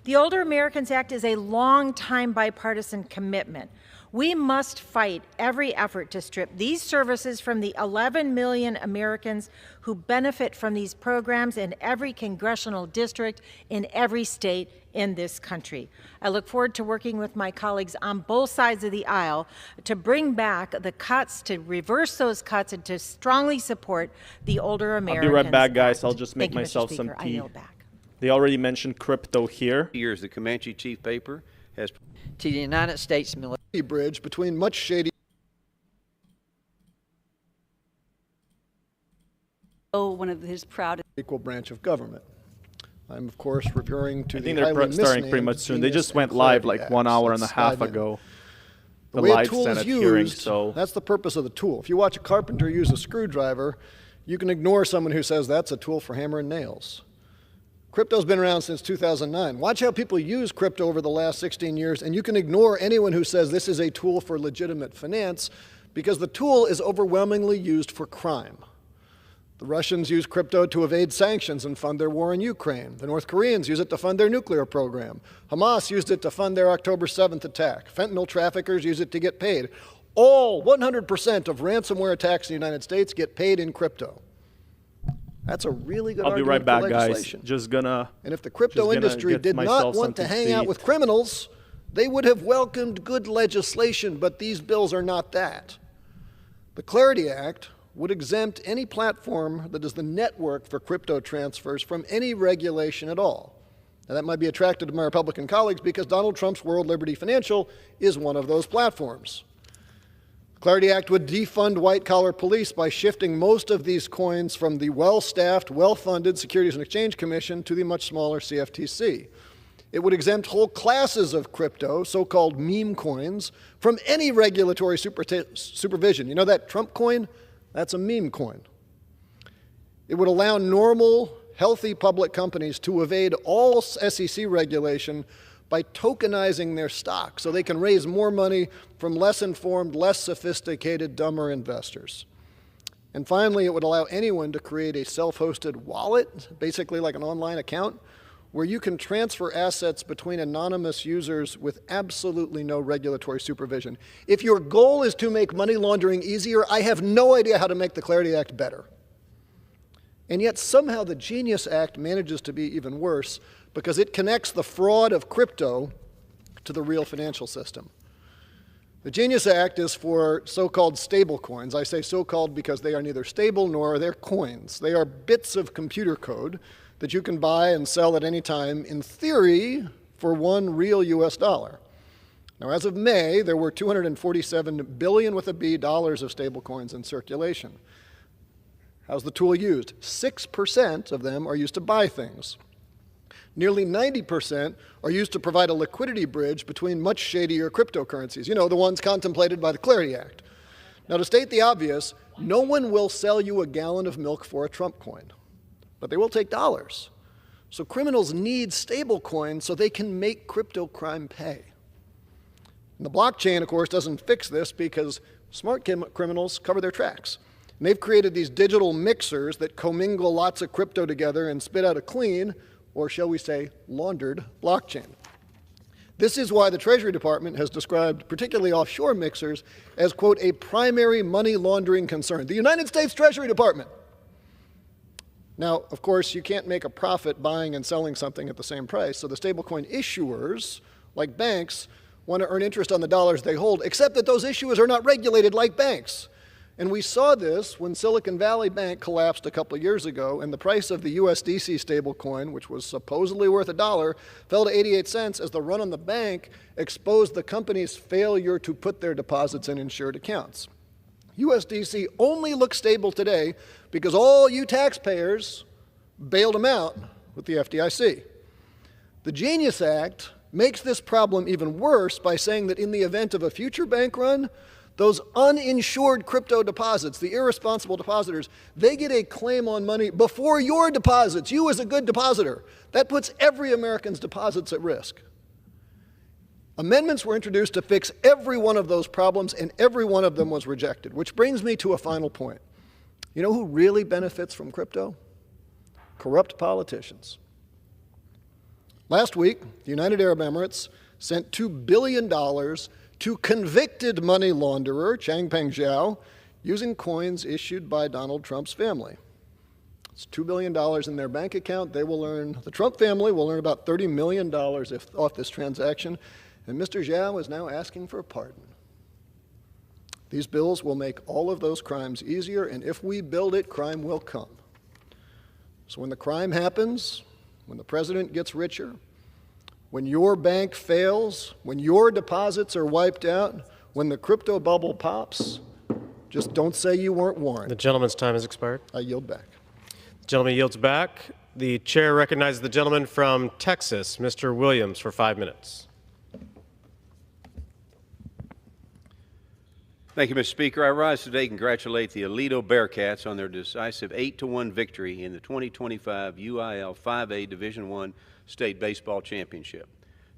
The Older Americans Act is a long-time bipartisan commitment. We must fight every effort to strip these services from the 11 million Americans who benefit from these programs in every congressional district in every state in this country. I look forward to working with my colleagues on both sides of the aisle to bring back the cuts, to reverse those cuts, and to strongly support the Older Americans Act. I'll be right back, guys. I'll just make Thank you, myself Mr. some Speaker. tea. I yield back. They already mentioned crypto here. Years, the Comanche Chief paper has to the United States military bridge between much shady one of his proudest equal branch of government. I'm of course referring to I the think they're starting pretty much soon. They just went live like 1 hour and a half ago. The way a live tool is Senate hearing, used, so that's the purpose of the tool. If you watch a carpenter use a screwdriver, you can ignore someone who says that's a tool for hammering nails. Crypto's been around since 2009. Watch how people use crypto over the last 16 years, and you can ignore anyone who says this is a tool for legitimate finance, because the tool is overwhelmingly used for crime. The Russians use crypto to evade sanctions and fund their war in Ukraine. The North Koreans use it to fund their nuclear program. Hamas used it to fund their October 7th attack. Fentanyl traffickers use it to get paid. All 100% of ransomware attacks in the United States get paid in crypto. That's a really good argument I'll be right back, for guys. legislation. Just gonna. And if the crypto industry did not want to hang out with criminals, they would have welcomed good legislation, but these bills are not that. The Clarity Act would exempt any platform that is the network for crypto transfers from any regulation at all. Now, that might be attractive to my Republican colleagues because Donald Trump's World Liberty Financial is one of those platforms. The Clarity Act would defund white-collar police by shifting most of these coins from the well-staffed, well-funded Securities and Exchange Commission to the much smaller CFTC. It would exempt whole classes of crypto, so-called meme coins, from any regulatory supervision. You know that Trump coin? That's a meme coin. It would allow normal, healthy public companies to evade all SEC regulation by tokenizing their stock so they can raise more money from less informed, less sophisticated, dumber investors. And finally, it would allow anyone to create a self-hosted wallet, basically like an online account, where you can transfer assets between anonymous users with absolutely no regulatory supervision. If your goal is to make money laundering easier, I have no idea how to make the Clarity Act better. And yet somehow the Genius Act manages to be even worse because it connects the fraud of crypto to the real financial system. The Genius Act is for so-called stable coins. I say so-called because they are neither stable nor are they coins. They are bits of computer code that you can buy and sell at any time, in theory, for $1 real US dollar. Now, as of May, there were 247 billion with a B dollars of stable coins in circulation. How's the tool used? 6% of them are used to buy things. Nearly 90% are used to provide a liquidity bridge between much shadier cryptocurrencies, you know, the ones contemplated by the Clarity Act. Now, to state the obvious, no one will sell you a gallon of milk for a Trump coin, but they will take dollars. So criminals need stable coins so they can make crypto crime pay. And the blockchain, of course, doesn't fix this because smart criminals cover their tracks. And they've created these digital mixers that commingle lots of crypto together and spit out a clean, or shall we say, laundered blockchain. This is why the Treasury Department has described particularly offshore mixers as, quote, a primary money laundering concern. The United States Treasury Department. Now, of course, you can't make a profit buying and selling something at the same price, so the stablecoin issuers, like banks, want to earn interest on the dollars they hold, except that those issuers are not regulated like banks. And we saw this when Silicon Valley Bank collapsed a couple of years ago, and the price of the USDC stablecoin, which was supposedly worth $1, fell to 88 cents as the run on the bank exposed the company's failure to put their deposits in insured accounts. USDC only looks stable today because all you taxpayers bailed them out with the FDIC. The Genius Act makes this problem even worse by saying that in the event of a future bank run, those uninsured crypto deposits, the irresponsible depositors, they get a claim on money before your deposits, you as a good depositor. That puts every American's deposits at risk. Amendments were introduced to fix every one of those problems, and every one of them was rejected, which brings me to a final point. You know who really benefits from crypto? Corrupt politicians. Last week, the United Arab Emirates sent $2 billion to convicted money launderer Changpeng Zhao using coins issued by Donald Trump's family. It's $2 billion in their bank account. The Trump family will earn about $30 million off this transaction, and Mr. Zhao is now asking for a pardon. These bills will make all of those crimes easier, and if we build it, crime will come. So when the crime happens, when the president gets richer, when your bank fails, when your deposits are wiped out, when the crypto bubble pops, just don't say you weren't warned. The gentleman's time has expired. I yield back. The gentleman yields back. The chair recognizes the gentleman from Texas, Mr. Williams, for 5 minutes. Thank you, Mr. Speaker. I rise today to congratulate the Aledo Bearcats on their decisive 8-1 victory in the 2025 UIL 5A Division I State Baseball Championship.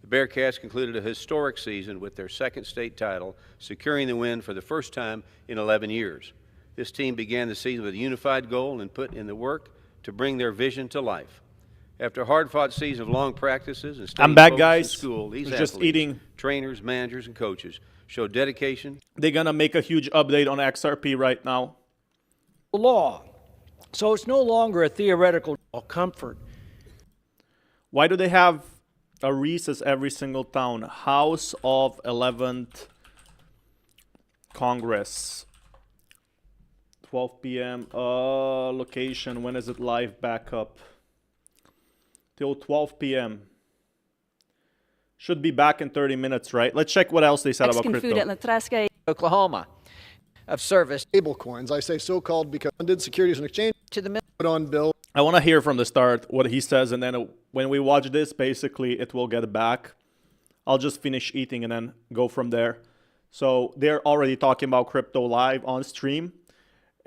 The Bearcats concluded a historic season with their second state title, securing the win for the first time in 11 years. This team began the season with a unified goal and put in the work to bring their vision to life. After a hard-fought season of long practices and staying focused in school, these athletes, trainers, managers, and coaches show dedication. They're going to make a huge update on XRP right now. Law. So it's no longer a theoretical comfort. Why do they have a recess every single town? House of 11th Congress. 12 p.m. Location. When is it live back up? Till 12 p.m. Should be back in 30 minutes, right? Let's check what else they said about Mexican crypto. food at Nebraska. Oklahoma, of service Stable coins, I say so-called because funded Securities and Exchange to the put on bill. I want to hear from the start what he says, and then when we watch this, basically it will get back. I'll just finish eating and then go from there. So they're already talking about crypto live on stream,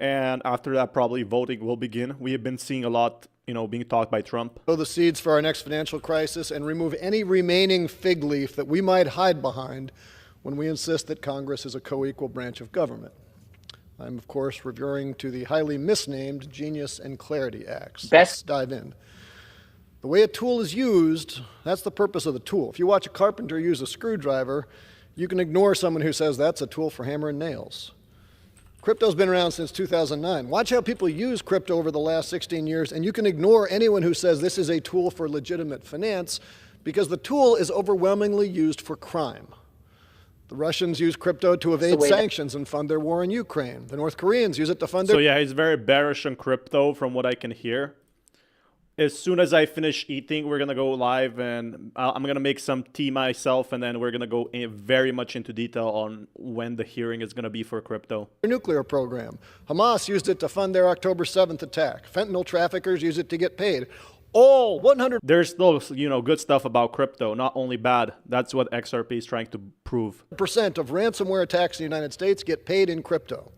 and after that, probably voting will begin. We have been seeing a lot, being talked by Trump. Sow the seeds for our next financial crisis and remove any remaining fig leaf that we might hide behind when we insist that Congress is a co-equal branch of government. I'm, of course, referring to the highly misnamed Genius and Clarity Acts. Let's dive in. The way a tool is used, that's the purpose of the tool. If you watch a carpenter use a screwdriver, you can ignore someone who says that's a tool for hammering nails. Crypto's been around since 2009. Watch how people use crypto over the last 16 years, and you can ignore anyone who says this is a tool for legitimate finance because the tool is overwhelmingly used for crime. The Russians use crypto to evade sanctions and fund their war in Ukraine. The North Koreans use it to fund their... So yeah, he's very bearish on crypto from what I can hear. As soon as I finish eating, we're going to go live, and I'm going to make some tea myself, and then we're going to go very much into detail on when the hearing is going to be for crypto. Their nuclear program. Hamas used it to fund their October 7th attack. Fentanyl traffickers use it to get paid. All 100%. There's still, good stuff about crypto, not only bad. That's what XRP is trying to prove. of ransomware attacks in the United States get paid in crypto.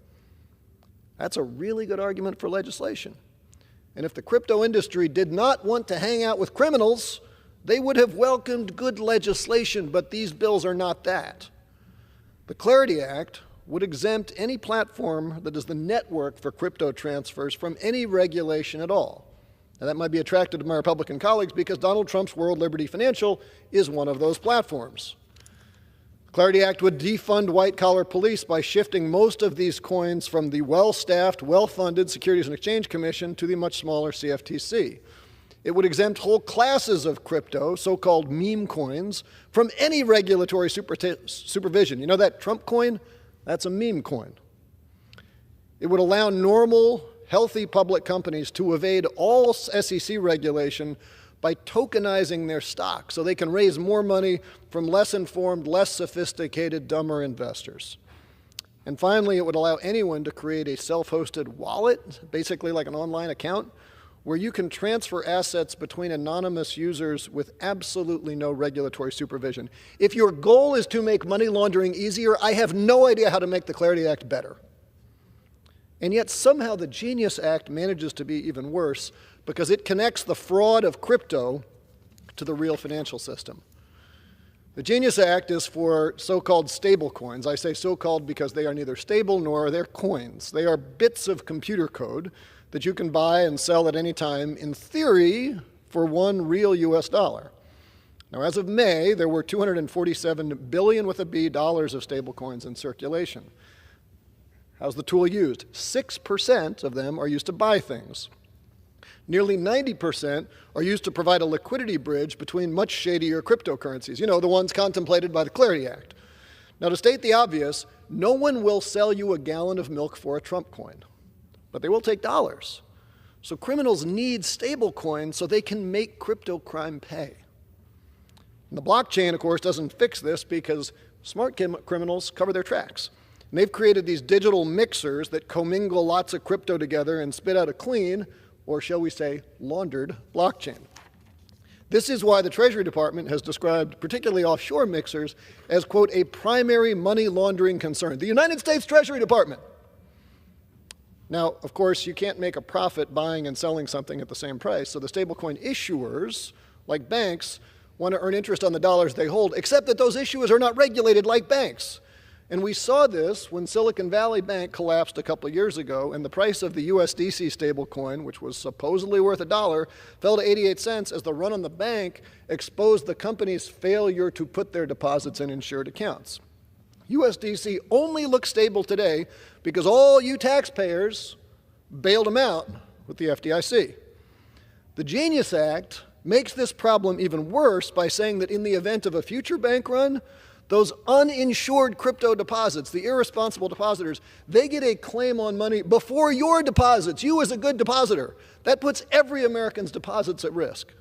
That's a really good argument for legislation. And if the crypto industry did not want to hang out with criminals, they would have welcomed good legislation, but these bills are not that. The Clarity Act would exempt any platform that is the network for crypto transfers from any regulation at all. Now, that might be attractive to my Republican colleagues because Donald Trump's World Liberty Financial is one of those platforms. The Clarity Act would defund white-collar police by shifting most of these coins from the well-staffed, well-funded Securities and Exchange Commission to the much smaller CFTC. It would exempt whole classes of crypto, so-called meme coins, from any regulatory supervision. You know that Trump coin? That's a meme coin. It would allow normal, healthy public companies to evade all SEC regulation by tokenizing their stock so they can raise more money from less informed, less sophisticated, dumber investors. And finally, it would allow anyone to create a self-hosted wallet, basically like an online account, where you can transfer assets between anonymous users with absolutely no regulatory supervision. If your goal is to make money laundering easier, I have no idea how to make the Clarity Act better. And yet somehow the Genius Act manages to be even worse because it connects the fraud of crypto to the real financial system. The Genius Act is for so-called stable coins. I say so-called because they are neither stable nor are they coins. They are bits of computer code that you can buy and sell at any time, in theory, for $1 real US dollar. Now, as of May, there were $247 billion with a B dollars of stablecoins in circulation. How's the tool used? 6% of them are used to buy things. Nearly 90% are used to provide a liquidity bridge between much shadier cryptocurrencies, you know, the ones contemplated by the Clarity Act. Now, to state the obvious, no one will sell you a gallon of milk for a Trump coin, but they will take dollars. So criminals need stablecoins so they can make crypto crime pay. And the blockchain, of course, doesn't fix this because smart criminals cover their tracks. And they've created these digital mixers that commingle lots of crypto together and spit out a clean, or shall we say, laundered blockchain. This is why the Treasury Department has described particularly offshore mixers as, quote, a primary money laundering concern. The United States Treasury Department. Now, of course, you can't make a profit buying and selling something at the same price, so the stablecoin issuers, like banks, want to earn interest on the dollars they hold, except that those issuers are not regulated like banks. And we saw this when Silicon Valley Bank collapsed a couple of years ago, and the price of the USDC stablecoin, which was supposedly worth $1, fell to 88 cents as the run on the bank exposed the company's failure to put their deposits in insured accounts. USDC only looks stable today because all you taxpayers bailed them out with the FDIC. The Genius Act makes this problem even worse by saying that in the event of a future bank run, those uninsured crypto deposits, the irresponsible depositors, they get a claim on money before your deposits, you as a good depositor. That puts every American's deposits at risk.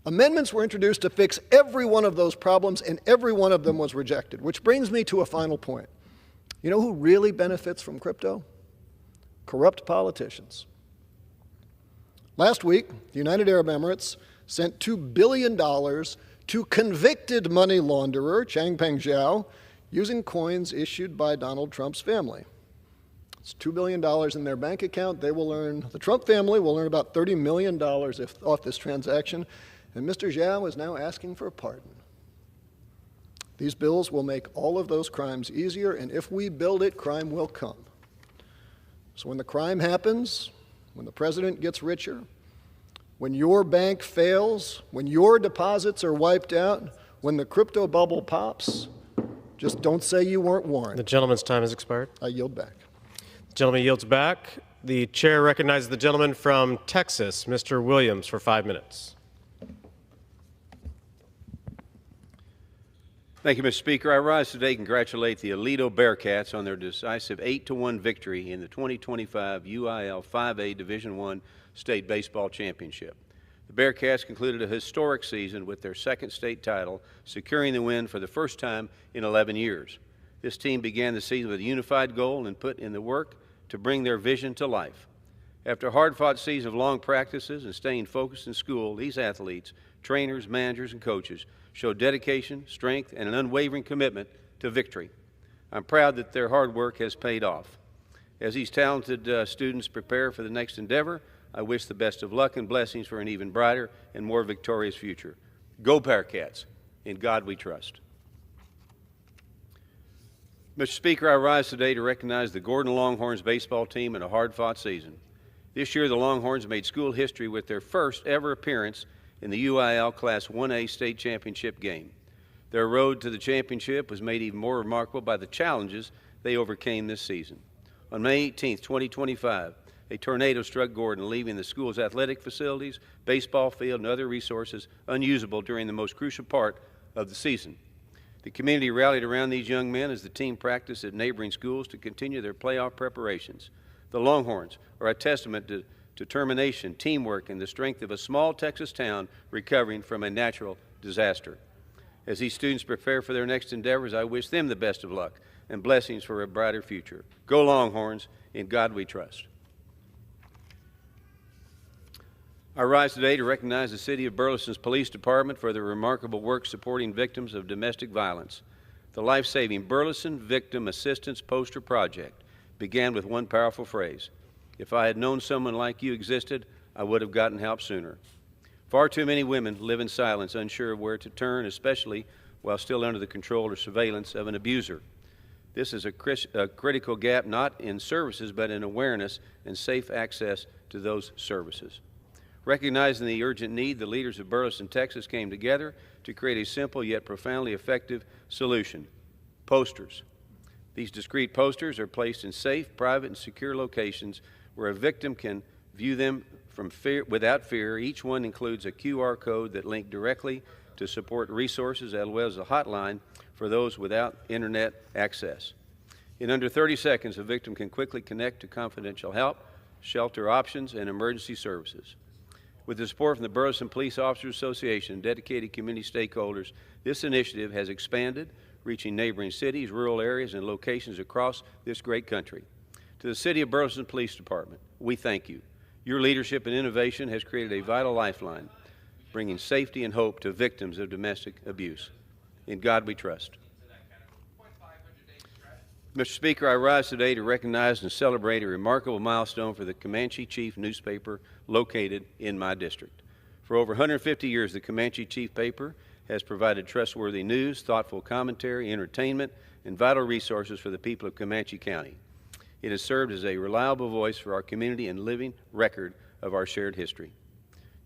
Amendments were introduced to fix every one of those problems, and every one of them was rejected, which brings me to a final point. You know who really benefits from crypto? Corrupt politicians. Last week, the United Arab Emirates sent $2 billion to convicted money launderer Changpeng Zhao using coins issued by Donald Trump's family. It's $2 billion in their bank account. The Trump family will earn about $30 million off this transaction, and Mr. Zhao is now asking for a pardon. These bills will make all of those crimes easier, and if we build it, crime will come. So when the crime happens, when the president gets richer, when your bank fails, when your deposits are wiped out, when the crypto bubble pops, just don't say you weren't warned. The gentleman's time has expired. I yield back. The gentleman yields back. The chair recognizes the gentleman from Texas, Mr. Williams, for 5 minutes. Thank you, Mr. Speaker. I rise today to congratulate the Aledo Bearcats on their decisive 8-1 victory in the 2025 UIL 5A Division I State Baseball Championship. The Bearcats concluded a historic season with their second state title, securing the win for the first time in 11 years. This team began the season with a unified goal and put in the work to bring their vision to life. After a hard-fought season of long practices and staying focused in school, these athletes, trainers, managers, and coaches showed dedication, strength, and an unwavering commitment to victory. I'm proud that their hard work has paid off. As these talented students prepare for the next endeavor, I wish the best of luck and blessings for an even brighter and more victorious future. Go Bearcats! In God we trust. Mr. Speaker, I rise today to recognize the Gordon Longhorns baseball team in a hard-fought season. This year, the Longhorns made school history with their first ever appearance in the UIL Class 1A state championship game. Their road to the championship was made even more remarkable by the challenges they overcame this season. On May 18, 2025, a tornado struck Gordon, leaving the school's athletic facilities, baseball field, and other resources unusable during the most crucial part of the season. The community rallied around these young men as the team practiced at neighboring schools to continue their playoff preparations. The Longhorns are a testament to determination, teamwork, and the strength of a small Texas town recovering from a natural disaster. As these students prepare for their next endeavors, I wish them the best of luck and blessings for a brighter future. Go Longhorns, in God we trust. I rise today to recognize the City of Burleson's Police Department for their remarkable work supporting victims of domestic violence. The life-saving Burleson Victim Assistance Poster Project began with one powerful phrase: if I had known someone like you existed, I would have gotten help sooner. Far too many women live in silence, unsure of where to turn, especially while still under the control or surveillance of an abuser. This is a critical gap not in services but in awareness and safe access to those services. Recognizing the urgent need, the leaders of Burleson, Texas came together to create a simple yet profoundly effective solution: posters. These discrete posters are placed in safe, private, and secure locations where a victim can view them without fear. Each one includes a QR code that links directly to support resources as well as a hotline for those without internet access. In under 30 seconds, a victim can quickly connect to confidential help, shelter options, and emergency services. With the support from the Burleson Police Officers Association and dedicated community stakeholders, this initiative has expanded, reaching neighboring cities, rural areas, and locations across this great country. To the City of Burleson Police Department, we thank you. Your leadership and innovation has created a vital lifeline, bringing safety and hope to victims of domestic abuse. In God we trust. Mr. Speaker, I rise today to recognize and celebrate a remarkable milestone for the Comanche Chief newspaper located in my district. For over 150 years, the Comanche Chief paper has provided trustworthy news, thoughtful commentary, entertainment, and vital resources for the people of Comanche County. It has served as a reliable voice for our community and living record of our shared history.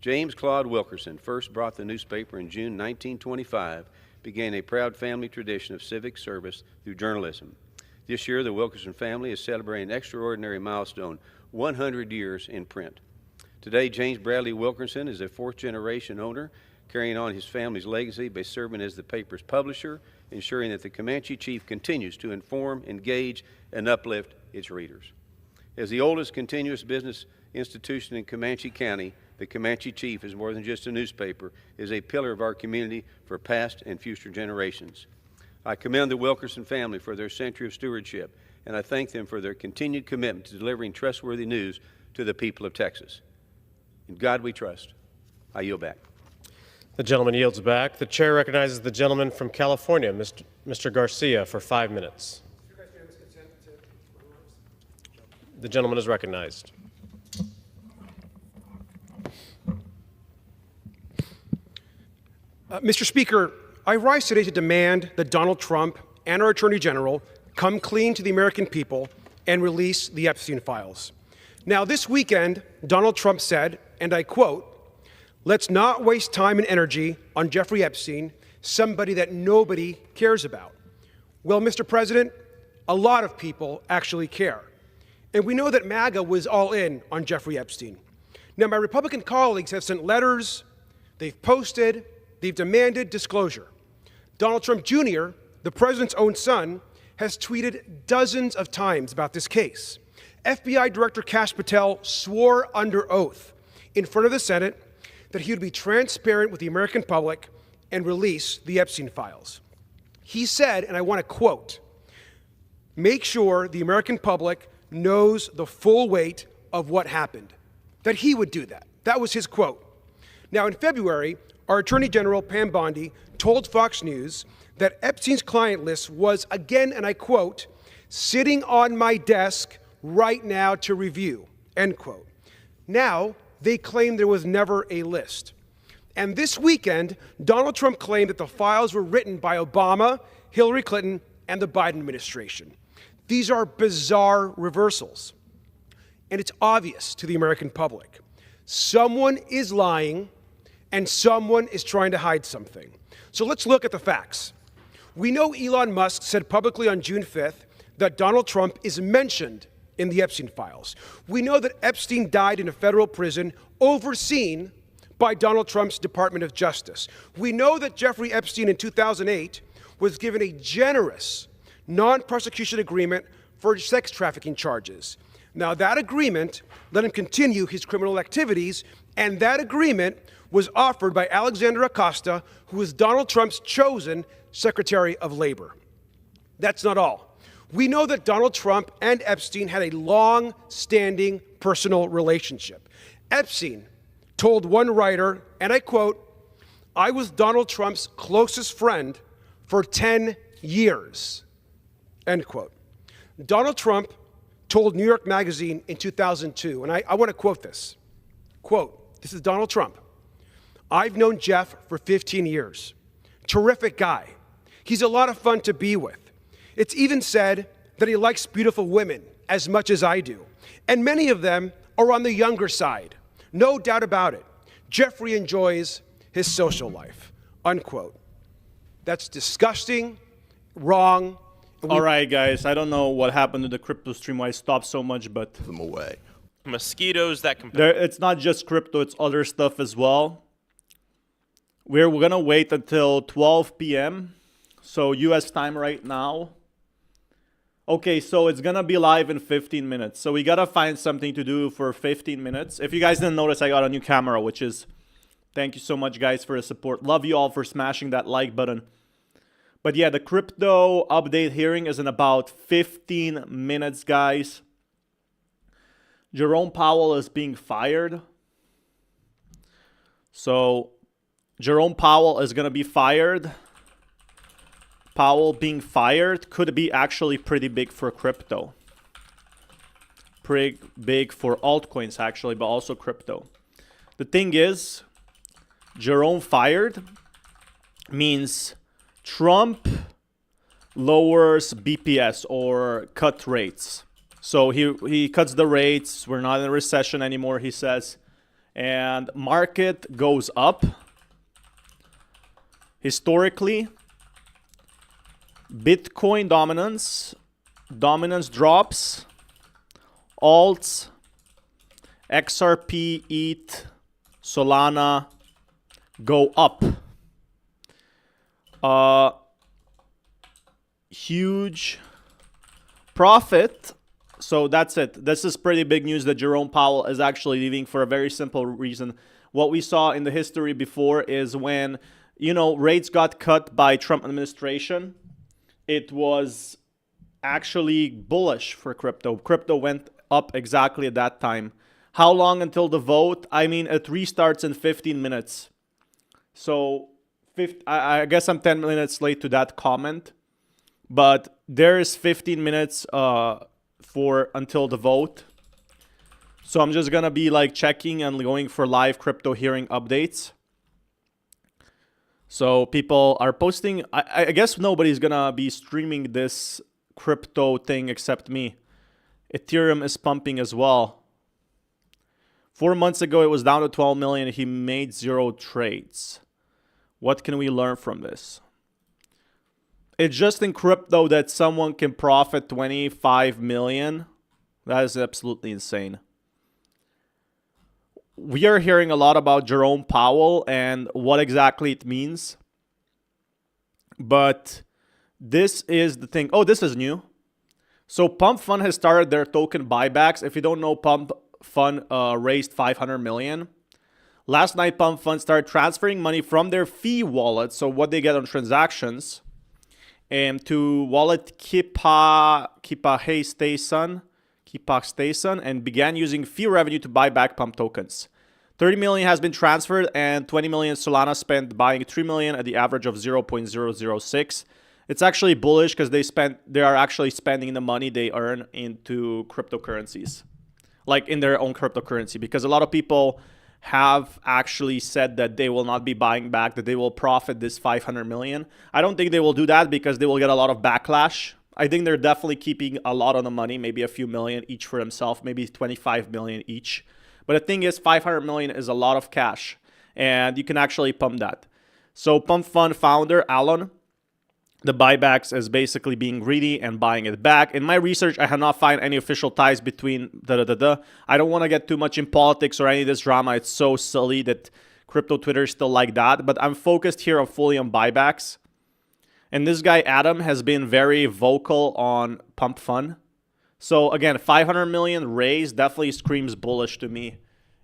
James Claude Wilkerson first brought the newspaper in June 1925, began a proud family tradition of civic service through journalism. This year, the Wilkerson family is celebrating an extraordinary milestone, 100 years in print. Today, James Bradley Wilkerson is a fourth-generation owner, carrying on his family's legacy by serving as the paper's publisher, ensuring that the Comanche Chief continues to inform, engage, and uplift its readers. As the oldest continuous business institution in Comanche County, the Comanche Chief is more than just a newspaper, it is a pillar of our community for past and future generations. I commend the Wilkerson family for their century of stewardship, and I thank them for their continued commitment to delivering trustworthy news to the people of Texas. In God we trust. I yield back. The gentleman yields back. The chair recognizes the gentleman from California, Mr. Garcia, for 5 minutes. The gentleman is recognized. Mr. Speaker, I rise today to demand that Donald Trump and our Attorney General come clean to the American people and release the Epstein files. Now, this weekend, Donald Trump said, and I quote, "Let's not waste time and energy on Jeffrey Epstein, somebody that nobody cares about." Well, Mr. President, a lot of people actually care. And we know that MAGA was all in on Jeffrey Epstein. Now, my Republican colleagues have sent letters, they've posted, they've demanded disclosure. Donald Trump Jr., the president's own son, has tweeted dozens of times about this case. FBI Director Kash Patel swore under oath in front of the Senate that he would be transparent with the American public and release the Epstein files. He said, and I want to quote, "Make sure the American public knows the full weight of what happened," that he would do that. That was his quote. Now, in February, our Attorney General, Pam Bondi, told Fox News that Epstein's client list was, again, and I quote, "sitting on my desk right now to review," end quote. Now, they claim there was never a list. And this weekend, Donald Trump claimed that the files were written by Obama, Hillary Clinton, and the Biden administration. These are bizarre reversals. And it's obvious to the American public. Someone is lying, and someone is trying to hide something. So let's look at the facts. We know Elon Musk said publicly on June 5th that Donald Trump is mentioned in the Epstein files. We know that Epstein died in a federal prison overseen by Donald Trump's Department of Justice. We know that Jeffrey Epstein in 2008 was given a generous non-prosecution agreement for sex trafficking charges. Now, that agreement let him continue his criminal activities, and that agreement was offered by Alexandra Acosta, who was Donald Trump's chosen Secretary of Labor. That's not all. We know that Donald Trump and Epstein had a long-standing personal relationship. Epstein told one writer, and I quote, "I was Donald Trump's closest friend for 10 years," end quote. Donald Trump told New York Magazine in 2002, and I want to quote this. Quote, this is Donald Trump. "I've known Jeff for 15 years. Terrific guy. He's a lot of fun to be with. It's even said that he likes beautiful women as much as I do. And many of them are on the younger side. No doubt about it. Jeffrey enjoys his social life, unquote. That's disgusting, wrong. All right, guys, I don't know what happened to the crypto stream, why it stopped so much, but them away. Mosquitoes that it's not just crypto, it's other stuff as well. We're going to wait until 12 p.m. So US time right now. Okay, so it's going to be live in 15 minutes. So we got to find something to do for 15 minutes. If you guys didn't notice, I got a new camera, which is... Thank you so much, guys, for the support. Love you all for smashing that like button. But yeah, the crypto update hearing is in about 15 minutes, guys. Jerome Powell is being fired. So Jerome Powell is going to be fired. Powell being fired could be actually pretty big for crypto. Pretty big for altcoins, actually, but also crypto. The thing is, Jerome fired means Trump lowers BPS or cut rates. So he cuts the rates. We're not in a recession anymore, he says. And market goes up. Historically, Bitcoin dominance drops. Alts, XRP, ETH, Solana go up. Huge profit. So that's it. This is pretty big news that Jerome Powell is actually leaving for a very simple reason. What we saw in the history before is when, you know, rates got cut by Trump administration, it was actually bullish for crypto. Crypto went up exactly at that time. How long until the vote? I mean, it restarts in 15 minutes. So I guess I'm 10 minutes late to that comment. But there is 15 minutes until the vote. So I'm just going to be like checking and going for live crypto hearing updates. So people are posting. I guess nobody's going to be streaming this crypto thing except me. Ethereum is pumping as well. 4 months ago, it was down to 12 million. He made 0 trades. What can we learn from this? It's just in crypto that someone can profit 25 million. That is absolutely insane. We are hearing a lot about Jerome Powell and what exactly it means. But this is the thing. Oh, this is new. So Pump Fund has started their token buybacks. If you don't know, Pump Fund raised 500 million. Last night, Pump Fund started transferring money from their fee wallet, so what they get on transactions, to wallet Kipa Station, and began using fee revenue to buy back Pump tokens. 30 million has been transferred, and 20 million Solana spent buying 3 million at the average of 0.006. It's actually bullish because they are actually spending the money they earn into cryptocurrencies, like in their own cryptocurrency, because a lot of people have actually said that they will not be buying back, that they will profit this 500 million. I don't think they will do that because they will get a lot of backlash. I think they're definitely keeping a lot of the money, maybe a few million each for themselves, maybe 25 million each. But the thing is, 500 million is a lot of cash, and you can actually pump that. So Pump Fund founder, Alan, the buybacks is basically being greedy and buying it back. In my research, I have not found any official ties between I don't want to get too much in politics or any of this drama. It's so silly that crypto Twitter is still like that. But I'm focused here fully on buybacks. And this guy, Adam, has been very vocal on Pump Fund. So again, 500 million raised definitely screams bullish to me.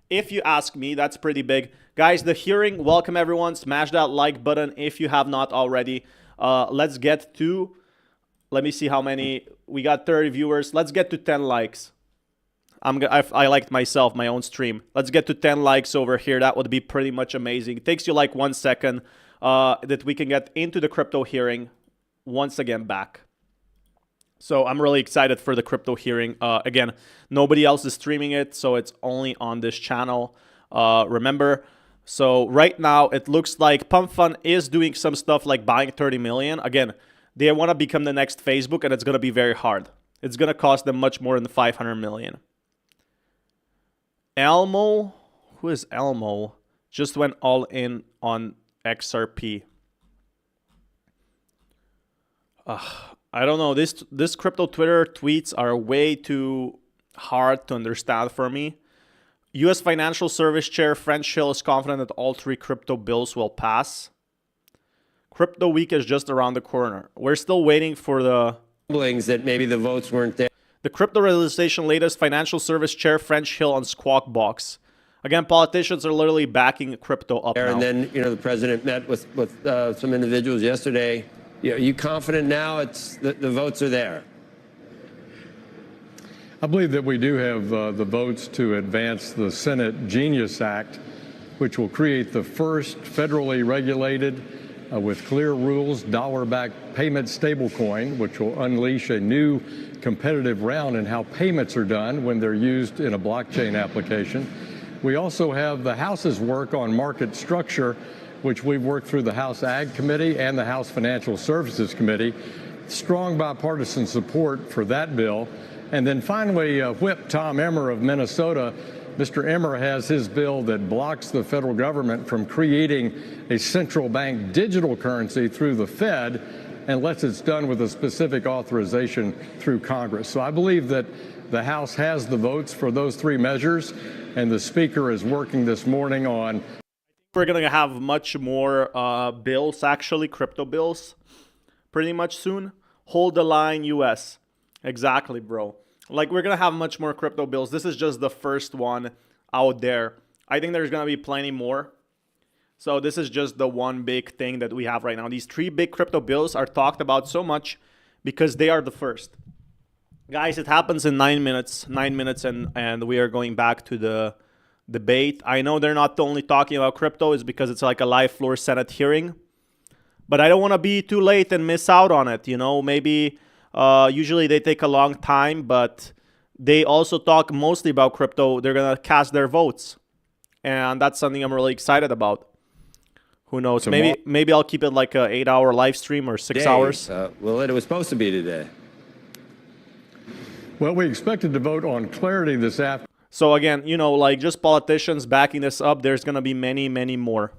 If you ask me, that's pretty big. Guys, the hearing, welcome everyone. Smash that like button if you have not already. Let's get to, let me see how many, we got 30 viewers. Let's get to 10 likes. I liked myself, my own stream. Let's get to 10 likes over here. That would be pretty much amazing. It takes you like 1 second that we can get into the crypto hearing once again back. So I'm really excited for the crypto hearing. Again, nobody else is streaming it, so it's only on this channel. Remember, so right now it looks like Pump Fund is doing some stuff like buying 30 million. Again, they want to become the next Facebook, and it's going to be very hard. It's going to cost them much more than 500 million. Elmo, who is Elmo? Just went all in on XRP. I don't know. This crypto Twitter tweets are way too hard to understand for me. U.S. Financial Service Chair French Hill is confident that all 3 crypto bills will pass. Crypto week is just around the corner. We're still waiting for the rumblings that maybe the votes weren't there. The crypto legislation latest Financial Service Chair French Hill on Squawk Box. Again, politicians are literally backing crypto up now. And then, the president met with some individuals yesterday. Are you confident now the votes are there? I believe that we do have the votes to advance the Senate Genius Act, which will create the first federally regulated, with clear rules, dollar-backed payment stablecoin, which will unleash a new competitive round in how payments are done when they're used in a blockchain application. We also have the House's work on market structure, which we've worked through the House Ag Committee and the House Financial Services Committee. Strong bipartisan support for that bill. And then finally, Whip Tom Emmer of Minnesota. Mr. Emmer has his bill that blocks the federal government from creating a central bank digital currency through the Fed unless it's done with a specific authorization through Congress. So I believe that the House has the votes for those 3 measures, and the Speaker is working this morning on. We're going to have much more bills, actually, crypto bills, pretty much soon. Hold the line, US. Exactly, bro. Like, we're going to have much more crypto bills. This is just the first one out there. I think there's going to be plenty more. So this is just the one big thing that we have right now. These 3 big crypto bills are talked about so much because they are the first. Guys, it happens in 9 minutes. 9 minutes and we are going back to the debate. I know they're not only talking about crypto. It's because it's like a live floor Senate hearing. But I don't want to be too late and miss out on it. Maybe usually they take a long time, but they also talk mostly about crypto. They're going to cast their votes. And that's something I'm really excited about. Who knows? Maybe I'll keep it like a 8-hour live stream or 6 hours. Well, it was supposed to be today. Well, we expected to vote on clarity this afternoon. So again, like just politicians backing this up, there's going to be many, many more.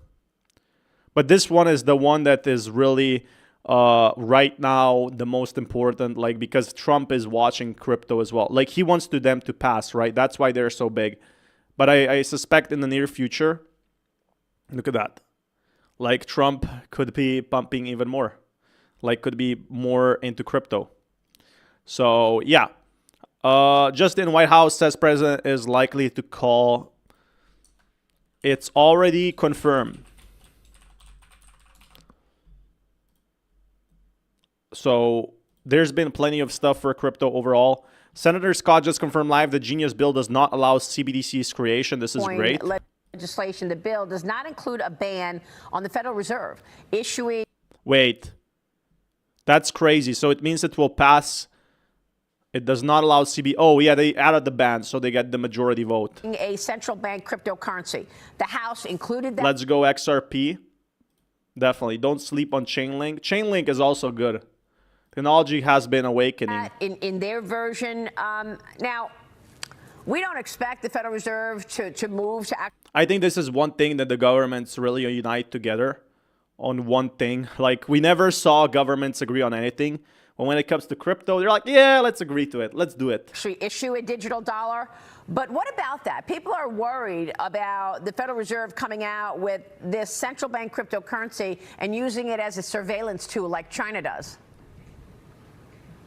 But this one is the one that is really right now the most important, like because Trump is watching crypto as well. Like he wants them to pass, right? That's why they're so big. But I suspect in the near future, look at that. Like Trump could be pumping even more. Like could be more into crypto. So yeah. Justin White House says president is likely to call. It's already confirmed. So there's been plenty of stuff for crypto overall. Senator Scott just confirmed live the Genius bill does not allow CBDC's creation. This is great. Legislation, the bill does not include a ban on the Federal Reserve issuing. Wait, that's crazy. So it means it will pass. It does not allow CB. Oh, yeah, they added the ban, so they get the majority vote. A central bank cryptocurrency. The House included that. Let's go XRP. Definitely. Don't sleep on Chainlink. Chainlink is also good. Technology has been awakening. In their version. Now, we don't expect the Federal Reserve to move to act. I think this is one thing that the governments really unite together on one thing. Like, we never saw governments agree on anything. But when it comes to crypto, they're like, yeah, let's agree to it. Let's do it. Actually issue a digital dollar. But what about that? People are worried about the Federal Reserve coming out with this central bank cryptocurrency and using it as a surveillance tool like China does.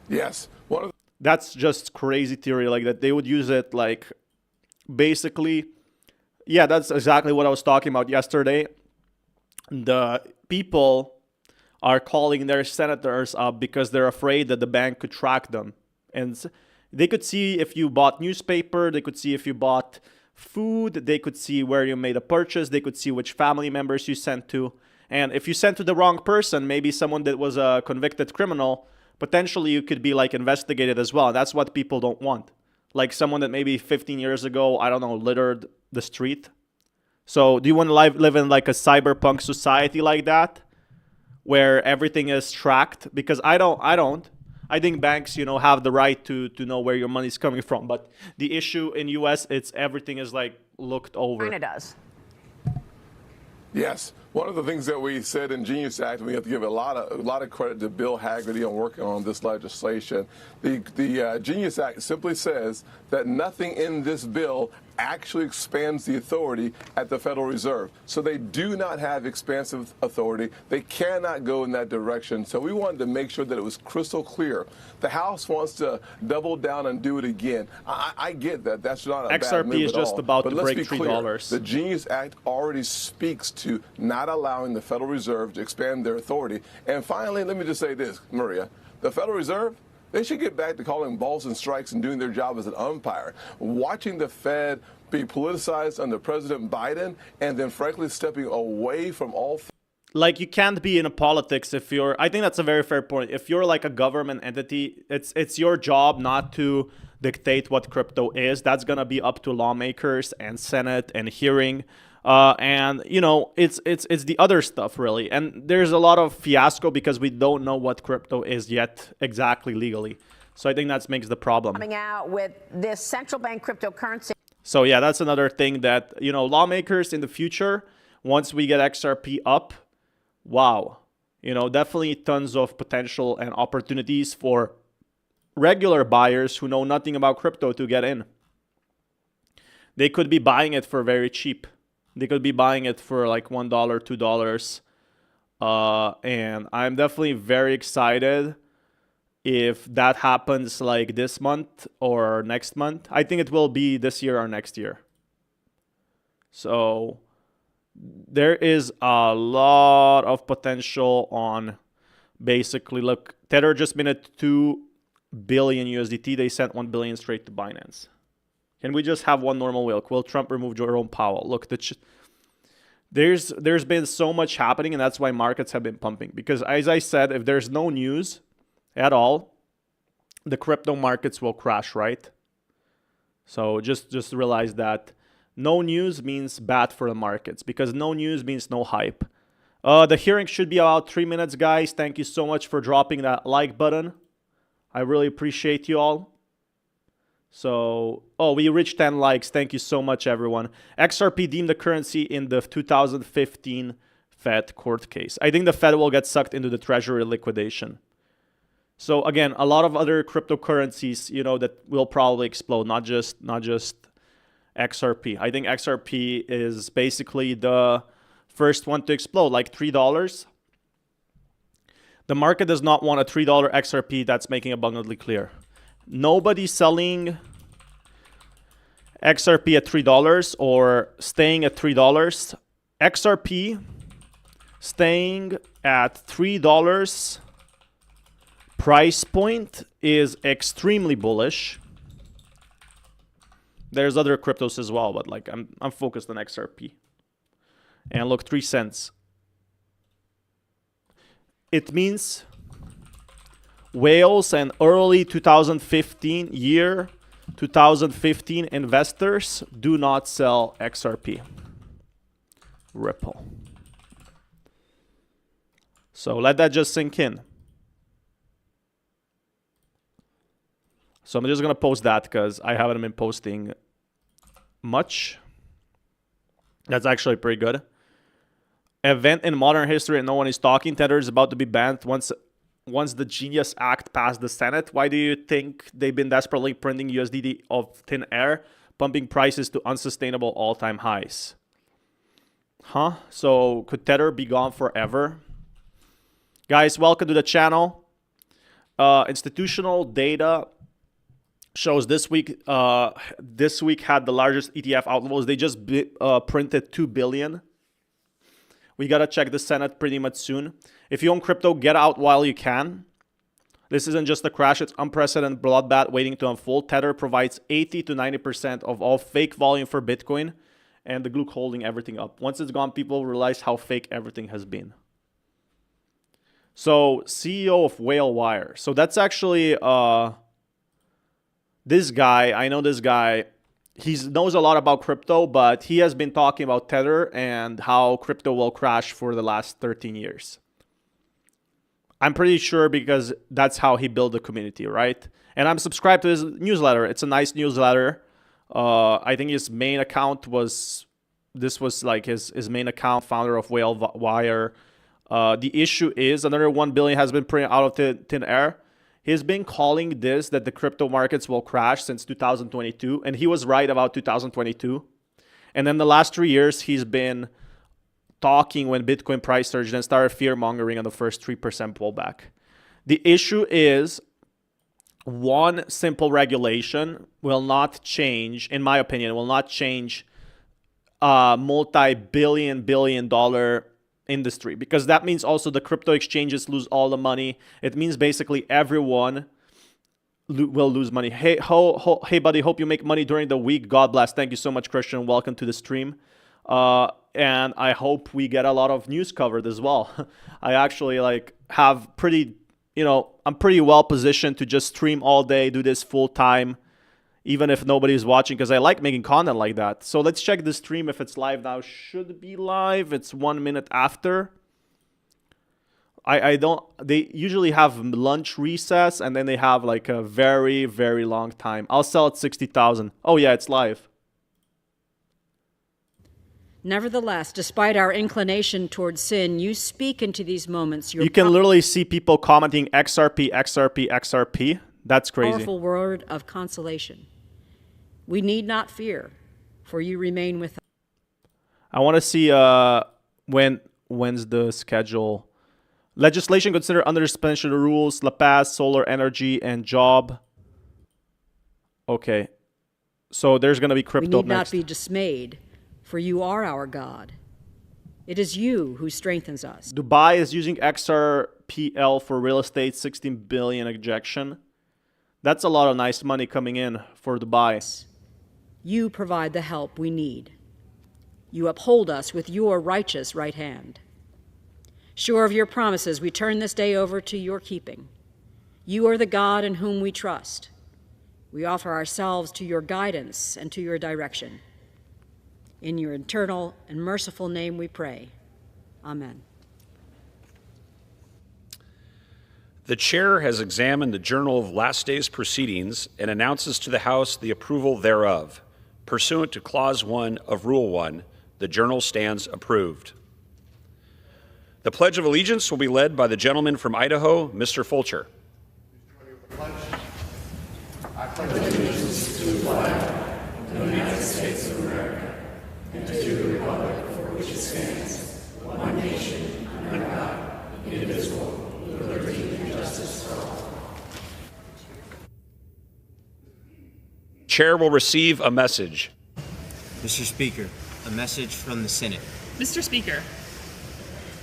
Yes. That's just crazy theory, like that they would use it like basically. Yeah, that's exactly what I was talking about yesterday. The people are calling their senators up because they're afraid that the bank could track them. And they could see if you bought newspaper, they could see if you bought food, they could see where you made a purchase, they could see which family members you sent to. And if you sent to the wrong person, maybe someone that was a convicted criminal, potentially you could be like investigated as well. That's what people don't want. Like someone that maybe 15 years ago, I don't know, littered the street. So do you want to live in like a cyberpunk society like that? Where everything is tracked? Because I don't. I think banks, have the right to know where your money's coming from. But the issue in US, it's everything is like looked over. China does. Yes. One of the things that we said in Genius Act, and we have to give a lot of credit to Bill Hagerty on working on this legislation. The Genius Act simply says that nothing in this bill actually expands the authority at the Federal Reserve. So they do not have expansive authority. They cannot go in that direction. So we wanted to make sure that it was crystal clear. The House wants to double down and do it again. I get that. That's not a bad XRP move is at just all. about But to let's break be clear. $3. The Genius Act already speaks to not allowing the Federal Reserve to expand their authority. And finally, let me just say this, Maria. The Federal Reserve, they should get back to calling balls and strikes and doing their job as an umpire. Watching the Fed be politicized under President Biden and then, frankly, stepping away from all... Like, you can't be in a politics if you're... I think that's a very fair point. If you're like a government entity, it's your job not to dictate what crypto is. That's going to be up to lawmakers and Senate and hearing. And, you know, it's the other stuff, really. And there's a lot of fiasco because we don't know what crypto is yet exactly legally. So I think that makes the problem. Coming out with this central bank cryptocurrency. So, yeah, that's another thing that, you know, lawmakers in the future, once we get XRP up, wow, you know, definitely tons of potential and opportunities for regular buyers who know nothing about crypto to get in. They could be buying it for very cheap. They could be buying it for like $1, $2. And I'm definitely very excited if that happens like this month or next month. I think it will be this year or next year. So there is a lot of potential on basically, look, Tether just minted 2 billion USDT. They sent 1 billion straight to Binance. Can we just have one normal whale? Will Trump remove Jerome Powell? Look, there's been so much happening, and that's why markets have been pumping. Because as I said, if there's no news at all, the crypto markets will crash, right? So just realize that no news means bad for the markets, because no news means no hype. The hearing should be about 3 minutes, guys. Thank you so much for dropping that like button. I really appreciate you all. So, oh, we reached 10 likes. Thank you so much, everyone. XRP deemed the currency in the 2015 Fed court case. I think the Fed will get sucked into the treasury liquidation. So again, a lot of other cryptocurrencies, you know, that will probably explode, not just XRP. I think XRP is basically the first one to explode, like $3. The market does not want a $3 XRP. That's making abundantly clear. Nobody selling XRP at $3 or staying at $3. XRP staying at $3 price point is extremely bullish. There's other cryptos as well, but like I'm focused on XRP. And look, 3 cents. It means whales and early 2015 investors do not sell XRP. Ripple. So let that just sink in. So I'm just going to post that because I haven't been posting much. That's actually pretty good. Event in modern history and no one is talking. Tether is about to be banned once the Genius Act passed the Senate. Why do you think they've been desperately printing USDT of thin air, pumping prices to unsustainable all-time highs? Huh? So could Tether be gone forever? Guys, welcome to the channel. Institutional data shows this week had the largest ETF outflows. They just printed 2 billion. We got to check the Senate pretty much soon. If you own crypto, get out while you can. This isn't just a crash, it's unprecedented bloodbath waiting to unfold. Tether provides 80 to 90% of all fake volume for Bitcoin, and the Glook holding everything up. Once it's gone, people realize how fake everything has been. So, CEO of Whale Wire. So that's actually this guy. I know this guy. He knows a lot about crypto, but he has been talking about Tether and how crypto will crash for the last 13 years. I'm pretty sure because that's how he built the community, right? And I'm subscribed to his newsletter. It's a nice newsletter. I think his main account was this was like his main account, founder of Wire. The issue is another 1 billion has been printed out of thin air. He's been calling this that the crypto markets will crash since 2022, and he was right about 2022. And then the last 3 years, he's been talking when Bitcoin price surged and started fear-mongering on the first 3% pullback. The issue is one simple regulation will not change, in my opinion, will not change multi-billion dollar industry, because that means also the crypto exchanges lose all the money. It means basically everyone will lose money. Hey, hey, buddy, hope you make money during the week. God bless. Thank you so much, Christian. Welcome to the stream. And I hope we get a lot of news covered as well. I actually have pretty, I'm pretty well positioned to just stream all day, do this full time, even if nobody's watching, because I like making content like that. So let's check the stream if it's live now. Should be live. It's 1 minute after. They usually have lunch recess, and then they have like a very, very long time. I'll sell at 60,000. Oh yeah, it's live. Nevertheless, despite our inclination towards sin, you speak into these moments. You can literally see people commenting XRP, XRP, XRP. That's crazy. Powerful word of consolation. We need not fear, for you remain with us. I want to see when's the schedule. Legislation considered under suspension rules, La Paz, solar energy, and job. Okay. So there's going to be crypto We need next. not be dismayed, for you are our God. It is you who strengthens us. Dubai is using XRPL for real estate, 16 billion ejection. That's a lot of nice money coming in for Dubai. You provide the help we need. You uphold us with your righteous right hand. Sure of your promises, we turn this day over to your keeping. You are the God in whom we trust. We offer ourselves to your guidance and to your direction. In your eternal and merciful name we pray. Amen. The chair has examined the journal of last day's proceedings and announces to the House the approval thereof. Pursuant to Clause 1 of Rule 1, the journal stands approved. The Pledge of Allegiance will be led by the gentleman from Idaho, Mr. Fulcher. I pledge allegiance to the flag of the United States of America and to the republic for which it stands, one nation, under God, indivisible, with liberty and justice for all. Chair will receive a message. Mr. Speaker, a message from the Senate. Mr. Speaker,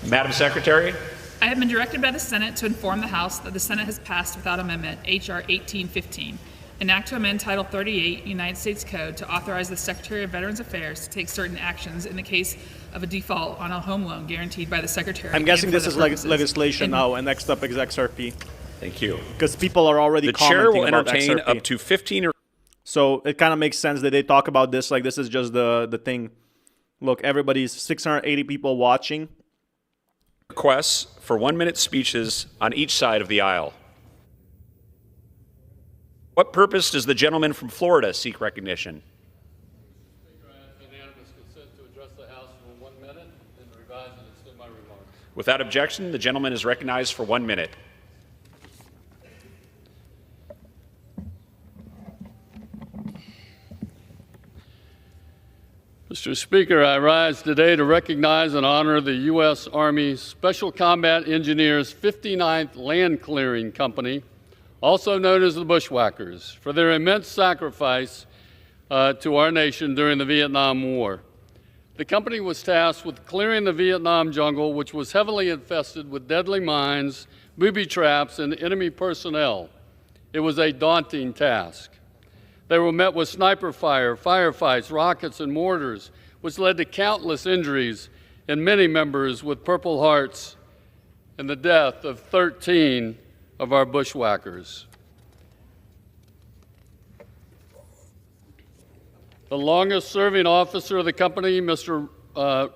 Madam Secretary, I have been directed by the Senate to inform the House that the Senate has passed without amendment H.R. 1815, an act to amend Title 38 United States Code to authorize the Secretary of Veterans Affairs to take certain actions in the case of a default on a home loan guaranteed by the Secretary. I'm guessing this is legislation now, and next up is XRP. Thank you. Because people are already commenting chair will about entertain XRP. up to 15 or... So it kind of makes sense that they talk about this like this is just the thing. Look, everybody's 680 people watching. Requests for 1-minute speeches on each side of the aisle. What purpose does the gentleman from Florida seek recognition? Unanimous consent to address the House for 1 minute and revise and extend my remarks. Without objection, the gentleman is recognized for 1 minute. Mr. Speaker, I rise today to recognize and honor the U.S. Army Special Combat Engineers 59th Land Clearing Company, also known as the Bushwhackers, for their immense sacrifice to our nation during the Vietnam War. The company was tasked with clearing the Vietnam jungle, which was heavily infested with deadly mines, booby traps, and enemy personnel. It was a daunting task. They were met with sniper fire, firefights, rockets, and mortars, which led to countless injuries and many members with Purple Hearts and the death of 13 of our bushwhackers. The longest-serving officer of the company, Mr.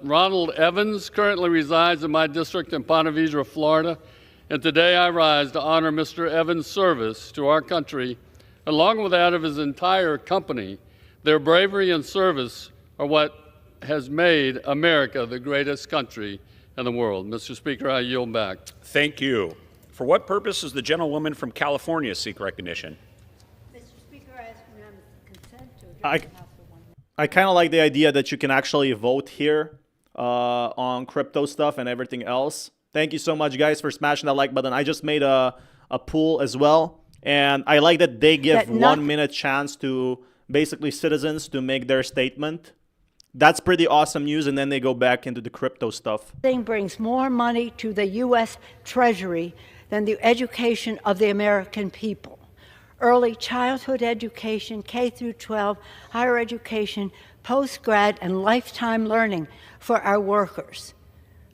Ronald Evans, currently resides in my district in Ponte Vedra, Florida, and today I rise to honor Mr. Evans' service to our country along with that of his entire company. Their bravery and service are what has made America the greatest country in the world. Mr. Speaker, I yield back. Thank you. For what purpose does the gentlewoman from California seek recognition? Mr. Speaker, I ask unanimous consent to address the House for 1 minute. I kind of like the idea that you can actually vote here on crypto stuff and everything else. Thank you so much, guys, for smashing that like button. I just made a poll as well, and I like that they give 1 minute chance to basically citizens to make their statement. That's pretty awesome news, and then they go back into the crypto stuff. Thing brings more money to the U.S. Treasury than the education of the American people. Early childhood education, K through 12, higher education, post-grad, and lifetime learning for our workers.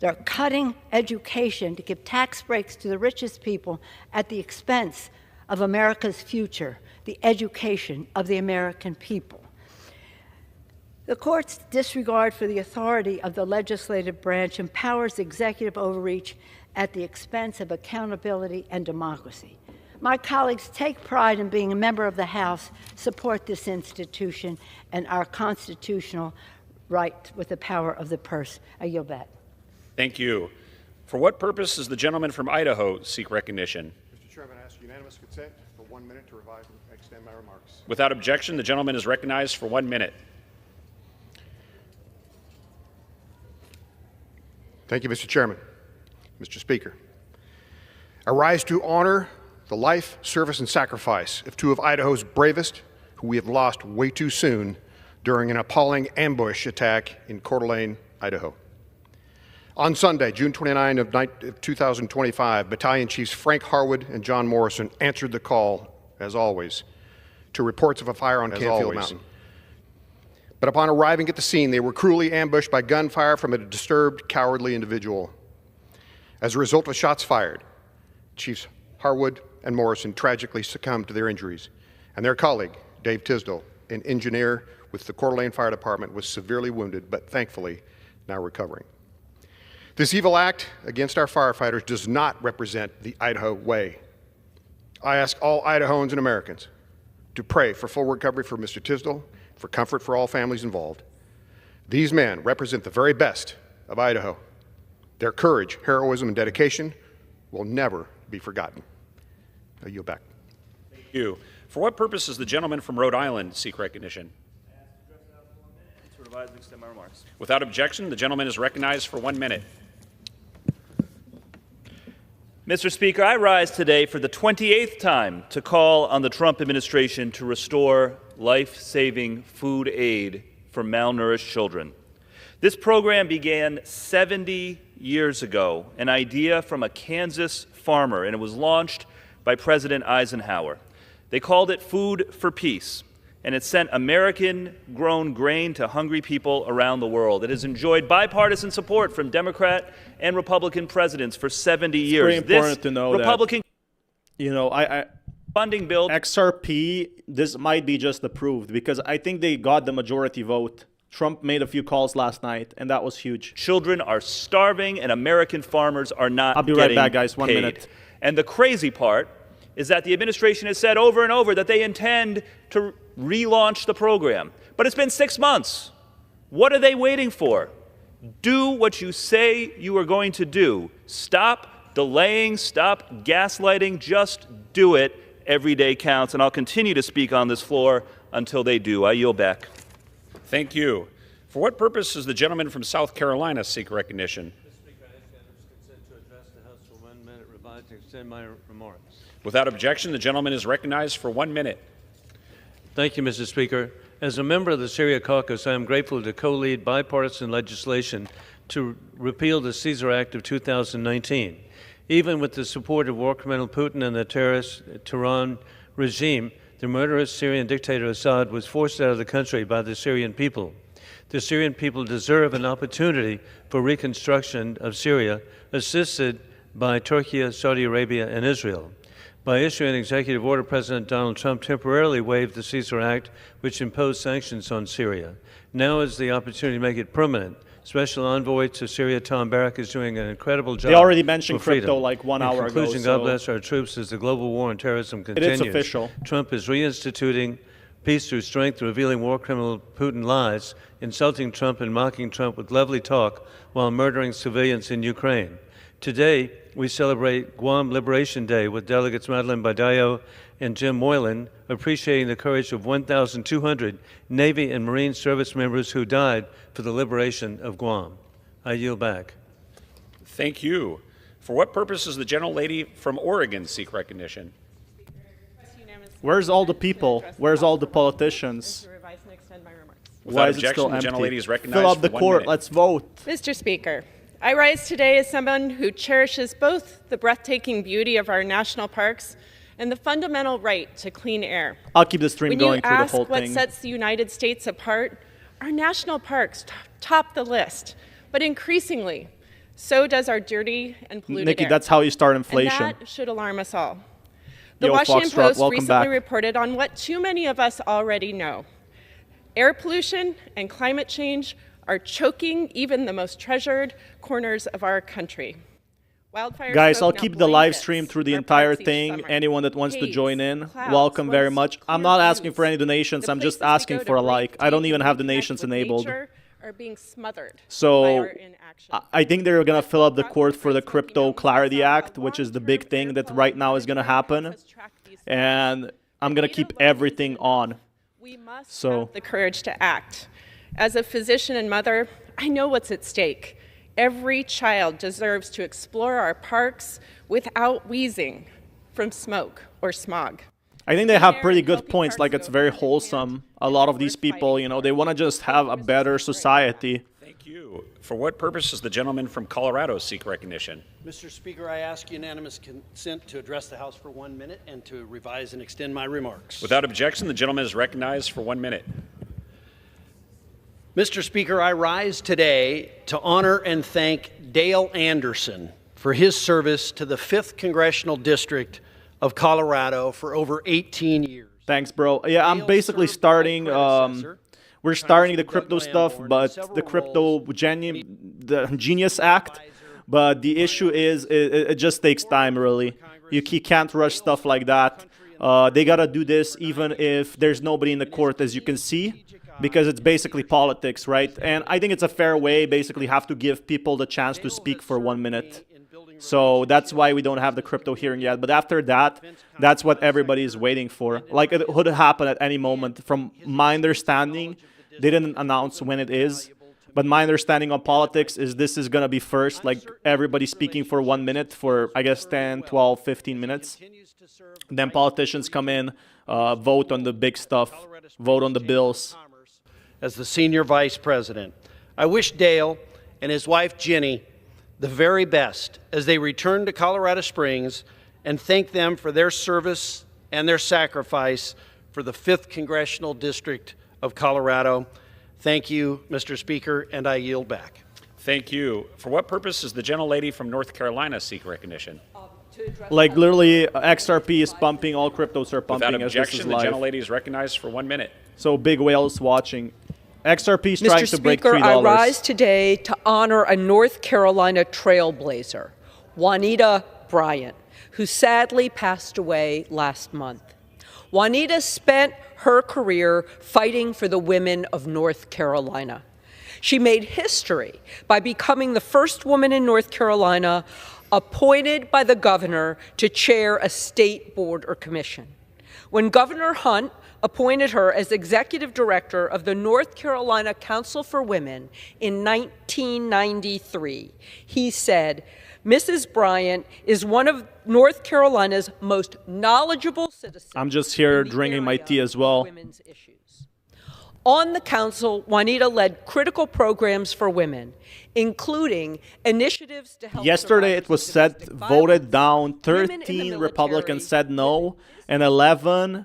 They're cutting education to give tax breaks to the richest people at the expense of America's future, the education of the American people. The court's disregard for the authority of the legislative branch empowers executive overreach at the expense of accountability and democracy. My colleagues take pride in being a member of the House, support this institution, and our constitutional right with the power of the purse. I yield back. Thank you. For what purpose does the gentleman from Idaho seek recognition? Mr. Chairman, I ask unanimous consent for 1 minute to revise and extend my remarks. Without objection, the gentleman is recognized for 1 minute. Thank you, Mr. Chairman. Mr. Speaker, I rise to honor the life, service, and sacrifice of two of Idaho's bravest, who we have lost way too soon during an appalling ambush attack in Coeur d'Alene, Idaho. On Sunday, June 29 of 2025, Battalion Chiefs Frank Harwood and John Morrison answered the call, as always, to reports of a fire on Canfield Mountain. But upon arriving at the scene, they were cruelly ambushed by gunfire from a disturbed, cowardly individual. As a result of shots fired, Chiefs Harwood and Morrison tragically succumbed to their injuries, and their colleague, Dave Tisdall, an engineer with the Coeur d'Alene Fire Department, was severely wounded, but thankfully now recovering. This evil act against our firefighters does not represent the Idaho way. I ask all Idahoans and Americans to pray for full recovery for Mr. Tisdall, for comfort for all families involved. These men represent the very best of Idaho. Their courage, heroism, and dedication will never be forgotten. I yield back. Thank you. For what purpose does the gentleman from Rhode Island seek recognition? To revise and extend my remarks. Without objection, the gentleman is recognized for 1 minute. Mr. Speaker, I rise today for the 28th time to call on the Trump administration to restore life-saving food aid for malnourished children. This program began 70 years ago, an idea from a Kansas farmer, and it was launched by President Eisenhower. They called it Food for Peace, and it sent American-grown grain to hungry people around the world. It has enjoyed bipartisan support from Democrat and Republican presidents for 70 years. It's very important to know Republican, that, you know, funding bill. XRP, this might be just approved because I think they got the majority vote. Trump made a few calls last night, and that was huge. Children are starving, and American farmers are not I'll be right back, guys. 1 minute. And the crazy part is that the administration has said over and over that they intend to relaunch the program. But it's been 6 months. What are they waiting for? Do what you say you are going to do. Stop delaying, stop gaslighting, just do it. Every day counts, and I'll continue to speak on this floor until they do. I yield back. Thank you. For what purpose does the gentleman from South Carolina seek recognition? Mr. Speaker, I ask unanimous consent to address the House for 1 minute, revise and extend my remarks. Without objection, the gentleman is recognized for 1 minute. Thank you, Mr. Speaker. As a member of the Syria Caucus, I am grateful to co-lead bipartisan legislation to repeal the Caesar Act of 2019. Even with the support of war criminal Putin and the terrorist Tehran regime, the murderous Syrian dictator Assad was forced out of the country by the Syrian people. The Syrian people deserve an opportunity for reconstruction of Syria, assisted by Turkey, Saudi Arabia, and Israel. By issuing an executive order, President Donald Trump temporarily waived the Caesar Act, which imposed sanctions on Syria. Now is the opportunity to make it permanent. Special Envoy to Syria, Tom Barrack, is doing an incredible job. They already mentioned crypto crypto like 1 hour ago. In conclusion, God bless our troops as the global war on terrorism continues. It's official. Trump is reinstituting Peace through strength, revealing war criminal Putin lies, insulting Trump and mocking Trump with lovely talk while murdering civilians in Ukraine. Today, we celebrate Guam Liberation Day with delegates Madeline Badayo and Jim Moylan, appreciating the courage of 1,200 Navy and Marine service members who died for the liberation of Guam. I yield back. Thank you. For what purpose does the gentlelady from Oregon seek recognition? Where's all the people? Where's all the politicians? Why is it still empty? Fill up the court. Let's vote. Mr. Speaker, I rise today as someone who cherishes both the breathtaking beauty of our national parks and the fundamental right to clean air. I'll keep the stream going through the whole When you ask what thing. sets the United States apart, our national parks top the list, but increasingly, so does our dirty and polluted Nikki, air. that's how you start inflation. And that should alarm us all. The Yo, Washington Foxtrot, Post welcome recently back. reported on what too many of us already know. Air pollution and climate change are choking even the most treasured corners of our country. Wildfire Guys, smoke I'll now keep the live blankets stream through the our entire parks each thing. summer. Anyone that wants to Haze, join in, clouds, welcome very once much. I'm clear not asking views. for any donations. The I'm just places we asking go for a to like. I don't breathe, even have connect donations with enabled. nature are being smothered by So our inaction. I think they're going to fill up the court for the Crypto Clarity Act, which is the big thing that right now is going to happen. And I'm going to keep everything on. We must So have the courage to act. As a physician and mother, I know what's at stake. Every child deserves to explore our parks without wheezing from smoke or smog. I think they have pretty good points, like it's very wholesome. A lot of these people, you know, they want to just have a better society. Thank you. For what purpose does the gentleman from Colorado seek recognition? Mr. Speaker, I ask unanimous consent to address the House for 1 minute and to revise and extend my remarks. Without objection, the gentleman is recognized for 1 minute. Mr. Speaker, I rise today to honor and thank Dale Anderson for his service to the 5th Congressional District of Colorado for over 18 years. Thanks, bro. Yeah, I'm basically starting, we're starting the crypto stuff, but the the Genius Act. But the issue is, it just takes time, really. You can't rush stuff like that. They gotta do this even if there's nobody in the court, as you can see, because it's basically politics, right? And I think it's a fair way, basically have to give people the chance to speak for 1 minute. So that's why we don't have the crypto hearing yet. But after that, that's what everybody is waiting for. Like, it would happen at any moment. From my understanding, they didn't announce when it is. But my understanding on politics is this is going to be first, like everybody speaking for 1 minute for, I guess, 10, 12, 15 minutes. Then politicians come in, vote on the big stuff, vote on the bills. As the Senior Vice President, I wish Dale and his wife Jenny the very best as they return to Colorado Springs and thank them for their service and their sacrifice for the 5th Congressional District of Colorado. Thank you, Mr. Speaker, and I yield back. Thank you. For what purpose does the gentlelady from North Carolina seek recognition? Like, literally, XRP is pumping, all cryptos are pumping. Without as this objection, is the live. gentlelady is recognized for 1 minute. So big whales watching. XRP is trying Mr. to break Speaker, $3. I rise today to honor a North Carolina trailblazer, Juanita Bryant, who sadly passed away last month. Juanita spent her career fighting for the women of North Carolina. She made history by becoming the first woman in North Carolina appointed by the governor to chair a state board or commission. When Governor Hunt appointed her as executive director of the North Carolina Council for Women in 1993, he said, Mrs. Bryant is one of North Carolina's most knowledgeable citizens. I'm just here drinking my tea as well. On the council, Juanita led critical programs for women, including initiatives to help Yesterday it was said, voted down, 13 Republicans said no, and 11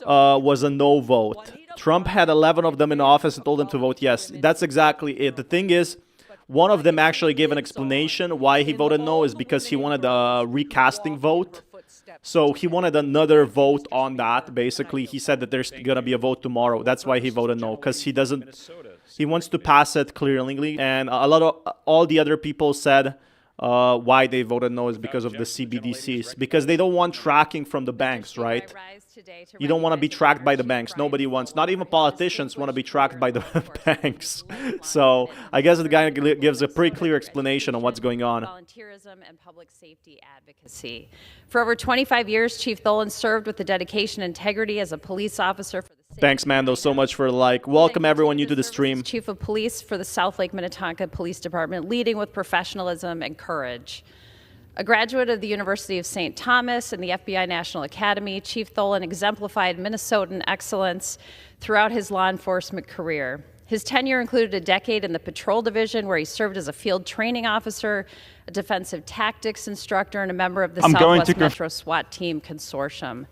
was a no vote. Trump had 11 of them in office and told them to vote yes. That's exactly it. The thing is, one of them actually gave an explanation why he voted no is because he wanted a recasting vote. So he wanted another vote on that. Basically, he said that there's going to be a vote tomorrow. That's why he voted no, because he wants to pass it clearly. And all the other people said why they voted no is because of the CBDCs, because they don't want tracking from the banks, right? You don't want to be tracked by the banks. Nobody wants, not even politicians want to be tracked by the banks. So I guess the guy gives a pretty clear explanation on what's going on. Volunteerism and public safety advocacy. For over 25 years, Chief Tholen served with the dedication and integrity as a police officer for the city. Thanks, Mando, so much for the like. Welcome everyone new to the stream. Chief of Police for the South Lake Minnetonka Police Department, leading with professionalism and courage. A graduate of the University of St. Thomas and the FBI National Academy, Chief Tholen exemplified Minnesotan excellence throughout his law enforcement career. His tenure included a decade in the Patrol Division, where he served as a field training officer, a defensive tactics instructor, and a member of the Southwest Metro SWAT Team Consortium.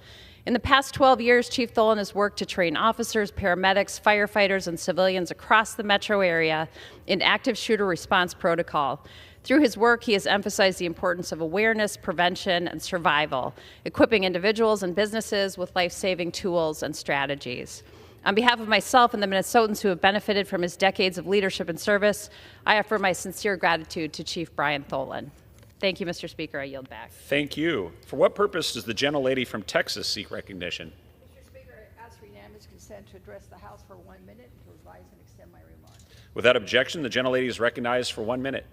In the past 12 years, Chief Tholen has worked to train officers, paramedics, firefighters, and civilians across the metro area in active shooter response protocol. Through his work, he has emphasized the importance of awareness, prevention, and survival, equipping individuals and businesses with life-saving tools and strategies. On behalf of myself and the Minnesotans who have benefited from his decades of leadership and service, I offer my sincere gratitude to Chief Brian Tholen. Thank you, Mr. Speaker. I yield back. Thank you. For what purpose does the gentlelady from Texas seek recognition? Mr. Speaker, I ask for unanimous consent to address the House for 1 minute to revise and extend my remarks. Without objection, the gentlelady is recognized for 1 minute.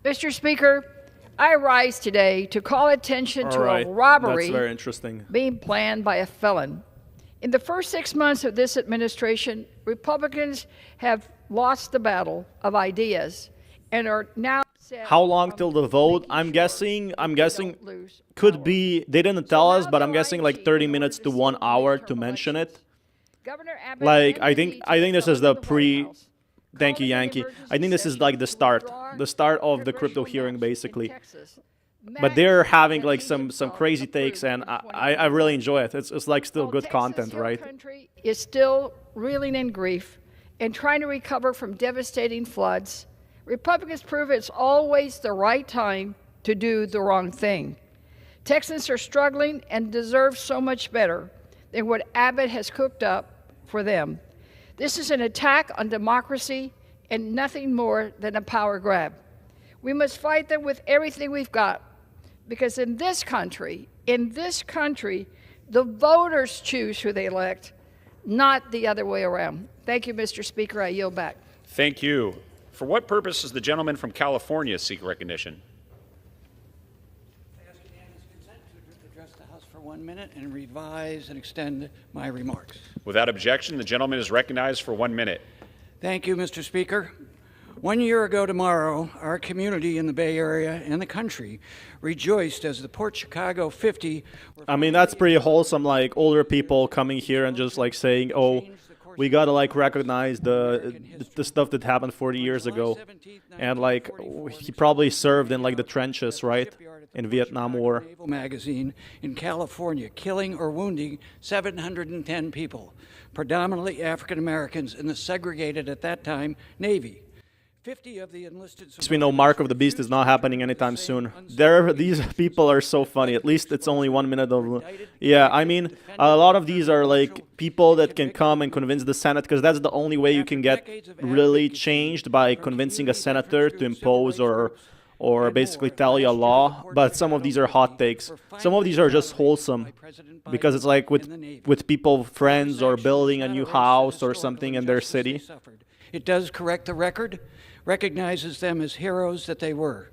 Mr. Speaker, I rise today to call attention to a robbery That's very interesting. being planned by a felon. In the first 6 months of this administration, Republicans have lost the battle of ideas and are now set. How long till the vote? I'm guessing could be, they didn't tell us, but I'm guessing like 30 minutes to 1 hour to mention it. Like I think this is the Thank you, Yankee. I think this is like the start of the crypto hearing, basically. But they're having like some crazy takes, and I really enjoy it. It's like still good content, right? Country is still reeling in grief and trying to recover from devastating floods. Republicans prove it's always the right time to do the wrong thing. Texans are struggling and deserve so much better than what Abbott has cooked up for them. This is an attack on democracy and nothing more than a power grab. We must fight them with everything we've got, because in this country, the voters choose who they elect, not the other way around. Thank you, Mr. Speaker. I yield back. Thank you. For what purpose does the gentleman from California seek recognition? I ask unanimous consent to address the House for 1 minute and revise and extend my remarks. Without objection, the gentleman is recognized for 1 minute. Thank you, Mr. Speaker. 1 year ago tomorrow, our community in the Bay Area and the country rejoiced as the Port Chicago 50. I mean, that's pretty wholesome, like older people coming here and just like saying, oh, we gotta like recognize the stuff that happened 40 years ago. And like he probably served in like the trenches, right, in Vietnam War. Naval magazine in California, killing or wounding 710 people, predominantly African Americans in the segregated at that time Navy. 50 of the enlisted. We know Mark of the Beast is not happening anytime soon. These people are so funny. At least it's only 1 minute of. Yeah, I mean, a lot of these are like people that can come and convince the Senate, because that's the only way you can get really changed, by convincing a senator to impose or basically tell you a law. But some of these are hot takes. Some of these are just wholesome, because it's like with people, friends, or building a new house or something in their city. It does correct the record, recognizes them as heroes that they were.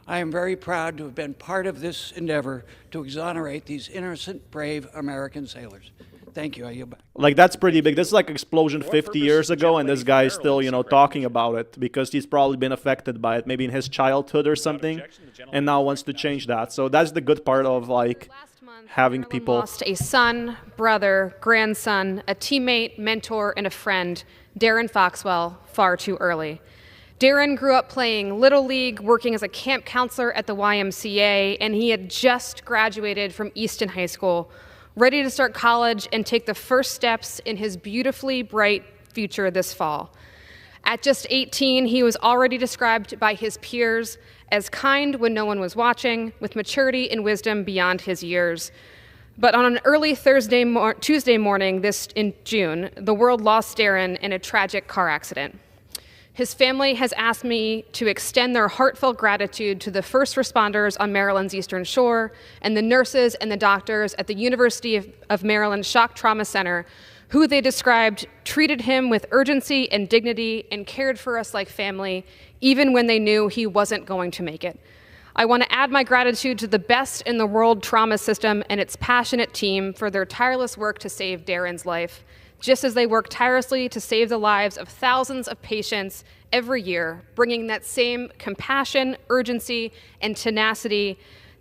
I am very proud to have been part of this endeavor to exonerate these innocent, brave American sailors. Thank you. I yield back. Like, that's pretty big. This is like explosion 50 years ago, and this guy is still, talking about it, because he's probably been affected by it, maybe in his childhood or something, and now wants to change that. So that's the good part of, like, having people. Lost a son, brother, grandson, a teammate, mentor, and a friend, Darren Foxwell, far too early. Darren grew up playing Little League, working as a camp counselor at the YMCA, and he had just graduated from Easton High School, ready to start college and take the first steps in his beautifully bright future this fall. At just 18, he was already described by his peers as kind when no one was watching, with maturity and wisdom beyond his years. But on an early Tuesday morning in June, the world lost Darren in a tragic car accident. His family has asked me to extend their heartfelt gratitude to the first responders on Maryland's Eastern Shore and the nurses and the doctors at the University of Maryland Shock Trauma Center, who they described treated him with urgency and dignity and cared for us like family, even when they knew he wasn't going to make it. I want to add my gratitude to the best in the world trauma system and its passionate team for their tireless work to save Darren's life, just as they work tirelessly to save the lives of thousands of patients every year, bringing that same compassion, urgency, and tenacity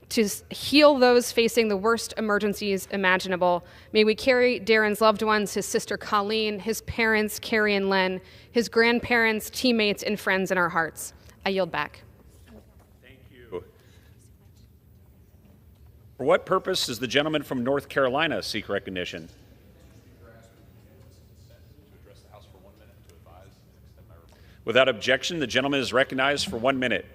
to heal those facing the worst emergencies imaginable. May we carry Darren's loved ones, his sister Colleen, his parents, Carrie and Len, his grandparents, teammates, and friends in our hearts. I yield back. For what purpose does the gentleman from North Carolina seek recognition? Without objection, the gentleman is recognized for 1 minute.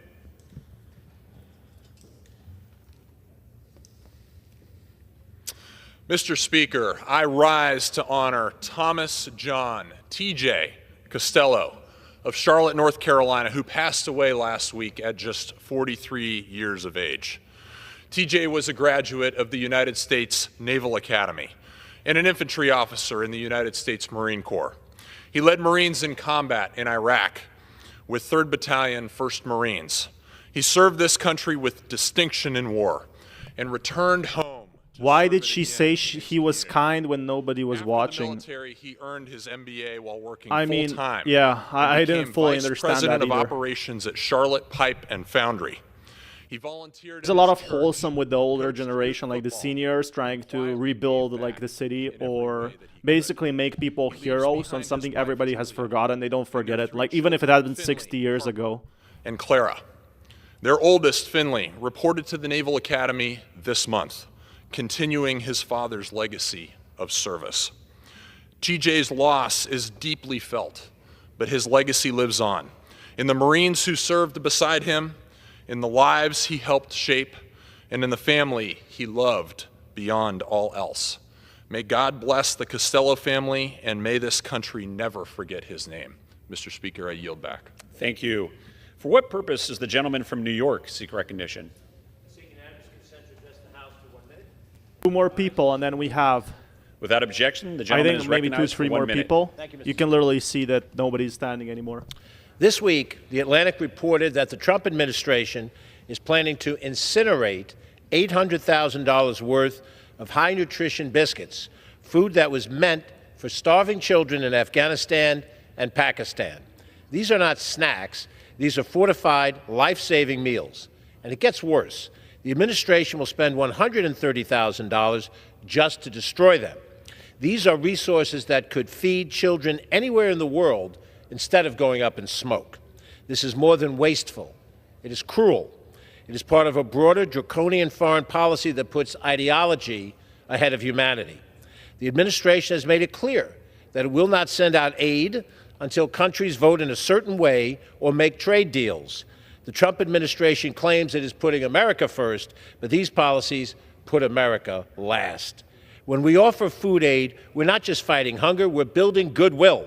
Mr. Speaker, I rise to honor Thomas John T.J. Costello of Charlotte, North Carolina, who passed away last week at just 43 years of age. TJ was a graduate of the United States Naval Academy and an infantry officer in the United States Marine Corps. He led Marines in combat in Iraq with 3rd Battalion, 1st Marines. He served this country with distinction in war and returned home. Why did she say he was kind when nobody was watching? After the military, he earned his MBA while working full-time. Yeah, I didn't fully understand that Vice President of either. Operations at Charlotte Pipe and Foundry. He volunteered. There's a lot of wholesome with the older generation, like the seniors trying to rebuild like the city or basically make people heroes on something everybody has forgotten. They don't forget it, like even if it had been 60 years ago. And Clara. Their oldest, Finley, reported to the Naval Academy this month, continuing his father's legacy of service. TJ's loss is deeply felt, but his legacy lives on. In the Marines who served beside him, in the lives he helped shape, and in the family he loved beyond all else. May God bless the Costello family, and may this country never forget his name. Mr. Speaker, I yield back. Thank you. For what purpose does the gentleman from New York seek recognition? Two more people, and then we have. Without objection, the I gentleman think is maybe recognized 2-3 for 1 more minute. people. You can literally see that nobody's standing anymore. This week, The Atlantic reported that the Trump administration is planning to incinerate $800,000 worth of high-nutrition biscuits, food that was meant for starving children in Afghanistan and Pakistan. These are not snacks. These are fortified, life-saving meals. And it gets worse. The administration will spend $130,000 just to destroy them. These are resources that could feed children anywhere in the world instead of going up in smoke. This is more than wasteful. It is cruel. It is part of a broader draconian foreign policy that puts ideology ahead of humanity. The administration has made it clear that it will not send out aid until countries vote in a certain way or make trade deals. The Trump administration claims it is putting America first, but these policies put America last. When we offer food aid, we're not just fighting hunger, we're building goodwill.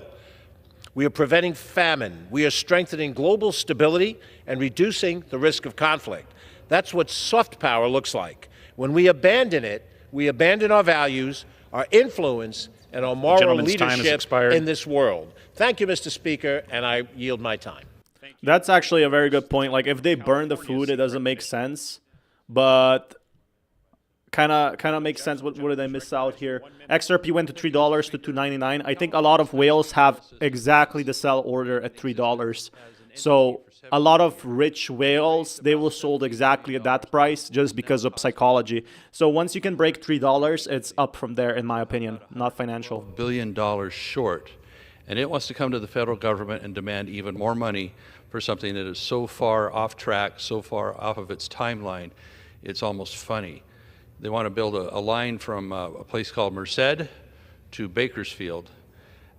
We are preventing famine. We are strengthening global stability and reducing the risk of conflict. That's what soft power looks like. When we abandon it, we abandon our values, our influence, and our moral leadership in this world. Thank you, Mr. Speaker, and I yield my time. That's actually a very good point. Like if they burn the food, it doesn't make sense, but kind of makes sense. What did I miss out here? XRP went to $3 to $2.99. I think a lot of whales have exactly the sell order at $3. So a lot of rich whales, they will sold exactly at that price just because of psychology. So once you can break $3, it's up from there, in my opinion, not financial. $1 billion short, and it wants to come to the federal government and demand even more money for something that is so far off track, so far off of its timeline, it's almost funny. They want to build a line from a place called Merced to Bakersfield.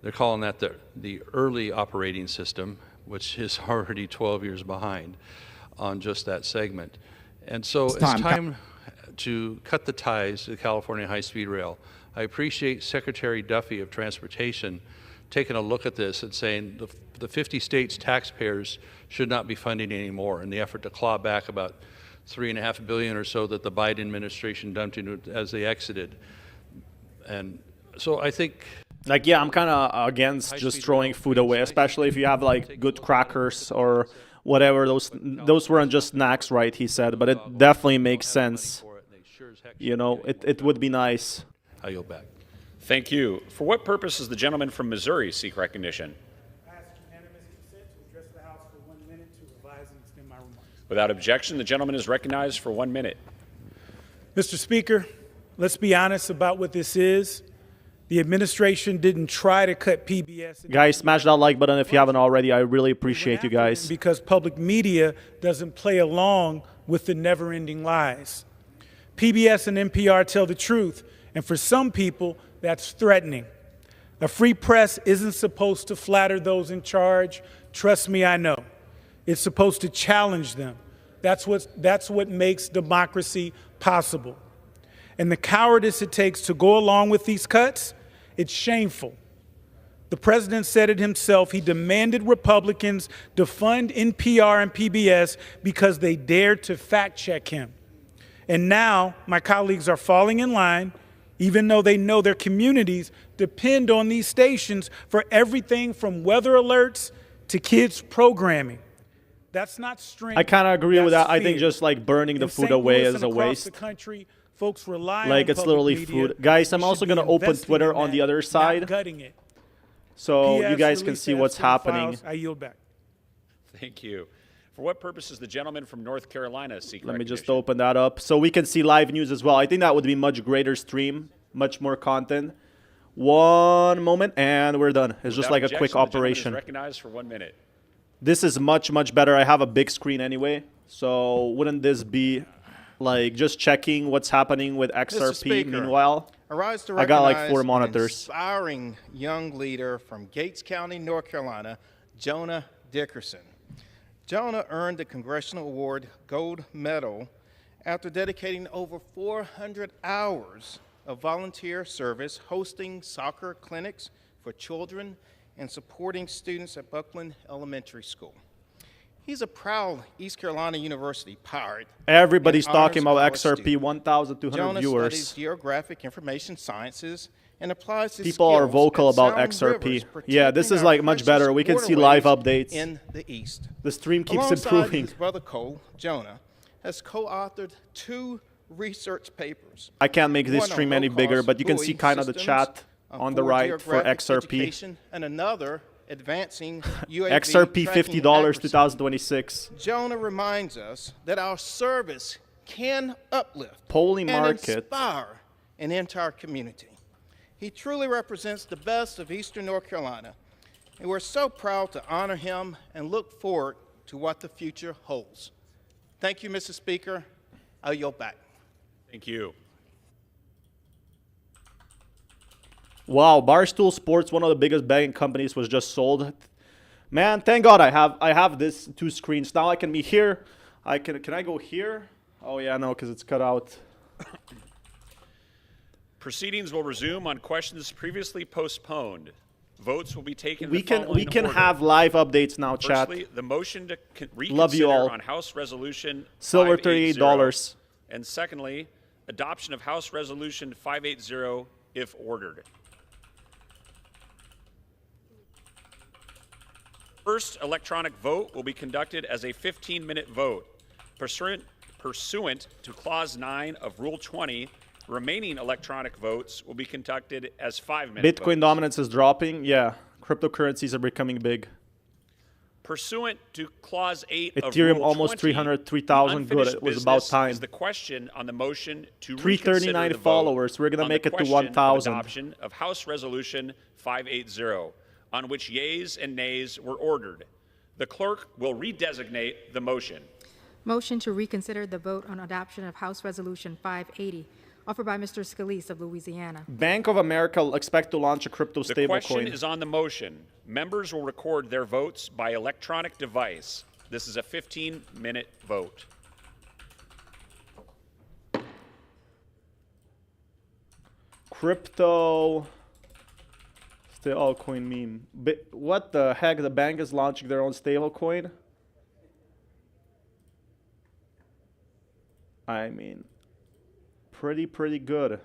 They're calling that the early operating system, which is already 12 years behind on just that segment. And so it's time to cut the ties to the California High-Speed Rail. I appreciate Secretary Duffy of Transportation taken a look at this and saying the 50 states taxpayers should not be funding anymore in the effort to claw back about $3.5 billion or so that the Biden administration dumped into it as they exited. And so I think, like, yeah, I'm kind of against just throwing food away, especially if you have like good crackers or whatever. Those weren't just snacks, right? He said, but it definitely makes sense. You know, it would be nice. I yield back. Thank you. For what purpose does the gentleman from Missouri seek recognition? Without objection, the gentleman is recognized for 1 minute. Mr. Speaker, let's be honest about what this is. The administration didn't try to cut PBS. Guys, smash that like button if you haven't already. I really appreciate you guys. Because public media doesn't play along with the never-ending lies. PBS and NPR tell the truth, and for some people, that's threatening. A free press isn't supposed to flatter those in charge. Trust me, I know. It's supposed to challenge them. That's what makes democracy possible. And the cowardice it takes to go along with these cuts, it's shameful. The president said it himself. He demanded Republicans to fund NPR and PBS because they dared to fact check him. And now my colleagues are falling in line, even though they know their communities depend on these stations for everything from weather alerts to kids programming. That's not strength. I kind of agree with that. Fear. I think just like burning the food away is a waste. The country, folks rely like on it's literally food. Guys, I'm also going to open Twitter on the other side, so you guys can see what's happening. I yield back. Thank you. For what purpose does the gentleman from North Carolina seek recognition? Let me just open that up so we can see live news as well. I think that would be much greater stream, much more content. One moment, and we're done. It's just like a quick operation. The gentleman is recognized for 1 minute. This is much, much better. I have a big screen anyway, so wouldn't this be like just checking what's happening with XRP? Meanwhile, I got like 4 monitors. An inspiring young leader from Gates County, North Carolina, Jonah Dickerson. Jonah earned the Congressional Award Gold Medal after dedicating over 400 hours of volunteer service hosting soccer clinics for children and supporting students at Buckland Elementary School. He's a proud East Carolina University pirate. Everybody's talking about XRP, 1,200 Jonah viewers. Studies geographic information sciences and applies his People are skills vocal at about Sound XRP. Rivers, Yeah, this is like much better. We can see live updates. In the East. The stream keeps Alongside improving. His brother Cole, Jonah has co-authored 2 research papers. I can't make this One on stream any bigger, but you can see buoy kind of the systems chat on the right for geographic XRP. education, and another advancing UAV XRP tracking $50 accuracy. 2026. Jonah reminds us that our service can uplift Poly and market. inspire an entire community. He truly represents the best of Eastern North Carolina, and we're so proud to honor him and look forward to what the future holds. Thank you, Mr. Speaker. I'll yield back. Thank you. Wow, Barstool Sports, one of the biggest betting companies, was just sold. Man, thank God I have this 2 screens. Now I can be here. Can I go here? Oh yeah, no, because it's cut out. Proceedings will resume on questions previously postponed. Votes will be taken. We can have live updates now, chat. Firstly, the motion to Love you all. reconsider on House Resolution Silver 580. $38. And secondly, adoption of House Resolution 580 if ordered. First electronic vote will be conducted as a 15-minute vote. Pursuant to Clause 9 of Rule 20, remaining electronic votes will be conducted as 5-minute Bitcoin dominance is dropping. Yeah, cryptocurrencies are becoming big. Pursuant to Clause 8 of Ethereum Rule almost 20, 303,000. Good. It was about time. Is the question on the motion to 339 reconsider the followers. vote We're gonna on make the it to question 1,000. of adoption of House Resolution 580, on which yeas and nays were ordered. The clerk will redesignate the motion. Motion to reconsider the vote on adoption of House Resolution 580, offered by Mr. Scalise of Louisiana. Bank of America expect to launch a crypto The question stablecoin. is on the motion. Members will record their votes by electronic device. This is a 15-minute vote. Crypto Stablecoin meme. What the heck? The bank is launching their own stablecoin? I mean, pretty good.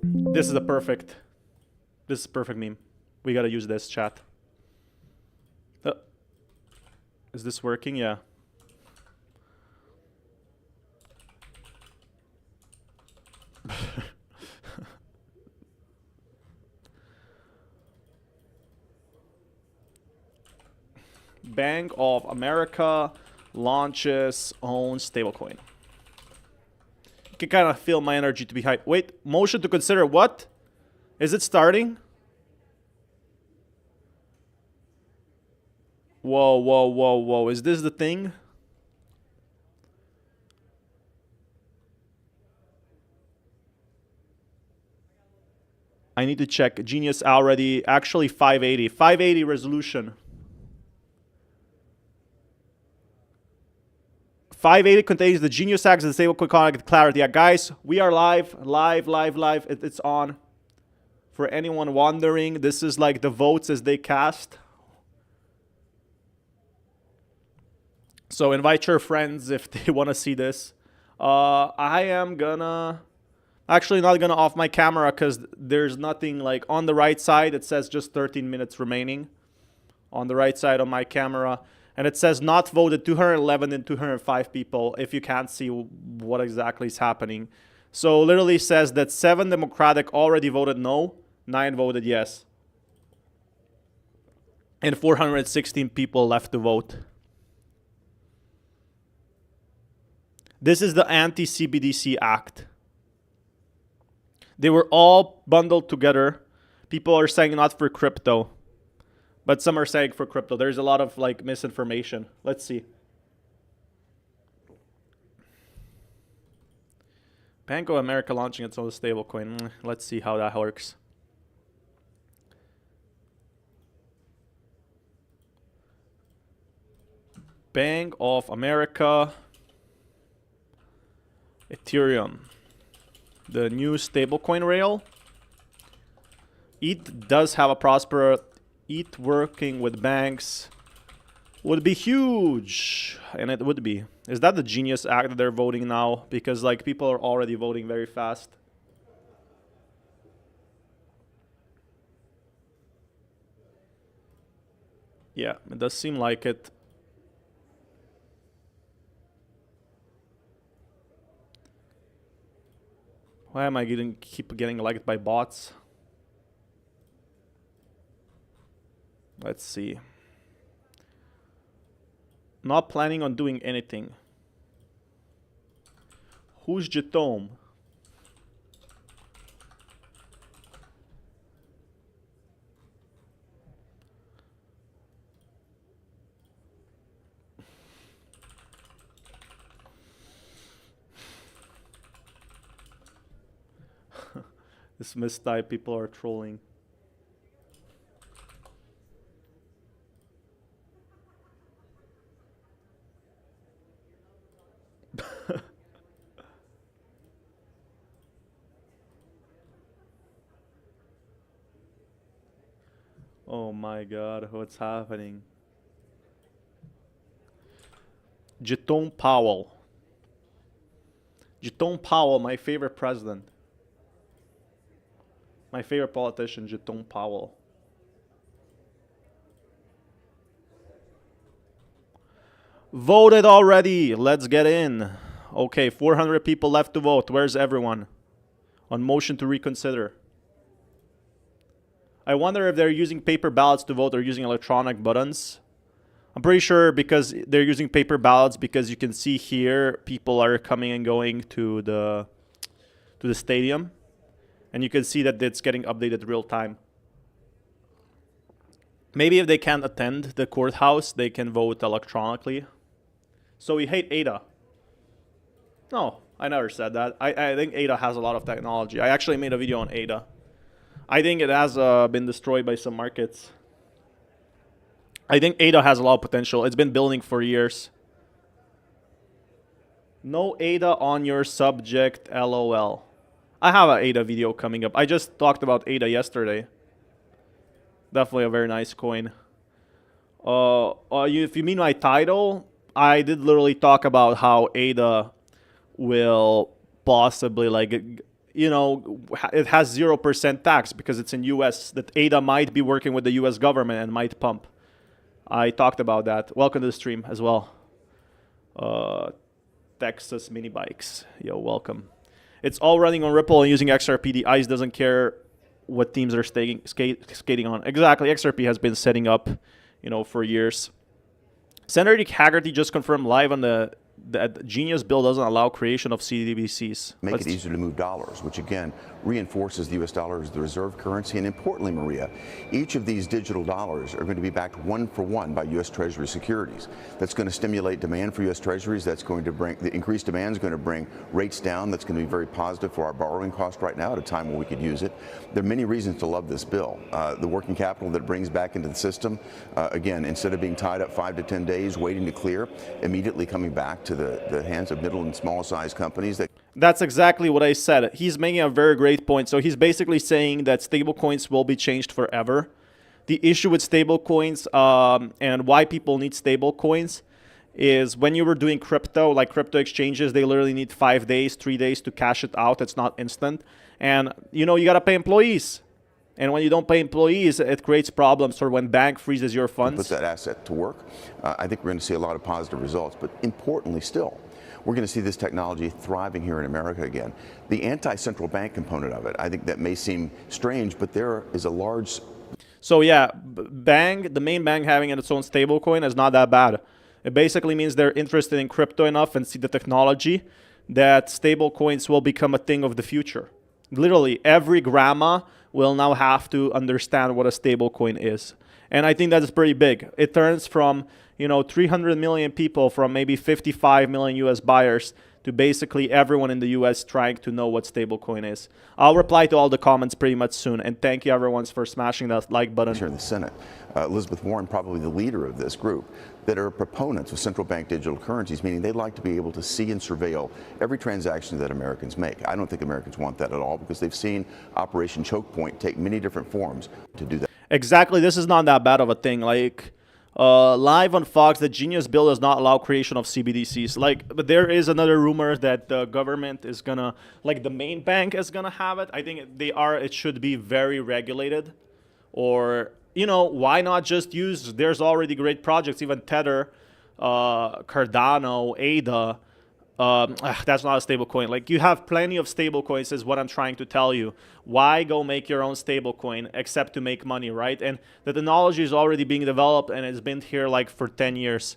This is perfect meme. We gotta use this, chat. Is this working? Yeah. Bank of America launches own stablecoin. You can kind of feel my energy to be high. Wait, motion to consider what? Is it starting? Whoa. Is this the thing? I need to check. Genius already. Actually, 580. 580 resolution. 580 contains the Genius Act and the stablecoin connected clarity. Yeah, guys, we are live. It's on. For anyone wondering, this is like the votes as they cast. So invite your friends if they want to see this. I am gonna... Actually, not gonna off my camera because there's nothing like on the right side. It says just 13 minutes remaining on the right side of my camera. And it says not voted 211 and 205 people if you can't see what exactly is happening. So literally says that 7 Democratic already voted no, 9 voted yes. And 416 people left to vote. This is the anti-CBDC Act. They were all bundled together. People are saying not for crypto. But some are saying for crypto. There's a lot of like misinformation. Let's see. Bank of America launching its own stablecoin. Let's see how that works. Bank of America. Ethereum. The new stablecoin rail. ETH does have a prosper... ETH working with banks would be huge, and it would be. Is that the Genius Act that they're voting now? Because like people are already voting very fast. Yeah, it does seem like it. Why am I keep getting liked by bots? Let's see. Not planning on doing anything. Who's Jetome? This mistype people are trolling. Oh my god, what's happening? Jerome Powell. Jerome Powell, my favorite president. My favorite politician, Jerome Powell. Voted already. Let's get in. Okay, 400 people left to vote. Where's everyone? On motion to reconsider. I wonder if they're using paper ballots to vote or using electronic buttons. I'm pretty sure because they're using paper ballots because you can see here people are coming and going to the stadium. And you can see that it's getting updated real time. Maybe if they can't attend the courthouse, they can vote electronically. So we hate ADA. No, I never said that. I think ADA has a lot of technology. I actually made a video on ADA. I think it has been destroyed by some markets. I think ADA has a lot of potential. It's been building for years. No ADA on your subject, LOL. I have an ADA video coming up. I just talked about ADA yesterday. Definitely a very nice coin. If you mean my title, I did literally talk about how ADA will possibly, like, you know, it has 0% tax because it's in US, that ADA might be working with the US government and might pump. I talked about that. Welcome to the stream as well. Texas mini bikes. Yo, welcome. It's all running on Ripple and using XRP. The ICE doesn't care what teams are skating on. Exactly. XRP has been setting up, you know, for years. Senator Haggerty just confirmed live on that Genius bill doesn't allow creation of CBDCs. Make it easier to move dollars, which again reinforces the U.S. dollar as the reserve currency. And importantly, Maria, each of these digital dollars are going to be backed one for one by U.S. Treasury securities. That's going to stimulate demand for U.S. Treasuries. That's going to bring, the increased demand is going to bring rates down. That's going to be very positive for our borrowing cost right now at a time when we could use it. There are many reasons to love this bill. The working capital that it brings back into the system, again, instead of being tied up 5 to 10 days waiting to clear, immediately coming back to the hands of middle and small size companies. That's exactly what I said. He's making a very great point. So he's basically saying that stablecoins will be changed forever. The issue with stablecoins and why people need stablecoins is when you were doing crypto, like crypto exchanges, they literally need 5 days, 3 days to cash it out. It's not instant. And, you know, you got to pay employees. And when you don't pay employees, it creates problems. Or when bank freezes your funds. Put that asset to work. I think we're going to see a lot of positive results. But importantly still, we're going to see this technology thriving here in America again. The anti-central bank component of it, I think that may seem strange, but there is a large... So yeah, the main bank having its own stablecoin is not that bad. It basically means they're interested in crypto enough and see the technology that stablecoins will become a thing of the future. Literally, every grandma will now have to understand what a stablecoin is. And I think that's pretty big. It turns from, you know, 300 million people from maybe 55 million US buyers to basically everyone in the US trying to know what stablecoin is. I'll reply to all the comments pretty much soon. And thank you everyone for smashing that like button. Here in the Senate, Elizabeth Warren, probably the leader of this group, that are proponents of central bank digital currencies, meaning they'd like to be able to see and surveil every transaction that Americans make. I don't think Americans want that at all because they've seen Operation Choke Point take many different forms to do that. Exactly. This is not that bad of a thing. Like, live on Fox, the Genius bill does not allow creation of CBDCs. Like, but there is another rumor that the government is gonna, like, the main bank is gonna have it. I think it should be very regulated. Or, you know, why not just use, there's already great projects, even Tether, Cardano, ADA. That's not a stable coin. Like, you have plenty of stable coins is what I'm trying to tell you. Why go make your own stable coin except to make money, right? And the technology is already being developed and it's been here like for 10 years.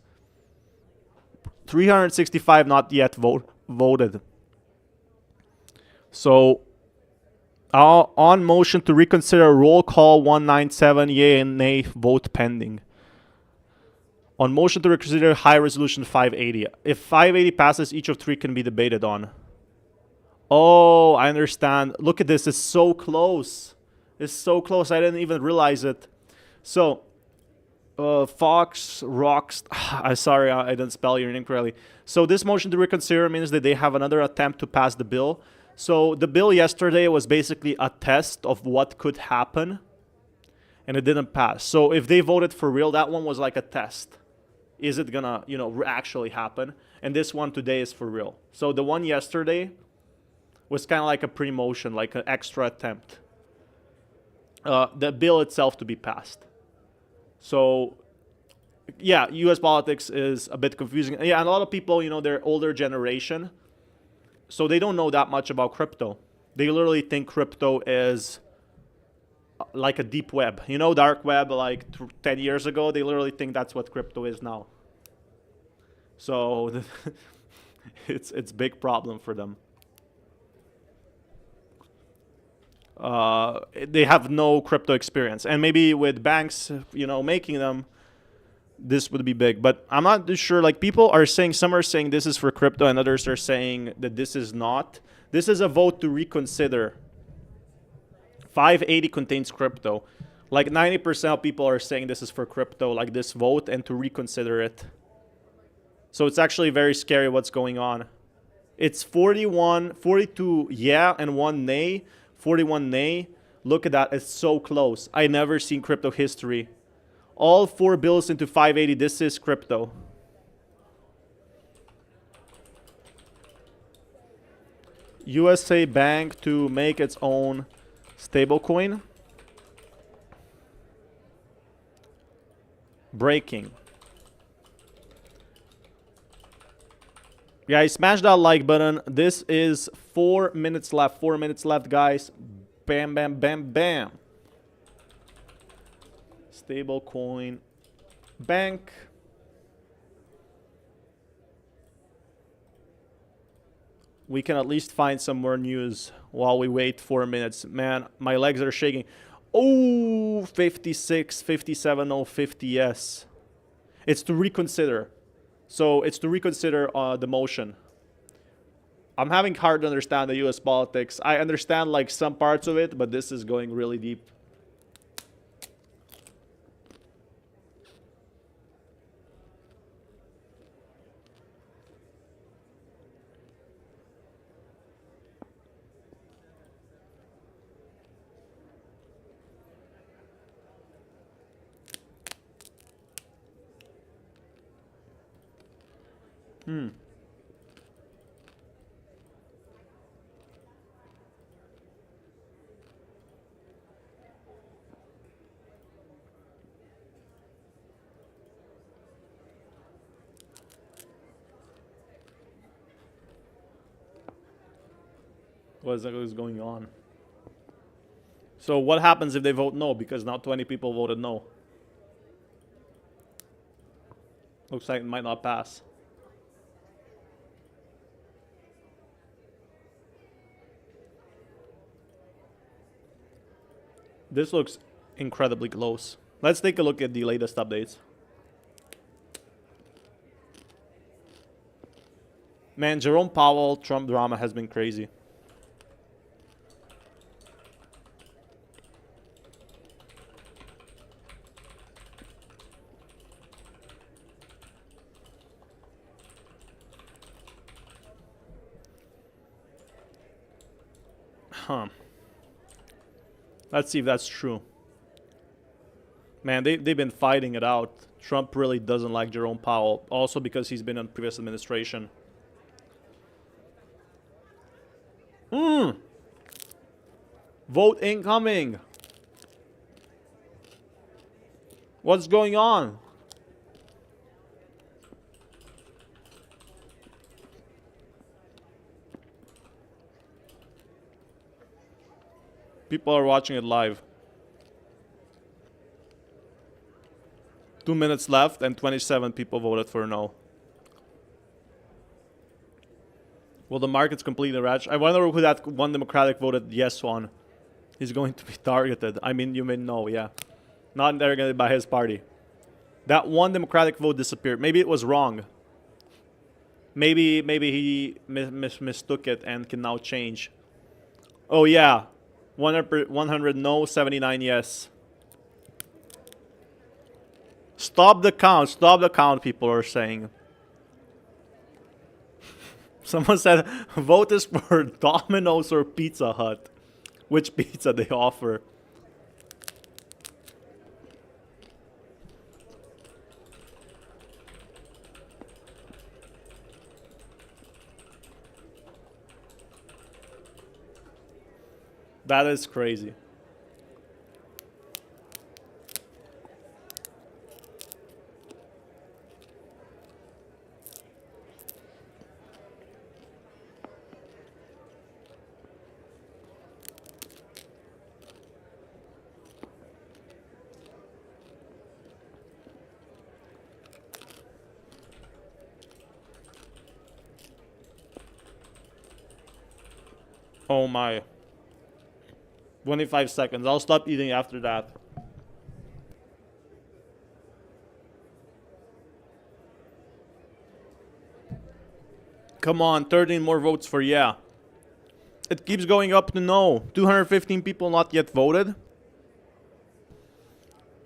365 not yet voted. So on motion to reconsider, roll call 197, yay and nay, vote pending. On motion to reconsider high resolution 580. If 580 passes, each of 3 can be debated on. Oh, I understand. Look at this. It's so close. It's so close. I didn't even realize it. So, Fox rocks. I'm sorry, I didn't spell your name correctly. So this motion to reconsider means that they have another attempt to pass the bill. So the bill yesterday was basically a test of what could happen. And it didn't pass. So if they voted for real, that one was like a test. Is it gonna, you know, actually happen? And this one today is for real. So the one yesterday was kind of like a pre-motion, like an extra attempt. The bill itself to be passed. So, yeah, U.S. politics is a bit confusing. Yeah, and a lot of people, you know, they're older generation, so they don't know that much about crypto. They literally think crypto is like a deep web. You know, dark web like 10 years ago, they literally think that's what crypto is now. So it's a big problem for them. They have no crypto experience. And maybe with banks, you know, making them, this would be big. But I'm not too sure. Like, people are saying, some are saying this is for crypto and others are saying that this is not. This is a vote to reconsider. 580 contains crypto. Like 90% of people are saying this is for crypto, like this vote, and to reconsider it. So it's actually very scary what's going on. It's 41, 42 yeah and 1 nay, 41 nay. Look at that, it's so close. I never seen crypto history. All 4 bills into 580, this is crypto. USA Bank to make its own stablecoin. Breaking. Guys, smash that like button. This is 4 minutes left. 4 minutes left, guys. Bam, bam, bam, bam. Stablecoin bank. We can at least find some more news while we wait 4 minutes. Man, my legs are shaking. Oh, 56, 57, oh, 50, yes. It's to reconsider. So it's to reconsider the motion. I'm having hard to understand the US politics. I understand like some parts of it, but this is going really deep. What is going on? So what happens if they vote no? Because now 20 people voted no. Looks like it might not pass. This looks incredibly close. Let's take a look at the latest updates. Man, Jerome Powell, Trump drama has been crazy. Huh. Let's see if that's true. Man, they've been fighting it out. Trump really doesn't like Jerome Powell. Also because he's been in previous administration. Vote incoming. What's going on? People are watching it live. 2 minutes left and 27 people voted for no. Will the markets completely ratchet? I wonder who that one Democratic voted yes on. He's going to be targeted. I mean, you may know, yeah. Not targeted by his party. That one Democratic vote disappeared. Maybe it was wrong. Maybe he mistook it and can now change. Oh yeah. 100 no, 79 yes. Stop the count, people are saying. Someone said, vote is for Domino's or Pizza Hut. Which pizza they offer. That is crazy. Oh my. 25 seconds. I'll stop eating after that. Come on, 13 more votes for yeah. It keeps going up to no. 215 people not yet voted.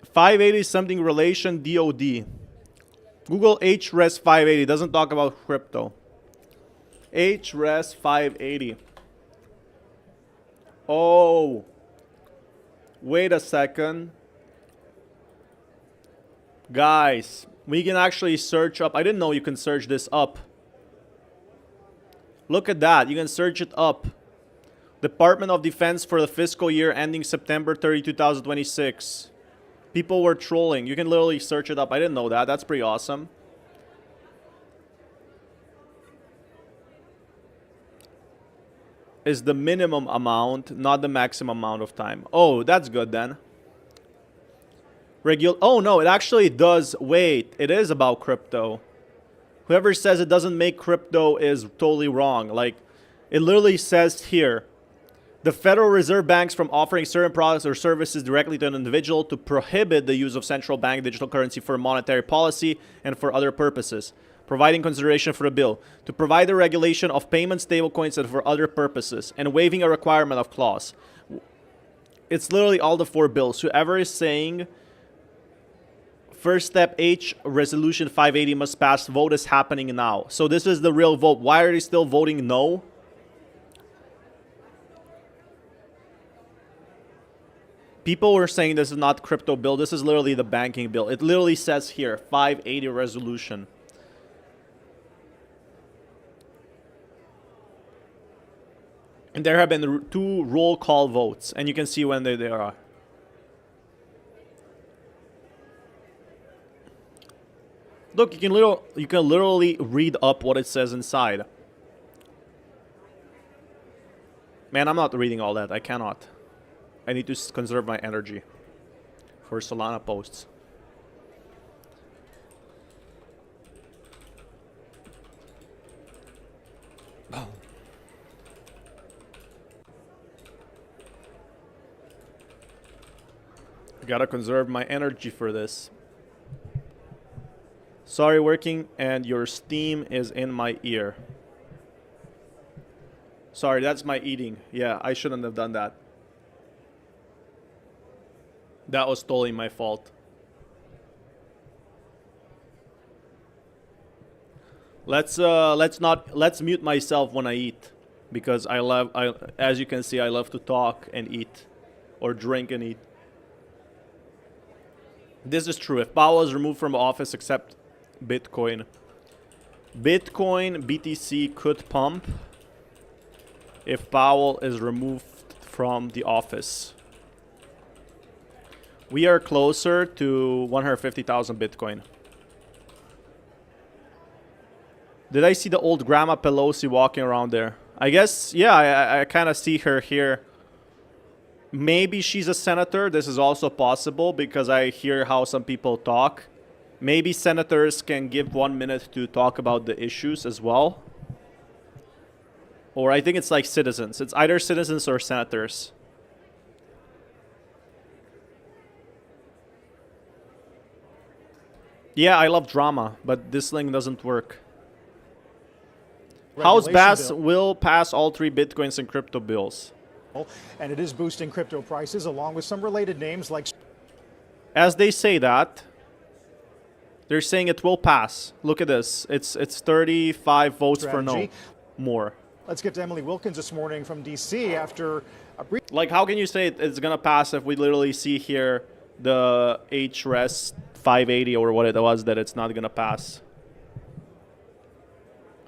580 something relation DOD. Google HRES 580 doesn't talk about crypto. HRES 580. Oh, wait a second. Guys, we can actually search up. I didn't know you can search this up. Look at that. You can search it up. Department of Defense for the fiscal year ending September 30, 2026. People were trolling. You can literally search it up. I didn't know that. That's pretty awesome. Is the minimum amount, not the maximum amount of time. Oh, that's good then. Oh no, it actually does. Wait, it is about crypto. Whoever says it doesn't make crypto is totally wrong. Like, it literally says here, the Federal Reserve banks from offering certain products or services directly to an individual, to prohibit the use of central bank digital currency for monetary policy and for other purposes, providing consideration for the bill, to provide the regulation of payment stablecoins and for other purposes, and waiving a requirement of clause. It's literally all the 4 bills. Whoever is saying first step H, resolution 580 must pass, vote is happening now. So this is the real vote. Why are they still voting no? People were saying this is not crypto bill. This is literally the banking bill. It literally says here, 580 resolution. And there have been 2 roll call votes, and you can see when they are. Look, you can literally read up what it says inside. Man, I'm not reading all that. I cannot. I need to conserve my energy for Solana posts. Oh. Gotta conserve my energy for this. Sorry, working, and your steam is in my ear. Sorry, that's my eating. Yeah, I shouldn't have done that. That was totally my fault. Let's mute myself when I eat, because as you can see, I love to talk and eat, or drink and eat. This is true. If Powell is removed from office, except Bitcoin, BTC could pump if Powell is removed from the office. We are closer to 150,000 Bitcoin. Did I see the old Grandma Pelosi walking around there? I guess, yeah, I kind of see her here. Maybe she's a senator. This is also possible because I hear how some people talk. Maybe senators can give 1 minute to talk about the issues as well. Or I think it's like citizens. It's either citizens or senators. Yeah, I love drama, but this link doesn't work. House Bass will pass all 3 Bitcoins and crypto bills. And it is boosting crypto prices along with some related names like... As they say that, they're saying it will pass. Look at this. It's 35 votes for no. More. Let's get to Emily Wilkins this morning from D.C. after a brief... Like, how can you say it's going to pass if we literally see here the HRES 580 or what it was that it's not going to pass?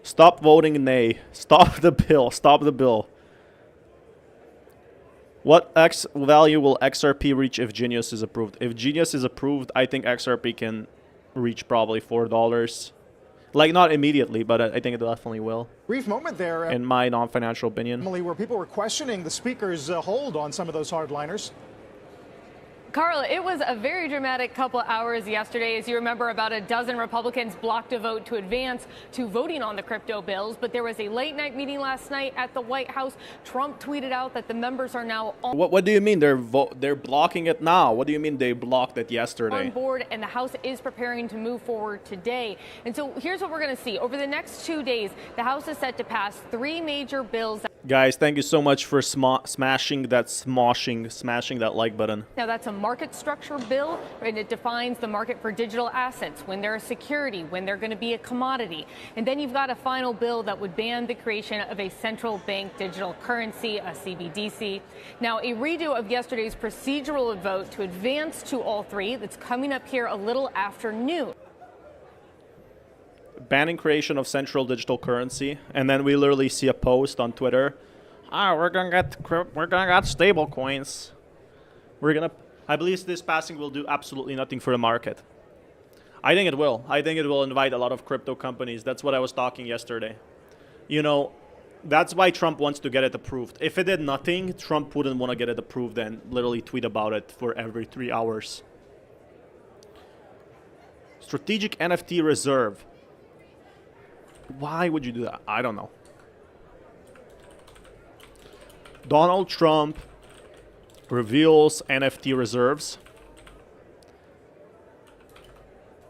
Stop voting nay. Stop the bill. Stop the bill. What X value will XRP reach if Genius is approved? If Genius is approved, I think XRP can reach probably $4. Like, not immediately, but I think it definitely will. Brief moment there, in my non-financial opinion. Emily, where people were questioning the speaker's hold on some of those hardliners. Carl, it was a very dramatic couple hours yesterday. As you remember, about a dozen Republicans blocked a vote to advance to voting on the crypto bills. But there was a late night meeting last night at the White House. Trump tweeted out that the members are now on What do you mean they're blocking it now? What do you mean they blocked it yesterday? on board, and the House is preparing to move forward today. And so here's what we're going to see. Over the next 2 days, the House is set to pass 3 major bills. Guys, thank you so much for smashing that like button. Now, that's a market structure bill, and it defines the market for digital assets, when they're a security, when they're going to be a commodity. And then you've got a final bill that would ban the creation of a central bank digital currency, a CBDC. Now, a redo of yesterday's procedural vote to advance to all three that's coming up here a little after noon. Banning creation of central digital currency, and then we literally see a post on Twitter. We're gonna get stable coins. I believe this passing will do absolutely nothing for the market. I think it will. I think it will invite a lot of crypto companies. That's what I was talking yesterday. You know, that's why Trump wants to get it approved. If it did nothing, Trump wouldn't want to get it approved and literally tweet about it for every 3 hours. Strategic NFT reserve. Why would you do that? I don't know. Donald Trump reveals NFT reserves.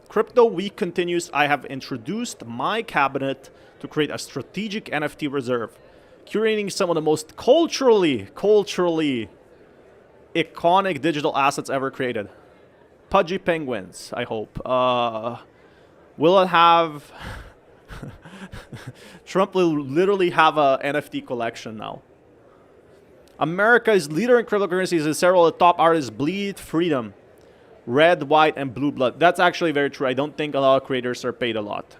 Crypto Week continues. I have introduced my cabinet to create a strategic NFT reserve, curating some of the most culturally iconic digital assets ever created. Pudgy penguins, I hope. Will it have... Trump will literally have a NFT collection now. America is leader in cryptocurrencies, and several of the top artists bleed freedom. Red, white, and blue blood. That's actually very true. I don't think a lot of creators are paid a lot.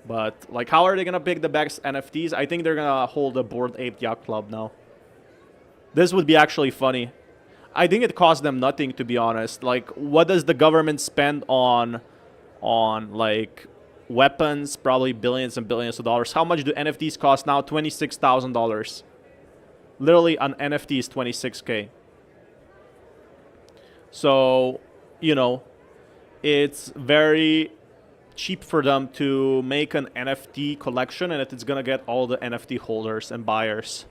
But, like, how are they going to pick the best NFTs? I think they're going to hold a Bored Ape Yacht Club now. This would be actually funny. I think it costs them nothing, to be honest. Like, what does the government spend on like... weapons? Probably billions and billions of dollars. How much do NFTs cost now? $26,000. Literally, an NFT is $26K. So, you know, it's very cheap for them to make an NFT collection, and it's going to get all the NFT holders and buyers.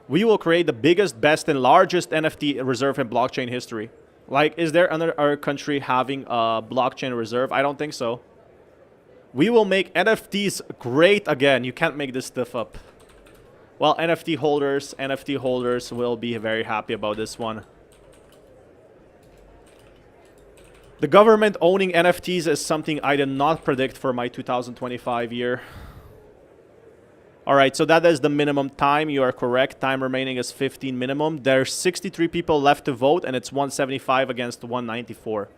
We will create the biggest, best, and largest NFT reserve in blockchain history. Like, is there another country having a blockchain reserve? I don't think so. We will make NFTs great again. You can't make this stuff up. Well, NFT holders will be very happy about this one. The government owning NFTs is something I did not predict for my 2025 year. All right, so that is the minimum time. You are correct. Time remaining is 15 minimum. There's 63 people left to vote, and it's 175 against 194.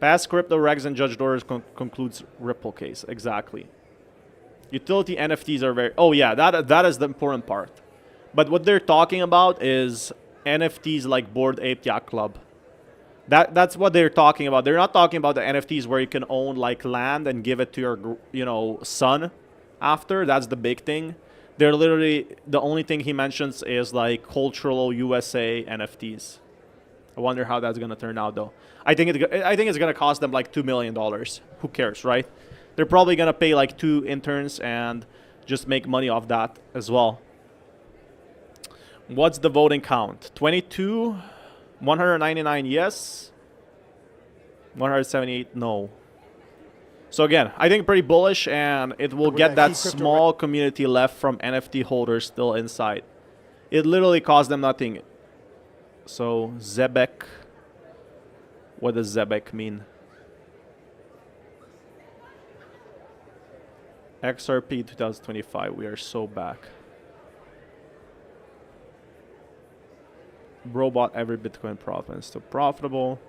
Past crypto regs and judge orders concludes Ripple case. Exactly. Utility NFTs are very... Oh, yeah, that is the important part. But what they're talking about is NFTs like Bored Ape Yacht Club. That's what they're talking about. They're not talking about the NFTs where you can own like land and give it to your, son after. That's the big thing. They're literally... The only thing he mentions is like cultural USA NFTs. I wonder how that's going to turn out, though. I think it's going to cost them like $2 million. Who cares, right? They're probably going to pay like 2 interns and just make money off that as well. What's the voting count? 22, 199 yes, 178 no. So again, I think pretty bullish, and it will get that small community left from NFT holders still inside. It literally cost them nothing. So Zebek, what does Zebek mean? XRP 2025, we are so back. Bro bought every Bitcoin profit and still profitable.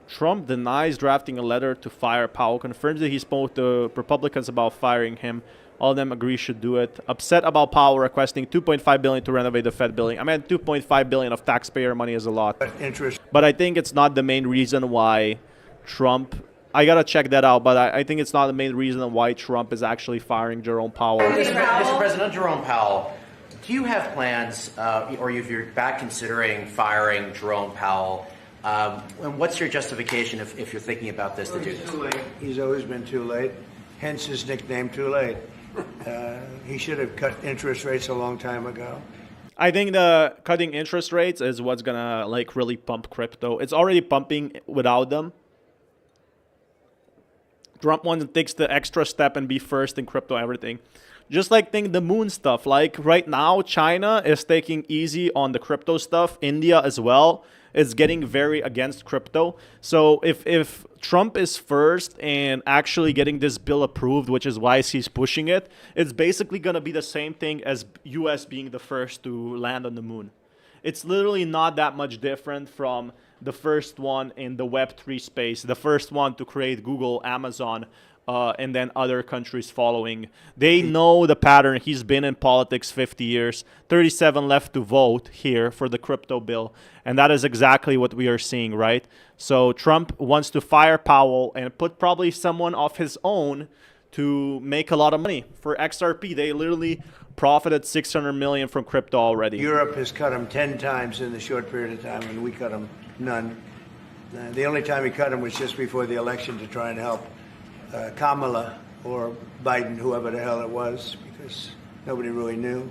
Trump denies drafting a letter to fire Powell, confirms that he spoke to Republicans about firing him. All of them agree should do it. Upset about Powell requesting $2.5 billion to renovate the Fed building. I mean, $2.5 billion of taxpayer money is a lot. But I think it's not the main reason why Trump... I got to check that out, but I think it's not the main reason why Trump is actually firing Jerome Powell. Mr. President, Jerome Powell, do you have plans, or if you're back considering firing Jerome Powell, and what's your justification if you're thinking about this to do this? Too late. He's always been too late, hence his nickname, Too Late. He should have cut interest rates a long time ago. I think the cutting interest rates is what's gonna like really pump crypto. It's already pumping without them. Trump wants to take the extra step and be first in crypto everything. Just like the moon stuff. Like right now, China is taking easy on the crypto stuff. India as well is getting very against crypto. So if Trump is first and actually getting this bill approved, which is why he's pushing it, it's basically going to be the same thing as US being the first to land on the moon. It's literally not that much different from the first one in the Web3 space, the first one to create Google, Amazon, and then other countries following. They know the pattern. He's been in politics 50 years, 37 left to vote here for the crypto bill. And that is exactly what we are seeing, right? So Trump wants to fire Powell and put probably someone of his own to make a lot of money. For XRP, they literally profited 600 million from crypto already. Europe has cut them 10 times in the short period of time, and we cut them none. The only time he cut them was just before the election to try and help Kamala or Biden, whoever the hell it was, because nobody really knew.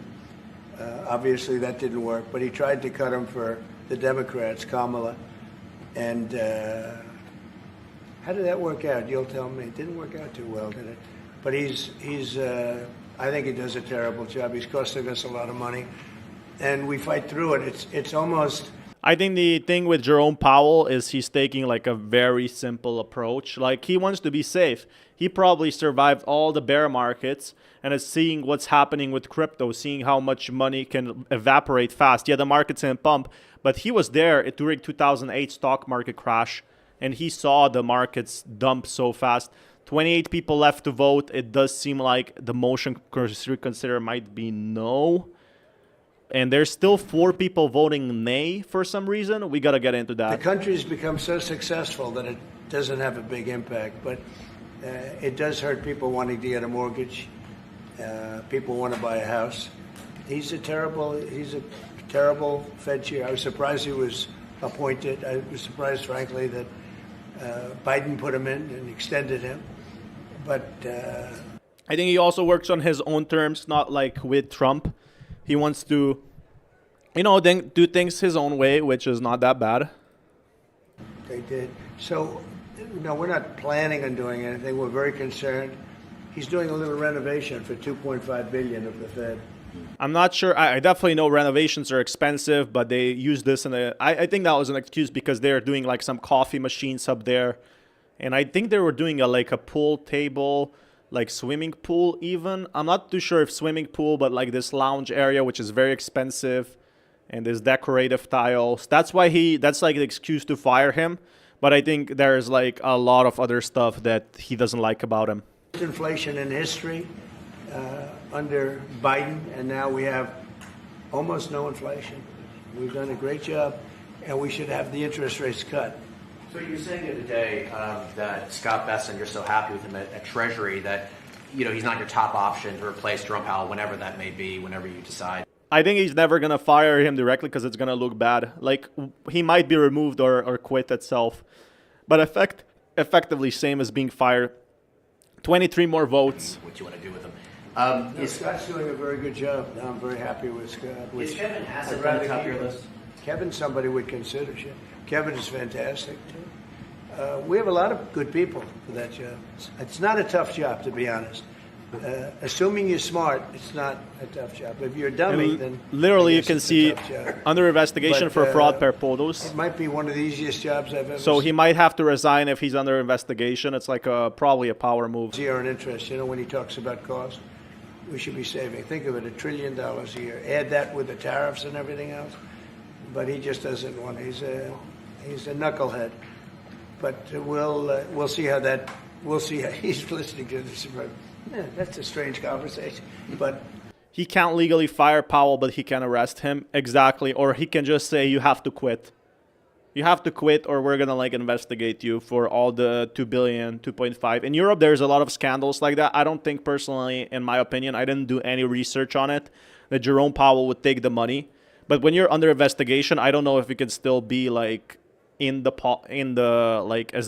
Obviously, that didn't work, but he tried to cut them for the Democrats, Kamala. And how did that work out? You'll tell me. It didn't work out too well, did it? But I think he does a terrible job. He's costing us a lot of money, and we fight through it. It's almost... I think the thing with Jerome Powell is he's taking like a very simple approach. Like he wants to be safe. He probably survived all the bear markets and is seeing what's happening with crypto, seeing how much money can evaporate fast. Yeah, the market's in pump, but he was there during 2008 stock market crash, and he saw the markets dump so fast. 28 people left to vote. It does seem like the motion to reconsider might be no. And there's still 4 people voting nay for some reason. We got to get into that. The country's become so successful that it doesn't have a big impact, but it does hurt people wanting to get a mortgage. People want to buy a house. He's a terrible Fed chair. I was surprised he was appointed. I was surprised, frankly, that Biden put him in and extended him. But I think he also works on his own terms, not like with Trump. He wants to, do things his own way, which is not that bad. They did. So, no, we're not planning on doing anything. We're very concerned. He's doing a little renovation for $2.5 billion of the Fed. I'm not sure. I definitely know renovations are expensive, but they use this I think that was an excuse because they're doing like some coffee machines up there. And I think they were doing a pool table, like swimming pool even. I'm not too sure if swimming pool, but like this lounge area, which is very expensive, and this decorative tiles. That's like the excuse to fire him. But I think there's like a lot of other stuff that he doesn't like about him. Inflation in history under Biden, and now we have almost no inflation. We've done a great job, and we should have the interest rates cut. So you're saying the other day that Scott Bessent, you're so happy with him at Treasury that he's not your top option to replace Jerome Powell whenever that may be, whenever you decide. I think he's never going to fire him directly because it's going to look bad. Like, he might be removed or quit itself. But effectively, same as being fired. 23 more votes. What you want to do with him. Scott's doing a very good job. I'm very happy with Scott. Is Kevin Hassett on the top of your list? Kevin's somebody we'd consider. Kevin is fantastic, too. We have a lot of good people for that job. It's not a tough job, to be honest. Assuming you're smart, it's not a tough job. If you're a dummy, then literally you can see under investigation for fraud purposes. It might be one of the easiest jobs I've ever So seen. he might have to resign if he's under investigation. It's like probably a power move. Zero in interest. When he talks about cost, we should be saving. Think of it, $1 trillion a year. Add that with the tariffs and everything else. But he just doesn't want. He's a knucklehead. But we'll see how that. We'll see how he's listening to this. Yeah, that's a strange conversation. But he can't legally fire Powell, but he can arrest him. Exactly. Or he can just say, you have to quit. You have to quit or we're going to investigate you for all the 2 billion, 2.5. In Europe, there's a lot of scandals like that. I don't think personally, in my opinion, I didn't do any research on it, that Jerome Powell would take the money. But when you're under investigation, I don't know if you can still be as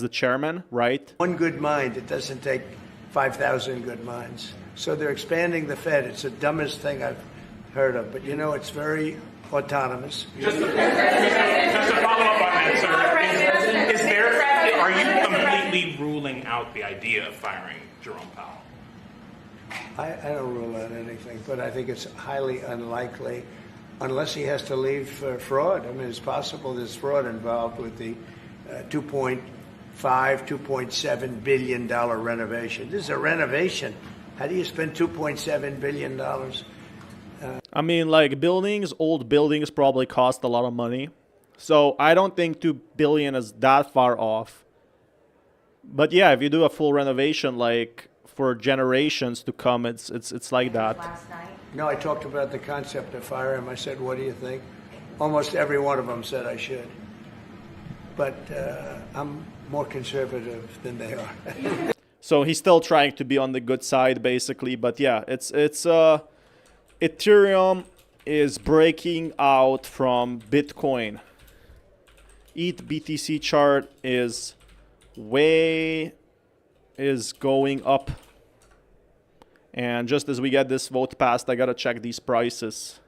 the chairman, right? One good mind, it doesn't take 5,000 good minds. So they're expanding the Fed. It's the dumbest thing I've heard of. But it's very autonomous. Just to follow up on that, sir, are you completely ruling out the idea of firing Jerome Powell? I don't rule out anything, but I think it's highly unlikely unless he has to leave for fraud. I mean, it's possible there's fraud involved with the $2.7 billion renovation. This is a renovation. How do you spend $2.7 billion? I mean, like, old buildings probably cost a lot of money. So I don't think $2 billion is that far off. But yeah, if you do a full renovation, like, for generations to come, it's like that. No, I talked about the concept of fire him. I said, what do you think? Almost every one of them said I should. But I'm more conservative than they are. So he's still trying to be on the good side, basically. But yeah, it's Ethereum is breaking out from Bitcoin. ETH BTC chart is going up. And just as we get this vote passed, I gotta check these prices.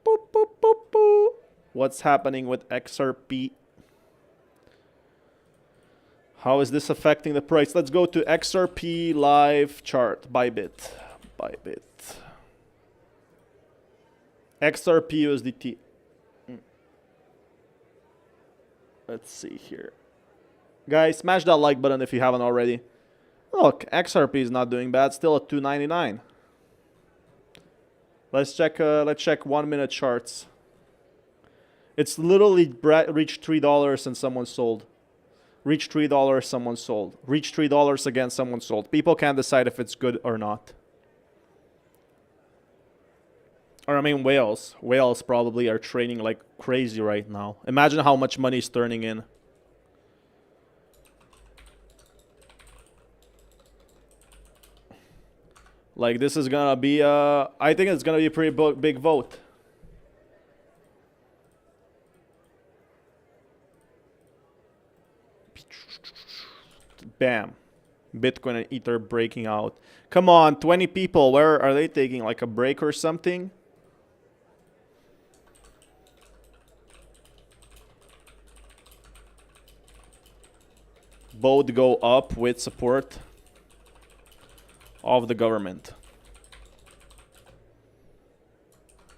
Boop, boop, boop, boop. What's happening with XRP? How is this affecting the price? Let's go to XRP live chart. Bybit. XRP USDT. Let's see here. Guys, smash that like button if you haven't already. Look, XRP is not doing bad. Still at 299. Let's check 1 minute charts. It's literally reached $3 and someone sold. Reached $3, someone sold. Reached $3 again, someone sold. People can't decide if it's good or not. Or I mean whales. Whales probably are trading like crazy right now. Imagine how much money is turning in. Like, this is gonna be I think it's gonna be a pretty big vote. Bam. Bitcoin and Ether breaking out. Come on, 20 people. Where are they taking? Like a break or something? Both go up with support of the government.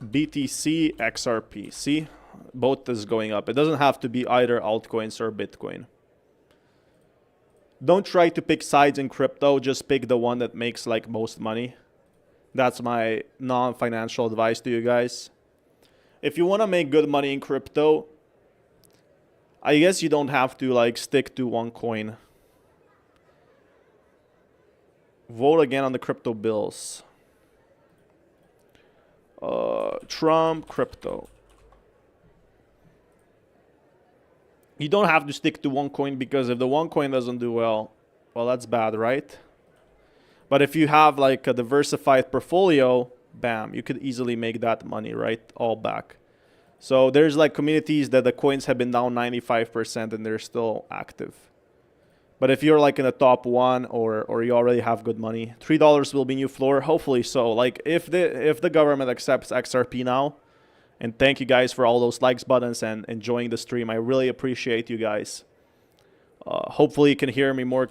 BTC, XRP. See? Both is going up. It doesn't have to be either altcoins or Bitcoin. Don't try to pick sides in crypto. Just pick the one that makes like most money. That's my non-financial advice to you guys. If you want to make good money in crypto, I guess you don't have to like stick to one coin. Vote again on the crypto bills. Trump, crypto. You don't have to stick to one coin, because if the one coin doesn't do well, that's bad, right? But if you have like a diversified portfolio, bam, you could easily make that money, right? All back. So there's like communities that the coins have been down 95% and they're still active. But if you're like in the top one or you already have good money, $3 will be new floor. Hopefully so. Like if the government accepts XRP now, and thank you guys for all those likes buttons and enjoying the stream. I really appreciate you guys. Hopefully you can hear me more.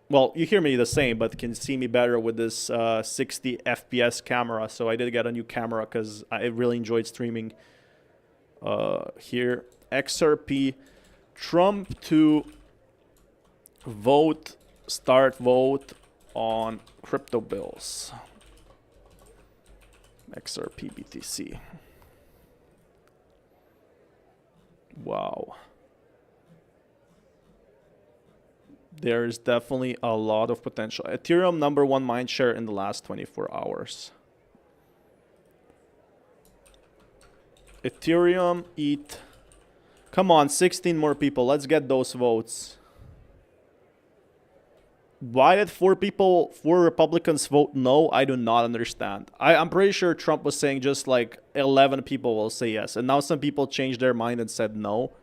Well, you hear me the same, but can see me better with this 60 FPS camera. So I did get a new camera because I really enjoyed streaming here. XRP, Trump to start vote on crypto bills. XRP BTC. Wow. There's definitely a lot of potential. Ethereum #1 mind share in the last 24 hours. Ethereum, ETH. Come on, 16 more people. Let's get those votes. Why did 4 Republicans vote no? I do not understand. I'm pretty sure Trump was saying just like 11 people will say yes. And now some people changed their mind and said no.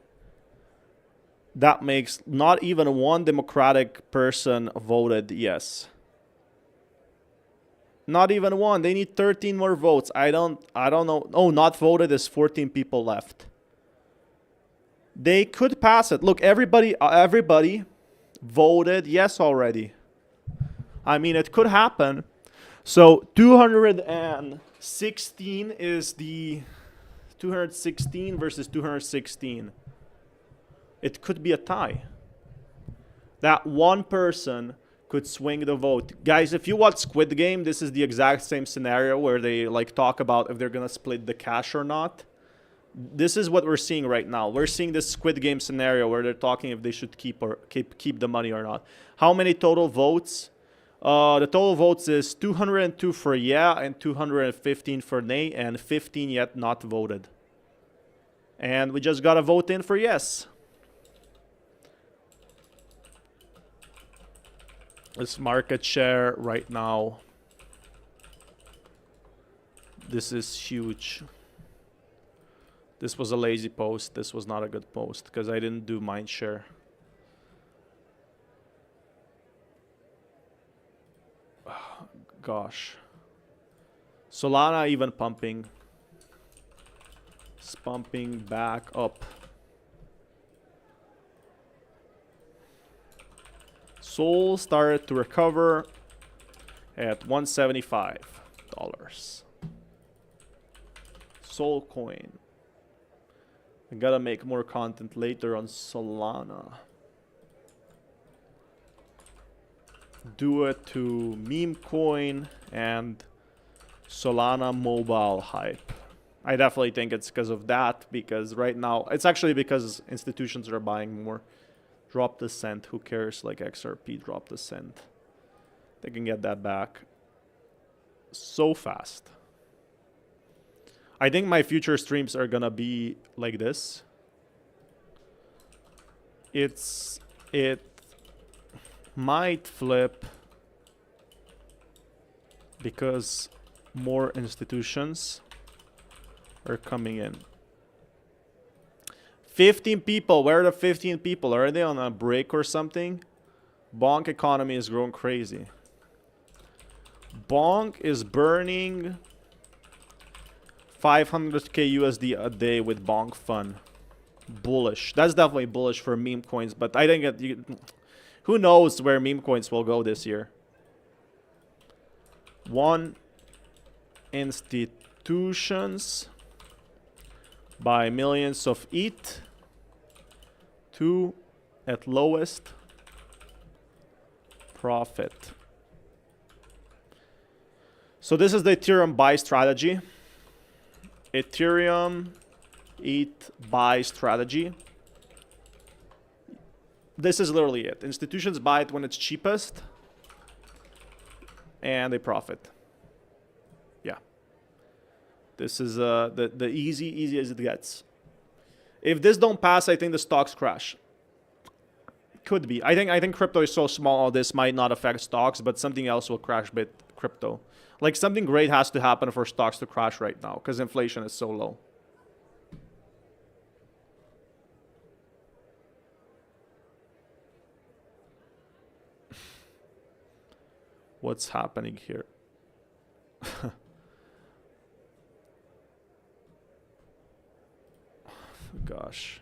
That makes not even one Democratic person voted yes. Not even one. They need 13 more votes. I don't know. Oh, not voted is 14 people left. They could pass it. Look, everybody voted yes already. I mean, it could happen. So 216 is the 216 versus 216. It could be a tie. That one person could swing the vote. Guys, if you watch Squid Game, this is the exact same scenario where they like talk about if they're gonna split the cash or not. This is what we're seeing right now. We're seeing this Squid Game scenario where they're talking if they should keep the money or not. How many total votes? The total votes is 202 for yeah and 215 for nay and 15 yet not voted. And we just got a vote in for yes. This market share right now. This is huge. This was a lazy post. This was not a good post because I didn't do mind share. Gosh. Solana even pumping. It's pumping back up. Sol started to recover at $175. Sol coin. I gotta make more content later on Solana. Do it to meme coin and Solana mobile hype. I definitely think it's because of that, because right now it's actually because institutions are buying more. Drop the cent, who cares? Like XRP, drop the cent. They can get that back so fast. I think my future streams are gonna be like this. It might flip because more institutions are coming in. 15 people. Where are the 15 people? Are they on a break or something? Bonk economy is growing crazy. Bonk is burning 500k USD a day with Bonk fun. Bullish. That's definitely bullish for meme coins, but I think who knows where meme coins will go this year. One, institutions buy millions of ETH. Two, at lowest profit. So this is the Ethereum buy strategy. Ethereum ETH buy strategy. This is literally it. Institutions buy it when it's cheapest and they profit. Yeah. This is the easy as it gets. If this don't pass, I think the stocks crash. Could be. I think crypto is so small this might not affect stocks, but something else will crash crypto. Like something great has to happen for stocks to crash right now because inflation is so low. What's happening here? Gosh.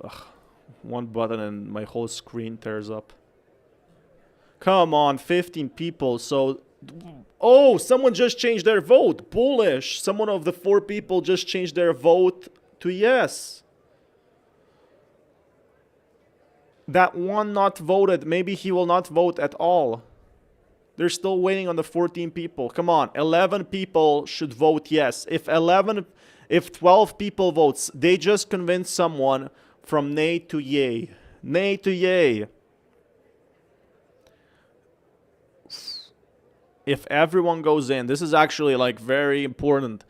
Ugh. One button and my whole screen tears up. Come on, 15 people. So, oh, someone just changed their vote. Bullish. Someone of the 4 people just changed their vote to yes. That one not voted. Maybe he will not vote at all. They're still waiting on the 14 people. Come on, 11 people should vote yes. If 12 people votes, they just convince someone from nay to yay. Nay to yay. If everyone goes in, this is actually like very important.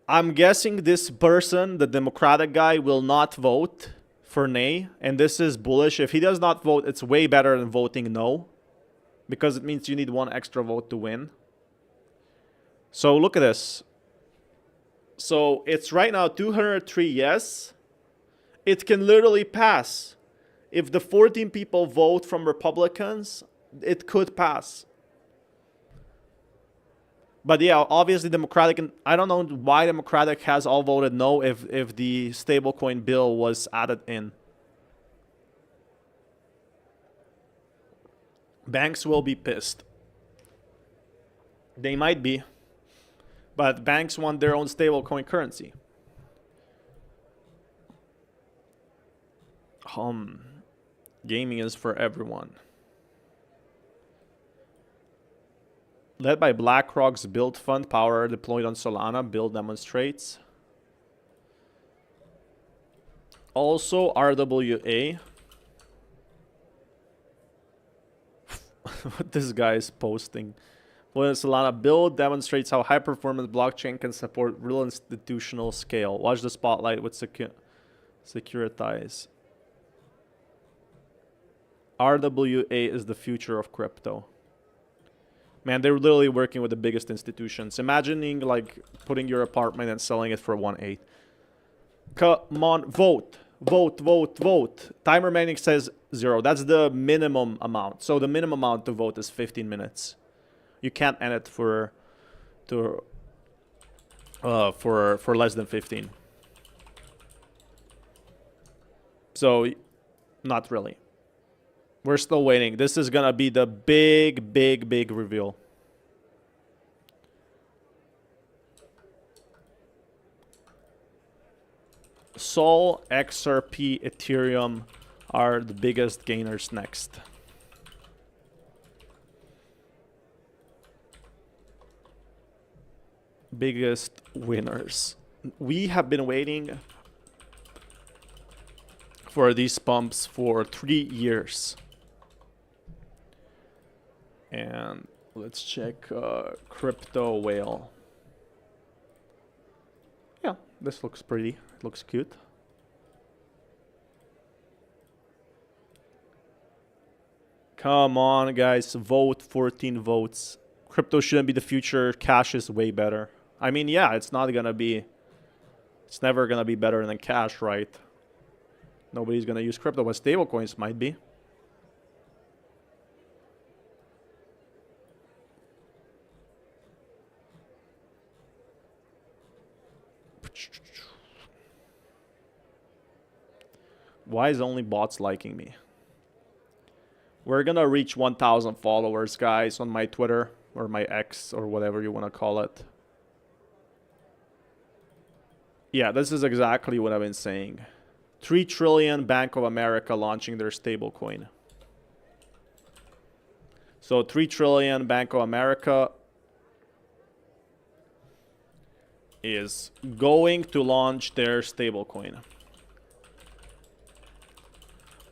I'm guessing this person, the Democratic guy, will not vote for nay, and this is bullish. If he does not vote, it's way better than voting no, because it means you need one extra vote to win. So look at this. So it's right now 203 yes. It can literally pass. If the 14 people vote from Republicans, it could pass. But yeah, obviously Democratic, and I don't know why Democratic has all voted no if the stablecoin bill was added in. Banks will be pissed. They might be. But banks want their own stablecoin currency. Gaming is for everyone. Led by BlackRock's Build Fund, power deployed on Solana, Build demonstrates. Also, RWA. What this guy is posting. Well, Solana Build demonstrates how high-performance blockchain can support real institutional scale. Watch the spotlight with Securitize. RWA is the future of crypto. Man, they're literally working with the biggest institutions. Imagining like putting your apartment and selling it for 1/8. Come on, vote. Vote, vote, vote. Time remaining says 0. That's the minimum amount. So the minimum amount to vote is 15 minutes. You can't end it for less than 15. So not really. We're still waiting. This is gonna be the big reveal. Sol, XRP, Ethereum are the biggest gainers next. Biggest winners. We have been waiting for these pumps for 3 years. And let's check crypto whale. Yeah, this looks pretty. It looks cute. Come on, guys. Vote. 14 votes. Crypto shouldn't be the future. Cash is way better. I mean, yeah, it's not gonna be... It's never gonna be better than cash, right? Nobody's gonna use crypto, but stablecoins might be. Why is only bots liking me? We're gonna reach 1,000 followers, guys, on my Twitter or my X or whatever you want to call it. Yeah, this is exactly what I've been saying. 3 trillion Bank of America launching their stablecoin. So 3 trillion Bank of America is going to launch their stablecoin.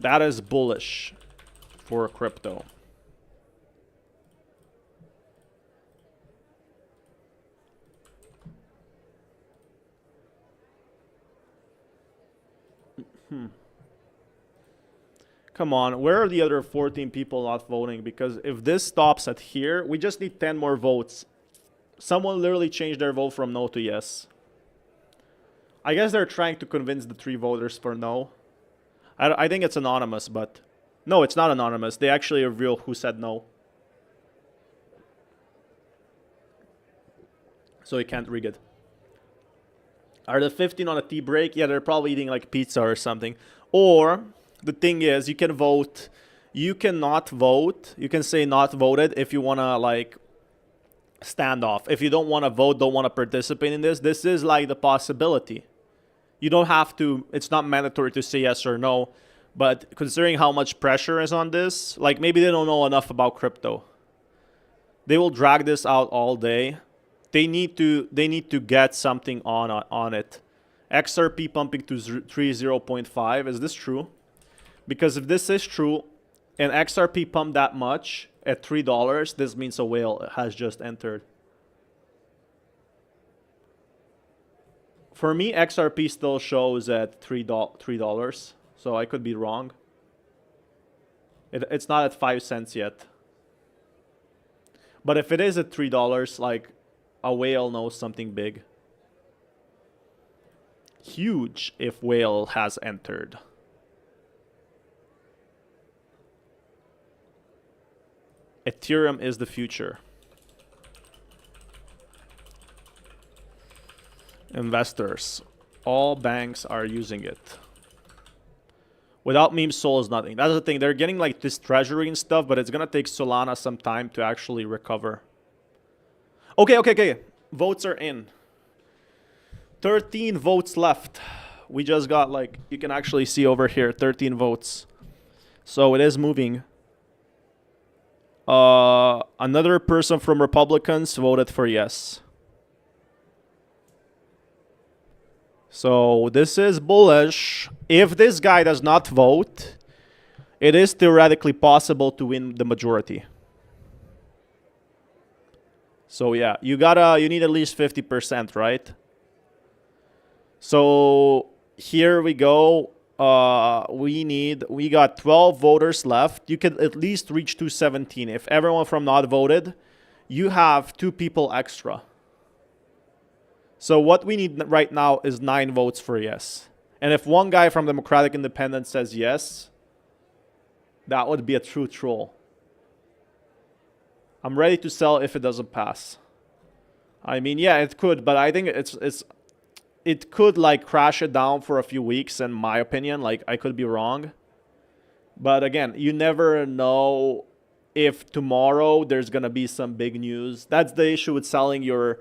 That is bullish for crypto. Come on, where are the other 14 people not voting? Because if this stops at here, we just need 10 more votes. Someone literally changed their vote from no to yes. I guess they're trying to convince the 3 voters for no. I think it's anonymous, but... No, it's not anonymous. They actually reveal who said no. So you can't rig it. Are the 15 on a tea break? Yeah, they're probably eating like pizza or something. Or, the thing is, you can vote. You cannot vote. You can say not voted if you want to like stand off. If you don't want to vote, don't want to participate in this, this is like the possibility. You don't have to, it's not mandatory to say yes or no. But considering how much pressure is on this, like maybe they don't know enough about crypto. They will drag this out all day. They need to get something on it. XRP pumping to 30.5. Is this true? Because if this is true, and XRP pumped that much at $3, this means a whale has just entered. For me, XRP still shows at $3. So I could be wrong. It's not at 5 cents yet. But if it is at $3, like a whale knows something big. Huge if whale has entered. Ethereum is the future. Investors. All banks are using it. Without meme, Sol is nothing. That's the thing. They're getting like this treasury and stuff, but it's going to take Solana some time to actually recover. Okay. Votes are in. 13 votes left. We just got, like, you can actually see over here, 13 votes. So it is moving. Another person from Republicans voted for yes. So this is bullish. If this guy does not vote, it is theoretically possible to win the majority. So yeah, you need at least 50%, right? So here we go. We got 12 voters left. You could at least reach 217. If everyone from not voted, you have 2 people extra. So what we need right now is 9 votes for yes. And if one guy from Democratic Independent says yes, that would be a true troll. I'm ready to sell if it doesn't pass. I mean, yeah, it could, but I think it could like crash it down for a few weeks, in my opinion. Like, I could be wrong. But again, you never know if tomorrow there's going to be some big news. That's the issue with selling your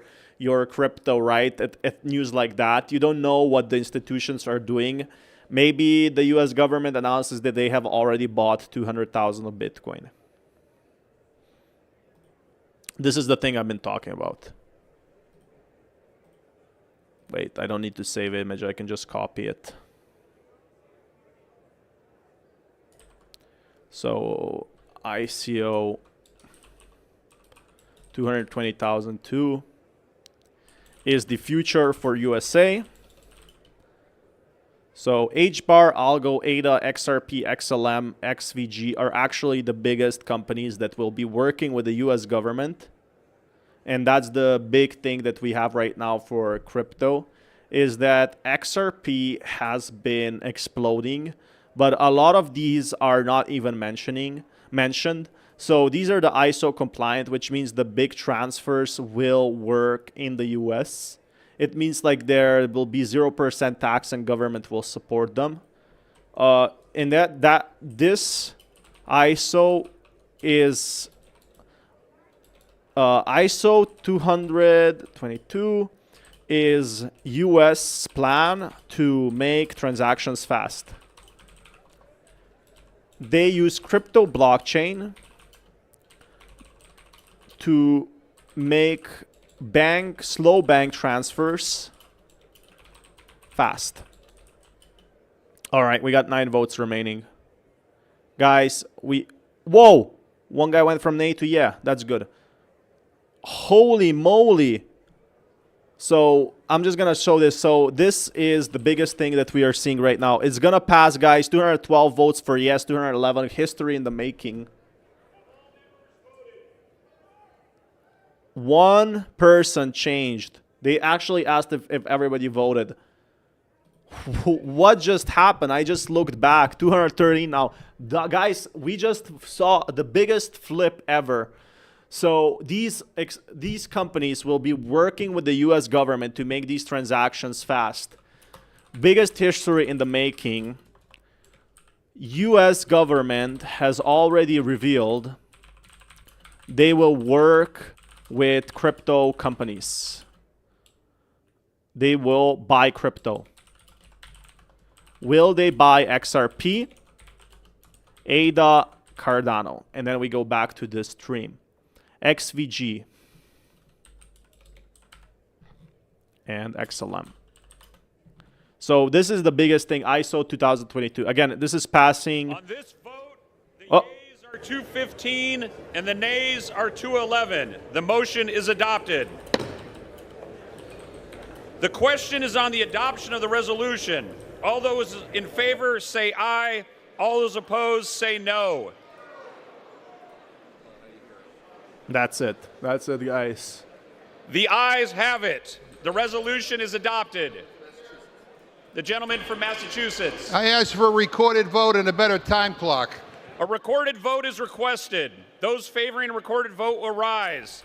crypto, right? At news like that, you don't know what the institutions are doing. Maybe the US government announces that they have already bought 200,000 of Bitcoin. This is the thing I've been talking about. Wait, I don't need to save image. I can just copy it. So ICO 220,002 is the future for USA. So HBAR, Algo, ADA, XRP, XLM, XVG are actually the biggest companies that will be working with the US government. And that's the big thing that we have right now for crypto, is that XRP has been exploding, but a lot of these are not even mentioned. So these are the ISO compliant, which means the big transfers will work in the US. It means like there will be 0% tax and government will support them. And this ISO is ISO 222 is US plan to make transactions fast. They use crypto blockchain to make slow bank transfers fast. All right, we got 9 votes remaining. Guys, whoa! One guy went from nay to yeah, that's good. Holy moly. So I'm just going to show this. So this is the biggest thing that we are seeing right now. It's going to pass, guys. 212 votes for yes, 211. History in the making. One person changed. They actually asked if everybody voted. What just happened? I just looked back. 230 now. Guys, we just saw the biggest flip ever. So these companies will be working with the US government to make these transactions fast. Biggest history in the making. US government has already revealed they will work with crypto companies. They will buy crypto. Will they buy XRP, ADA, Cardano? And then we go back to this stream. XVG and XLM. So this is the biggest thing, ISO 2022. Again, this is passing. On this vote, the yeas are 215 and the nays are 211. The motion is adopted. The question is on the adoption of the resolution. All those in favor say aye. All those opposed say no. That's it. That's it, guys. The ayes have it. The resolution is adopted. The gentleman from Massachusetts. I ask for a recorded vote and a better time clock. A recorded vote is requested. Those favoring a recorded vote will rise.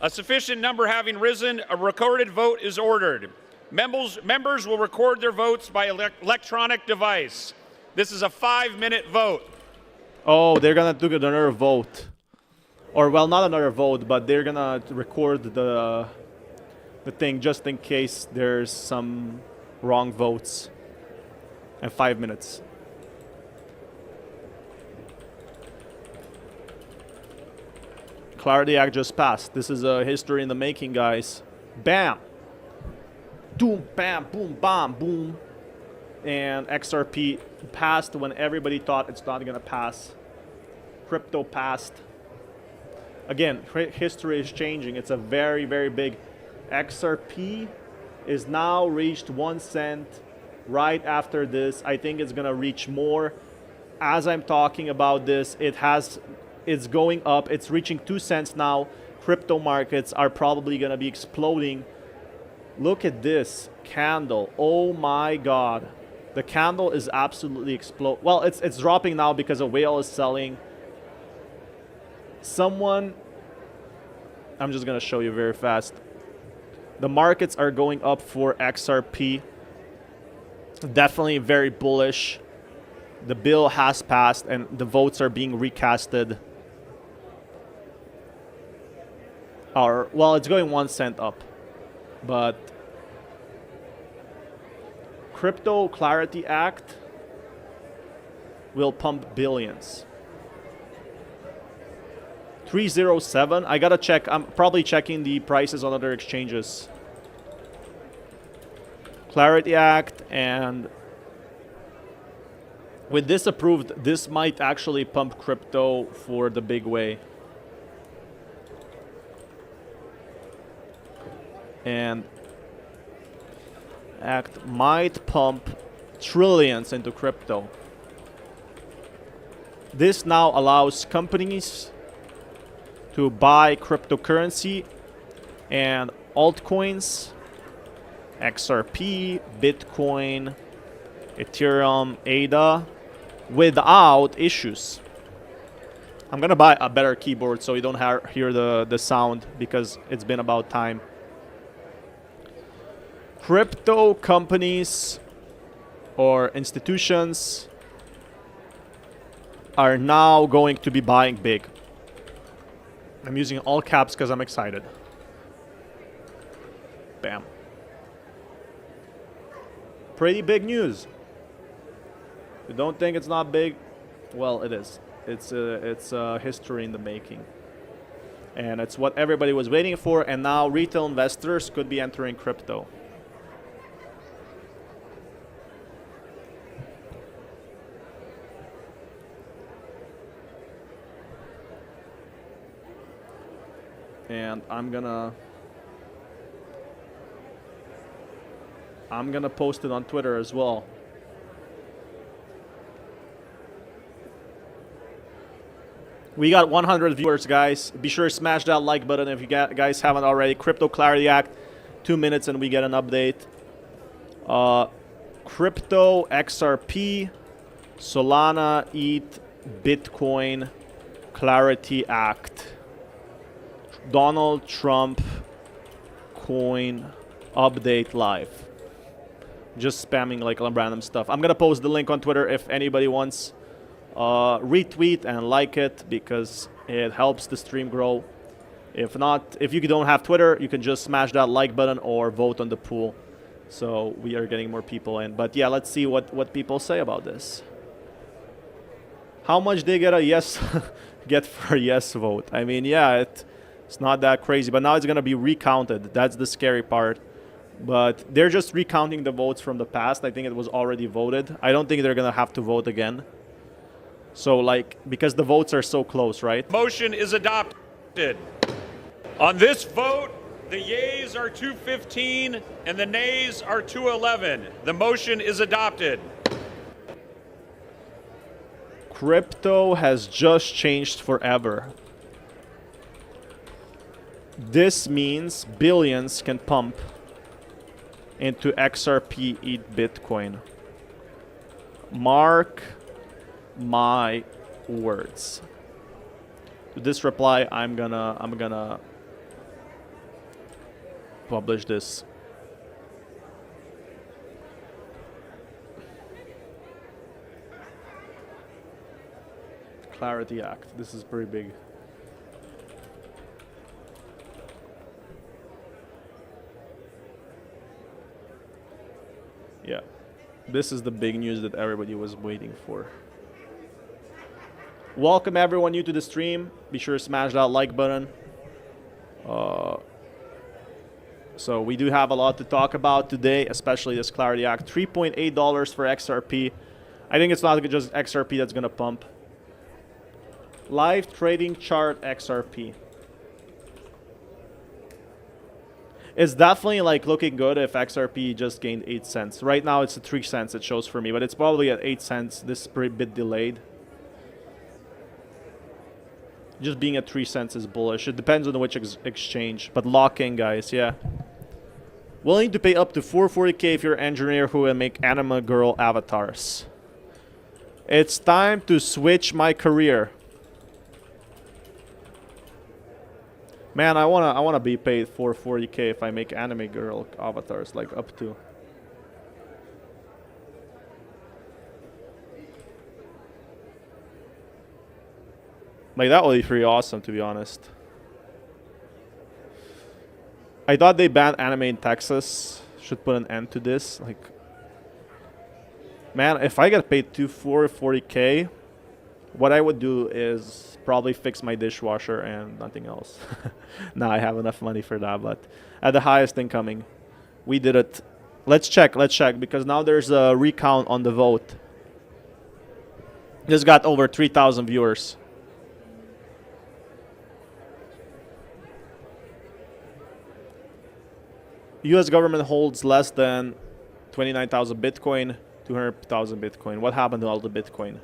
A sufficient number having risen, a recorded vote is ordered. Members will record their votes by electronic device. This is a 5-minute vote. Oh, they're gonna do another vote. Or, well, not another vote, but they're gonna record the thing just in case there's some wrong votes. And 5 minutes. Clarity Act just passed. This is a history in the making, guys. Bam! Doom, bam, boom, bam, boom. And XRP passed when everybody thought it's not gonna pass. Crypto passed. Again, history is changing. It's a very, very big. XRP is now reached 1 cent right after this. I think it's gonna reach more. As I'm talking about this, it's going up. It's reaching 2 cents now. Crypto markets are probably gonna be exploding. Look at this candle. Oh my God. The candle is absolutely exploding. Well, it's dropping now because a whale is selling. I'm just gonna show you very fast. The markets are going up for XRP. Definitely very bullish. The bill has passed and the votes are being recasted. Well, it's going 1 cent up. But Crypto Clarity Act will pump billions. 307. I gotta check. I'm probably checking the prices on other exchanges. Clarity Act, and with this approved, this might actually pump crypto for the big way. And Act might pump trillions into crypto. This now allows companies to buy cryptocurrency and altcoins, XRP, Bitcoin, Ethereum, ADA, without issues. I'm gonna buy a better keyboard so you don't hear the sound because it's been about time. Crypto companies or institutions are now going to be buying big. I'm using all caps because I'm excited. Bam. Pretty big news. You don't think it's not big? Well, it is. It's a history in the making. And it's what everybody was waiting for, and now retail investors could be entering crypto. And I'm gonna post it on Twitter as well. We got 100 viewers, guys. Be sure to smash that like button if you guys haven't already. Crypto Clarity Act, 2 minutes and we get an update. Crypto, XRP, Solana, ETH, Bitcoin, Clarity Act. Donald Trump coin update live. Just spamming like random stuff. I'm gonna post the link on Twitter if anybody wants. Retweet and like it because it helps the stream grow. If not, if you don't have Twitter, you can just smash that like button or vote on the poll. So we are getting more people in. But yeah, let's see what people say about this. How much they get a yes get for a yes vote? I mean, yeah, it's not that crazy, but now it's gonna be recounted. That's the scary part. But they're just recounting the votes from the past. I think it was already voted. I don't think they're gonna have to vote again. So like, because the votes are so close, right? Motion is adopted. On this vote, the yeas are 215 and the nays are 211. The motion is adopted. Crypto has just changed forever. This means billions can pump into XRP, ETH, Bitcoin. Mark my words. To this reply, I'm gonna publish this. Clarity Act. This is pretty big. Yeah. This is the big news that everybody was waiting for. Welcome everyone new to the stream. Be sure to smash that like button. So we do have a lot to talk about today, especially this Clarity Act. $3.8 for XRP. I think it's not just XRP that's going to pump. Live trading chart XRP. It's definitely like looking good if XRP just gained 8 cents. Right now it's at 3 cents it shows for me, but it's probably at 8 cents. This is a pretty bit delayed. Just being at 3 cents is bullish. It depends on which exchange, but lock in, guys. Yeah. Willing to pay up to $440K if you're an engineer who will make anime girl avatars. It's time to switch my career. Man, I wanna be paid $440K if I make anime girl avatars, like up to. Like that would be pretty awesome, to be honest. I thought they banned anime in Texas. Should put an end to this. Like, man, if I get paid $440K, what I would do is probably fix my dishwasher and nothing else. Now I have enough money for that, but at the highest incoming, we did it. Let's check, because now there's a recount on the vote. This got over 3,000 viewers. U.S. government holds less than 29,000 Bitcoin, 200,000 Bitcoin. What happened to all the Bitcoin?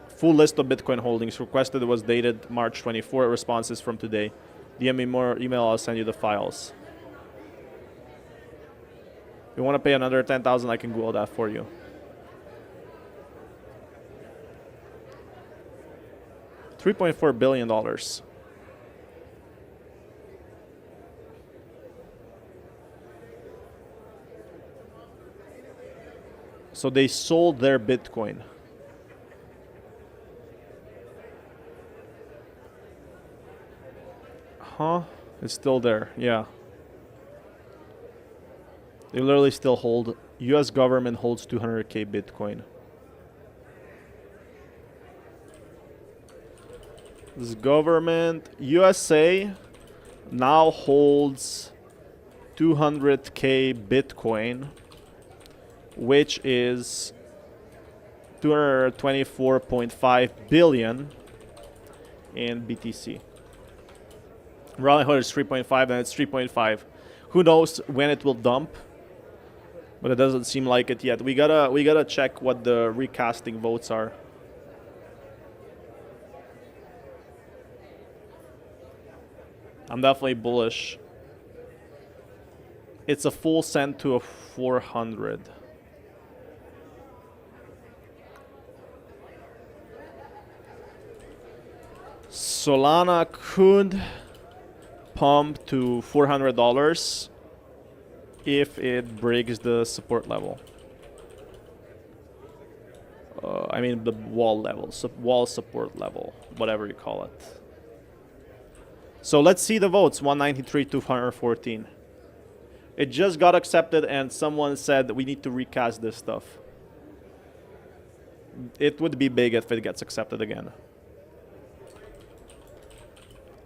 Full list of Bitcoin holdings requested was dated March 24. Responses from today. DM me more email, I'll send you the files. If you want to pay another 10,000, I can Google that for you. $3.4 billion. So they sold their Bitcoin. Huh? It's still there, yeah. They literally still hold. US government holds 200K Bitcoin. This government, USA now holds 200K Bitcoin, which is 224.5 billion in BTC. Robinhood is 3.5, and it's 3.5. Who knows when it will dump? But it doesn't seem like it yet. We gotta check what the recasting votes are. I'm definitely bullish. It's a full cent to a 400. Solana could pump to $400 if it breaks the support level. I mean the wall level, wall support level, whatever you call it. So let's see the votes, 193 to 214. It just got accepted and someone said we need to recast this stuff. It would be big if it gets accepted again.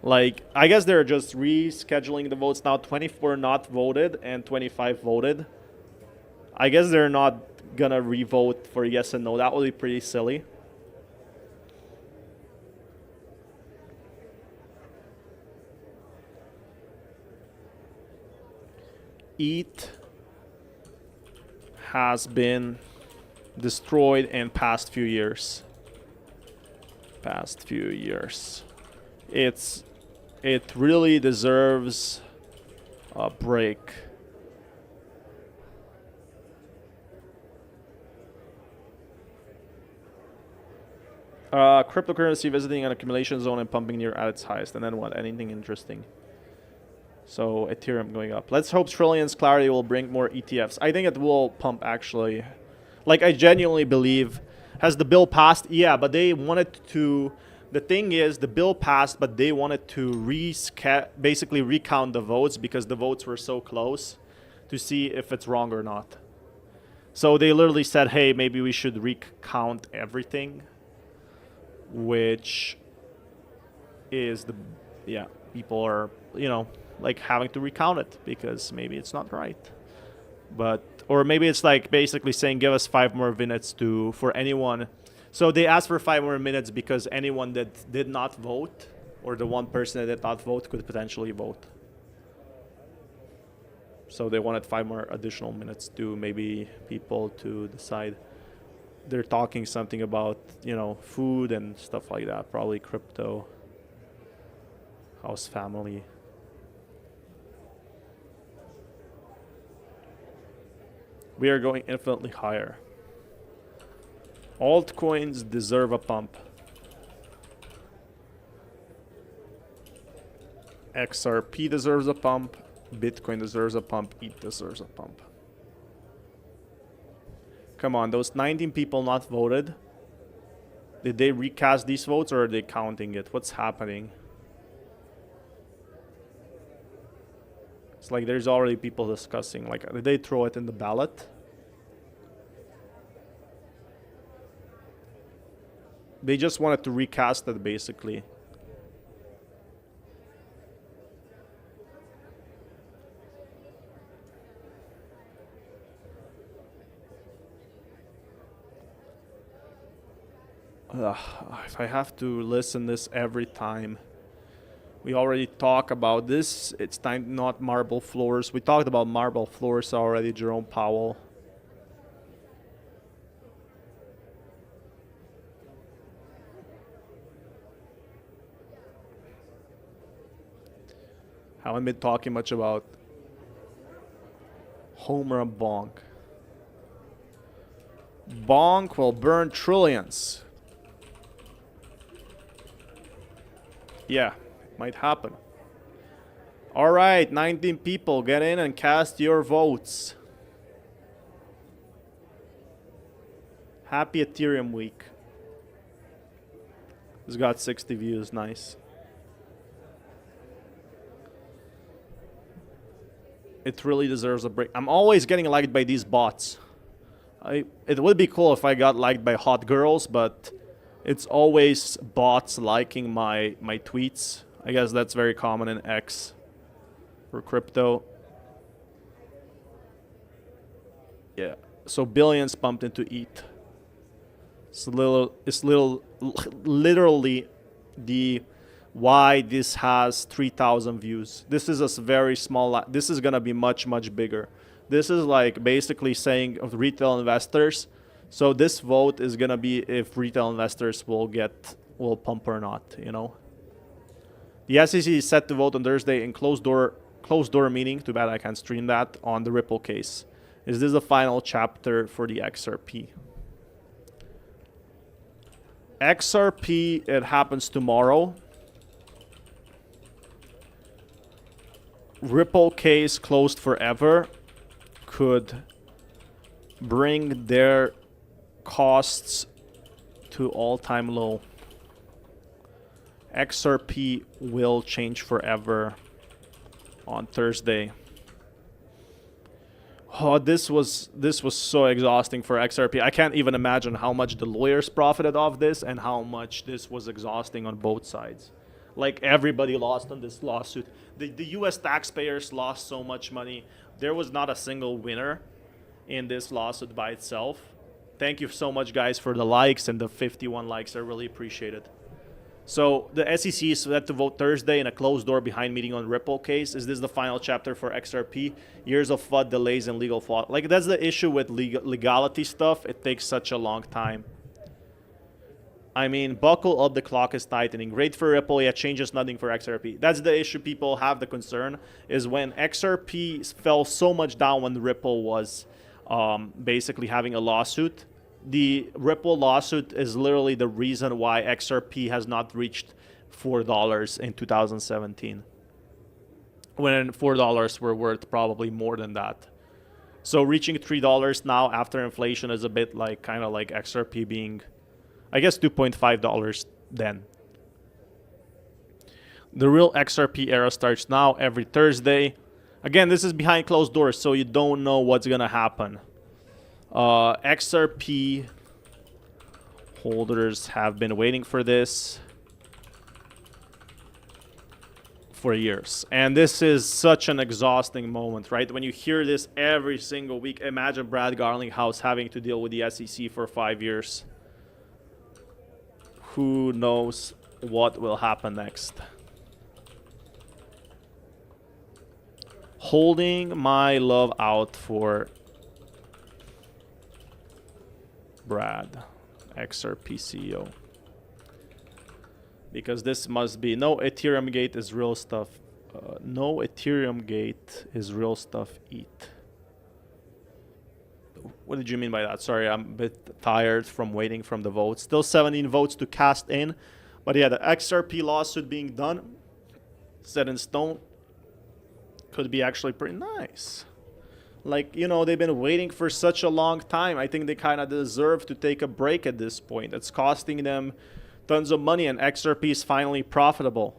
Like, I guess they're just rescheduling the votes now. 24 not voted and 25 voted. I guess they're not gonna re-vote for yes and no. That would be pretty silly. ETH has been destroyed in past few years. It really deserves a break. Cryptocurrency visiting an accumulation zone and pumping near at its highest. And then what? Anything interesting? So Ethereum going up. Let's hope Trillions Clarity will bring more ETFs. I think it will pump actually. Like I genuinely believe Has the bill passed? Yeah, but they wanted to. The thing is, the bill passed, but they wanted to basically recount the votes because the votes were so close to see if it's wrong or not. So they literally said, hey, maybe we should recount everything, which is people are, like having to recount it because maybe it's not right. Or maybe it's like basically saying, give us 5 more minutes for anyone. So they asked for 5 more minutes because anyone that did not vote, or the one person that did not vote, could potentially vote. So they wanted 5 more additional minutes to maybe people to decide. They're talking something about, food and stuff like that, probably crypto, house family. We are going infinitely higher. Altcoins deserve a pump. XRP deserves a pump. Bitcoin deserves a pump. ETH deserves a pump. Come on, those 19 people not voted. Did they recast these votes or are they counting it? What's happening? It's like there's already people discussing. Like, did they throw it in the ballot? They just wanted to recast it, basically. If I have to listen this every time. We already talk about this. It's time, not marble floors. We talked about marble floors already, Jerome Powell. Haven't been talking much about Homer Bonk. Bonk will burn trillions. Yeah, might happen. All right, 19 people, get in and cast your votes. Happy Ethereum week. It's got 60 views, nice. It really deserves a break. I'm always getting liked by these bots. It would be cool if I got liked by hot girls, but it's always bots liking my tweets. I guess that's very common in X for crypto. Yeah, so billions pumped into ETH. It's literally the why this has 3,000 views. This is a very small. This is gonna be much bigger. This is like basically saying of retail investors. So this vote is gonna be if retail investors will pump or not. The SEC is set to vote on Thursday in closed door meeting. Too bad I can't stream that on the Ripple case. Is this the final chapter for the XRP? XRP, it happens tomorrow. Ripple case closed forever could bring their costs to all-time low. XRP will change forever on Thursday. Oh, this was so exhausting for XRP. I can't even imagine how much the lawyers profited off this and how much this was exhausting on both sides. Like, everybody lost on this lawsuit. The US taxpayers lost so much money. There was not a single winner in this lawsuit by itself. Thank you so much, guys, for the likes and the 51 likes. I really appreciate it. So the SEC is set to vote Thursday in a closed door behind meeting on Ripple case. Is this the final chapter for XRP? Years of FUD, delays, and legal fraud. Like, that's the issue with legality stuff. It takes such a long time. I mean, buckle up, the clock is tightening. Great for Ripple, yet changes nothing for XRP. That's the issue people have the concern, is when XRP fell so much down when Ripple was basically having a lawsuit. The Ripple lawsuit is literally the reason why XRP has not reached $4 in 2017. When $4 were worth probably more than that. So reaching $3 now after inflation is a bit like kind of like XRP being, I guess, $2.5 then. The real XRP era starts now every Thursday. Again, this is behind closed doors, so you don't know what's gonna happen. XRP holders have been waiting for this for years, and this is such an exhausting moment, right? When you hear this every single week, imagine Brad Garlinghouse having to deal with the SEC for 5 years. Who knows what will happen next? Holding my love out for Brad, XRP CEO. Because this must be, no Ethereum gate is real stuff. No Ethereum gate is real stuff, ETH. What did you mean by that? Sorry, I'm a bit tired from waiting from the votes. Still 17 votes to cast in. But yeah, the XRP lawsuit being done, set in stone, could be actually pretty nice. Like, you know, they've been waiting for such a long time. I think they kind of deserve to take a break at this point. It's costing them tons of money, and XRP is finally profitable.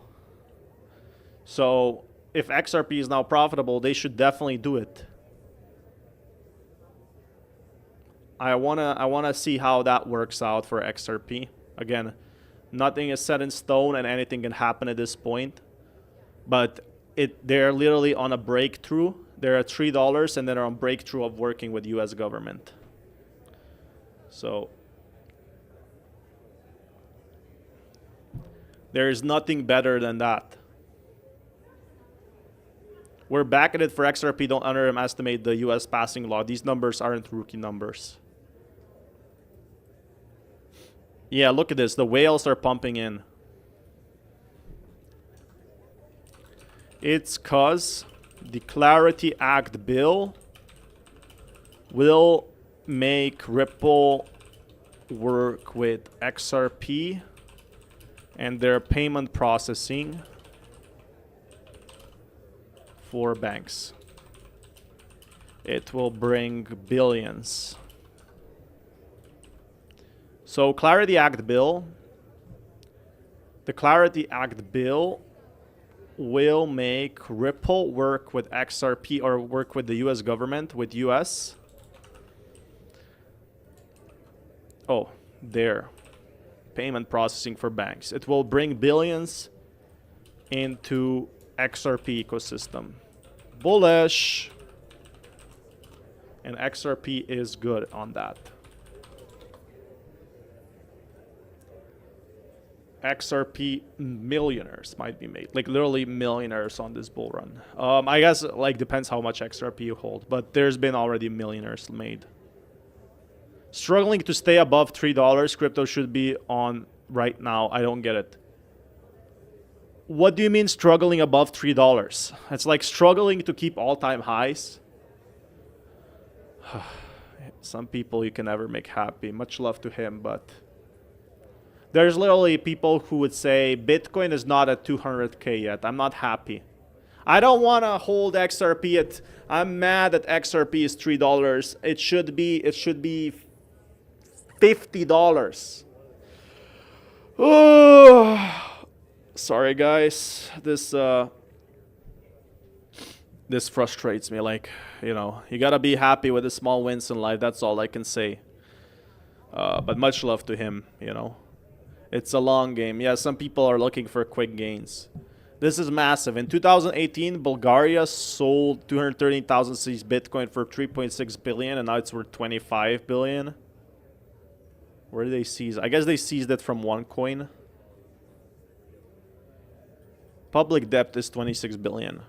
So if XRP is now profitable, they should definitely do it. I wanna see how that works out for XRP. Again, nothing is set in stone and anything can happen at this point. But they're literally on a breakthrough. They're at $3 and then they're on breakthrough of working with US government. So there is nothing better than that. We're back at it for XRP. Don't underestimate the US passing law. These numbers aren't rookie numbers. Yeah, look at this. The whales are pumping in. It's cause the Clarity Act bill will make Ripple work with XRP and their payment processing for banks. It will bring billions. So Clarity Act bill, the Clarity Act bill will make Ripple work with XRP or work with the US government, with US. Oh, there. Payment processing for banks. It will bring billions into XRP ecosystem. Bullish. And XRP is good on that. XRP millionaires might be made, like literally millionaires on this bull run. I guess like depends how much XRP you hold, but there's been already millionaires made. Struggling to stay above $3, crypto should be on right now. I don't get it. What do you mean struggling above $3? It's like struggling to keep all-time highs. Some people you can never make happy. Much love to him, but there's literally people who would say Bitcoin is not at 200K yet. I'm not happy. I don't want to hold XRP at. I'm mad that XRP is $3. It should be $50. Oh, sorry guys. This frustrates me. Like, you know, you gotta be happy with the small wins in life. That's all I can say. But much love to him. You know. It's a long game. Yeah, some people are looking for quick gains. This is massive. In 2018, Bulgaria sold 213,000 seized Bitcoin for 3.6 billion, and now it's worth 25 billion. Where did they seize? I guess they seized it from OneCoin. Public debt is 26 billion.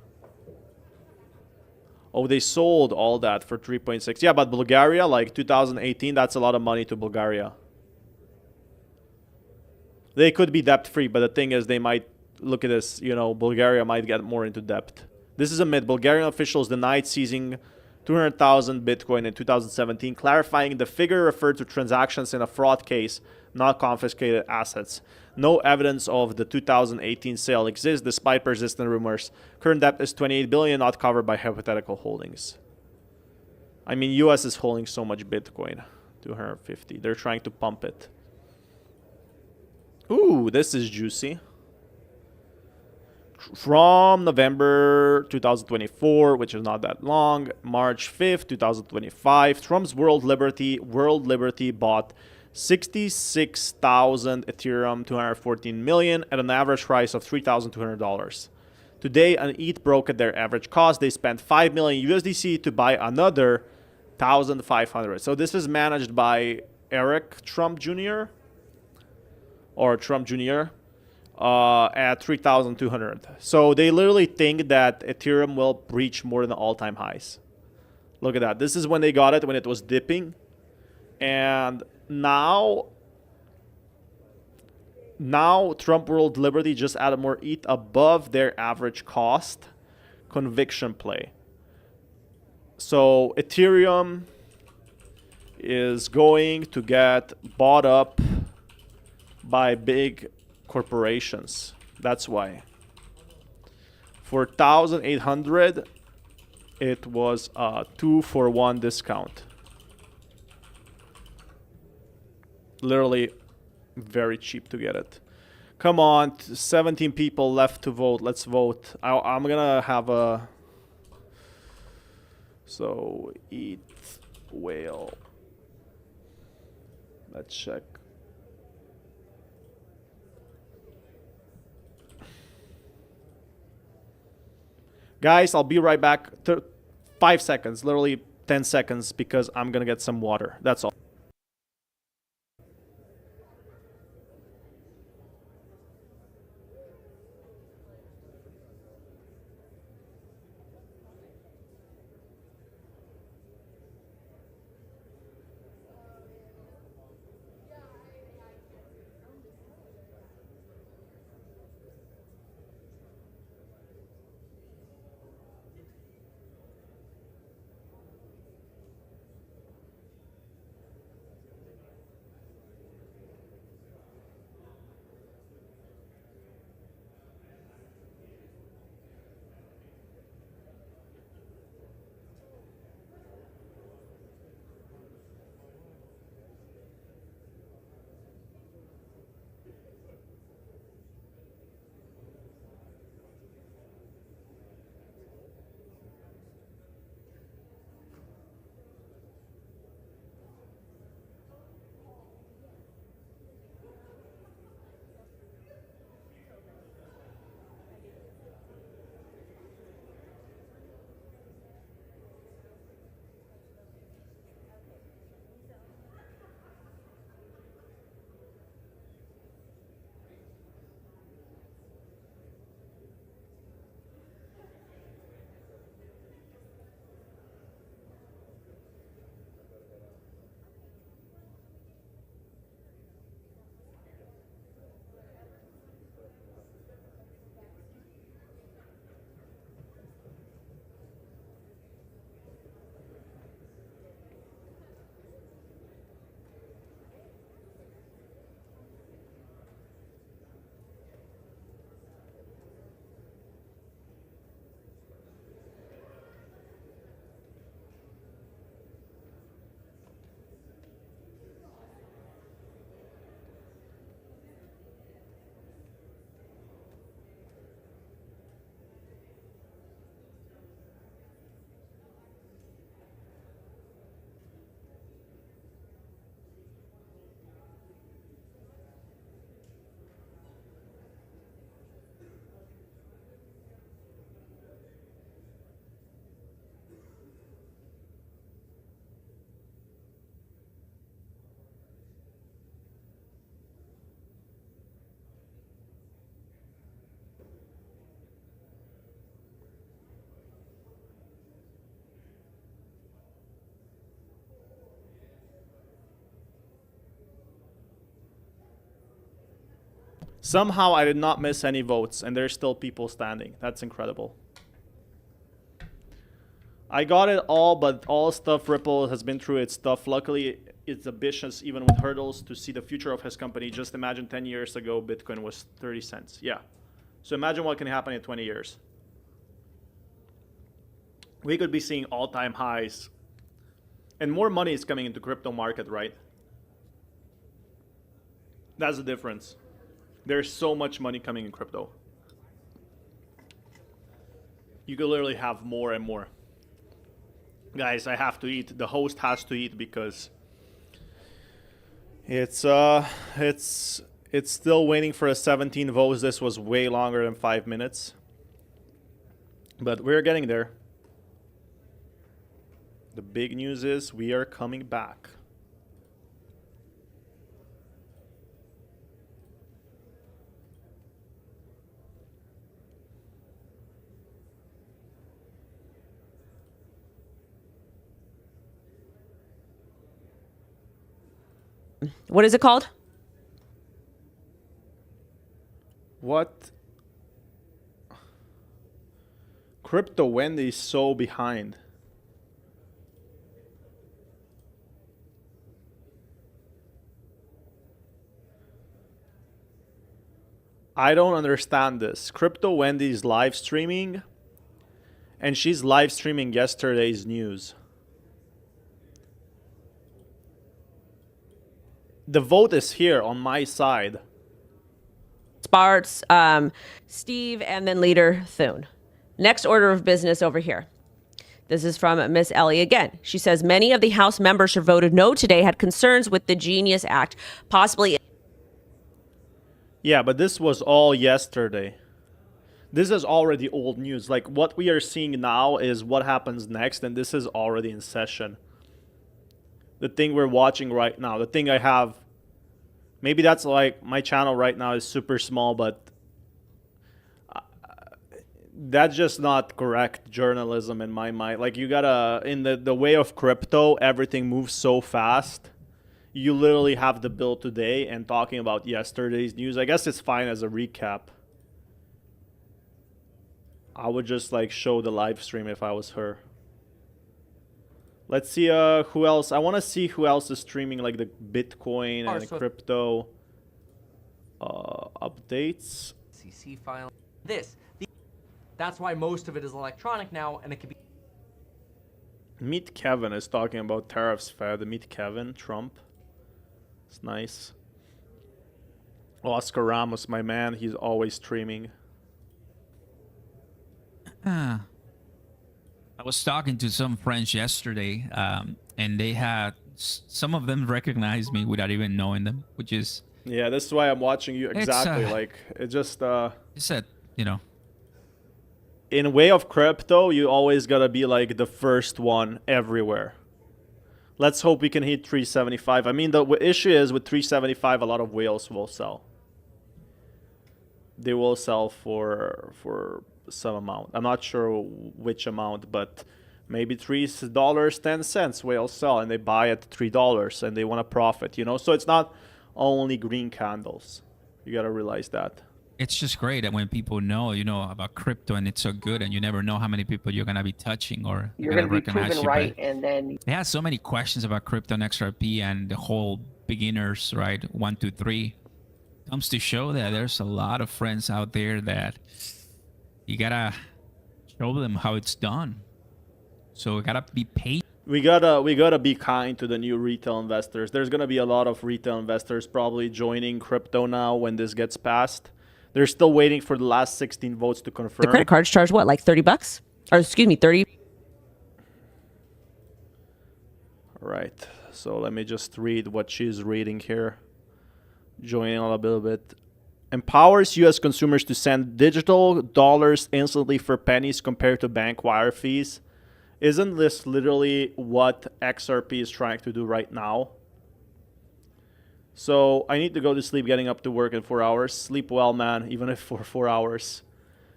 Oh, they sold all that for 3.6. Yeah, but Bulgaria, like 2018, that's a lot of money to Bulgaria. They could be debt-free, but the thing is they might, look at this, you know, Bulgaria might get more into debt. This is a myth. Bulgarian officials denied seizing 200,000 Bitcoin in 2017, clarifying the figure referred to transactions in a fraud case, not confiscated assets. No evidence of the 2018 sale exists, despite persistent rumors. Current debt is 28 billion, not covered by hypothetical holdings. I mean, US is holding so much Bitcoin, 250. They're trying to pump it. Ooh, this is juicy. From November 2024, which is not that long, March 5th, 2025, Trump's World Liberty bought 66,000 Ethereum, 214 million at an average price of $3,200. Today, an ETH broke at their average cost. They spent 5 million USDC to buy another 1,500. So this is managed by Eric Trump Jr. or Trump Jr. At 3,200. So they literally think that Ethereum will reach more than all-time highs. Look at that. This is when they got it, when it was dipping. And now Trump World Liberty just added more ETH above their average cost. Conviction play. So Ethereum is going to get bought up by big corporations. That's why. For 1,800, it was a 2-for-1 discount. Literally very cheap to get it. Come on, 17 people left to vote. Let's vote. I'm gonna have a... So, ETH whale. Let's check. Guys, I'll be right back. 5 seconds, literally 10 seconds, because I'm gonna get some water. That's all. Somehow I did not miss any votes, and there's still people standing. That's incredible. I got it all, but all stuff Ripple has been through its stuff. Luckily, it's ambitious even with hurdles to see the future of his company. Just imagine 10 years ago, Bitcoin was 30 cents. Yeah. So imagine what can happen in 20 years. We could be seeing all-time highs And more money is coming into crypto market, right? That's the difference. There's so much money coming in crypto. You could literally have more and more. Guys, I have to eat. The host has to eat because it's still waiting for a 17 votes. This was way longer than 5 minutes. But we're getting there. The big news is we are coming back. What is it called? What? Crypto Wendy is so behind. I don't understand this. Crypto Wendy is live streaming, and she's live streaming yesterday's news. The vote is here on my side. Sparts, Steve, and then Leader Thune. Next order of business over here. This is from Miss Ellie again. She says many of the House members who voted no today had concerns with the Genius Act, possibly. Yeah, but this was all yesterday. This is already old news. Like, what we are seeing now is what happens next, and this is already in session. The thing we're watching right now, the thing I have, maybe that's like my channel right now is super small, but that's just not correct journalism in my mind. Like, you gotta, in the way of crypto, everything moves so fast. You literally have the bill today and talking about yesterday's news. I guess it's fine as a recap. I would just like show the live stream if I was her. Let's see who else. I want to see who else is streaming like the Bitcoin and the crypto updates. CC file. That's why most of it is electronic now, and it can be. Meet Kevin is talking about tariffs fed. Meet Kevin, Trump. It's nice. Oscar Ramos, my man, he's always streaming. I was talking to some friends yesterday, and they had, some of them recognized me without even knowing them, which is... Yeah, this is why I'm watching you. Exactly. Like, it just... It's a, you know... In way of crypto, you always gotta be like the first one everywhere. Let's hope we can hit 375. I mean, the issue is with 375, a lot of whales will sell. They will sell for some amount. I'm not sure which amount, but maybe $3.10 whales sell, and they buy at $3 and they want to profit, you know? So it's not only green candles. You got to realize that. It's just great that when people know, you know, about crypto and it's so good, and you never know how many people you're going to be touching or You're going to be proven right, and then... They had so many questions about crypto and XRP and the whole beginners, right? 1, 2, 3. Comes to show that there's a lot of friends out there that you got to show them how it's done. So we got to be patient. We gotta be kind to the new retail investors. There's going to be a lot of retail investors probably joining crypto now when this gets passed. They're still waiting for the last 16 votes to confirm. The credit cards charge what, like $30? Or excuse me, 30? All right. So let me just read what she's reading here. Joining a little bit. Empowers U.S. consumers to send digital dollars instantly for pennies compared to bank wire fees. Isn't this literally what XRP is trying to do right now? So I need to go to sleep, getting up to work in 4 hours. Sleep well, man, even if for 4 hours.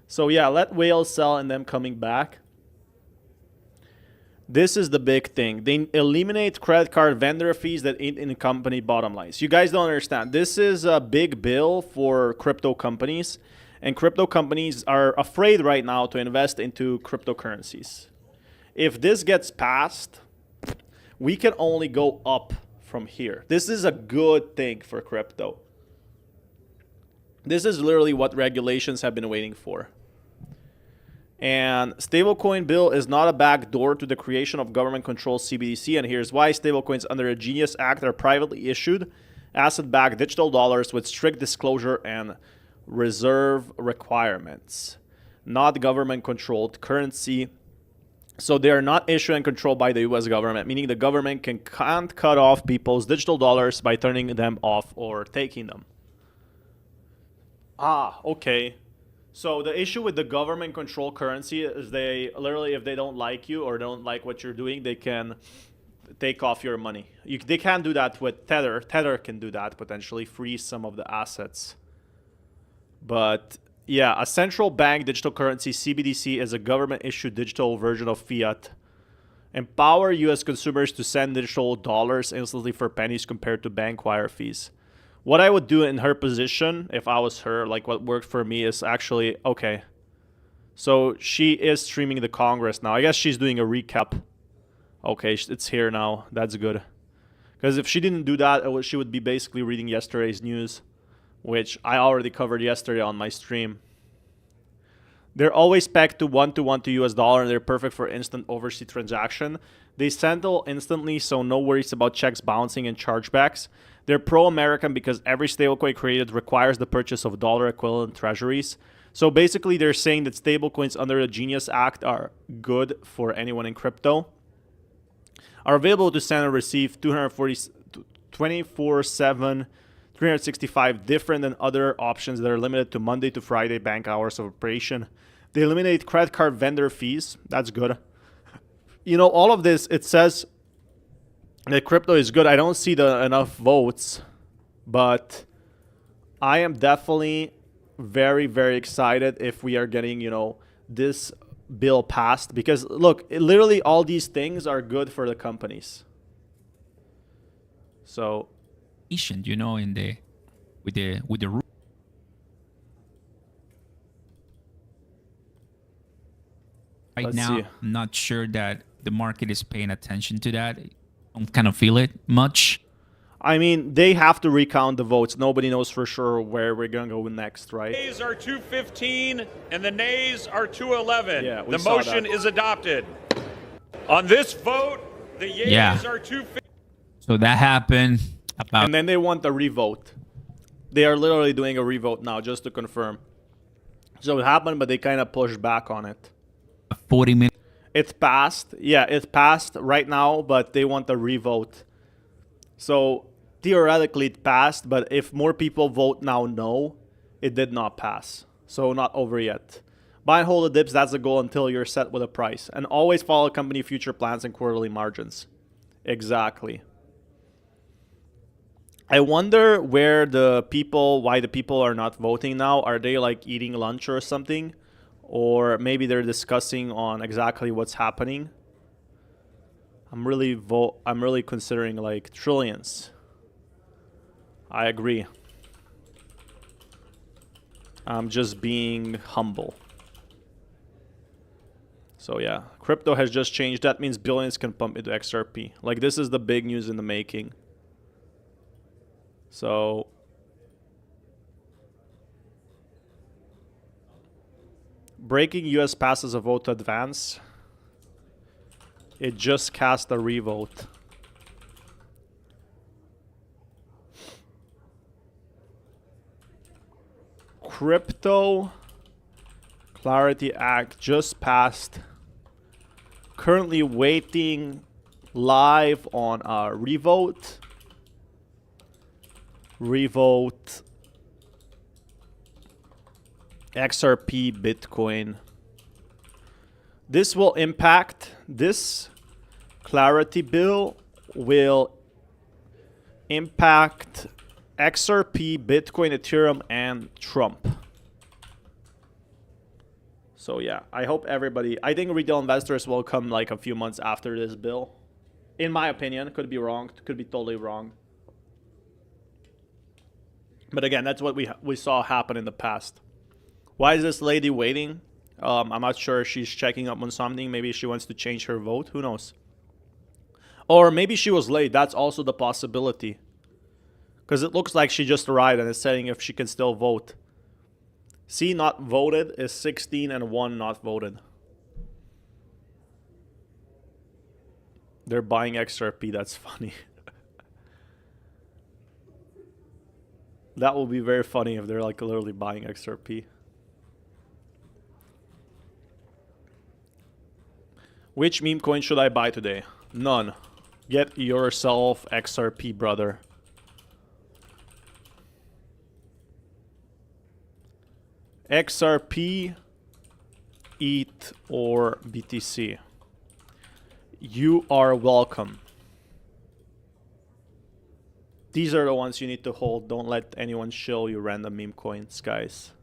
So yeah, let whales sell and them coming back. This is the big thing. They eliminate credit card vendor fees that eat in company bottom lines. You guys don't understand. This is a big bill for crypto companies. And crypto companies are afraid right now to invest into cryptocurrencies. If this gets passed, we can only go up from here. This is a good thing for crypto. This is literally what regulations have been waiting for. And stablecoin bill is not a backdoor to the creation of government-controlled CBDC, and here's why. Stablecoins under a Genius Act are privately issued, asset-backed digital dollars with strict disclosure and reserve requirements, not government-controlled currency. So they are not issued and controlled by the U.S. government, meaning the government can't cut off people's digital dollars by turning them off or taking them. Ah, okay. So the issue with the government control currency is they literally, if they don't like you or don't like what you're doing, they can take off your money. They can't do that with Tether. Tether can do that, potentially freeze some of the assets. But yeah, a central bank digital currency, CBDC, is a government-issued digital version of fiat. Empower U.S. consumers to send digital dollars instantly for pennies compared to bank wire fees. What I would do in her position, if I was her, like what worked for me is actually, okay. So she is streaming the Congress now. I guess she's doing a recap. Okay, it's here now. That's good. Because if she didn't do that, she would be basically reading yesterday's news, which I already covered yesterday on my stream. They're always pegged to 1-to-1 to US dollar, and they're perfect for instant overseas transaction. They settle instantly, so no worries about checks bouncing and chargebacks. They're pro-American because every stablecoin created requires the purchase of dollar-equivalent treasuries. So basically, they're saying that stablecoins under the Genius Act are good for anyone in crypto. Are available to send and receive 24/7, 365, different than other options that are limited to Monday to Friday bank hours of operation. They eliminate credit card vendor fees. That's good. You know, all of this, it says that crypto is good. I don't see enough votes, but I am definitely very, very excited if we are getting, you know, this bill passed, because look, literally all these things are good for the companies. So, you know, in the with the right let's now, see. I'm not sure that the market is paying attention to that. I don't kind of feel it much. I mean, they have to recount the votes. Nobody knows for sure where we're going to go next, right? The yeas are 215 and the nays are 211. Yeah, we the saw motion that. is adopted. On this vote, the yeas are 215. So that happened about. And then they want a revote. They are literally doing a revote now, just to confirm. So it happened, but they kind of pushed back on it. 40 minutes. It's passed. Yeah, it's passed right now, but they want a revote. So theoretically it passed, but if more people vote now no, it did not pass. So not over yet. Buy and hold the dips, that's the goal until you're set with a price. And always follow company future plans and quarterly margins. Exactly. I wonder why the people are not voting now. Are they like eating lunch or something? Or maybe they're discussing on exactly what's happening. I'm really considering like trillions. I agree. I'm just being humble. So yeah, crypto has just changed. That means billions can pump into XRP. Like, this is the big news in the making. So breaking US passes a vote to advance. It just cast a revote. Crypto Clarity Act just passed. Currently waiting live on a revote. Revote XRP Bitcoin. This will impact, this clarity bill will impact XRP, Bitcoin, Ethereum, and Trump. So yeah, I hope everybody, I think retail investors will come like a few months after this bill. In my opinion, could be wrong, could be totally wrong. But again, that's what we saw happen in the past. Why is this lady waiting? I'm not sure. She's checking up on something. Maybe she wants to change her vote. Who knows? Or maybe she was late. That's also the possibility. Because it looks like she just arrived and is saying if she can still vote. See, not voted is 16 and 1 not voted. They're buying XRP. That's funny. That will be very funny if they're like literally buying XRP. Which meme coin should I buy today? None. Get yourself XRP, brother. XRP, ETH, or BTC. You are welcome. These are the ones you need to hold. Don't let anyone shill you random meme coins, guys.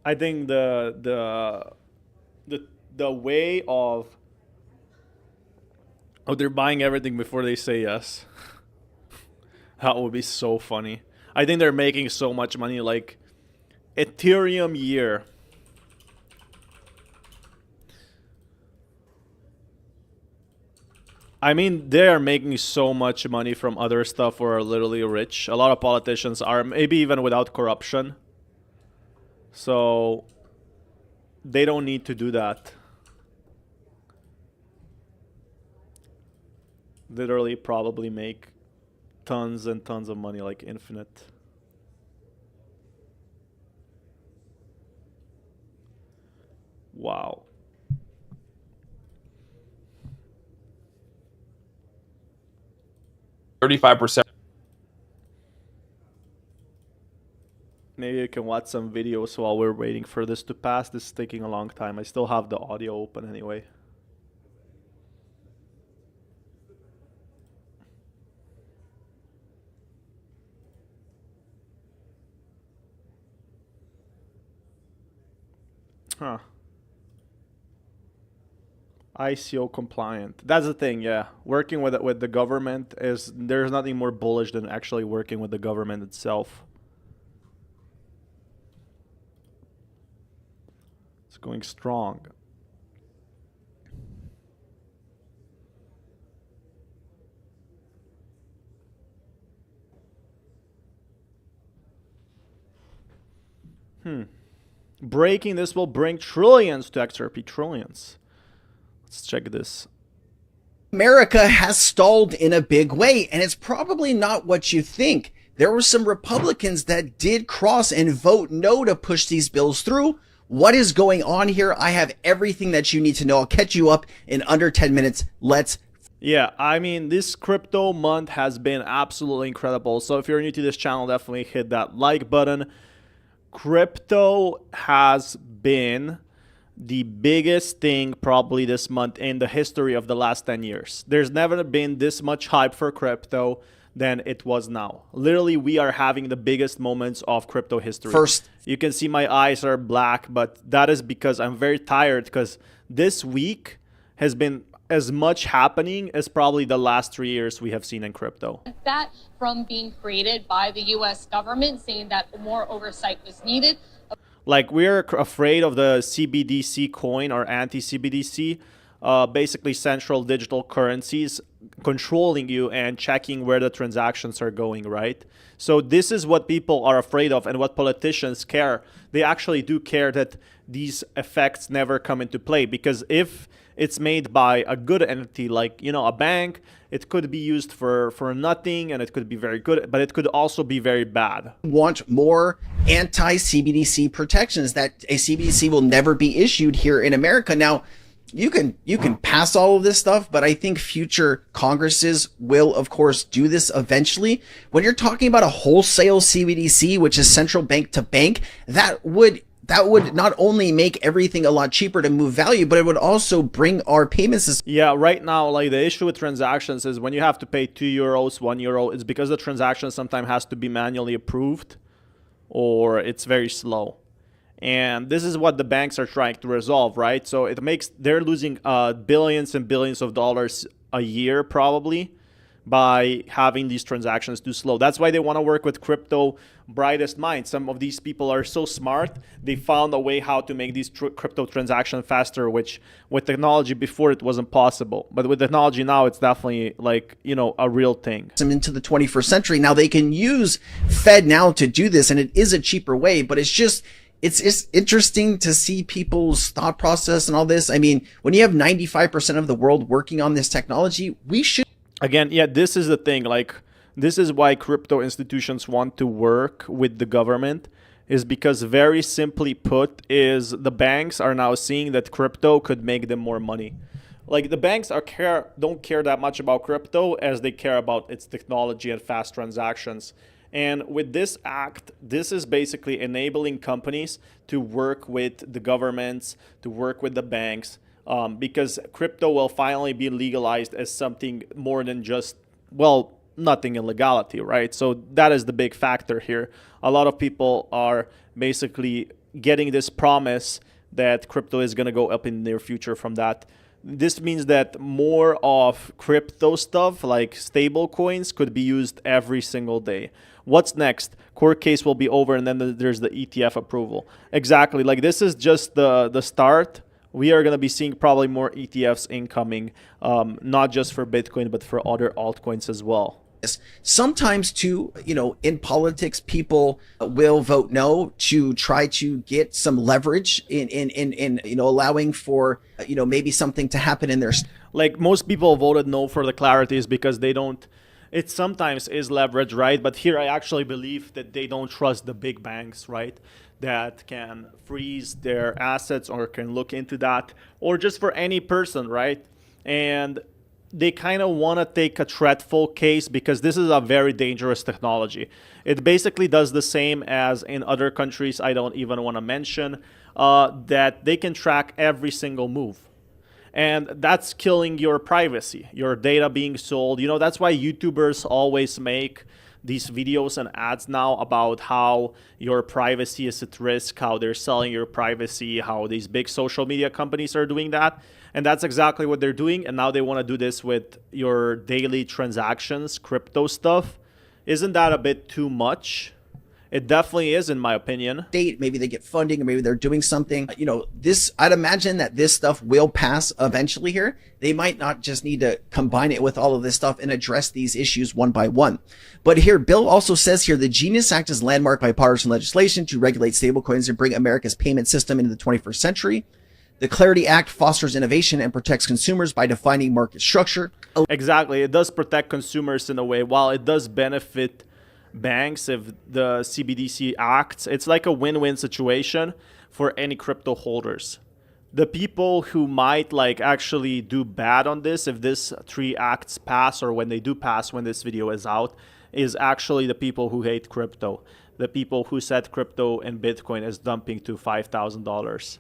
I think the way of they're buying everything before they say yes. That would be so funny. I think they're making so much money, like Ethereum year. I mean, they are making so much money from other stuff or are literally rich. A lot of politicians are, maybe even without corruption. So they don't need to do that. Literally probably make tons and tons of money, like infinite. Wow. $35%. Maybe you can watch some videos while we're waiting for this to pass. This is taking a long time. I still have the audio open anyway. Huh. ICO compliant. That's the thing, yeah. Working with the government is, there's nothing more bullish than actually working with the government itself. It's going strong. Breaking this will bring trillions to XRP, trillions. Let's check this. America has stalled in a big way, and it's probably not what you think. There were some Republicans that did cross and vote no to push these bills through. What is going on here? I have everything that you need to know. I'll catch you up in under 10 minutes. Let's. Yeah, I mean, this crypto month has been absolutely incredible. So if you're new to this channel, definitely hit that like button. Crypto has been the biggest thing probably this month in the history of the last 10 years. There's never been this much hype for crypto than it was now. Literally, we are having the biggest moments of crypto history. First, you can see my eyes are black, but that is because I'm very tired, because this week has been as much happening as probably the last 3 years we have seen in crypto. That from being created by the US government, saying that more oversight was needed. Like, we're afraid of the CBDC coin or anti-CBDC, basically central digital currencies controlling you and checking where the transactions are going, right? So this is what people are afraid of and what politicians care. They actually do care that these effects never come into play, because if it's made by a good entity like, you know, a bank, it could be used for nothing, and it could be very good, but it could also be very bad. Want more anti-CBDC protections, that a CBDC will never be issued here in America. Now, you can pass all of this stuff, but I think future Congresses will, of course, do this eventually. When you're talking about a wholesale CBDC, which is central bank to bank, that would not only make everything a lot cheaper to move value, but it would also bring our payment system. Yeah, right now, like, the issue with transactions is when you have to pay €2, €1, it's because the transaction sometimes has to be manually approved, or it's very slow. And this is what the banks are trying to resolve, right? So it makes, they're losing billions and billions of dollars a year probably by having these transactions too slow. That's why they want to work with crypto brightest minds. Some of these people are so smart, they found a way how to make these crypto transactions faster, which with technology before it wasn't possible. But with technology now, it's definitely, like, you know, a real thing. Into the 21st century. Now they can use FedNow to do this, and it is a cheaper way, but it's just, it's just interesting to see people's thought process and all this. I mean, when you have 95% of the world working on this technology, we should. Again, yeah, this is the thing. Like, this is why crypto institutions want to work with the government, is because, very simply put, is the banks are now seeing that crypto could make them more money. Like, the banks don't care that much about crypto as they care about its technology and fast transactions. And with this act, this is basically enabling companies to work with the governments, to work with the banks, because crypto will finally be legalized as something more than just, well, nothing illegality, right? So that is the big factor here. A lot of people are basically getting this promise that crypto is going to go up in the near future from that. This means that more of crypto stuff like stable coins could be used every single day. What's next? Court case will be over, and then there's the ETF approval. Exactly. Like, this is just the start. We are going to be seeing probably more ETFs incoming, not just for Bitcoin, but for other altcoins as well. Sometimes too, in politics, people will vote no to try to get some leverage in allowing for, maybe something to happen in their. Like, most people voted no for the clarity is because they don't, it sometimes is leverage, right? But here I actually believe that they don't trust the big banks, right? That can freeze their assets or can look into that, or just for any person, right? And they kind of want to take a threatful case because this is a very dangerous technology. It basically does the same as in other countries I don't even want to mention, that they can track every single move. And that's killing your privacy, your data being sold. That's why YouTubers always make these videos and ads now about how your privacy is at risk, how they're selling your privacy, how these big social media companies are doing that. And that's exactly what they're doing. And now they want to do this with your daily transactions, crypto stuff. Isn't that a bit too much? It definitely is, in my opinion. Maybe they get funding, or maybe they're doing something. I'd imagine that this stuff will pass eventually here. They might not just need to combine it with all of this stuff and address these issues one by one. But here, Bill also says here, the Genius Act is landmark bipartisan legislation to regulate stablecoins and bring America's payment system into the 21st century. The Clarity Act fosters innovation and protects consumers by defining market structure. Exactly. It does protect consumers in a way. While it does benefit banks if the CBDC acts, it's like a win-win situation for any crypto holders. The people who might actually do bad on this, if this 3 acts pass, or when they do pass when this video is out, is actually the people who hate crypto. The people who said crypto and Bitcoin is dumping to $5,000.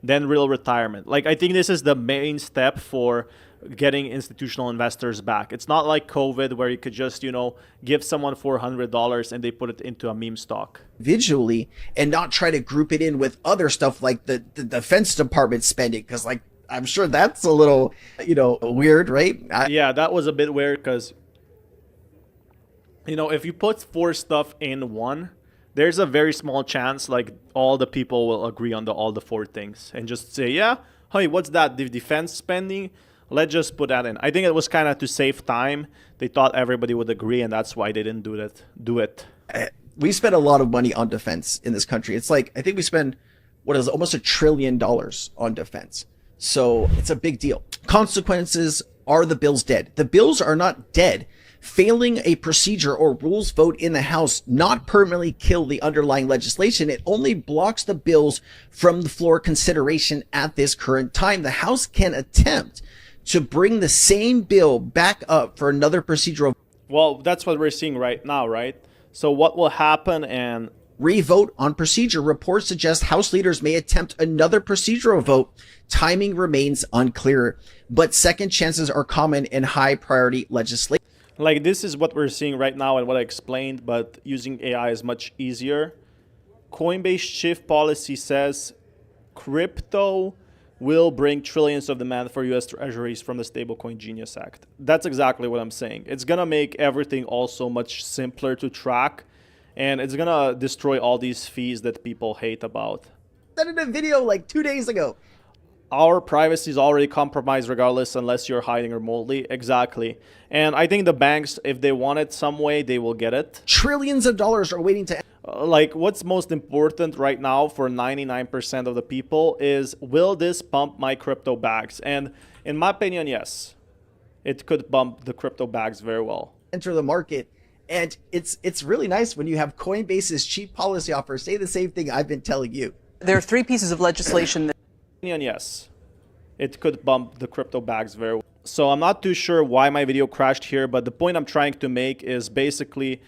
Then real retirement. I think this is the main step for getting institutional investors back. It's not like COVID where you could just, give someone $400 and they put it into a meme stock. Individually, and not try to group it in with other stuff like the Defense Department spending, because I'm sure that's a little, weird, right? Yeah, that was a bit weird because, if you put 4 stuff in one, there's a very small chance all the people will agree on all the 4 things and just say, yeah, hey, what's that? The defense spending? Let's just put that in. I think it was kind of to save time. They thought everybody would agree, and that's why they didn't do it. We spend a lot of money on defense in this country. It's I think we spend almost $1 trillion on defense. So it's a big deal. Consequences. Are the bills dead? The bills are not dead. Failing a procedure or rules vote in the House not permanently kill the underlying legislation. It only blocks the bills from the floor consideration at this current time. The House can attempt to bring the same bill back up for another procedural. Well, that's what we're seeing right now, right? So what will happen and revote on procedure? Reports suggest House leaders may attempt another procedural vote. Timing remains unclear, but second chances are common in high priority legislation. This is what we're seeing right now and what I explained, but using AI is much easier. Coinbase shift policy says crypto will bring trillions of demand for U.S. treasuries from the Stablecoin Genius Act. That's exactly what I'm saying. It's going to make everything also much simpler to track, and it's going to destroy all these fees that people hate about. That in a video 2 days ago. our privacy is already compromised regardless unless you're hiding remotely. Exactly. And I think the banks, if they want it some way, they will get it. Trillions of dollars are waiting to... Like, what's most important right now for 99% of the people is, will this bump my crypto bags? And in my opinion, yes. It could bump the crypto bags very well. Enter the market. And it's really nice when you have Coinbase's chief policy officer say the same thing I've been telling you. There are 3 pieces of legislation that... Yes, it could bump the crypto bags very well. So I'm not too sure why my video crashed here, but the point I'm trying to make is basically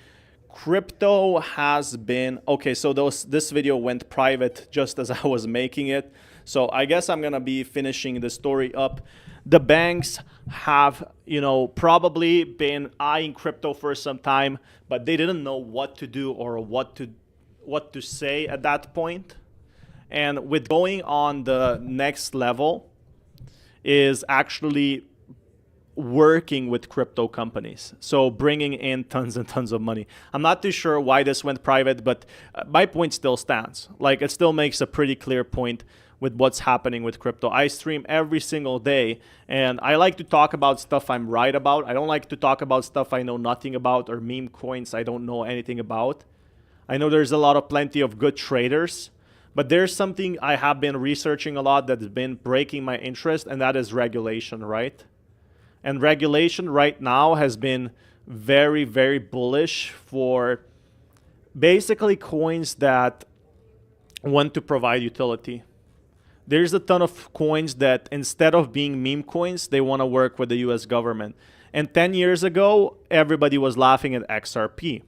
crypto has been... Okay, so this video went private just as I was making it. So I guess I'm going to be finishing the story up. The banks have, you know, probably been eyeing crypto for some time, but they didn't know what to do or what to say at that point. And with going on the next level is actually working with crypto companies. So bringing in tons and tons of money. I'm not too sure why this went private, but my point still stands. Like, it still makes a pretty clear point with what's happening with crypto. I stream every single day, and I like to talk about stuff I'm right about. I don't like to talk about stuff I know nothing about or meme coins I don't know anything about. I know there's plenty of good traders, but there's something I have been researching a lot that's been breaking my interest, and that is regulation, right? And regulation right now has been very, very bullish for basically coins that want to provide utility. There's a ton of coins that instead of being meme coins, they want to work with the US government. And 10 years ago, everybody was laughing at XRP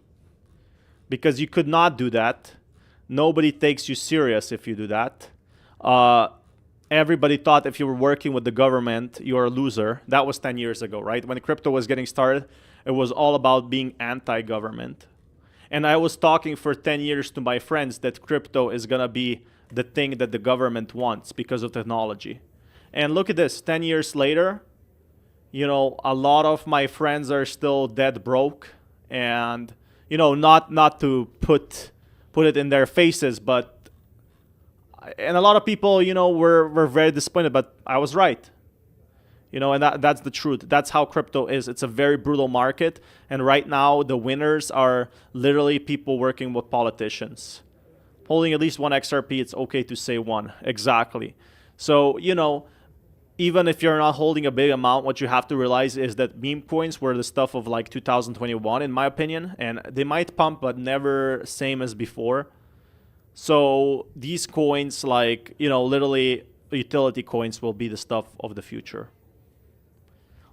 because you could not do that. Nobody takes you serious if you do that. Everybody thought if you were working with the government, you're a loser. That was 10 years ago, right? When crypto was getting started, it was all about being anti-government. And I was talking for 10 years to my friends that crypto is going to be the thing that the government wants because of technology. And look at this, 10 years later, you know, a lot of my friends are still dead broke. And, you know, not to put it in their faces, but and a lot of people, you know, were very disappointed, but I was right. You know, and that's the truth. That's how crypto is. It's a very brutal market. And right now, the winners are literally people working with politicians. Holding at least one XRP, it's okay to say one. Exactly. So, you know, even if you're not holding a big amount, what you have to realize is that meme coins were the stuff of like 2021, in my opinion. And they might pump, but never same as before. So these coins, like, you know, literally utility coins will be the stuff of the future.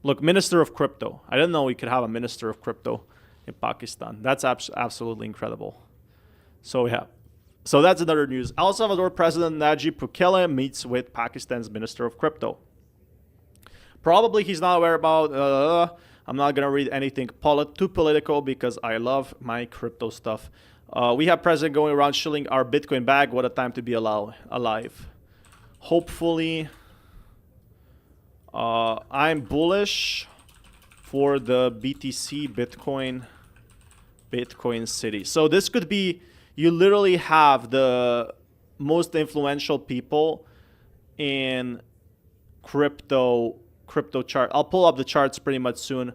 Look, Minister of Crypto. I didn't know we could have a Minister of Crypto in Pakistan. That's absolutely incredible. So yeah. So that's another news. El Salvador President Najib Bukele meets with Pakistan's Minister of Crypto. Probably he's not aware about... I'm not going to read anything too political because I love my crypto stuff. We have President going around shilling our Bitcoin bag. What a time to be alive. Hopefully... I'm bullish for the BTC Bitcoin City. So this could be, you literally have the most influential people in crypto chart. I'll pull up the charts pretty much soon.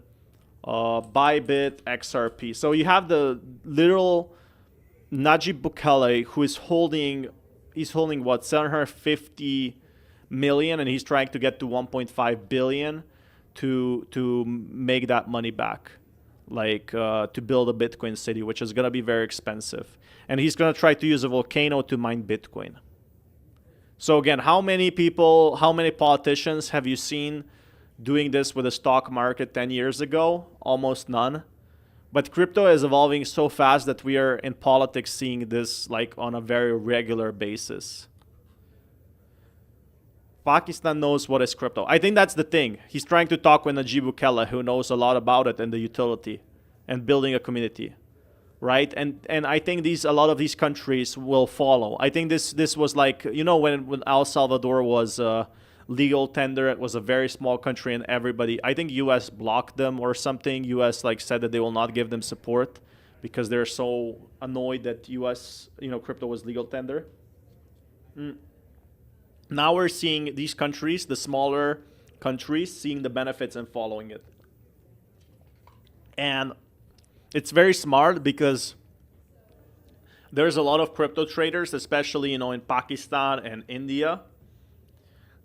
Bybit, XRP. So you have the literal Najib Bukele who is holding, what, 750 million, and he's trying to get to 1.5 billion to make that money back, like to build a Bitcoin city, which is going to be very expensive. And he's going to try to use a volcano to mine Bitcoin. So again, how many people, how many politicians have you seen doing this with the stock market 10 years ago? Almost none. But crypto is evolving so fast that we are in politics seeing this like on a very regular basis. Pakistan knows what is crypto. I think that's the thing. He's trying to talk with Najib Bukele, who knows a lot about it and the utility and building a community, right? And I think a lot of these countries will follow. I think this was like, you know, when El Salvador was legal tender, it was a very small country and everybody, I think US blocked them or something. US like said that they will not give them support because they're so annoyed that US, you know, crypto was legal tender. Now we're seeing these countries, the smaller countries, seeing the benefits and following it. And it's very smart because there's a lot of crypto traders, especially, in Pakistan and India,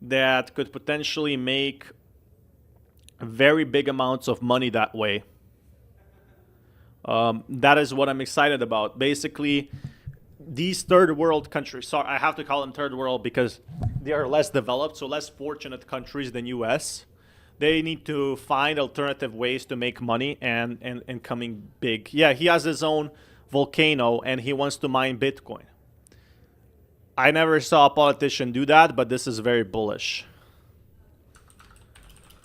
that could potentially make very big amounts of money that way. That is what I'm excited about. Basically, these third world countries, sorry, I have to call them third world because they are less developed, so less fortunate countries than US. They need to find alternative ways to make money and coming big. Yeah, he has his own volcano and he wants to mine Bitcoin. I never saw a politician do that, but this is very bullish.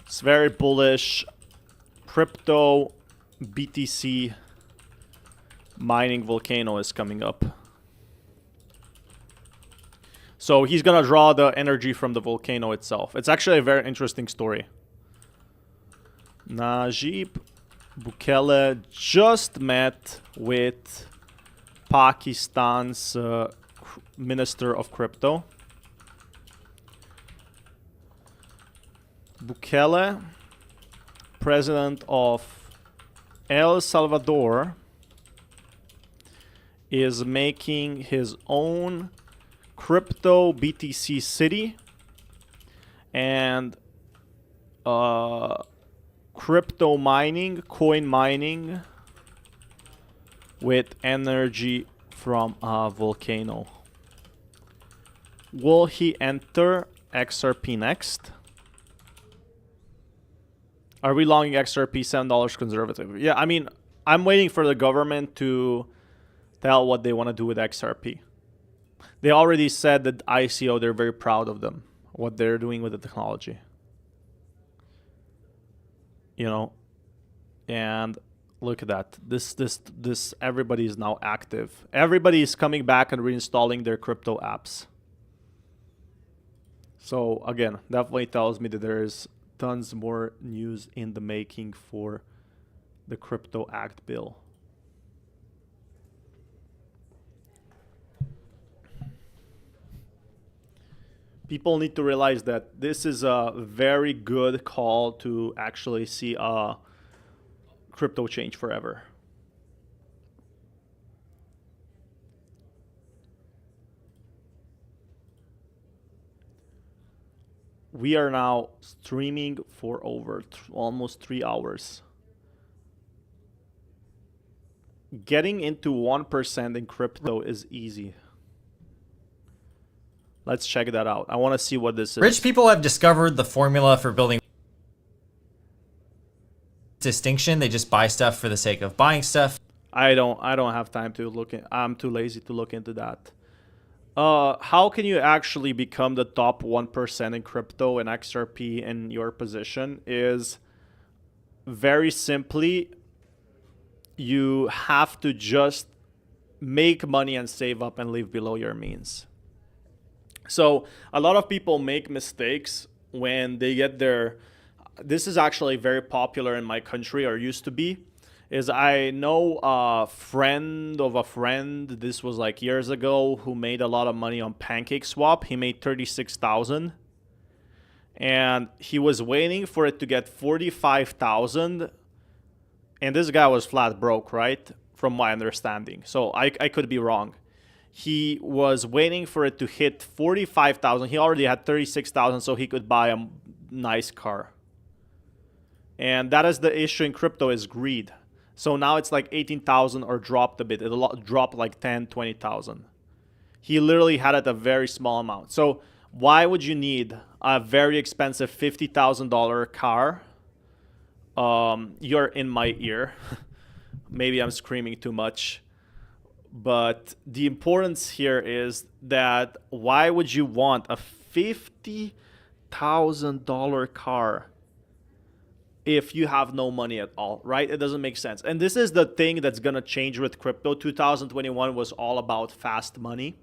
It's very bullish. Crypto BTC mining volcano is coming up. So he's going to draw the energy from the volcano itself. It's actually a very interesting story. Najib Bukele just met with Pakistan's Minister of Crypto. Bukele, president of El Salvador, is making his own crypto BTC city and crypto mining, coin mining with energy from a volcano. Will he enter XRP next? Are we longing XRP $7 conservative? Yeah, I mean, I'm waiting for the government to tell what they want to do with XRP. They already said that ICO, they're very proud of them, what they're doing with the technology. And look at that. This everybody is now active. Everybody is coming back and reinstalling their crypto apps. So again, definitely tells me that there is tons more news in the making for the Crypto Act bill. People need to realize that this is a very good call to actually see a crypto change forever. We are now streaming for over almost 3 hours. Getting into 1% in crypto is easy. Let's check that out. I want to see what this is. Rich people have discovered the formula for building distinction. They just buy stuff for the sake of buying stuff. I don't have time to look in. I'm too lazy to look into that. How can you actually become the top 1% in crypto and XRP in your position is very simply, you have to just make money and save up and live below your means. So a lot of people make mistakes when they get their, this is actually very popular in my country, or used to be, is I know a friend of a friend, this was like years ago, who made a lot of money on PancakeSwap. He made 36,000 and he was waiting for it to get 45,000, and this guy was flat broke, right? From my understanding. So I could be wrong. He was waiting for it to hit 45,000. He already had 36,000, so he could buy a nice car. And that is the issue in crypto, is greed. So now it's like 18,000 or dropped a bit. It'll drop like 10, 20,000. He literally had it a very small amount. So why would you need a very expensive $50,000 car? You're in my ear. Maybe I'm screaming too much. But the importance here is that why would you want a $50,000 car if you have no money at all, right? It doesn't make sense. And this is the thing that's going to change with crypto. 2021 was all about fast money.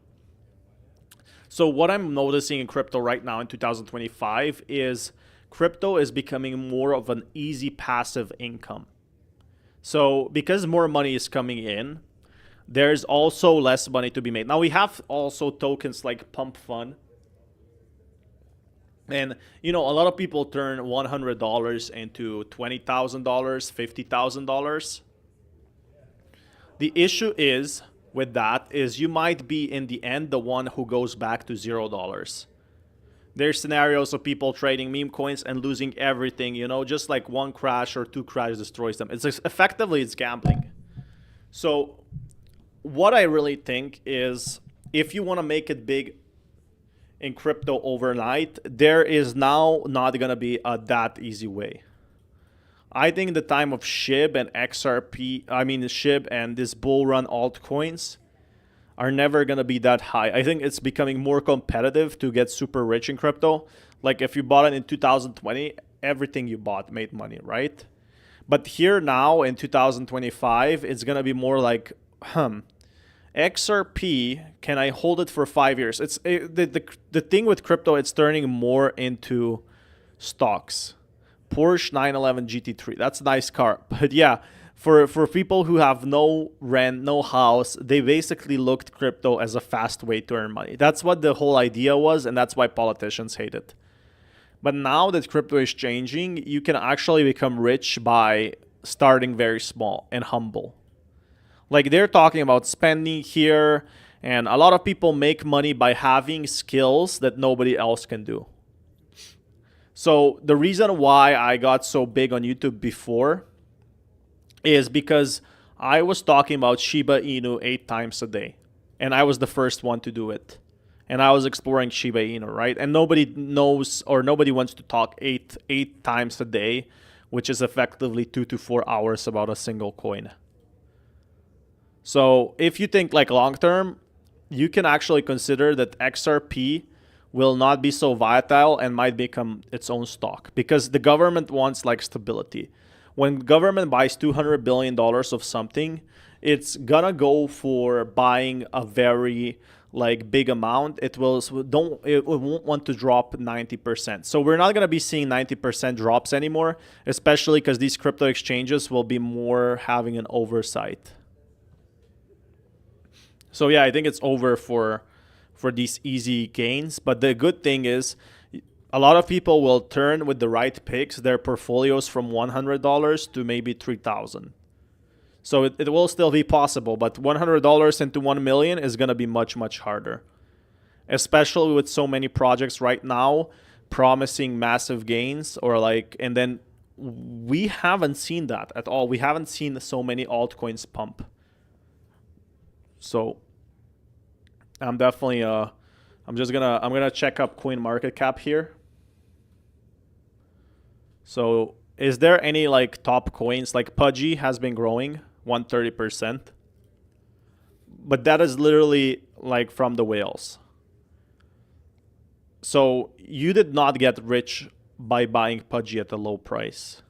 So what I'm noticing in crypto right now in 2025 is crypto is becoming more of an easy passive income. So because more money is coming in, there's also less money to be made. Now we have also tokens like Pump Fund And, you know, a lot of people turn $100 into $20,000, $50,000. The issue is with that is you might be in the end the one who goes back to $0. There's scenarios of people trading meme coins and losing everything, you know, just like one crash or two crashes destroys them. It's effectively, it's gambling. So what I really think is if you want to make it big in crypto overnight, there is now not going to be that easy way. I think the time of SHIB and XRP, SHIB and this bull run altcoins are never going to be that high. I think it's becoming more competitive to get super rich in crypto. Like if you bought it in 2020, everything you bought made money, right? But here now in 2025, it's going to be more like, XRP, can I hold it for 5 years? The thing with crypto, it's turning more into stocks. Porsche 911 GT3, that's a nice car. But yeah, for people who have no rent, no house, they basically looked crypto as a fast way to earn money. That's what the whole idea was, and that's why politicians hate it. But now that crypto is changing, you can actually become rich by starting very small and humble. Like they're talking about spending here, and a lot of people make money by having skills that nobody else can do. So the reason why I got so big on YouTube before is because I was talking about Shiba Inu 8 times a day, and I was the first one to do it. And I was exploring Shiba Inu, right? And nobody knows or nobody wants to talk eight times a day, which is effectively 2 to 4 hours about a single coin. So if you think like long term, you can actually consider that XRP will not be so volatile and might become its own stock because the government wants like stability. When government buys $200 billion of something, it's gonna go for buying a very like big amount. It won't want to drop 90%. So we're not gonna be seeing 90% drops anymore, especially because these crypto exchanges will be more having an oversight. So yeah, I think it's over for these easy gains. But the good thing is a lot of people will turn with the right picks their portfolios from $100 to maybe $3,000. So it will still be possible, but $100 into 1 million is going to be much, much harder. Especially with so many projects right now promising massive gains and then we haven't seen that at all. We haven't seen so many altcoins pump. So I'm definitely I'm gonna check up CoinMarketCap here. So is there any like top coins? Like Pudgy has been growing 130%, but that is literally like from the whales. So you did not get rich by buying Pudgy at a low price.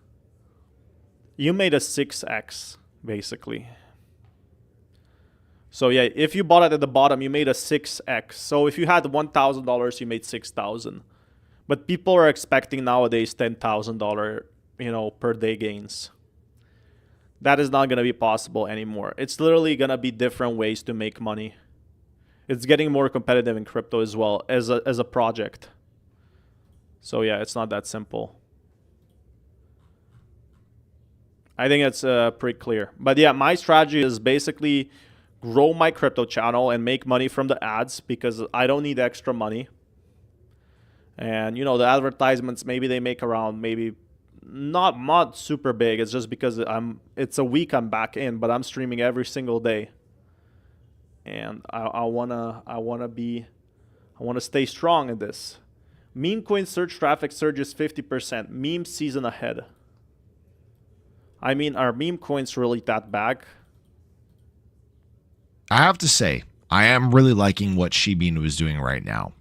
You made a 6x basically. So yeah, if you bought it at the bottom, you made a 6x. So if you had $1,000, you made $6,000. But people are expecting nowadays $10,000, per day gains. That is not going to be possible anymore. It's literally going to be different ways to make money. It's getting more competitive in crypto as well as a project. So yeah, it's not that simple. I think it's pretty clear. But yeah, my strategy is basically grow my crypto channel and make money from the ads because I don't need extra money. And the advertisements, maybe they make around not super big. It's just because it's a week I'm back in, but I'm streaming every single day. And I wanna stay strong in this. Meme coin search traffic surges 50%. Meme season ahead. I mean, are meme coins really that bad? I have to say, I am really liking what Shiba Inu is doing right now.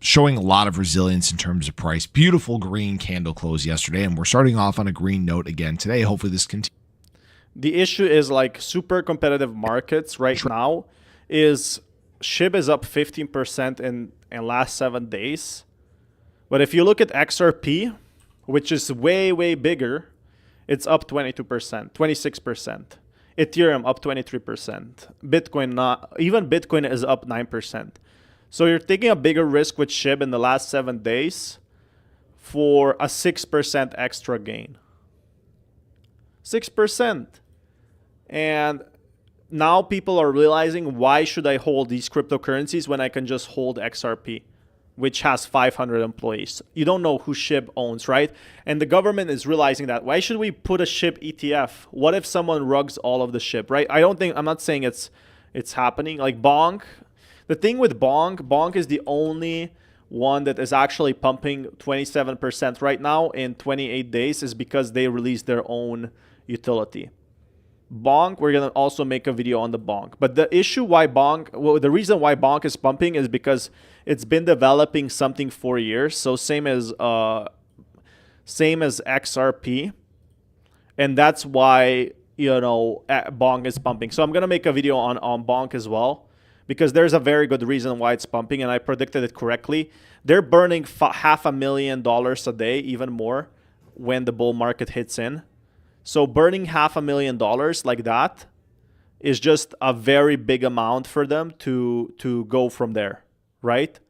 Showing a lot of resilience in terms of price. Beautiful green candle close yesterday, and we're starting off on a green note again today. Hopefully this continues. The issue is like super competitive markets right now is SHIB is up 15% in last 7 days. But if you look at XRP, which is way, way bigger, it's up 22%, 26%. Ethereum up 23%. Even Bitcoin is up 9%. So you're taking a bigger risk with SHIB in the last 7 days. for a 6% extra gain. 6%. And now people are realizing, why should I hold these cryptocurrencies when I can just hold XRP, which has 500 employees? You don't know who SHIB owns, right? And the government is realizing that. Why should we put a SHIB ETF? What if someone rugs all of the SHIB, right? I'm not saying it's happening. Like Bonk, the thing with Bonk is the only one that is actually pumping 27% right now in 28 days is because they released their own utility. Bonk, we're going to also make a video on the Bonk. But the issue why the reason why Bonk is pumping is because it's been developing something for years. So same as XRP. And that's why, Bonk is pumping. So I'm going to make a video on Bonk as well, because there's a very good reason why it's pumping, and I predicted it correctly. They're burning $500,000 a day, even more, when the bull market hits in. So burning $500,000 like that is just a very big amount for them to go from there, right?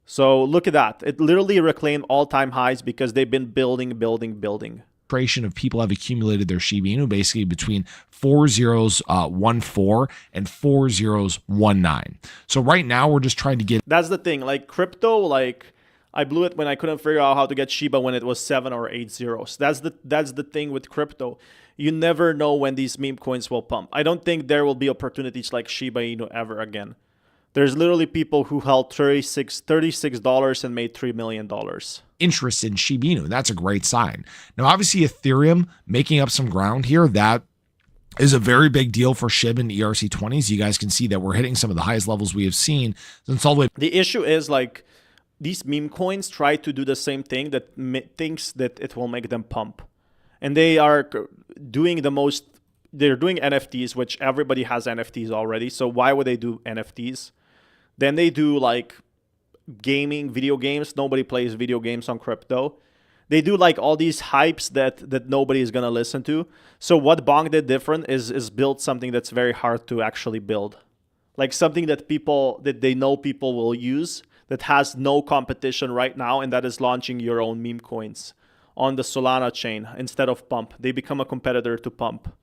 So look at that. It literally reclaimed all-time highs because they've been building. Of people have accumulated their Shiba Inu basically between 4014 and 4019. So right now we're just trying to get. That's the thing. Like crypto, like I blew it when I couldn't figure out how to get Shiba when it was 7 or 8 zeros. That's the thing with crypto. You never know when these meme coins will pump. I don't think there will be opportunities like Shiba Inu ever again. There's literally people who held $36 and made $3 million. Interest in Shiba Inu. That's a great sign. Now, obviously, Ethereum making up some ground here. That is a very big deal for SHIB and ERC20s. You guys can see that we're hitting some of the highest levels we have seen since all the way. The issue is like these meme coins try to do the same thing that thinks that it will make them pump. And they are doing they're doing NFTs, which everybody has NFTs already. So why would they do NFTs? Then they do like gaming, video games. Nobody plays video games on crypto. They do like all these hypes that nobody is going to listen to. So what Bonk did different is build something that's very hard to actually build. Like something that they know people will use, that has no competition right now, and that is launching your own meme coins on the Solana chain instead of Pump. They become a competitor to Pump.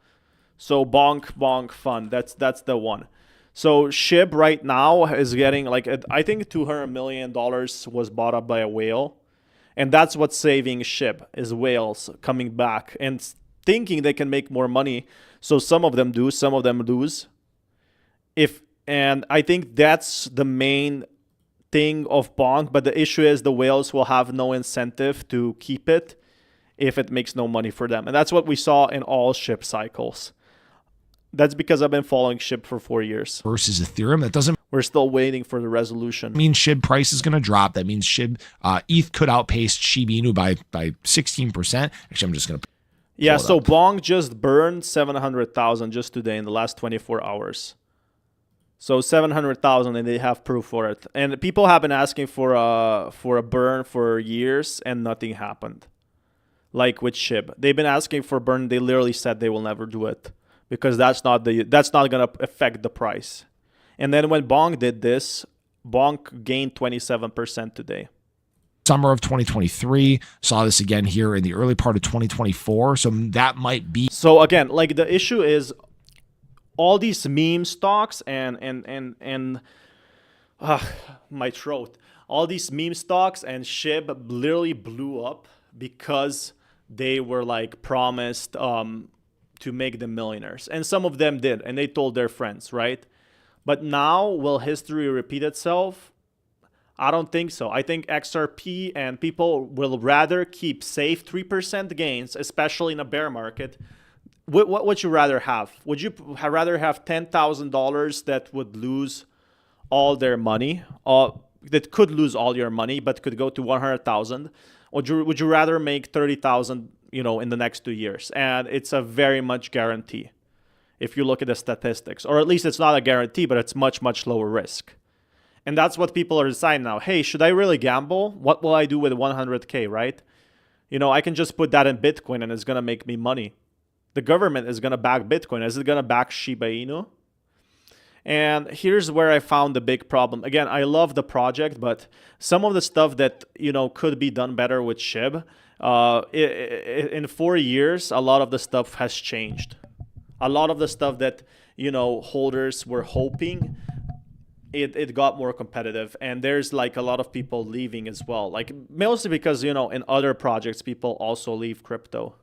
So Bonk Fund, that's the one. So SHIB right now is getting like, I think $200 million was bought up by a whale. And that's what's saving SHIB, is whales coming back and thinking they can make more money. So some of them do, some of them lose. And I think that's the main thing of Bonk. But the issue is the whales will have no incentive to keep it if it makes no money for them. And that's what we saw in all SHIB cycles. That's because I've been following SHIB for 4 years. Versus Ethereum, that doesn't. We're still waiting for the resolution. That means SHIB price is going to drop. That means SHIB, ETH could outpace Shiba Inu by 16%. Actually, I'm just going to. Yeah, so Bonk just burned 700,000 just today in the last 24 hours. So 700,000, and they have proof for it. And people have been asking for a burn for years, and nothing happened. Like with SHIB, they've been asking for burn. They literally said they will never do it, because that's not going to affect the price. And then when Bonk did this, Bonk gained 27% today. Summer of 2023, saw this again here in the early part of 2024. So that might be. So again, like the issue is all these meme stocks and my throat. All these meme stocks and SHIB literally blew up because they were like promised to make them millionaires. And some of them did, and they told their friends, right? But now, will history repeat itself? I don't think so. I think XRP and people will rather keep safe 3% gains, especially in a bear market. What would you rather have? Would you rather have $10,000 that would lose all their money, that could lose all your money, but could go to 100,000? Or would you rather make 30,000, in the next 2 years? And it's a very much guarantee if you look at the statistics. Or at least it's not a guarantee, but it's much, much lower risk. And that's what people are deciding now. Hey, should I really gamble? What will I do with 100K, right? I can just put that in Bitcoin and it's going to make me money. The government is going to back Bitcoin. Is it going to back Shiba Inu? And here's where I found the big problem. Again, I love the project, but some of the stuff that, you know, could be done better with SHIB, in 4 years, a lot of the stuff has changed. A lot of the stuff that, you know, holders were hoping, it got more competitive. And there's like a lot of people leaving as well. Like mostly because, you know, in other projects, people also leave crypto.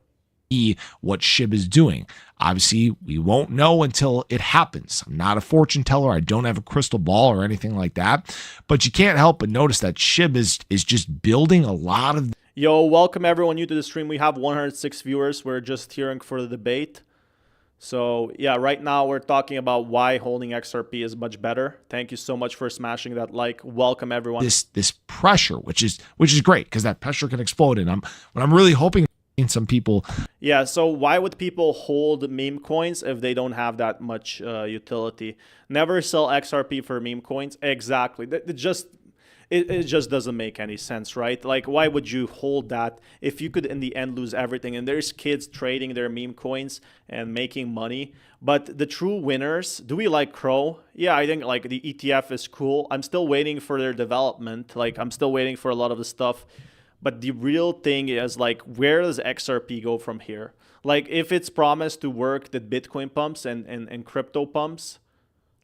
What SHIB is doing. Obviously, we won't know until it happens. I'm not a fortune teller. I don't have a crystal ball or anything like that. But you can't help but notice that SHIB is just building a lot of... Yo, welcome everyone new to the stream. We have 106 viewers. We're just hearing for the debate. So yeah, right now we're talking about why holding XRP is much better. Thank you so much for smashing that like. Welcome everyone. This pressure, which is great because that pressure can explode. And I'm really hoping some people. Yeah, so why would people hold meme coins if they don't have that much utility? Never sell XRP for meme coins. Exactly. It just doesn't make any sense, right? Like, why would you hold that if you could in the end lose everything? And there's kids trading their meme coins and making money. But the true winners, do we like Crow? Yeah, I think like the ETF is cool. I'm still waiting for their development. Like, I'm still waiting for a lot of the stuff. But the real thing is, like, where does XRP go from here? Like, if it's promised to work that Bitcoin pumps and crypto pumps,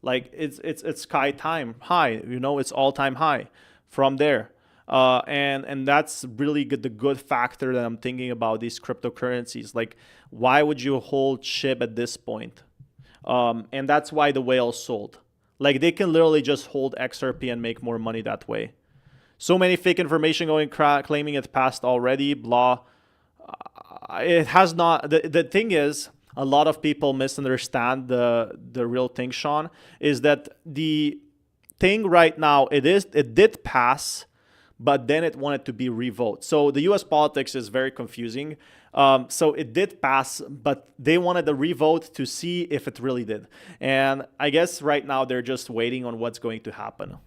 like, it's sky time high, you know, it's all-time high from there. And that's really good, the good factor that I'm thinking about these cryptocurrencies. Like, why would you hold SHIB at this point? And that's why the whale sold. Like, they can literally just hold XRP and make more money that way. So many fake information going claiming it passed already, blah. It has not. The thing is, a lot of people misunderstand the real thing, Sean, is that the thing right now, it did pass, but then it wanted to be revoted. So the US politics is very confusing. So it did pass, but they wanted a revote to see if it really did. And I guess right now they're just waiting on what's going to happen.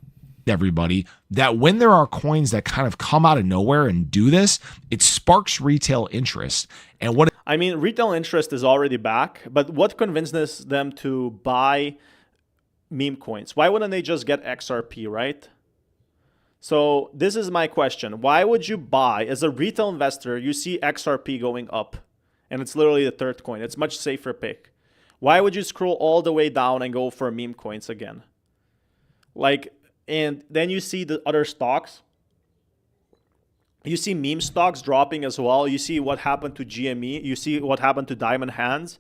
Everybody, that when there are coins that kind of come out of nowhere and do this, it sparks retail interest. And what I mean, retail interest is already back, but what convinces them to buy meme coins? Why wouldn't they just get XRP, right? So this is my question. Why would you buy, as a retail investor, you see XRP going up and it's literally the third coin. It's much safer pick. Why would you scroll all the way down and go for meme coins again? Like, and then you see the other stocks. You see meme stocks dropping as well. You see what happened to GME. You see what happened to Diamond Hands.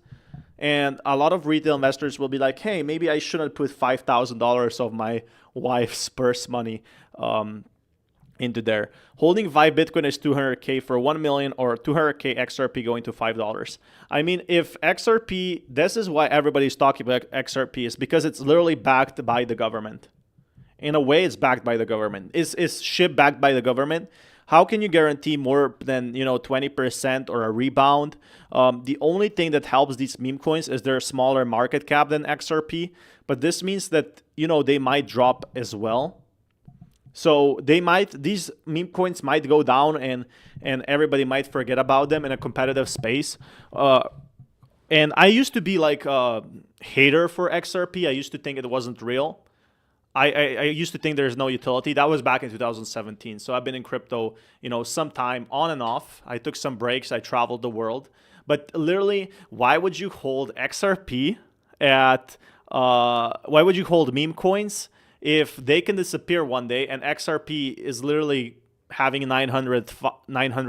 And a lot of retail investors will be like, hey, maybe I shouldn't put $5,000 of my wife's purse money into there. Holding 5 Bitcoin is $200K for 1 million, or $200K XRP going to $5. I mean, if XRP, this is why everybody's talking about XRP, is because it's literally backed by the government. In a way, it's backed by the government. Is SHIB backed by the government? How can you guarantee more than 20% or a rebound? The only thing that helps these meme coins is their smaller market cap than XRP, but this means that they might drop as well. So these meme coins might go down and everybody might forget about them in a competitive space. And I used to be like a hater for XRP. I used to think it wasn't real. I used to think there's no utility. That was back in 2017. So I've been in crypto, some time on and off. I took some breaks. I traveled the world. But literally, why would you hold XRP why would you hold meme coins if they can disappear one day and XRP is literally having 900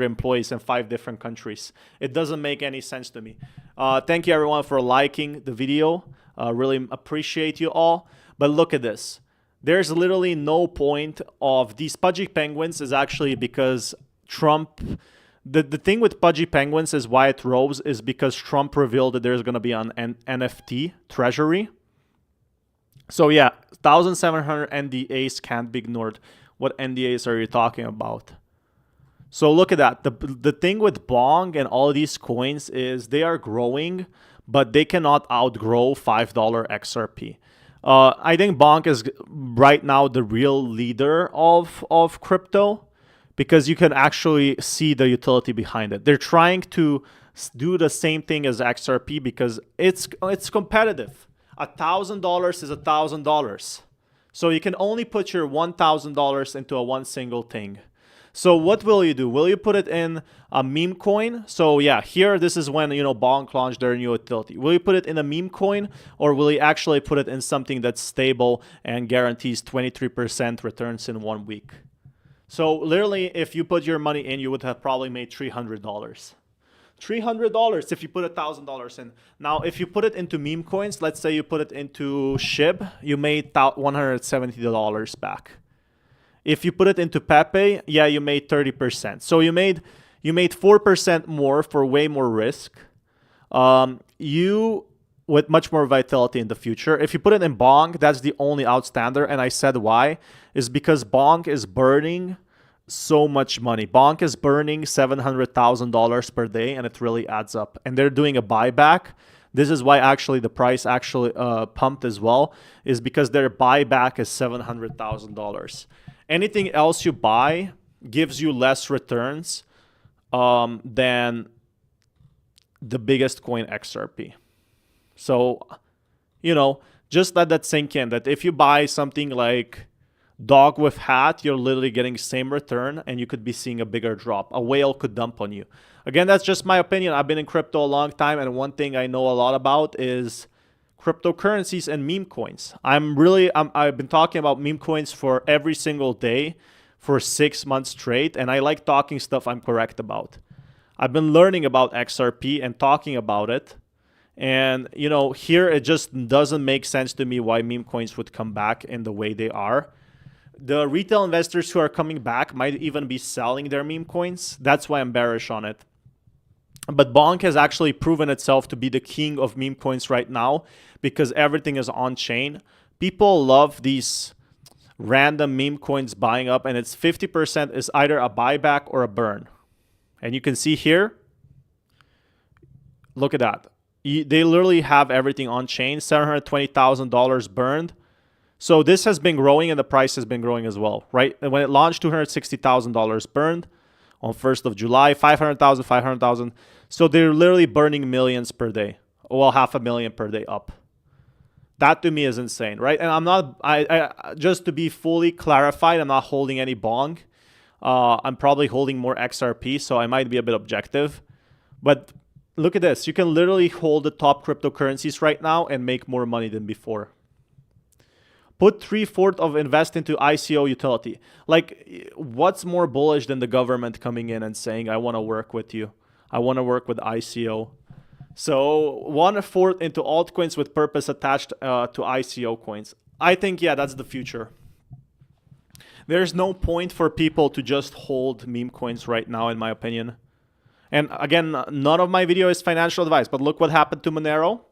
employees in 5 different countries? It doesn't make any sense to me. Thank you everyone for liking the video. Really appreciate you all. But look at this. There's literally no point of these pudgy penguins is actually because Trump, the thing with pudgy penguins is why it rose is because Trump revealed that there's going to be an NFT treasury. So yeah, 1,700 NDAs can't be ignored. What NDAs are you talking about? So look at that. The thing with Bong and all these coins is they are growing, but they cannot outgrow $5 XRP. I think Bonk is right now the real leader of crypto because you can actually see the utility behind it. They're trying to do the same thing as XRP because it's competitive. $1,000 is $1,000. So you can only put your $1,000 into a one single thing. So what will you do? Will you put it in a meme coin? So yeah, here this is when, you know, Bonk launched their new utility. Will you put it in a meme coin, or will you actually put it in something that's stable and guarantees 23% returns in 1 week? So literally, if you put your money in, you would have probably made $300. $300 if you put $1,000 in. Now, if you put it into meme coins, let's say you put it into SHIB, you made $170 back. If you put it into Pepe, yeah, you made 30%. So you made 4% more for way more risk. You with much more vitality in the future. If you put it in Bonk, that's the only outstander, and I said why is because Bonk is burning so much money. Bonk is burning $700,000 per day, and it really adds up. And they're doing a buyback. This is why actually the price actually pumped as well, is because their buyback is $700,000. Anything else you buy gives you less returns than the biggest coin, XRP. So, you know, just let that sink in, that if you buy something like Dog with Hat, you're literally getting the same return, and you could be seeing a bigger drop. A whale could dump on you. Again, that's just my opinion. I've been in crypto a long time, and one thing I know a lot about is cryptocurrencies and meme coins. I've been talking about meme coins for every single day for 6 months straight, and I like talking stuff I'm correct about. I've been learning about XRP and talking about it. And, you know, here it just doesn't make sense to me why meme coins would come back in the way they are. The retail investors who are coming back might even be selling their meme coins. That's why I'm bearish on it. But Bonk has actually proven itself to be the king of meme coins right now because everything is on chain. People love these random meme coins buying up, and it's 50% is either a buyback or a burn. And you can see here, look at that. They literally have everything on chain, $720,000 burned. So this has been growing, and the price has been growing as well, right? And when it launched, $260,000 burned on 1st of July, 500,000, 500,000. So they're literally burning millions per day. Well, 500,000 per day up. That to me is insane, right? And I'm not, just to be fully clarified, I'm not holding any Bonk. I'm probably holding more XRP, so I might be a bit objective. But look at this. You can literally hold the top cryptocurrencies right now and make more money than before. Put 3/4 of invest into ICO utility. Like, what's more bullish than the government coming in and saying, I want to work with you. I want to work with ICO. So 1/4 into altcoins with purpose attached to ICO coins. I think, yeah, that's the future. There's no point for people to just hold meme coins right now, in my opinion. And again, none of my video is financial advice, but look what happened to Monero.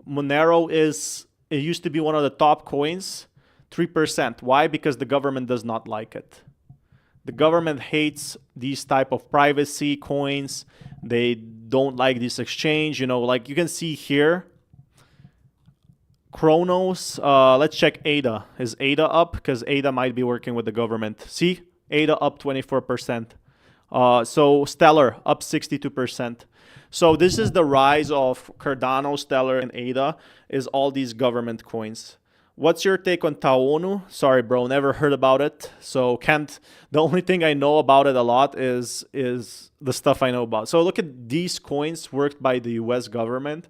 Monero it used to be one of the top coins, 3%. Why? Because the government does not like it. The government hates these type of privacy coins. They don't like this exchange. You know, like you can see here, Chronos. Let's check ADA. Is ADA up? Because ADA might be working with the government. See? ADA up 24%. So Stellar up 62%. So this is the rise of Cardano, Stellar, and ADA, is all these government coins. What's your take on Taonu? Sorry, bro, never heard about it. So the only thing I know about it a lot is the stuff I know about. So look at these coins worked by the US government.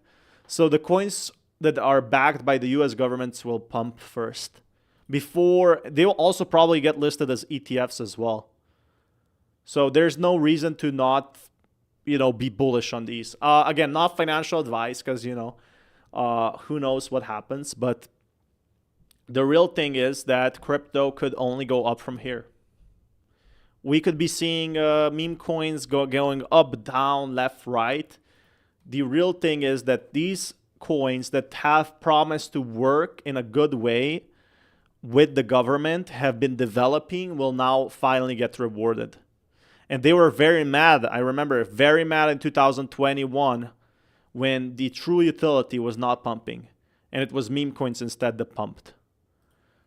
So the coins that are backed by the US governments will pump first. Before, they will also probably get listed as ETFs as well. So there's no reason to not, you know, be bullish on these. Again, not financial advice because, you know, who knows what happens. But the real thing is that crypto could only go up from here. We could be seeing meme coins going up, down, left, right. The real thing is that these coins that have promised to work in a good way with the government have been developing will now finally get rewarded. And they were very mad. I remember very mad in 2021 when the true utility was not pumping. And it was meme coins instead that pumped.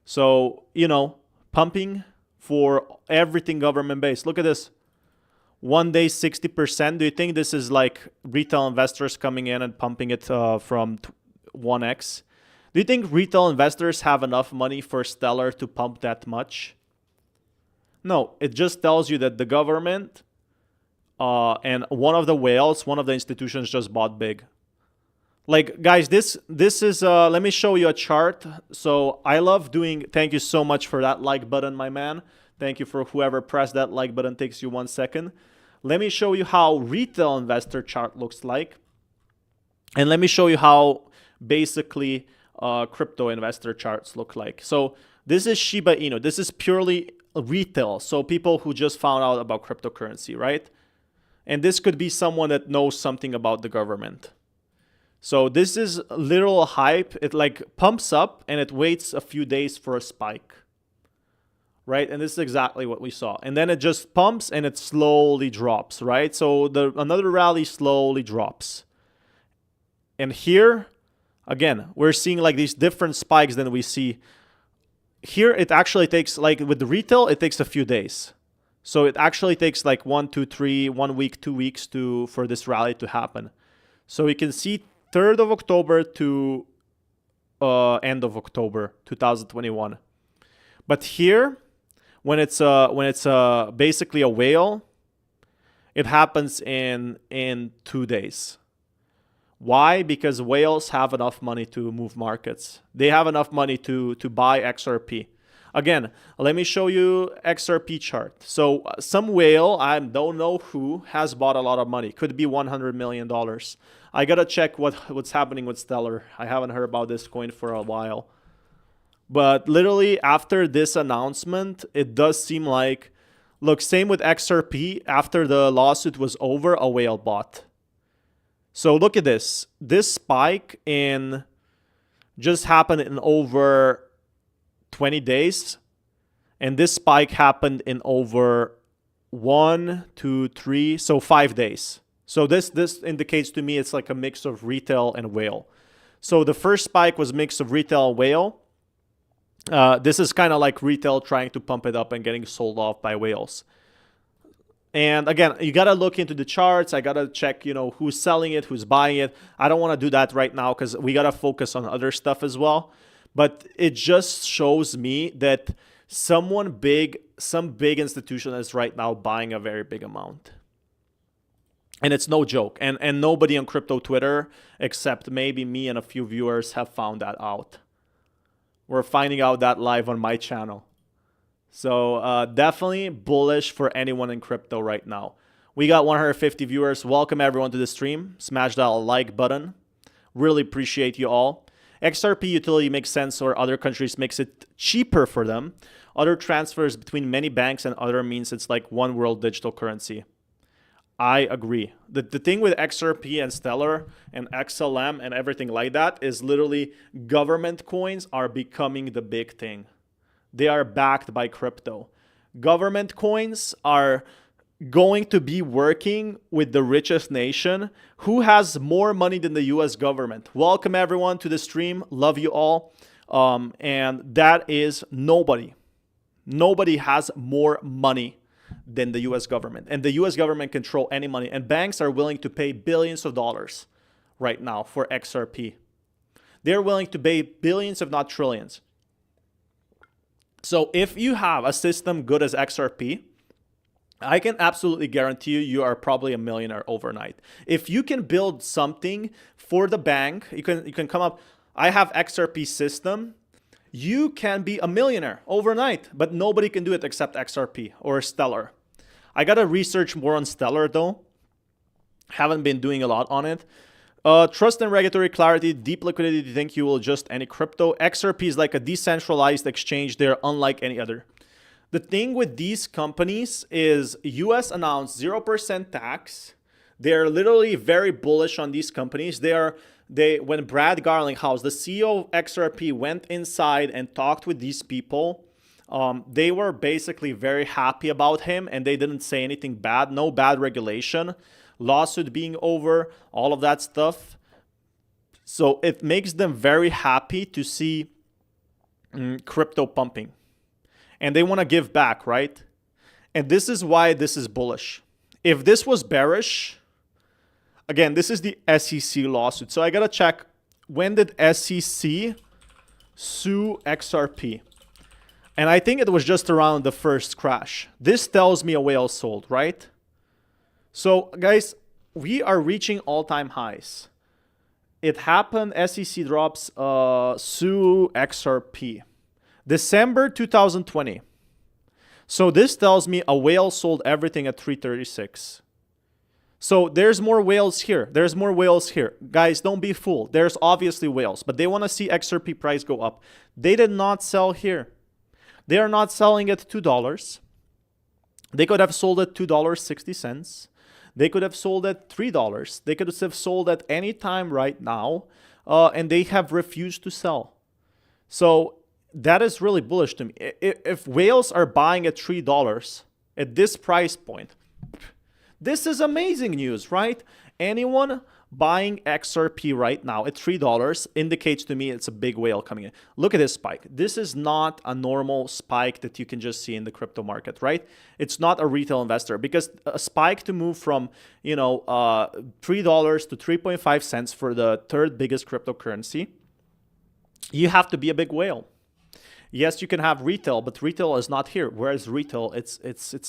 So, you know, pumping for everything government-based. Look at this. 1 day, 60%. Do you think this is like retail investors coming in and pumping it from 1x? Do you think retail investors have enough money for Stellar to pump that much? No, it just tells you that the government and one of the whales, one of the institutions just bought big. Like, guys, this is, let me show you a chart. So I love doing, thank you so much for that like button, my man. Thank you for whoever pressed that like button. Takes you 1 second. Let me show you how retail investor chart looks like. And let me show you how basically crypto investor charts look like. So this is Shiba Inu. This is purely retail. So people who just found out about cryptocurrency, right? And this could be someone that knows something about the government. So this is literal hype. It like pumps up and it waits a few days for a spike. Right? And this is exactly what we saw. And then it just pumps and it slowly drops, right? So another rally slowly drops. And here, again, we're seeing like these different spikes than we see. Here, it actually takes, like with the retail, it takes a few days. So it actually takes like 1, 2, 3, 1 week, 2 weeks for this rally to happen. So you can see 3rd of October to end of October 2021. But here, when it's basically a whale, it happens in 2 days. Why? Because whales have enough money to move markets. They have enough money to buy XRP. Again, let me show you XRP chart. So some whale, I don't know who, has bought a lot of money. Could be $100 million. I gotta check what's happening with Stellar. I haven't heard about this coin for a while. But literally after this announcement, it does seem like, look, same with XRP. After the lawsuit was over, a whale bought. So look at this. This spike just happened in over 20 days. And this spike happened in over 1, 2, 3, so 5 days. So this indicates to me it's like a mix of retail and whale. So the first spike was a mix of retail and whale. This is kind of like retail trying to pump it up and getting sold off by whales. And again, you got to look into the charts. I got to check, who's selling it, who's buying it. I don't want to do that right now because we got to focus on other stuff as well. But it just shows me that some big institution is right now buying a very big amount. And it's no joke. And nobody on crypto Twitter, except maybe me and a few viewers, have found that out. We're finding out that live on my channel. So definitely bullish for anyone in crypto right now. We got 150 viewers. Welcome everyone to the stream. Smash that like button. Really appreciate you all. XRP utility makes sense, or other countries makes it cheaper for them. Other transfers between many banks and other means it's like one world digital currency. I agree. The thing with XRP and Stellar and XLM and everything like that is literally government coins are becoming the big thing. They are backed by crypto. Government coins are going to be working with the richest nation who has more money than the US government. Welcome everyone to the stream. Love you all. And that is nobody. Nobody has more money than the US government. And the US government control any money. And banks are willing to pay billions of dollars right now for XRP. They're willing to pay billions, if not trillions. So if you have a system good as XRP, I can absolutely guarantee you are probably a millionaire overnight. If you can build something for the bank, you can come up, I have XRP system, you can be a millionaire overnight, but nobody can do it except XRP or Stellar. I gotta research more on Stellar though. Haven't been doing a lot on it. Trust and regulatory clarity, deep liquidity. Do you think you will adjust any crypto? XRP is like a decentralized exchange. They're unlike any other. The thing with these companies is US announced 0% tax. They're literally very bullish on these companies. When Brad Garlinghouse, the CEO of XRP, went inside and talked with these people, they were basically very happy about him and they didn't say anything bad, no bad regulation. Lawsuit being over, all of that stuff. So it makes them very happy to see crypto pumping. And they want to give back, right? And this is why this is bullish. If this was bearish, again, this is the SEC lawsuit. So I got to check, when did SEC Sue XRP. And I think it was just around the first crash. This tells me a whale sold, right? So guys, we are reaching all-time highs. It happened, SEC drops Sue XRP. December 2020. So this tells me a whale sold everything at 336. So there's more whales here. There's more whales here. Guys, don't be fooled. There's obviously whales, but they want to see XRP price go up. They did not sell here. They are not selling at $2. They could have sold at $2.60. They could have sold at $3. They could have sold at any time right now, and they have refused to sell. So that is really bullish to me. If whales are buying at $3 at this price point, this is amazing news, right? Anyone buying XRP right now at $3 indicates to me it's a big whale coming in. Look at this spike. This is not a normal spike that you can just see in the crypto market, right? It's not a retail investor, because a spike to move from, you know, $3 to 3.5 cents for the third biggest cryptocurrency, you have to be a big whale. Yes, you can have retail, but retail is not here. Whereas retail, it's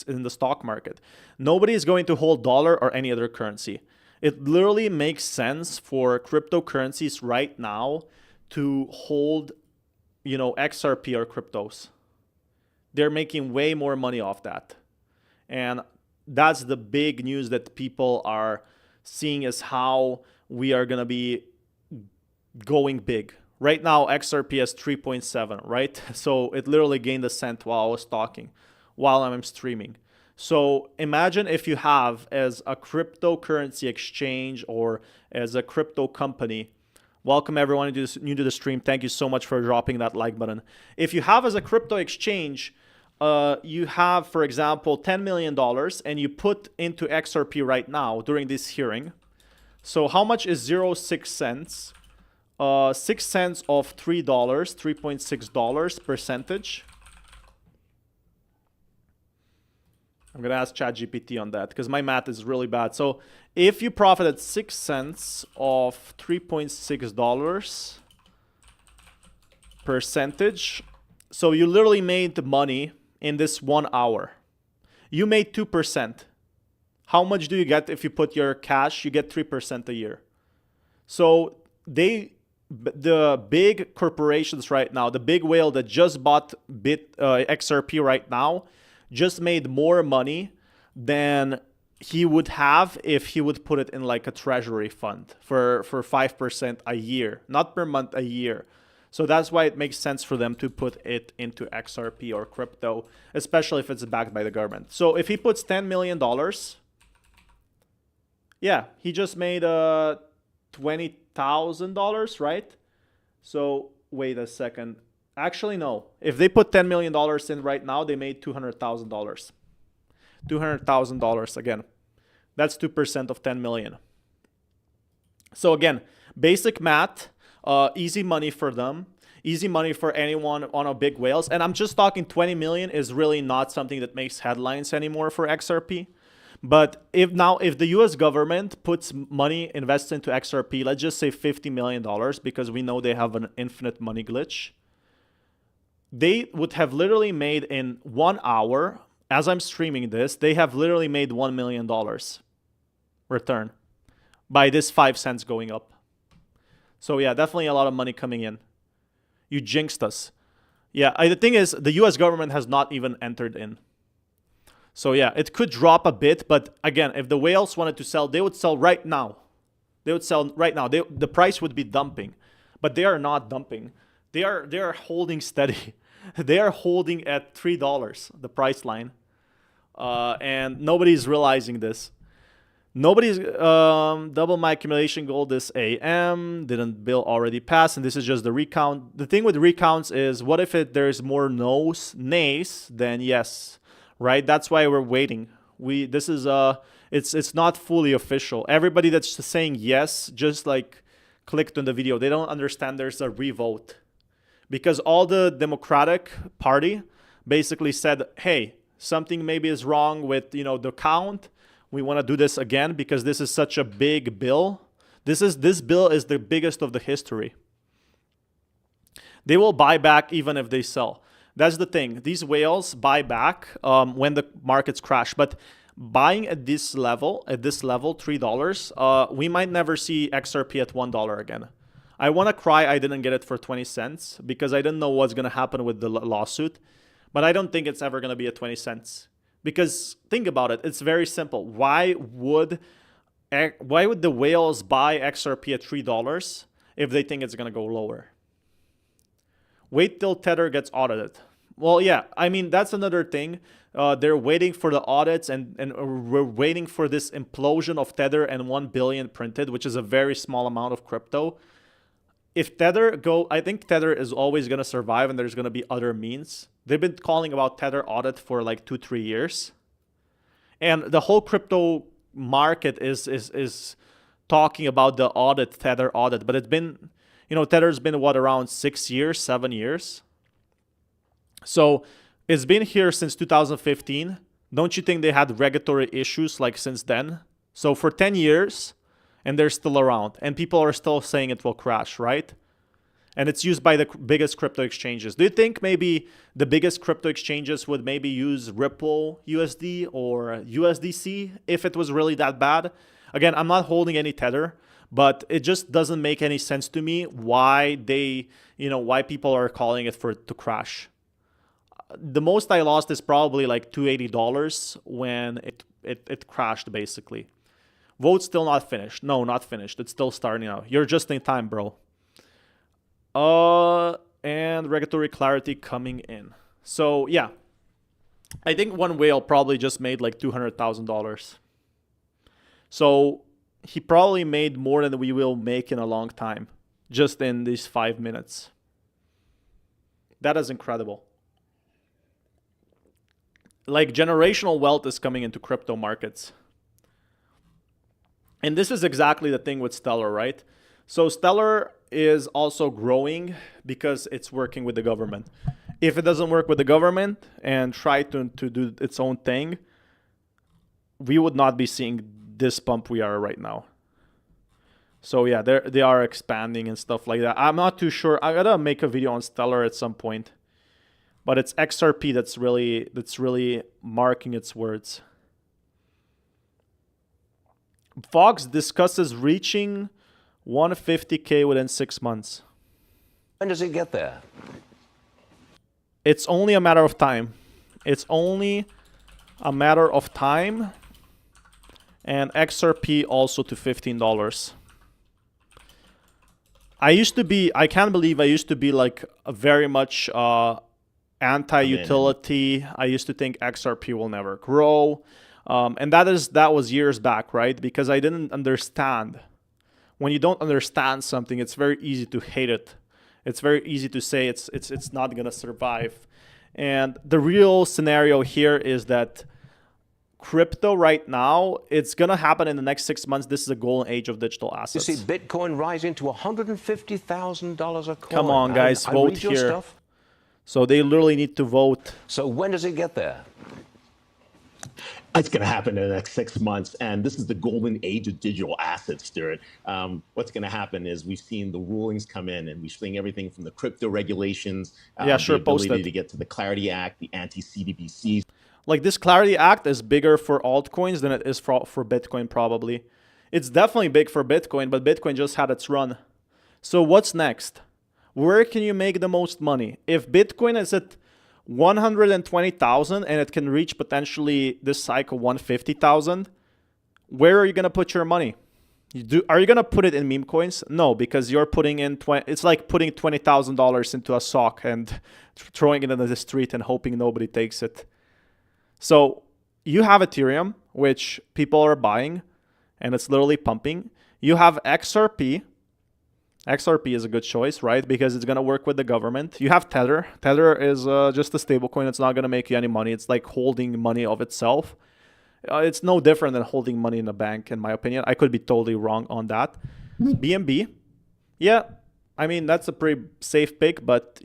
in the stock market. Nobody is going to hold dollar or any other currency. It literally makes sense for cryptocurrencies right now to hold, you know, XRP or cryptos. They're making way more money off that. And that's the big news that people are seeing, is how we are going to be going big. Right now, XRP has 3.7, right? So it literally gained a cent while I was talking, while I'm streaming. So imagine if you have, as a cryptocurrency exchange or as a crypto company, welcome everyone new to the stream. Thank you so much for dropping that like button. If you have, as a crypto exchange, you have, for example, $10 million and you put into XRP right now during this hearing. So how much is 0.6 cents? 6 cents of $3, $3.6 percentage. I'm going to ask ChatGPT on that because my math is really bad. So if you profited 6 cents of $3.6 percentage, so you literally made the money in this 1 hour. You made 2%. How much do you get if you put your cash? You get 3% a year. So the big corporations right now, the big whale that just bought XRP right now, just made more money than he would have if he would put it in like a treasury fund for 5% a year, not per month, a year. So that's why it makes sense for them to put it into XRP or crypto, especially if it's backed by the government. So if he puts $10 million, yeah, he just made $20,000, right? So wait a second. Actually, no. If they put $10 million in right now, they made $200,000. $200,000 again. That's 2% of 10 million. So again, basic math, easy money for them. Easy money for anyone on a big whales. And I'm just talking 20 million is really not something that makes headlines anymore for XRP. But if the US government puts money invested into XRP, let's just say $50 million, because we know they have an infinite money glitch, they would have literally made in 1 hour, as I'm streaming this, they have literally made $1 million return by this 5 cents going up. So yeah, definitely a lot of money coming in. You jinxed us. Yeah, the thing is, the US government has not even entered in. So yeah, it could drop a bit, but again, if the whales wanted to sell, they would sell right now. They would sell right now. The price would be dumping, but they are not dumping. They are holding steady. They are holding at $3, the price line, and nobody's realizing this. Nobody's double my accumulation goal this AM. Didn't bill already pass, and this is just the recount. The thing with recounts is, what if there's more nays than yes, right? That's why we're waiting. It's not fully official. Everybody that's saying yes just like clicked on the video. They don't understand there's a revote. Because all the Democratic Party basically said, hey, something maybe is wrong with, the count. We want to do this again because this is such a big bill. This bill is the biggest of the history. They will buy back even if they sell. That's the thing. These whales buy back when the markets crash. But buying at this level, $3, we might never see XRP at $1 again. I want to cry I didn't get it for 20 cents because I didn't know what's going to happen with the lawsuit. But I don't think it's ever going to be at 20 cents. Because think about it. It's very simple. Why would the whales buy XRP at $3 if they think it's going to go lower? Wait till Tether gets audited. Well, yeah, I mean, that's another thing. They're waiting for the audits and we're waiting for this implosion of Tether and 1 billion printed, which is a very small amount of crypto. If Tether I think Tether is always going to survive and there's going to be other means. They've been calling about Tether audit for like 2-3 years. And the whole crypto market is talking about the audit, Tether audit. But it's been, Tether's been what, around 6 years, 7 years? So it's been here since 2015. Don't you think they had regulatory issues like since then? So for 10 years, and they're still around. And people are still saying it will crash, right? And it's used by the biggest crypto exchanges. Do you think maybe the biggest crypto exchanges would maybe use Ripple USD or USDC if it was really that bad? Again, I'm not holding any Tether, but it just doesn't make any sense to me why why people are calling it to crash. The most I lost is probably like $280 when it crashed, basically. Vote's still not finished. No, not finished. It's still starting out. You're just in time, bro. And regulatory clarity coming in. So, yeah. I think one whale probably just made like $200,000. So, he probably made more than we will make in a long time. Just in these 5 minutes. That is incredible. Like, generational wealth is coming into crypto markets. And this is exactly the thing with Stellar, right? So Stellar is also growing because it's working with the government. If it doesn't work with the government and try to do its own thing, we would not be seeing this pump we are right now. So yeah, they are expanding and stuff like that. I'm not too sure. I gotta make a video on Stellar at some point. But it's XRP that's really marking its words. Fox discusses reaching 150K within 6 months. When does it get there? It's only a matter of time. It's only a matter of time. And XRP also to $15. I can't believe I used to be like a very much anti-utility. I used to think XRP will never grow. And that was years back, right? Because I didn't understand. When you don't understand something, it's very easy to hate it. It's very easy to say it's not going to survive. And the real scenario here is that crypto right now, it's going to happen in the next 6 months. This is a golden age of digital assets. You see Bitcoin rising to $150,000 a coin. Come on, guys, vote here. Stuff. So they literally need to vote. So when does it get there? It's going to happen in the next 6 months, and this is the golden age of digital assets, Stuart. What's going to happen is we've seen the rulings come in, and we're seeing everything from the crypto regulations, the ability to get to the Clarity Act, the anti-CBDC. Like this Clarity Act is bigger for altcoins than it is for Bitcoin, probably. It's definitely big for Bitcoin, but Bitcoin just had its run. So what's next? Where can you make the most money? If Bitcoin is at 120,000 and it can reach potentially this cycle 150,000, where are you going to put your money? Are you going to put it in meme coins? No, because you're putting in it's like putting $20,000 into a sock and throwing it into the street and hoping nobody takes it. So you have Ethereum, which people are buying, and it's literally pumping. You have XRP. XRP is a good choice, right? Because it's going to work with the government. You have Tether. Tether is just a stable coin. It's not going to make you any money. It's like holding money of itself. It's no different than holding money in a bank, in my opinion. I could be totally wrong on that. BNB. Yeah, I mean, that's a pretty safe pick. But,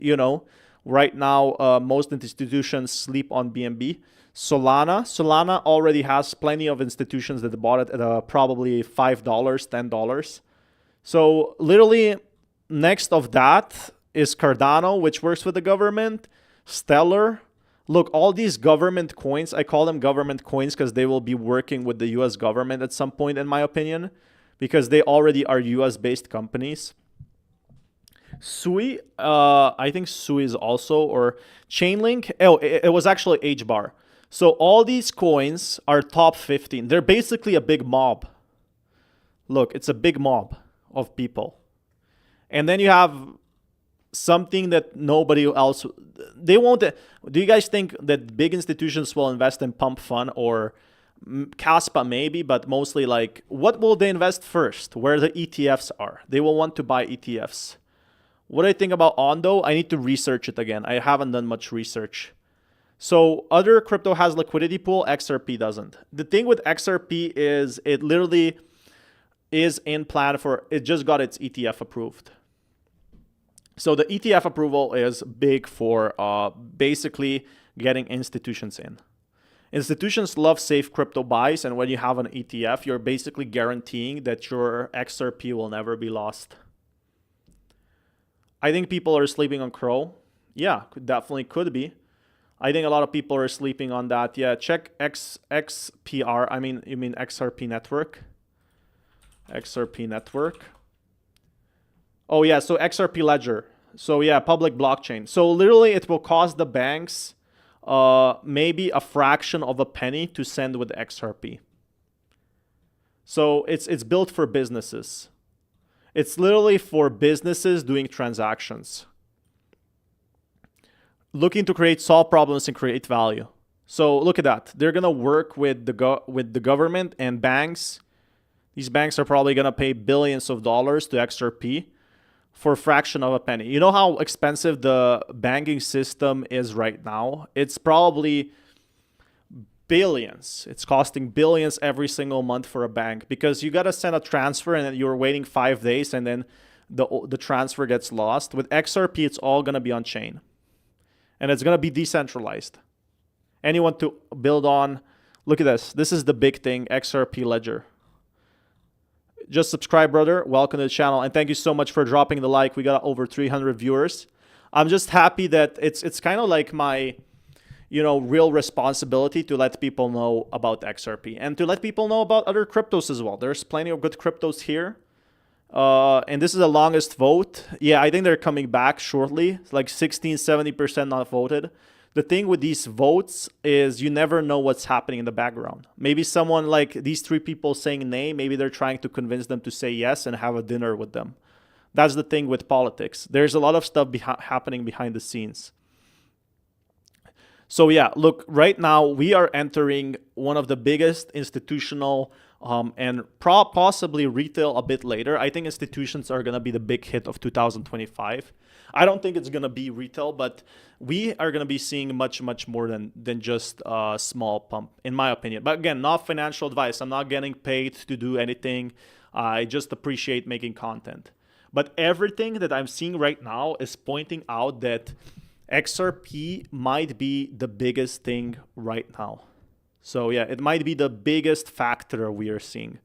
right now, most institutions sleep on BNB. Solana already has plenty of institutions that bought it at probably $5, $10. So literally next of that is Cardano, which works with the government. Stellar. Look, all these government coins, I call them government coins because they will be working with the US government at some point, in my opinion, because they already are US-based companies. Sui, I think Sui is also, or Chainlink. Oh, it was actually HBAR. So all these coins are top 15. They're basically a big mob. Look, it's a big mob of people. And then you have something that nobody else, they won't. Do you guys think that big institutions will invest in Pump Fund or Caspa? Maybe, but mostly like, what will they invest first? Where the ETFs are. They will want to buy ETFs. What do I think about Ondo? I need to research it again. I haven't done much research. So other crypto has liquidity pool, XRP doesn't. The thing with XRP is it literally is in plan for, it just got its ETF approved. So the ETF approval is big for basically getting institutions in. Institutions love safe crypto buys, and when you have an ETF, you're basically guaranteeing that your XRP will never be lost. I think people are sleeping on Crow. Yeah, definitely could be. I think a lot of people are sleeping on that. Yeah, check XPR. I mean, you mean XRP network. XRP network. Oh yeah, so XRP ledger. So yeah, public blockchain. So literally it will cost the banks maybe a fraction of a penny to send with XRP. So it's built for businesses. It's literally for businesses doing transactions, looking to solve problems and create value. So look at that. They're gonna work with the government and banks. These banks are probably gonna pay billions of dollars to XRP for a fraction of a penny. You know how expensive the banking system is right now? It's probably billions. It's costing billions every single month for a bank because you got to send a transfer and then you're waiting 5 days and then the transfer gets lost. With XRP, it's all going to be on chain and it's going to be decentralized. Anyone to build on, look at this. This is the big thing, XRP ledger. Just subscribe, brother. Welcome to the channel. And thank you so much for dropping the like. We got over 300 viewers. I'm just happy that it's kind of like my, real responsibility to let people know about XRP and to let people know about other cryptos as well. There's plenty of good cryptos here. And this is the longest vote. Yeah, I think they're coming back shortly. It's like 16-70% not voted. The thing with these votes is you never know what's happening in the background. Maybe someone like these 3 people saying nay, maybe they're trying to convince them to say yes and have a dinner with them. That's the thing with politics. There's a lot of stuff happening behind the scenes. So yeah, look, right now we are entering one of the biggest institutional and possibly retail a bit later. I think institutions are going to be the big hit of 2025. I don't think it's going to be retail, but we are going to be seeing much, much more than just a small pump, in my opinion. But again, not financial advice. I'm not getting paid to do anything. I just appreciate making content. But everything that I'm seeing right now is pointing out that XRP might be the biggest thing right now. So yeah, it might be the biggest factor we are seeing.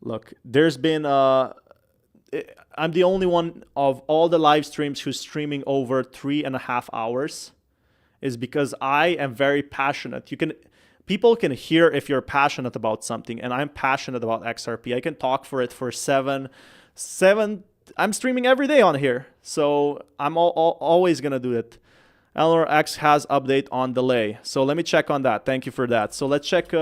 Look, there's been I'm the only one of all the live streams who's streaming over 3.5 hours, is because I am very passionate. People can hear if you're passionate about something, and I'm passionate about XRP. I can talk for it for seven. I'm streaming every day on here, so I'm always gonna do it. Eleanor X has update on delay, so let me check on that. Thank you for that. So let's check.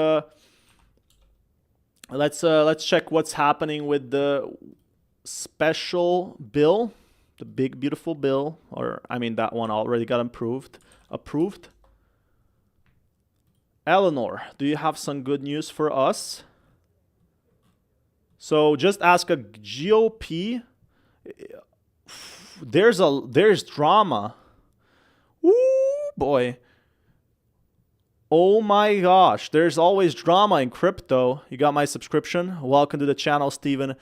Let's check what's happening with the special bill, the big beautiful bill, or I mean that one already got approved. Eleanor, do you have some good news for us? So just ask a GOP. There's drama. Ooh, boy. Oh my gosh, there's always drama in crypto. You got my subscription? Welcome to the channel, Steven.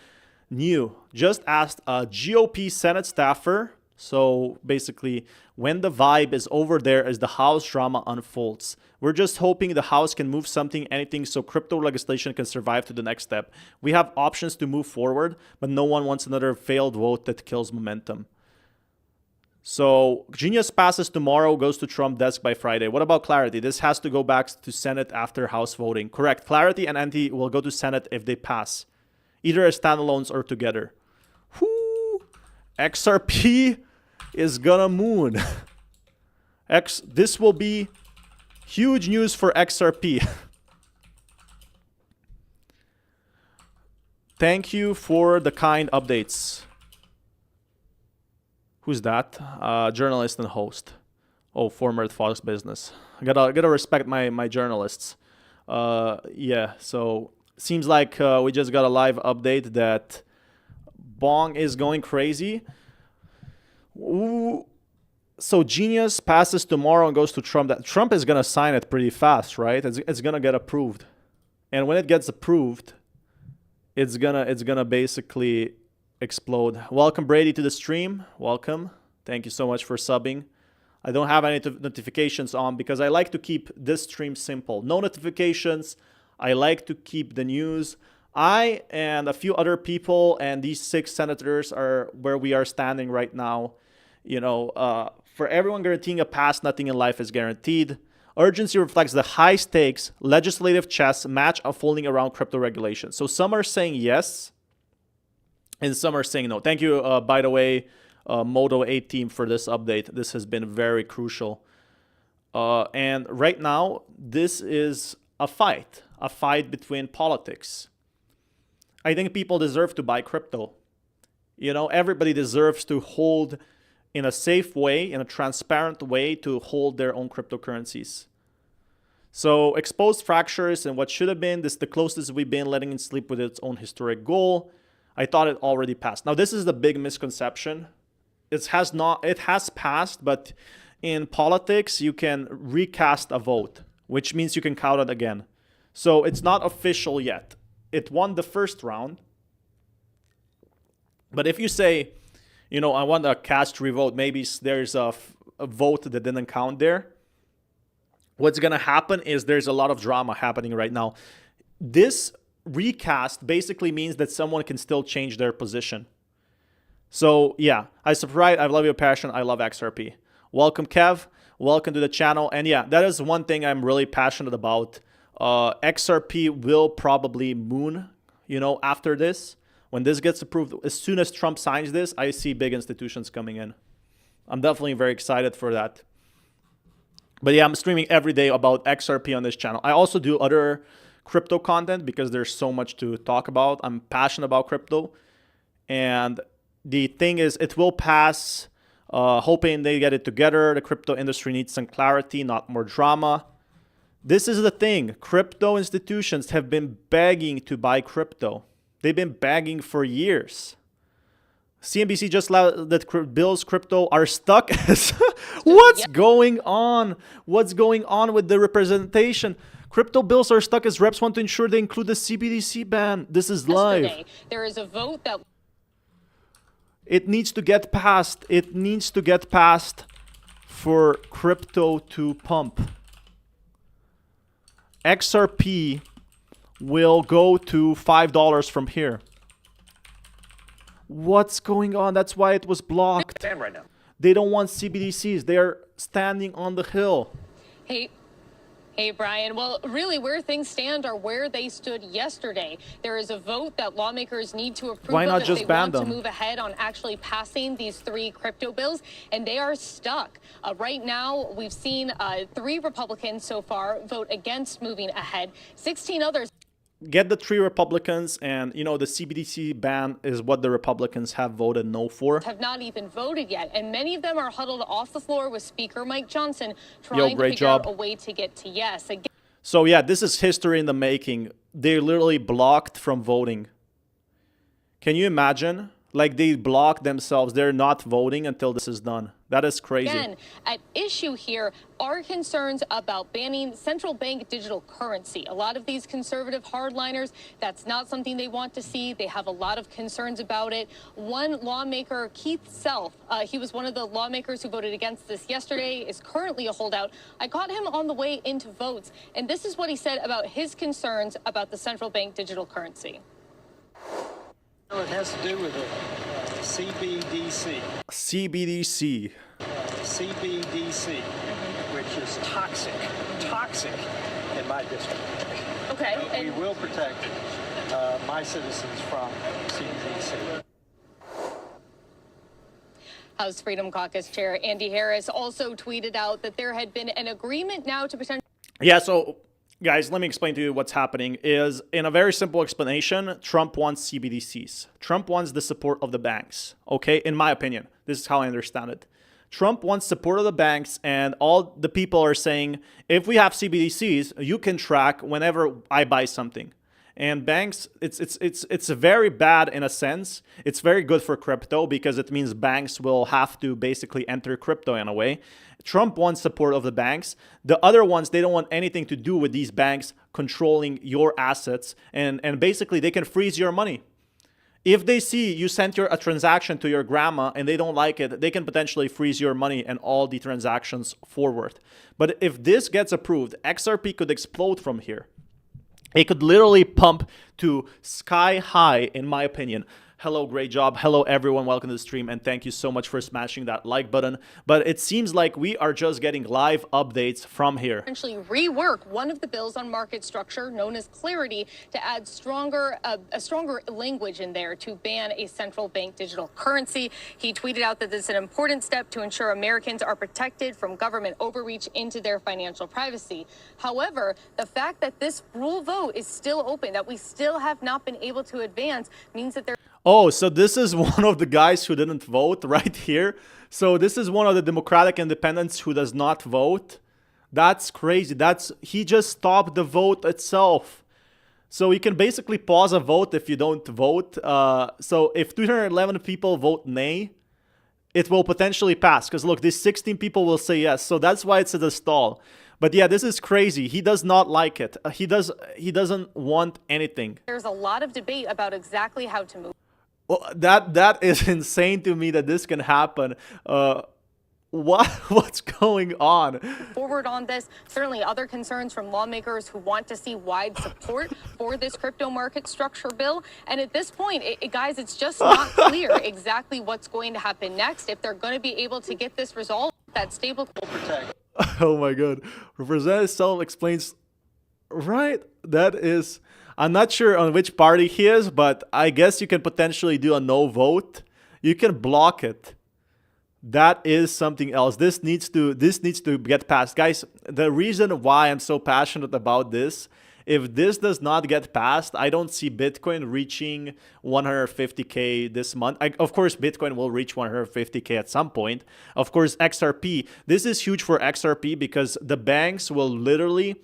New. Just asked a GOP Senate staffer. So basically, when the vibe is over there as the House drama unfolds, we're just hoping the House can move something, anything, so crypto legislation can survive to the next step. We have options to move forward, but no one wants another failed vote that kills momentum. So Genius passes tomorrow, goes to Trump desk by Friday. What about Clarity? This has to go back to Senate after House voting. Correct. Clarity and NT will go to Senate if they pass, either as standalones or together. Whoo! XRP is gonna moon. This will be huge news for XRP. Thank you for the kind updates. Who's that? Journalist and host. Oh, former Fox Business. I gotta respect my journalists. Yeah, so seems like we just got a live update that Bong is going crazy. Ooh. So Genius passes tomorrow and goes to Trump. That Trump is gonna sign it pretty fast, right? It's gonna get approved, and when it gets approved, it's gonna basically explode. Welcome Brady to the stream. Welcome. Thank you so much for subbing. I don't have any notifications on because I like to keep this stream simple. No notifications. I like to keep the news. I and a few other people and these 6 senators are where we are standing right now. You know, for everyone guaranteeing a pass, nothing in life is guaranteed. Urgency reflects the high stakes legislative chess match unfolding around crypto regulation. So some are saying yes, and some are saying no. Thank you, by the way, Moto 8 team for this update. This has been very crucial. And right now, this is a fight between politics. I think people deserve to buy crypto. You know, everybody deserves to hold in a safe way, in a transparent way, to hold their own cryptocurrencies. So exposed fractures and what should have been, this is the closest we've been letting it sleep with its own historic goal. I thought it already passed. Now this is the big misconception. It has passed, but in politics you can recast a vote, which means you can count it again. So it's not official yet. It won the first round. But if you say, you know, I want a cast revote, maybe there's a vote that didn't count there. What's going to happen is there's a lot of drama happening right now. This recast basically means that someone can still change their position. So yeah, I love your passion. I love XRP. Welcome, Kev. Welcome to the channel. And yeah, that is one thing I'm really passionate about. XRP will probably moon, you know, after this. When this gets approved, as soon as Trump signs this, I see big institutions coming in. I'm definitely very excited for that. But yeah, I'm streaming every day about XRP on this channel. I also do other crypto content because there's so much to talk about. I'm passionate about crypto. And the thing is, it will pass. Hoping they get it together. The crypto industry needs some clarity, not more drama. This is the thing. Crypto institutions have been begging to buy crypto. They've been begging for years. CNBC just allowed that Bill's crypto are stuck. What's going on? What's going on with the representation? Crypto bills are stuck as reps want to ensure they include the CBDC ban. This is live. There is a vote that... It needs to get passed. It needs to get passed for crypto to pump. XRP will go to $5 from here. What's going on? That's why it was blocked. Right now. They don't want CBDCs. They are standing on the hill. Hey, Brian. Well, really, where things stand are where they stood yesterday. There is a vote that lawmakers need to approve Why not if just they ban want to them? move ahead on actually passing these 3 crypto bills, and they are stuck. Right now, we've seen 3 Republicans so far vote against moving ahead. 16 others. Get the 3 Republicans, and you know the CBDC ban is what the Republicans have voted no for. Have not even voted yet, and many of them are huddled off the floor with Speaker Mike Johnson trying to figure out a way to get to yes. Again. So yeah, this is history in the making. They're literally blocked from voting. Can you imagine? Like they block themselves. They're not voting until this is done. That is crazy. Again, at issue here are concerns about banning central bank digital currency. A lot of these conservative hardliners, that's not something they want to see. They have a lot of concerns about it. One lawmaker, Keith Self, he was one of the lawmakers who voted against this yesterday, is currently a holdout. I caught him on the way into votes, and this is what he said about his concerns about the central bank digital currency. It has to do with the CBDC. CBDC. CBDC, which is toxic in my district. Okay. We will protect my citizens from CBDC. House Freedom Caucus Chair Andy Harris also tweeted out that there had been an agreement now to potentially... Yeah, so guys, let me explain to you what's happening. Is in a very simple explanation, Trump wants CBDCs. Trump wants the support of the banks, okay? In my opinion, this is how I understand it. Trump wants support of the banks, and all the people are saying, if we have CBDCs, you can track whenever I buy something. And banks, it's very bad in a sense. It's very good for crypto because it means banks will have to basically enter crypto in a way. Trump wants support of the banks. The other ones, they don't want anything to do with these banks controlling your assets. And basically, they can freeze your money. If they see you sent a transaction to your grandma and they don't like it, they can potentially freeze your money and all the transactions forward. But if this gets approved, XRP could explode from here. It could literally pump to sky high, in my opinion. Hello, great job. Hello, everyone. Welcome to the stream, and thank you so much for smashing that like button. But it seems like we are just getting live updates from here. Essentially rework one of the bills on market structure known as Clarity to add a stronger language in there to ban a central bank digital currency. He tweeted out that this is an important step to ensure Americans are protected from government overreach into their financial privacy. However, the fact that this rule vote is still open, that we still have not been able to advance, means that there... Oh, so this is one of the guys who didn't vote right here. So this is one of the Democratic independents who does not vote. That's crazy. He just stopped the vote itself. So you can basically pause a vote if you don't vote. So if 211 people vote nay, it will potentially pass. Because look, these 16 people will say yes. So that's why it's at a stall. But yeah, this is crazy. He does not like it. He doesn't want anything. There's a lot of debate about exactly how to move. Well, that is insane to me that this can happen. What's going on? Forward on this, certainly other concerns from lawmakers who want to see wide support for this crypto market structure bill. And at this point, guys, it's just not clear exactly what's going to happen next. If they're going to be able to get this resolved, that stable will protect. Oh my God. Representative Self explains, right? That is... I'm not sure on which party he is, but I guess you can potentially do a no vote. You can block it. That is something else. This needs to get passed. Guys, the reason why I'm so passionate about this, if this does not get passed, I don't see Bitcoin reaching 150K this month. Of course, Bitcoin will reach 150K at some point. Of course, XRP. This is huge for XRP because the banks will literally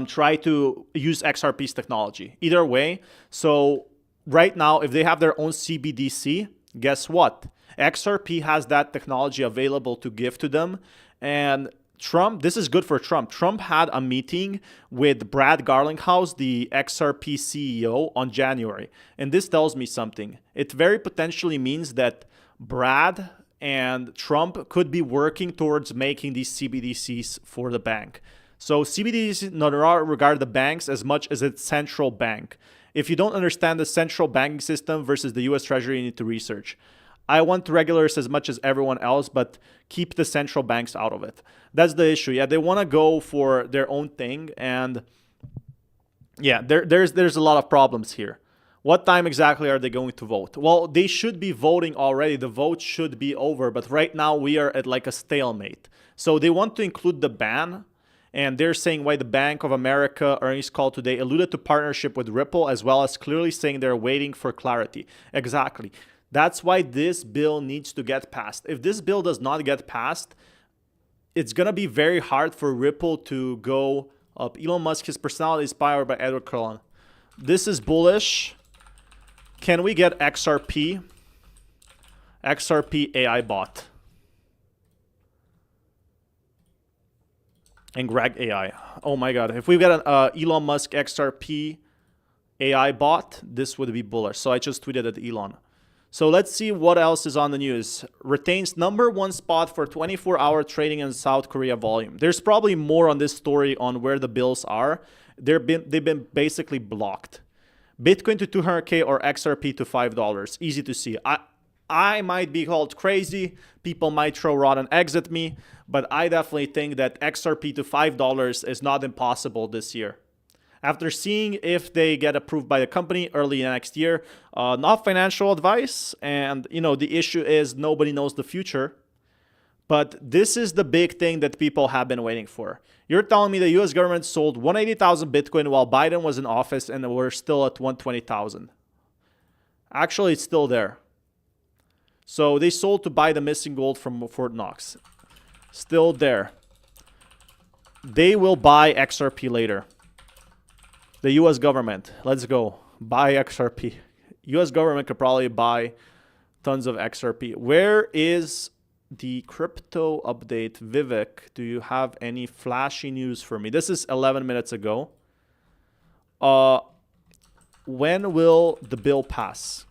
try to use XRP's technology. Either way, so right now, if they have their own CBDC, guess what? XRP has that technology available to give to them. And Trump, this is good for Trump. Trump had a meeting with Brad Garlinghouse, the XRP CEO, on January. And this tells me something. It very potentially means that Brad and Trump could be working towards making these CBDCs for the bank. So CBDCs not regard the banks as much as its central bank. If you don't understand the central banking system versus the US Treasury, you need to research. I want regulars as much as everyone else, but keep the central banks out of it. That's the issue. Yeah, they want to go for their own thing. And yeah, there's a lot of problems here. What time exactly are they going to vote? Well, they should be voting already. The vote should be over. But right now we are at like a stalemate. So they want to include the ban. And they're saying why the Bank of America earnings call today alluded to partnership with Ripple, as well as clearly saying they're waiting for clarity. Exactly. That's why this bill needs to get passed. If this bill does not get passed, it's going to be very hard for Ripple to go up. Elon Musk, his personality is powered by Edward Cullen. This is bullish. Can we get XRP? XRP AI bot. And Greg AI. Oh my God. If we've got an Elon Musk XRP AI bot, this would be bullish. So I just tweeted at Elon. So let's see what else is on the news. Retains #1 spot for 24-hour trading in South Korea volume. There's probably more on this story on where the bills are. They've been basically blocked. Bitcoin to 200K or XRP to $5. Easy to see. I might be called crazy. People might throw rotten eggs at me, but I definitely think that XRP to $5 is not impossible this year. After seeing if they get approved by the company early next year, not financial advice, and the issue is nobody knows the future. But this is the big thing that people have been waiting for. You're telling me the US government sold 180,000 Bitcoin while Biden was in office and we're still at 120,000. Actually, it's still there. So they sold to buy the missing gold from Fort Knox. Still there. They will buy XRP later. The US government. Let's go. Buy XRP. US government could probably buy tons of XRP. Where is the crypto update? Vivek, do you have any flashy news for me? This is 11 minutes ago. When will the bill pass?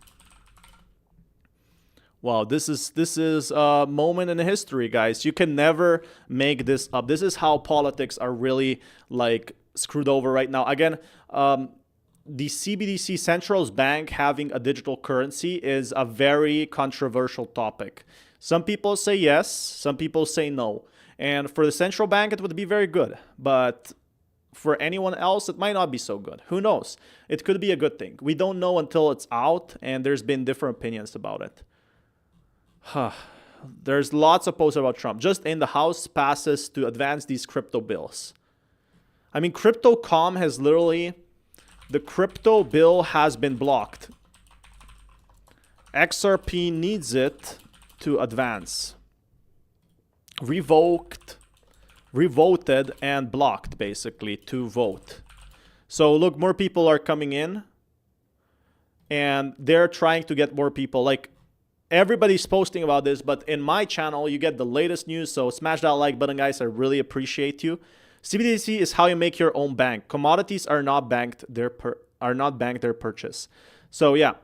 Wow, this is a moment in history, guys. You can never make this up. This is how politics are really like screwed over right now. Again, the CBDC central bank having a digital currency is a very controversial topic. Some people say yes, some people say no. And for the central bank, it would be very good. But for anyone else, it might not be so good. Who knows? It could be a good thing. We don't know until it's out, and there's been different opinions about it. There's lots of posts about Trump. Just in the House passes to advance these crypto bills. I mean, Crypto.com has literally... The crypto bill has been blocked. XRP needs it to advance. Revoted and blocked, basically, to vote. So look, more people are coming in. And they're trying to get more people. Like, everybody's posting about this, but in my channel, you get the latest news. So smash that like button, guys. I really appreciate you. CBDC is how you make your own bank. Commodities are not banked; their purchase. So yeah,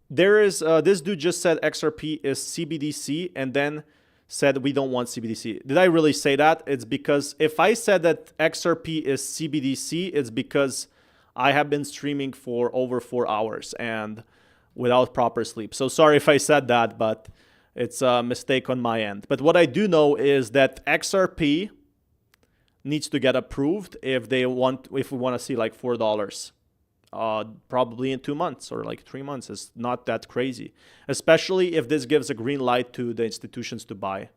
there is this dude just said XRP is CBDC, and then said we don't want CBDC. Did I really say that? It's because if I said that XRP is CBDC, it's because I have been streaming for over 4 hours and without proper sleep. So sorry if I said that, but it's a mistake on my end. But what I do know is that XRP needs to get approved if we want to see like $4. Probably in 2 months or like 3 months. It's not that crazy, especially if this gives a green light to the institutions to buy.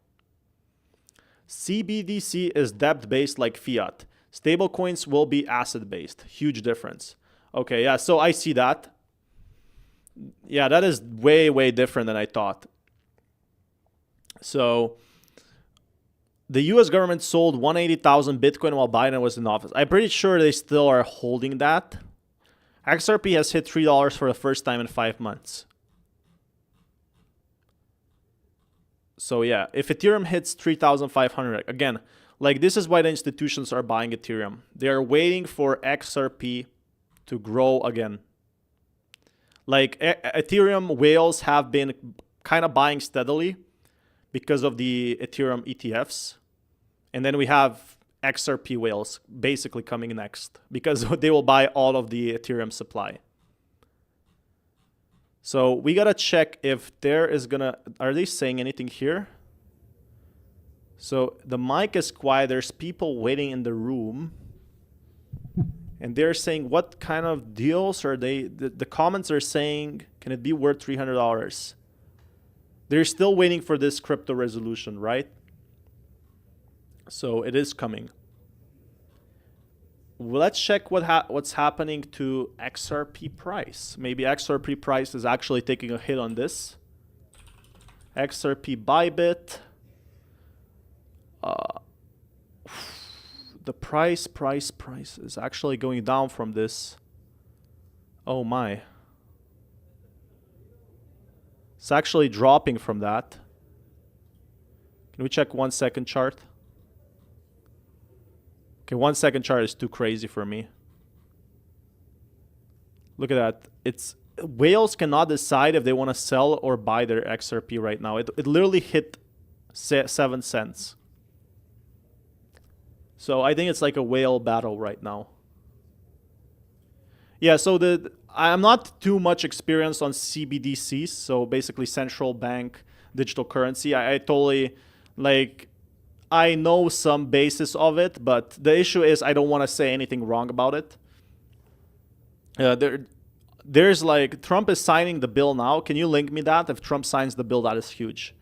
CBDC is debt-based like fiat. Stablecoins will be asset-based. Huge difference. Okay, yeah, so I see that. Yeah, that is way, way different than I thought. So the US government sold 180,000 Bitcoin while Biden was in office. I'm pretty sure they still are holding that. XRP has hit $3 for the first time in 5 months. So yeah, if Ethereum hits 3,500, again, like this is why the institutions are buying Ethereum. They are waiting for XRP to grow again. Like Ethereum whales have been kind of buying steadily because of the Ethereum ETFs. And then we have XRP whales basically coming next because they will buy all of the Ethereum supply. So we got to check if there is going to... Are they saying anything here? So the mic is quiet. There's people waiting in the room. And they're saying, what kind of deals are they... The comments are saying, can it be worth $300? They're still waiting for this crypto resolution, right? So it is coming. Let's check what's happening to XRP price. Maybe XRP price is actually taking a hit on this. XRP Bybit. The price is actually going down from this. Oh my. It's actually dropping from that. Can we check 1 second chart? Okay, 1 second chart is too crazy for me. Look at that. It's whales cannot decide if they want to sell or buy their XRP right now. It literally hit 7 cents. So I think it's like a whale battle right now. Yeah, so I'm not too much experienced on CBDCs, so basically central bank digital currency. I totally, like, I know some basis of it, but the issue is I don't want to say anything wrong about it. There's like, Trump is signing the bill now. Can you link me that? If Trump signs the bill, that is huge.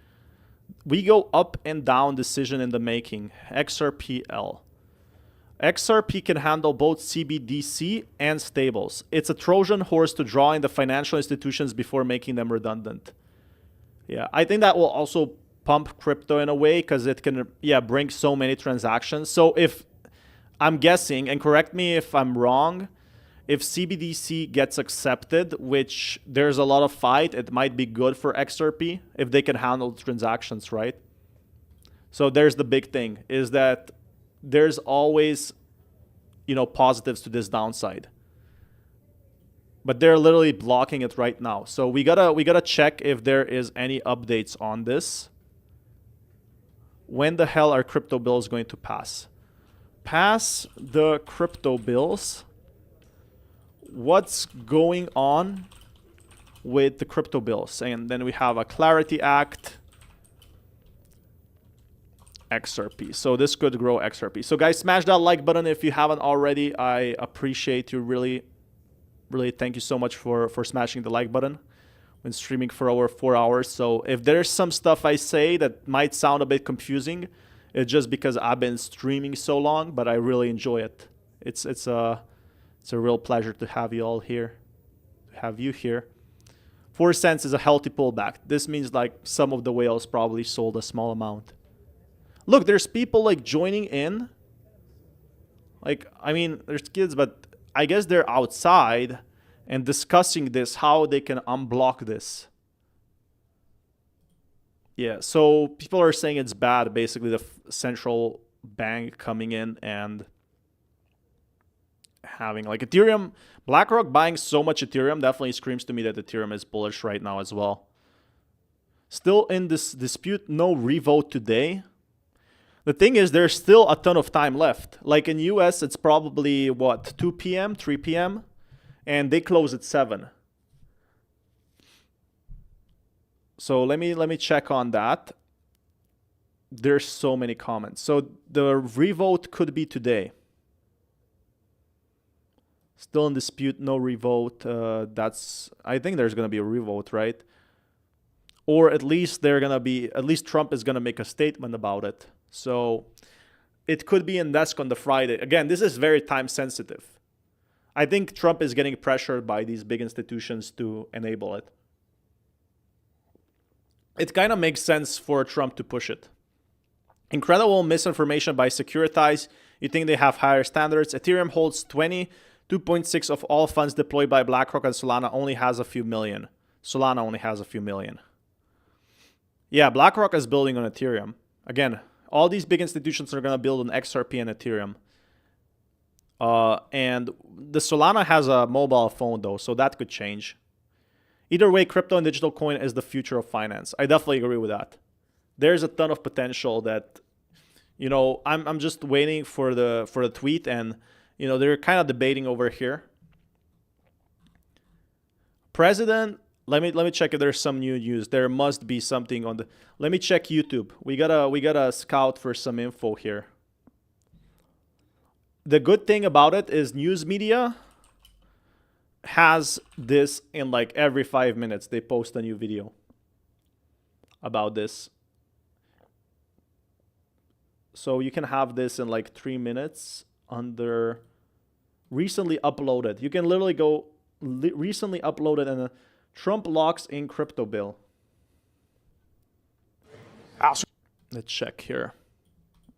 We go up and down decision in the making. XRPL. XRP can handle both CBDC and stables. It's a Trojan horse to draw in the financial institutions before making them redundant. Yeah, I think that will also pump crypto in a way because it can, bring so many transactions. So if I'm guessing, and correct me if I'm wrong, if CBDC gets accepted, which there's a lot of fight, it might be good for XRP if they can handle transactions, right? So there's the big thing, is that there's always, positives to this downside. But they're literally blocking it right now. So we gotta check if there is any updates on this. When the hell are crypto bills going to pass? Pass the crypto bills. What's going on with the crypto bills? And then we have a Clarity Act. XRP. So this could grow XRP. So guys, smash that like button if you haven't already. I appreciate you really thank you so much for smashing the like button when streaming for over 4 hours. So if there's some stuff I say that might sound a bit confusing, it's just because I've been streaming so long, but I really enjoy it. It's a real pleasure to have you all here. To have you here. 4 cents is a healthy pullback. This means like some of the whales probably sold a small amount. Look, there's people like joining in. Like, I mean, there's kids, but I guess they're outside and discussing this, how they can unblock this. Yeah, so people are saying it's bad, basically the central bank coming in and having like Ethereum, BlackRock buying so much Ethereum definitely screams to me that Ethereum is bullish right now as well. Still in this dispute, no revote today. The thing is, there's still a ton of time left. Like in US, it's probably, what, 2 p.m., 3 p.m.? And they close at 7. So let me check on that. There's so many comments. So the revote could be today. Still in dispute, no revote. I think there's going to be a revote, right? Or at least Trump is going to make a statement about it. So it could be in desk on the Friday. Again, this is very time sensitive. I think Trump is getting pressured by these big institutions to enable it. It kind of makes sense for Trump to push it. Incredible misinformation by Securitize. You think they have higher standards? Ethereum holds 22.6 of all funds deployed by BlackRock, and Solana only has a few million. Yeah, BlackRock is building on Ethereum. Again, all these big institutions are going to build on XRP and Ethereum. And the Solana has a mobile phone, though, so that could change. Either way, crypto and digital coin is the future of finance. I definitely agree with that. There's a ton of potential that, I'm just waiting for the tweet, and, they're kind of debating over here. President... Let me check if there's some new news. There must be something on the... Let me check YouTube. We gotta scout for some info here. The good thing about it is news media has this in like every 5 minutes. They post a new video about this. So you can have this in like 3 minutes under recently uploaded. You can literally go recently uploaded and... Trump locks in crypto bill. Let's check here.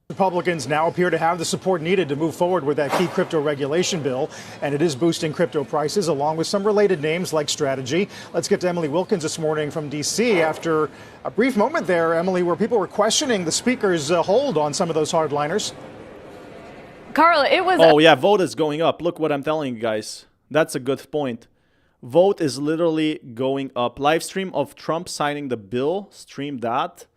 Republicans now appear to have the support needed to move forward with that key crypto regulation bill, and it is boosting crypto prices along with some related names like Strategy. Let's get to Emily Wilkins this morning from D.C. after a brief moment there, Emily, where people were questioning the speaker's hold on some of those hardliners. Carl, it was... Oh, yeah, vote is going up. Look what I'm telling you guys. That's a good point. Vote is literally going up. Live stream of Trump signing the bill. Stream that.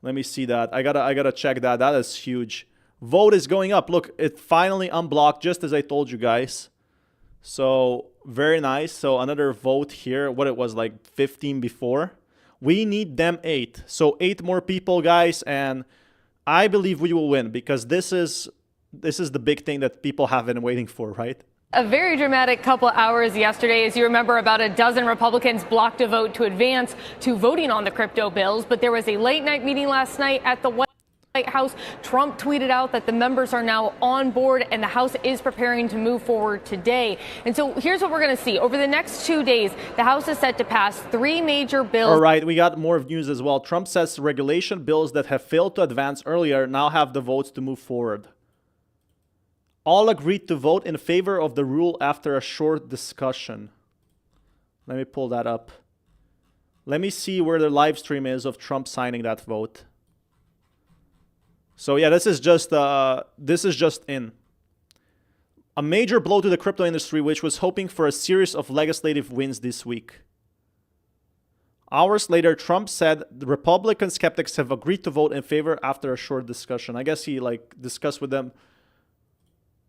Let me see that. I gotta check that. That is huge. Vote is going up. Look, it finally unblocked just as I told you guys. So very nice. So another vote here. What it was like 15 before. We need them 8. So 8 more people, guys, and I believe we will win because this is the big thing that people have been waiting for, right? A very dramatic couple hours yesterday. As you remember, about a dozen Republicans blocked a vote to advance to voting on the crypto bills. But there was a late night meeting last night at the White House. Trump tweeted out that the members are now on board and the House is preparing to move forward today. And so here's what we're going to see. Over the next 2 days, the House is set to pass 3 major bills. All right, we got more news as well. Trump says regulation bills that have failed to advance earlier now have the votes to move forward. All agreed to vote in favor of the rule after a short discussion. Let me pull that up. Let me see where the live stream is of Trump signing that vote. So yeah, this is just in. A major blow to the crypto industry, which was hoping for a series of legislative wins this week. Hours later, Trump said the Republican skeptics have agreed to vote in favor after a short discussion. I guess he discussed with them.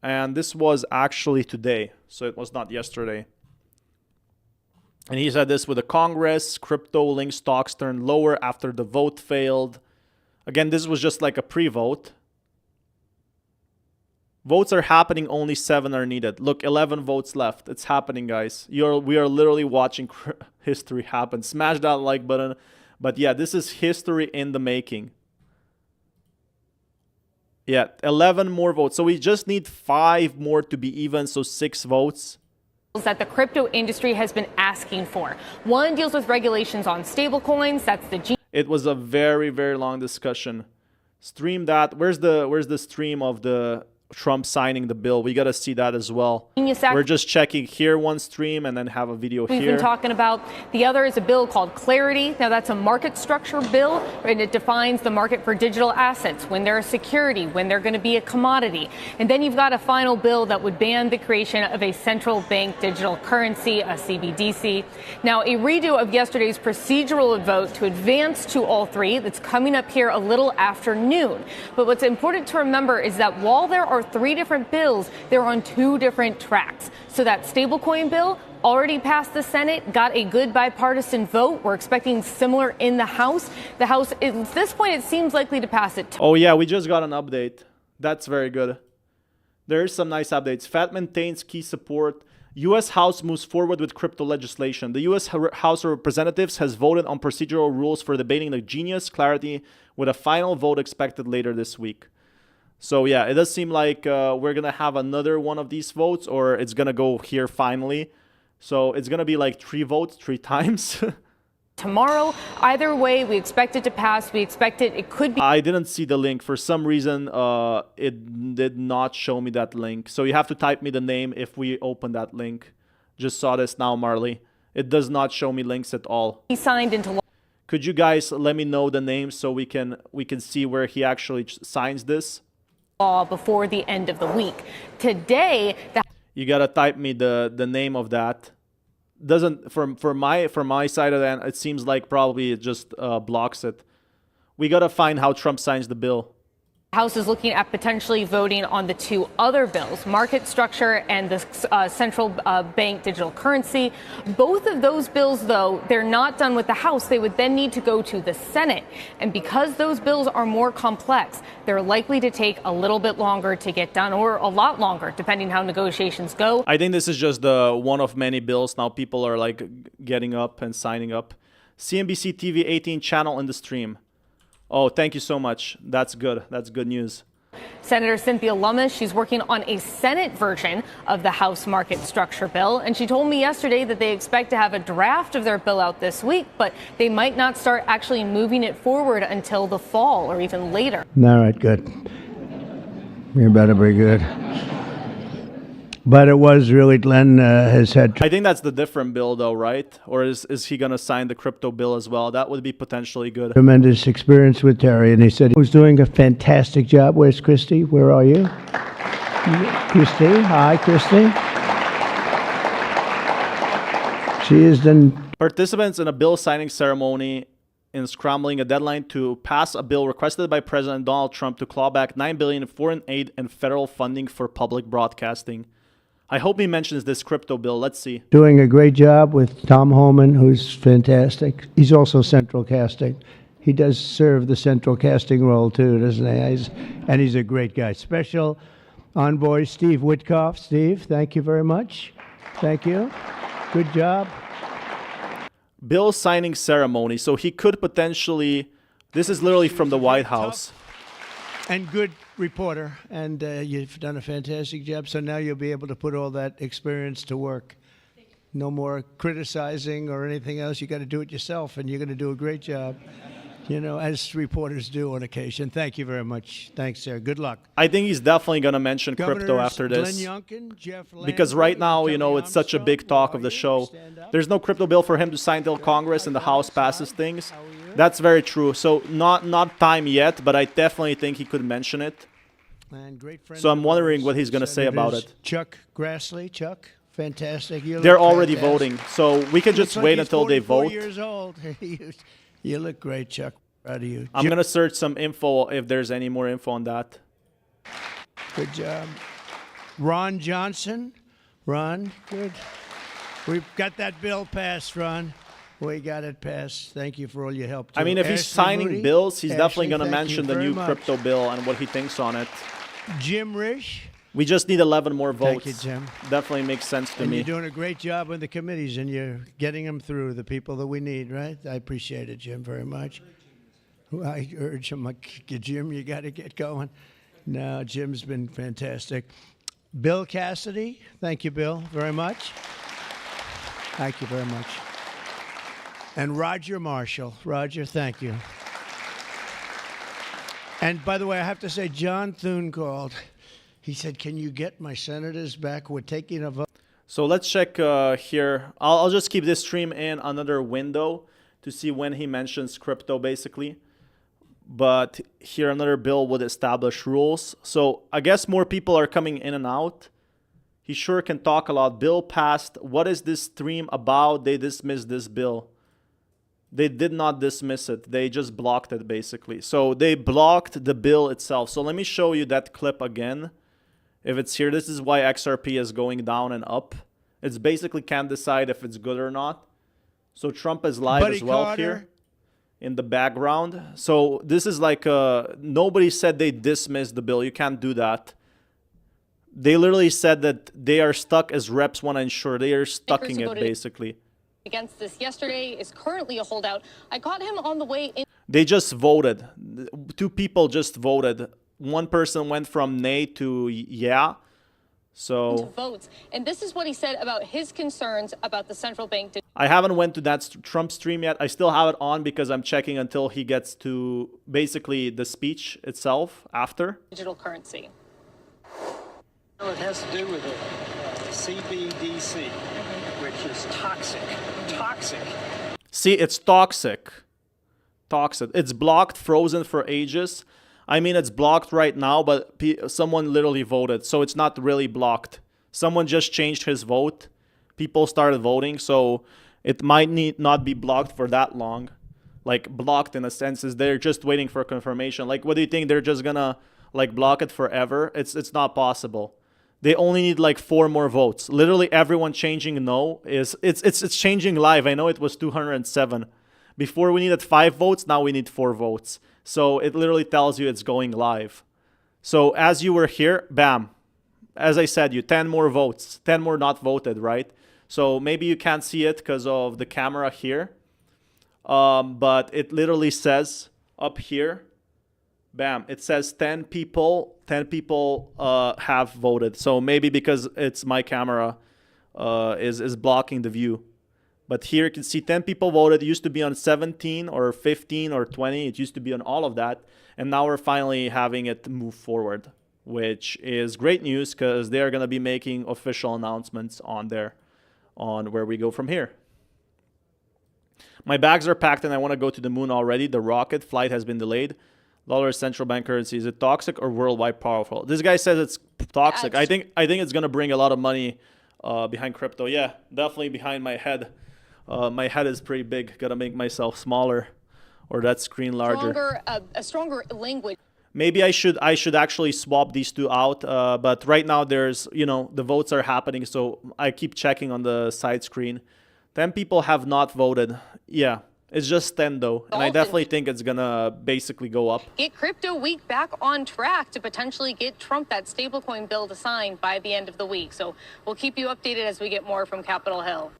And this was actually today, so it was not yesterday. And he said this with the Congress. Crypto-linked stocks turned lower after the vote failed. Again, this was just like a pre-vote. Votes are happening, only 7 are needed. Look, 11 votes left. It's happening, guys. We are literally watching history happen. Smash that like button. But yeah, this is history in the making. Yeah, 11 more votes. So we just need 5 more to be even, so 6 votes. That the crypto industry has been asking for. One deals with regulations on stablecoins. That's the It was a very, very long discussion. Stream that. Where's the stream of the Trump signing the bill? We got to see that as well. We're just checking here one stream and then have a video here. We've been talking about. The other is a bill called Clarity. Now that's a market structure bill, and it defines the market for digital assets, when they're a security, when they're going to be a commodity. And then you've got a final bill that would ban the creation of a central bank digital currency, a CBDC. Now a redo of yesterday's procedural vote to advance to all 3 that's coming up here a little after noon. But what's important to remember is that while there are 3 different bills, they're on 2 different tracks. So that stablecoin bill already passed the Senate, got a good bipartisan vote. We're expecting similar in the House. The House, at this point, it seems likely to pass it. Oh yeah, we just got an update. That's very good. There's some nice updates. FAT maintains key support. U.S. House moves forward with crypto legislation. The U.S. House of Representatives has voted on procedural rules for debating the Genius Clarity, with a final vote expected later this week. So yeah, it does seem like we're going to have another one of these votes, or it's going to go here finally. So it's going to be like 3 votes, 3 times. Tomorrow, either way, we expect it to pass. We expect it could be. I didn't see the link. For some reason, it did not show me that link. So you have to type me the name if we open that link. Just saw this now, Marley. It does not show me links at all. He signed into law. Could you guys let me know the name so we can see where he actually signs this? Before the end of the week. Today, you gotta type me the name of that. Doesn't for my side of that, it seems like probably it just blocks it. We gotta find how Trump signs the bill. House is looking at potentially voting on the 2 other bills, market structure and the central bank digital currency. Both of those bills, though, they're not done with the House. They would then need to go to the Senate. And because those bills are more complex, they're likely to take a little bit longer to get done, or a lot longer, depending how negotiations go. I think this is just the one of many bills. Now people are like getting up and signing up. CNBC TV 18 channel in the stream. Oh, thank you so much. That's good. That's good news. Senator Cynthia Lummis, she's working on a Senate version of the House market structure bill. And she told me yesterday that they expect to have a draft of their bill out this week, but they might not start actually moving it forward until the fall or even later. All right, good. You better be good. But it was really, Glenn has had... I think that's the different bill though, right? Or is he going to sign the crypto bill as well? That would be potentially good. Tremendous experience with Terry, and he said he was doing a fantastic job. Where's Christy? Where are you? Christy? Hi, Christy. She is then... Participants in a bill signing ceremony in scrambling a deadline to pass a bill requested by President Donald Trump to claw back $9 billion in foreign aid and federal funding for public broadcasting. I hope he mentions this crypto bill. Let's see. Doing a great job with Tom Homan, who's fantastic. He's also central casting. He does serve the central casting role too, doesn't he? And he's a great guy. Special envoy Steve Witkoff. Steve, thank you very much. Thank you. Good job. Bill signing ceremony. So he could potentially, this is literally from the White House. And good reporter, and you've done a fantastic job. So now you'll be able to put all that experience to work. No more criticizing or anything else. You got to do it yourself, and you're going to do a great job. You know, as reporters do on occasion. Thank you very much. Thanks, sir. Good luck. I think he's definitely going to mention crypto after this. Glenn Youngkin, Jeff Landry, because right now, you know, it's such a big talk of the show. There's no crypto bill for him to sign till Congress and the House passes things. That's very true. So not time yet, but I definitely think he could mention it. So I'm wondering what he's going to say about it. Chuck Grassley. Chuck, fantastic. They're already voting, so we can just wait until they vote. Years old. You look great, Chuck. Proud of you. I'm going to search some info if there's any more info on that. Good job. Ron Johnson. Ron, good. We've got that bill passed, Ron. We got it passed. Thank you for all your help, too. I mean, if he's signing Moody, bills, he's definitely Ashley, going to mention the new much. crypto bill and what he thinks on it. Jim Risch. We just need 11 more votes. Thank you, Jim. Definitely makes sense to me. You're doing a great job with the committees, and you're getting them through, the people that we need, right? I appreciate it, Jim, very much. I urge him, like, Jim, you got to get going. No, Jim's been fantastic. Bill Cassidy. Thank you, Bill, very much. Thank you very much. And Roger Marshall. Roger, thank you. And by the way, I have to say, John Thune called. He said, can you get my senators back? We're taking a vote. So let's check here. I'll just keep this stream in another window to see when he mentions crypto, basically. But here another bill would establish rules. So I guess more people are coming in and out. He sure can talk a lot. Bill passed. What is this stream about? They dismissed this bill. They did not dismiss it. They just blocked it, basically. So they blocked the bill itself. So let me show you that clip again. If it's here, this is why XRP is going down and up. It's basically can't decide if it's good or not. So Trump is live Buddy as well Carter. here in the background. So this is like, nobody said they dismissed the bill. You can't do that. They literally said that they are stuck as reps want to ensure. They are stucking it, basically. Against this yesterday is currently a holdout. I caught him on the way in. They just voted. Two people just voted. One person went from nay to yeah. So Votes. And this is what he said about his concerns about the central bank. I haven't went to that Trump stream yet. I still have it on because I'm checking until he gets to basically the speech itself after. Digital currency. It has to do with the CBDC, which is toxic. Toxic. See, it's toxic. Toxic. It's blocked, frozen for ages. I mean, it's blocked right now, but someone literally voted, so it's not really blocked. Someone just changed his vote. People started voting, so it might not be blocked for that long. Like, blocked in a sense is they're just waiting for confirmation. Like, what do you think? They're just gonna, like, block it forever? It's not possible. They only need, like, 4 more votes. Literally everyone changing no is... It's changing live. I know it was 207. Before we needed 5 votes, now we need 4 votes. So it literally tells you it's going live. So as you were here, bam. As I said, 10 more votes. 10 more not voted, right? So maybe you can't see it because of the camera here. But it literally says up here, bam, it says 10 people have voted. So maybe because it's my camera is blocking the view. But here you can see 10 people voted. It used to be on 17 or 15 or 20. It used to be on all of that. And now we're finally having it move forward, which is great news because they are going to be making official announcements on there on where we go from here. My bags are packed and I want to go to the moon already. The rocket flight has been delayed. Dollar central bank currency. Is it toxic or worldwide powerful? This guy says it's toxic. I think it's going to bring a lot of money behind crypto. Yeah, definitely behind my head. My head is pretty big. Gotta make myself smaller or that screen larger. A stronger language. Maybe I should actually swap these two out. But right now there's, you know, the votes are happening, so I keep checking on the side screen. 10 people have not voted. Yeah, it's just 10 though, and I definitely think it's gonna basically go up. Get crypto week back on track to potentially get Trump that stablecoin bill to sign by the end of the week. So we'll keep you updated as we get more from Capitol Hill.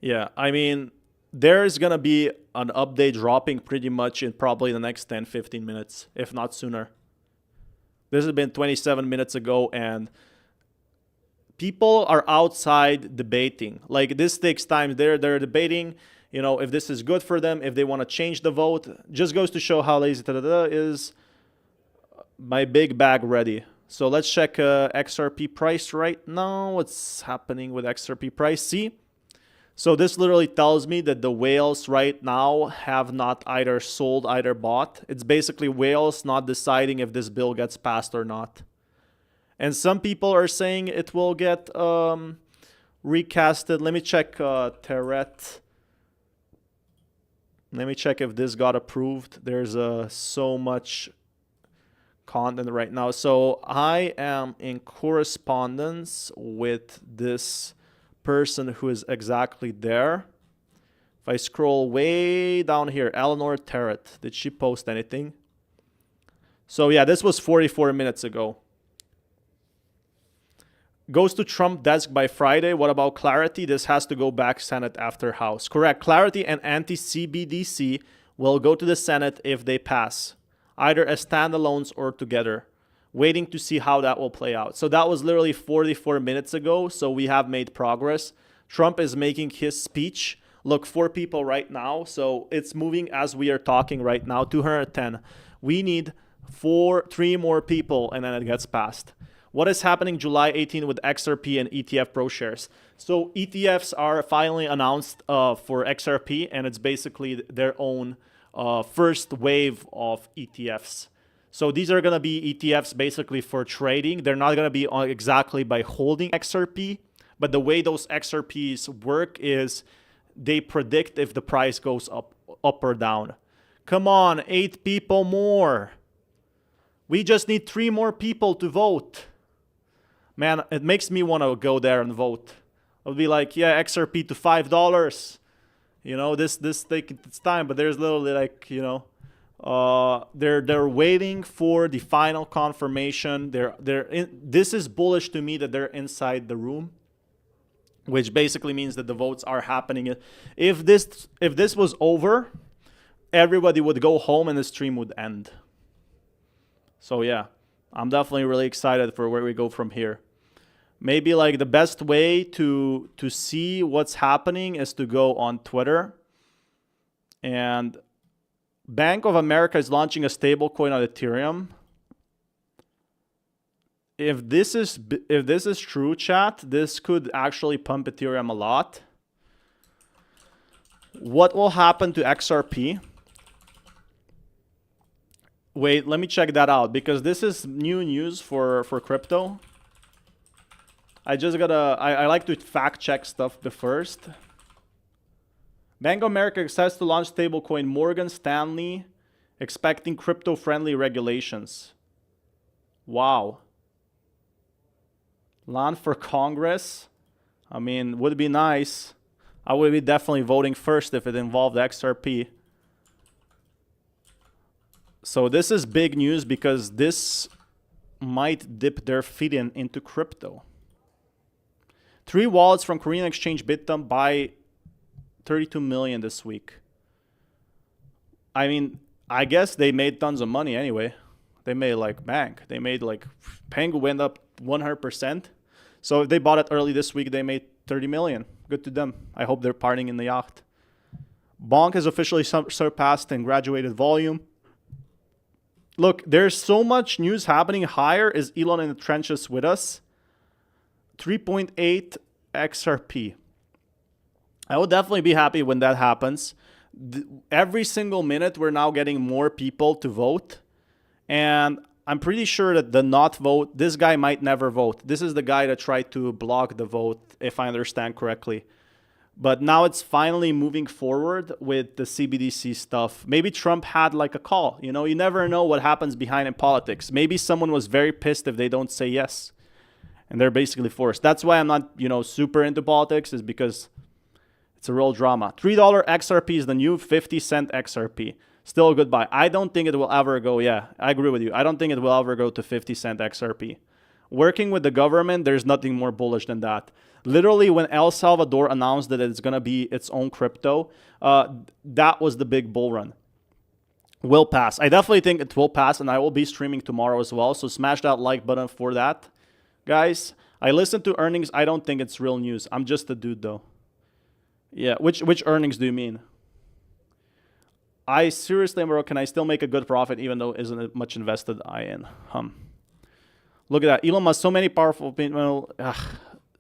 Yeah, I mean, there's gonna be an update dropping pretty much in probably the next 10-15 minutes, if not sooner. This has been 27 minutes ago, and people are outside debating. Like, this takes time. They're debating, you know, if this is good for them, if they want to change the vote. Just goes to show how lazy is. My big bag ready. So let's check XRP price right now. What's happening with XRP price? See? So this literally tells me that the whales right now have not either sold, either bought. It's basically whales not deciding if this bill gets passed or not. And some people are saying it will get recasted. Let me check Terret. Let me check if this got approved. There's so much content right now. So I am in correspondence with this person who is exactly there. If I scroll way down here, Eleanor Terret, did she post anything? So yeah, this was 44 minutes ago. Goes to Trump desk by Friday. What about Clarity? This has to go back Senate after House. Correct. Clarity and anti-CBDC will go to the Senate if they pass, either as standalones or together. Waiting to see how that will play out. So that was literally 44 minutes ago. So we have made progress. Trump is making his speech. Look, 4 people right now. So it's moving as we are talking right now. 210. We need 3 more people and then it gets passed. What is happening July 18 with XRP and ETF Pro shares? So ETFs are finally announced for XRP, and it's basically their own first wave of ETFs. So these are going to be ETFs basically for trading. They're not going to be exactly by holding XRP, but the way those XRPs work is they predict if the price goes up or down. Come on, 8 people more. We just need 3 more people to vote. Man, it makes me want to go there and vote. I'll be like, yeah, XRP to $5. You know, this taking its time, but there's literally like, you know, they're waiting for the final confirmation. This is bullish to me that they're inside the room, which basically means that the votes are happening. If this was over, everybody would go home and the stream would end. So yeah, I'm definitely really excited for where we go from here. Maybe like the best way to see what's happening is to go on Twitter. And Bank of America is launching a stablecoin on Ethereum. If this is true, chat, this could actually pump Ethereum a lot. What will happen to XRP? Wait, let me check that out because this is new news for crypto. I like to fact check stuff first. Bank of America says to launch stablecoin Morgan Stanley, expecting crypto-friendly regulations. Wow. Land for Congress. I mean, would be nice. I would be definitely voting first if it involved XRP. So this is big news because this might dip their feet into crypto. 3 wallets from Korean exchange Bitum buy 32 million this week. I mean, I guess they made tons of money anyway. They made like bank. They made like Pengu went up 100%. So if they bought it early this week, they made 30 million. Good to them. I hope they're partying in the yacht. Bonk has officially surpassed and graduated volume. Look, there's so much news happening. Higher is Elon in the trenches with us. 3.8 XRP. I would definitely be happy when that happens. Every single minute, we're now getting more people to vote. And I'm pretty sure that the not vote, this guy might never vote. This is the guy that tried to block the vote, if I understand correctly. But now it's finally moving forward with the CBDC stuff. Maybe Trump had like a call. You know, you never know what happens behind in politics. Maybe someone was very pissed if they don't say yes. And they're basically forced. That's why I'm not, you know, super into politics, is because it's a real drama. $3 XRP is the new 50-cent XRP. Still a good buy. I don't think it will ever go, yeah, I agree with you. I don't think it will ever go to 50-cent XRP. Working with the government, there's nothing more bullish than that. Literally, when El Salvador announced that it's going to be its own crypto, that was the big bull run. Will pass. I definitely think it will pass, and I will be streaming tomorrow as well. So smash that like button for that, guys. I listened to earnings. I don't think it's real news. I'm just a dude, though. Yeah, which earnings do you mean? I seriously, bro, can I still make a good profit even though isn't much invested in? Look at that. Elon Musk, so many powerful people.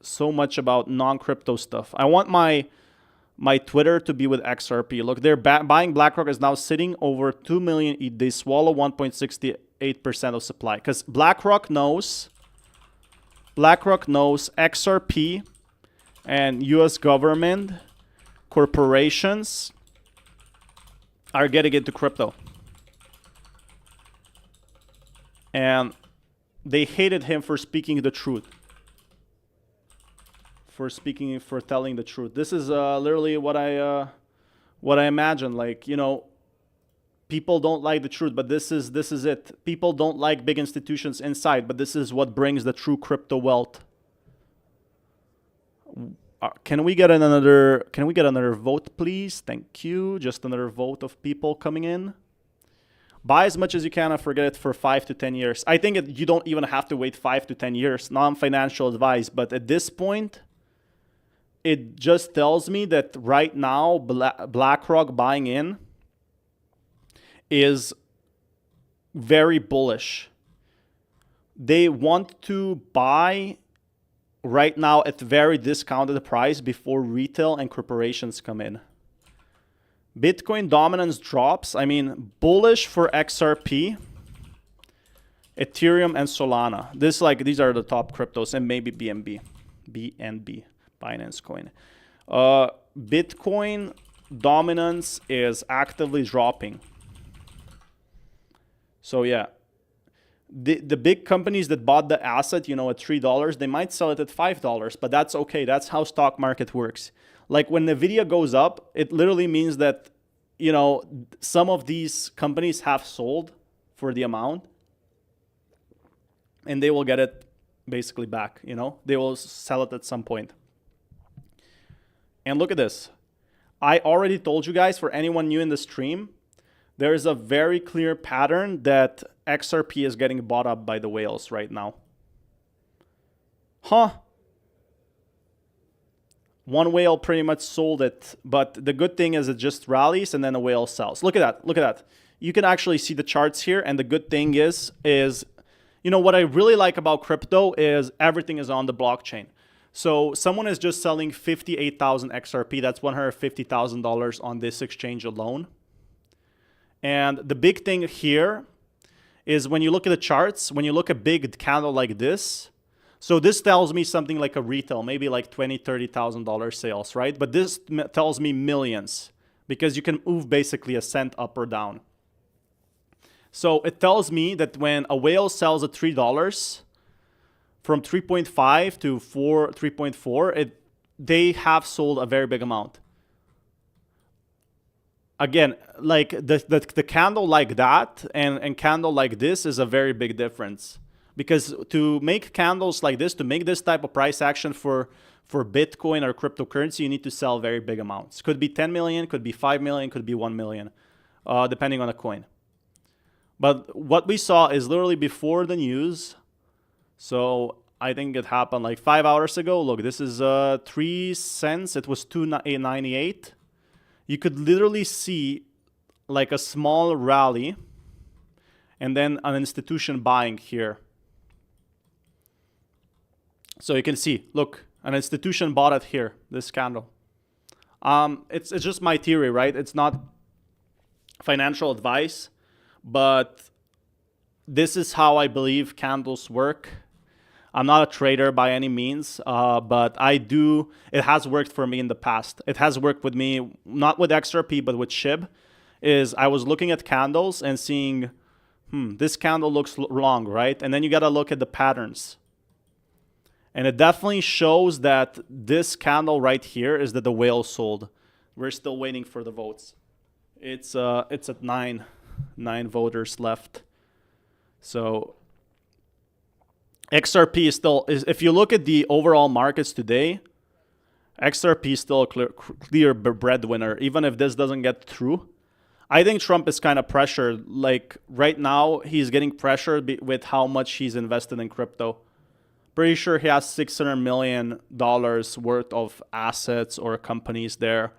So much about non-crypto stuff. I want my Twitter to be with XRP. Look, they're buying. BlackRock is now sitting over 2 million ETH. They swallow 1.68% of supply. Because BlackRock knows XRP and US government corporations are getting into crypto. And they hated him for speaking the truth. For telling the truth. This is literally what I imagine. Like, you know, people don't like the truth, but this is it. People don't like big institutions inside, but this is what brings the true crypto wealth. Can we get another vote, please? Thank you. Just another vote of people coming in. Buy as much as you can and forget it for 5 to 10 years. I think you don't even have to wait 5 to 10 years. Non-financial advice, but at this point, it just tells me that right now, BlackRock buying in is very bullish. They want to buy right now at very discounted price before retail and corporations come in. Bitcoin dominance drops. I mean, bullish for XRP, Ethereum, and Solana. These are the top cryptos, and maybe BNB, Binance Coin. Bitcoin dominance is actively dropping. So yeah, the big companies that bought the asset, you know, at $3, they might sell it at $5, but that's okay. That's how stock market works. Like when Nvidia goes up, it literally means that, you know, some of these companies have sold for the amount and they will get it basically back, you know, they will sell it at some point. And look at this. I already told you guys, for anyone new in the stream, there is a very clear pattern that XRP is getting bought up by the whales right now. One whale pretty much sold it, but the good thing is it just rallies and then a whale sells. Look at that. Look at that. You can actually see the charts here, and the good thing is you know, what I really like about crypto is everything is on the blockchain. So someone is just selling 58,000 XRP. That's $150,000 on this exchange alone. And the big thing here is when you look at the charts, when you look at a big candle like this, so this tells me something like a retail, maybe like $20,000, $30,000 sales, right? But this tells me millions because you can move basically a cent up or down. So it tells me that when a whale sells at $3, from 3.5 to 3.4, they have sold a very big amount. Again, like the candle like that and candle like this is a very big difference. Because to make candles like this, to make this type of price action for Bitcoin or cryptocurrency, you need to sell very big amounts. Could be 10 million, could be 5 million, could be 1 million, depending on the coin. But what we saw is literally before the news. So I think it happened like 5 hours ago. Look, this is 3 cents. It was $2.98. You could literally see like a small rally and then an institution buying here. So you can see, look, an institution bought it here, this candle. It's just my theory, right? It's not financial advice, but this is how I believe candles work. I'm not a trader by any means, but it has worked for me in the past. It has worked with me, not with XRP, but with SHIB, is I was looking at candles and seeing, this candle looks long, right? And then you got to look at the patterns. And it definitely shows that this candle right here is that the whale sold. We're still waiting for the votes. It's at 9 voters left. So XRP is still, if you look at the overall markets today, XRP is still a clear breadwinner, even if this doesn't get through. I think Trump is kind of pressured. Like right now, he's getting pressured with how much he's invested in crypto. Pretty sure he has $600 million worth of assets or companies there.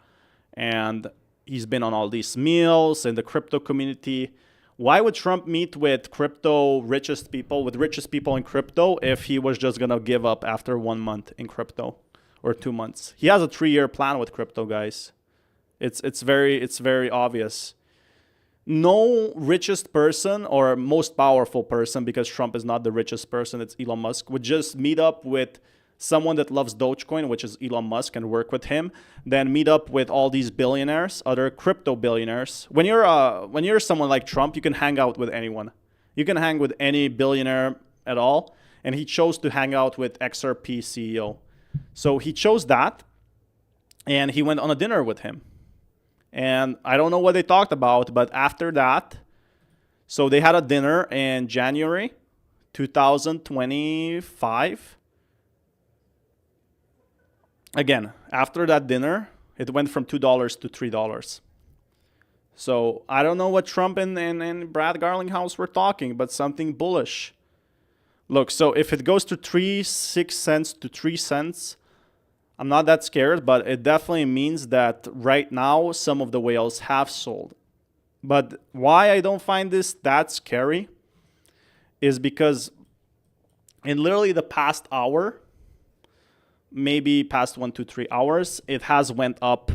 And he's been on all these meals in the crypto community. Why would Trump meet with richest people in crypto if he was just going to give up after 1 month in crypto or 2 months? He has a 3-year plan with crypto, guys. It's very obvious. No richest person or most powerful person, because Trump is not the richest person, it's Elon Musk, would just meet up with someone that loves Dogecoin, which is Elon Musk, and work with him, then meet up with all these billionaires, other crypto billionaires. When you're someone like Trump, you can hang out with anyone. You can hang with any billionaire at all, and he chose to hang out with XRP CEO. So he chose that, and he went on a dinner with him. And I don't know what they talked about, but after that, so they had a dinner in January 2025. Again, after that dinner, it went from $2 to $3. So I don't know what Trump and Brad Garlinghouse were talking, but something bullish. Look, so if it goes to 6 cents to 3 cents, I'm not that scared, but it definitely means that right now some of the whales have sold. But why I don't find this that scary is because in literally the past hour, maybe past 1 to 3 hours, it has went up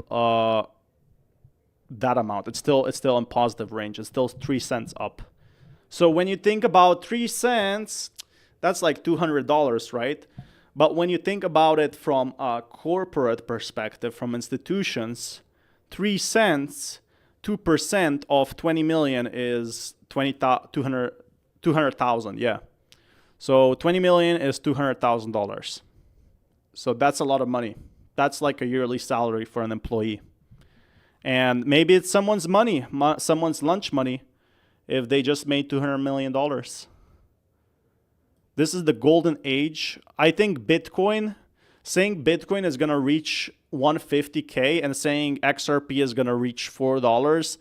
that amount. It's still in positive range. It's still 3 cents up. So when you think about 3 cents, that's like $200, right? But when you think about it from a corporate perspective, from institutions, 3 cents, 2% of 20 million is 200,000. Yeah. So 20 million is $200,000. So that's a lot of money. That's like a yearly salary for an employee. And maybe it's someone's money, someone's lunch money, if they just made $200 million. This is the golden age. I think saying Bitcoin is going to reach 150K and saying XRP is going to reach $4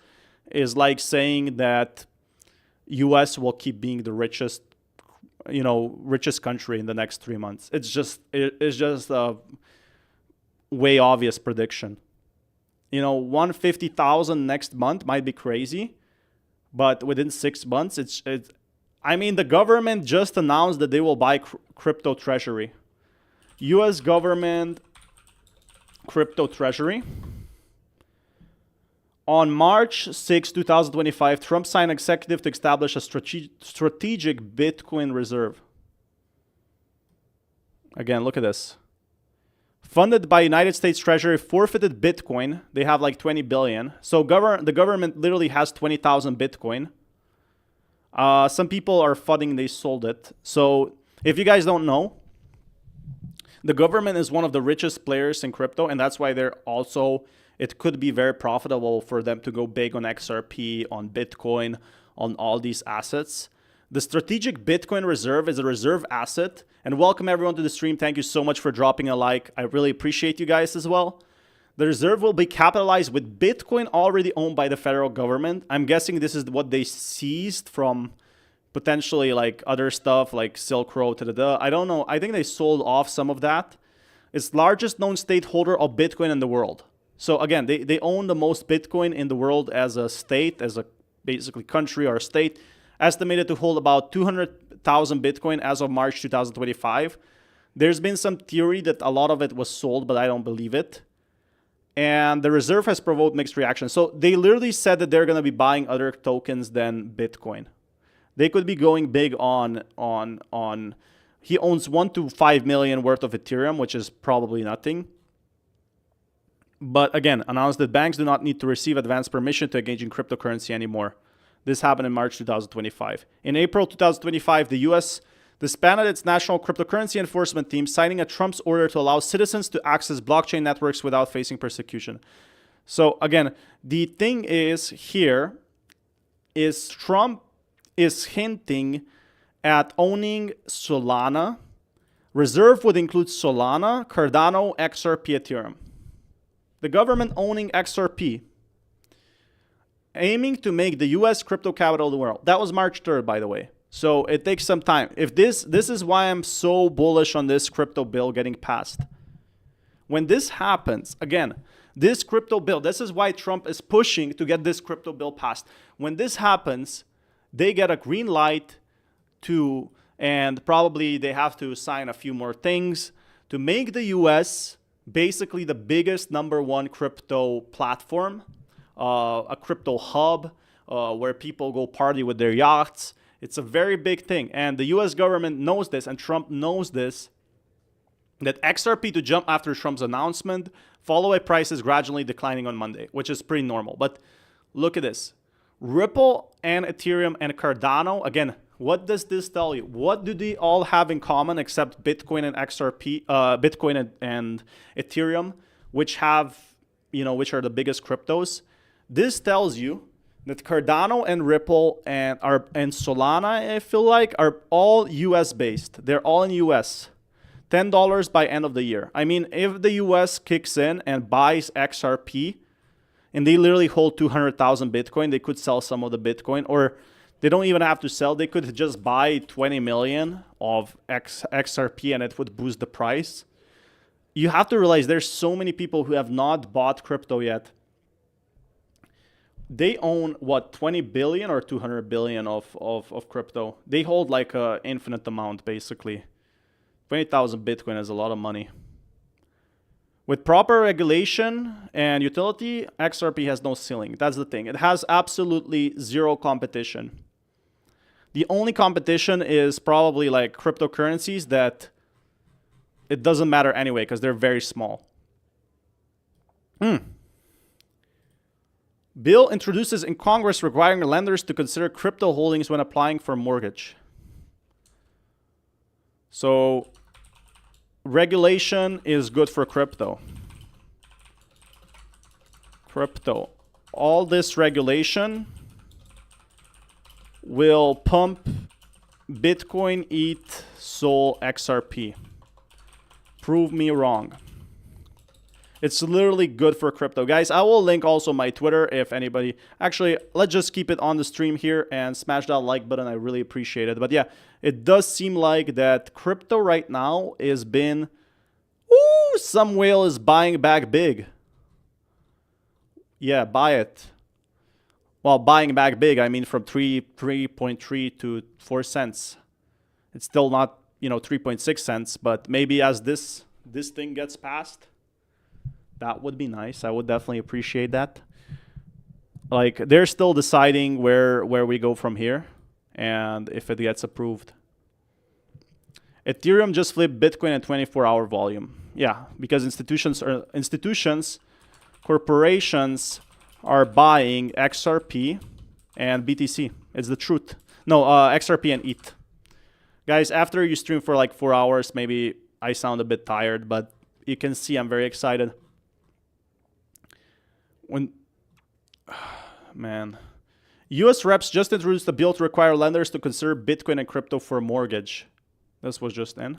is like saying that US will keep being the richest country in the next 3 months. It's just a way obvious prediction. 150,000 next month might be crazy, but within 6 months, the government just announced that they will buy crypto treasury. U.S. government crypto treasury. On March 6, 2025, Trump signed an executive to establish a strategic Bitcoin reserve. Again, look at this. Funded by United States Treasury, forfeited Bitcoin. They have like 20 billion. So the government literally has 20,000 Bitcoin. Some people are fudding they sold it. So if you guys don't know, the government is one of the richest players in crypto, and that's why it could be very profitable for them to go big on XRP, on Bitcoin, on all these assets. The strategic Bitcoin reserve is a reserve asset. And welcome everyone to the stream. Thank you so much for dropping a like. I really appreciate you guys as well. The reserve will be capitalized with Bitcoin already owned by the federal government. I'm guessing this is what they seized from potentially like other stuff like Silk Road. I don't know. I think they sold off some of that. It's largest known state holder of Bitcoin in the world. So again, they own the most Bitcoin in the world as a state, as a basically country or a state, estimated to hold about 200,000 Bitcoin as of March 2025. There's been some theory that a lot of it was sold, but I don't believe it. And the reserve has provoked mixed reactions. So they literally said that they're going to be buying other tokens than Bitcoin. They could be going big on He owns 1 to 5 million worth of Ethereum, which is probably nothing. But again, announced that banks do not need to receive advance permission to engage in cryptocurrency anymore. This happened in March 2025. In April 2025, the US disbanded its national cryptocurrency enforcement team, citing a Trump's order to allow citizens to access blockchain networks without facing persecution. So again, the thing is here is Trump is hinting at owning Solana. Reserve would include Solana, Cardano, XRP, Ethereum. The government owning XRP, aiming to make the US crypto capital of the world. That was March 3rd, by the way. So it takes some time. If this is why I'm so bullish on this crypto bill getting passed. When this happens, again, this crypto bill, this is why Trump is pushing to get this crypto bill passed. When this happens, they get a green light to, and probably they have to sign a few more things to make the US basically the biggest #1 crypto platform, a crypto hub where people go party with their yachts. It's a very big thing. And the US government knows this, and Trump knows this, that XRP to jump after Trump's announcement, followed by prices gradually declining on Monday, which is pretty normal. But look at this. Ripple and Ethereum and Cardano, again, what does this tell you? What do they all have in common except Bitcoin and XRP, Bitcoin and Ethereum, which have, which are the biggest cryptos? This tells you that Cardano and Ripple and Solana, I feel like, are all US based. They're all in US. $10 by end of the year. I mean, if the US kicks in and buys XRP, and they literally hold 200,000 Bitcoin, they could sell some of the Bitcoin, or they don't even have to sell. They could just buy 20 million of XRP and it would boost the price. You have to realize there's so many people who have not bought crypto yet. They own, what, 20 billion or 200 billion of crypto. They hold like an infinite amount, basically. 20,000 Bitcoin is a lot of money. With proper regulation and utility, XRP has no ceiling. That's the thing. It has absolutely zero competition. The only competition is probably like cryptocurrencies that it doesn't matter anyway because they're very small. Bill introduces in Congress requiring lenders to consider crypto holdings when applying for mortgage. So regulation is good for crypto. All this regulation will pump Bitcoin, ETH, Sol, XRP. Prove me wrong. It's literally good for crypto. Guys, I will link also my Twitter if anybody... Actually, let's just keep it on the stream here and smash that like button. I really appreciate it. But yeah, it does seem like that crypto right now is been... Ooh, some whale is buying back big. Yeah, buy it. Well, buying back big, I mean from 3.3 to 4 cents. It's still not, 3.6 cents, but maybe as this thing gets passed, that would be nice. I would definitely appreciate that. Like, they're still deciding where we go from here and if it gets approved. Ethereum just flipped Bitcoin at 24-hour volume. Yeah, because institutions, corporations are buying XRP and BTC. It's the truth. No, XRP and ETH. Guys, after you stream for like 4 hours, maybe I sound a bit tired, but you can see I'm very excited. Man. US reps just introduced a bill to require lenders to consider Bitcoin and crypto for a mortgage. This was just in.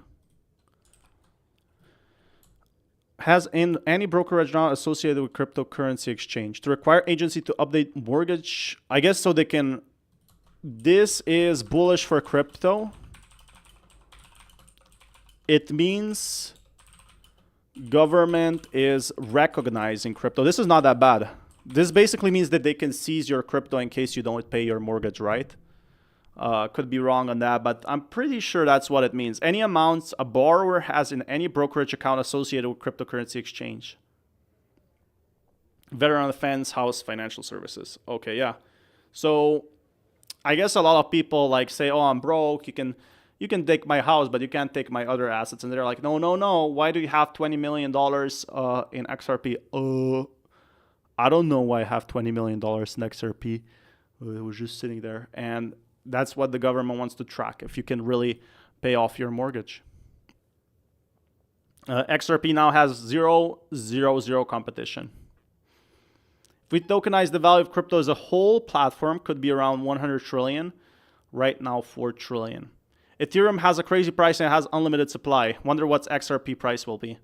Has in any brokerage not associated with cryptocurrency exchange to require agency to update mortgage, I guess so they can. This is bullish for crypto. It means government is recognizing crypto. This is not that bad. This basically means that they can seize your crypto in case you don't pay your mortgage, right? Could be wrong on that, but I'm pretty sure that's what it means. Any amounts a borrower has in any brokerage account associated with cryptocurrency exchange. Veteran Defense, House, Financial Services. Okay, yeah. So I guess a lot of people like say, oh, I'm broke. You you can take my house, but you can't take my other assets. And they're like, no, no, no. Why do you have $20 million in XRP? I don't know why I have $20 million in XRP. It was just sitting there. And that's what the government wants to track, if you can really pay off your mortgage. XRP now has zero competition. If we tokenize the value of crypto as a whole, platform could be around 100 trillion. Right now, 4 trillion. Ethereum has a crazy price and has unlimited supply. Wonder what XRP price will be.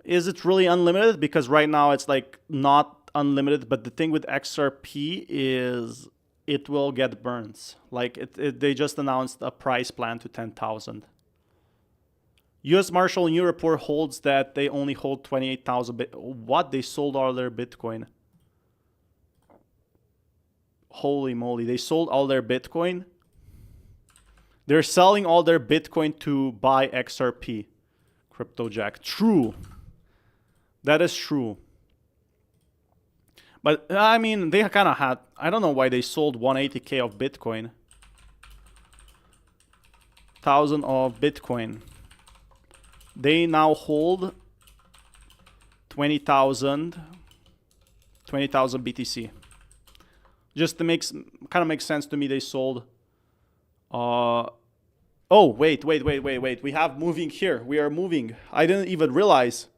Is it really unlimited? Because right now it's like not unlimited, but the thing with XRP is it will get burns. Like they just announced a price plan to 10,000. U.S. Marshall new report holds that they only hold 28,000 What? They sold all their Bitcoin. Holy moly, they sold all their Bitcoin? They're selling all their Bitcoin to buy XRP. CryptoJack. True. That is true. But, I mean, they kind of had... I don't know why they sold 180k of Bitcoin. 1,000 of Bitcoin. They now hold 20,000 BTC. Just to kind of makes sense to me. They sold... Oh, wait. We have moving here. We are moving. I didn't even realize.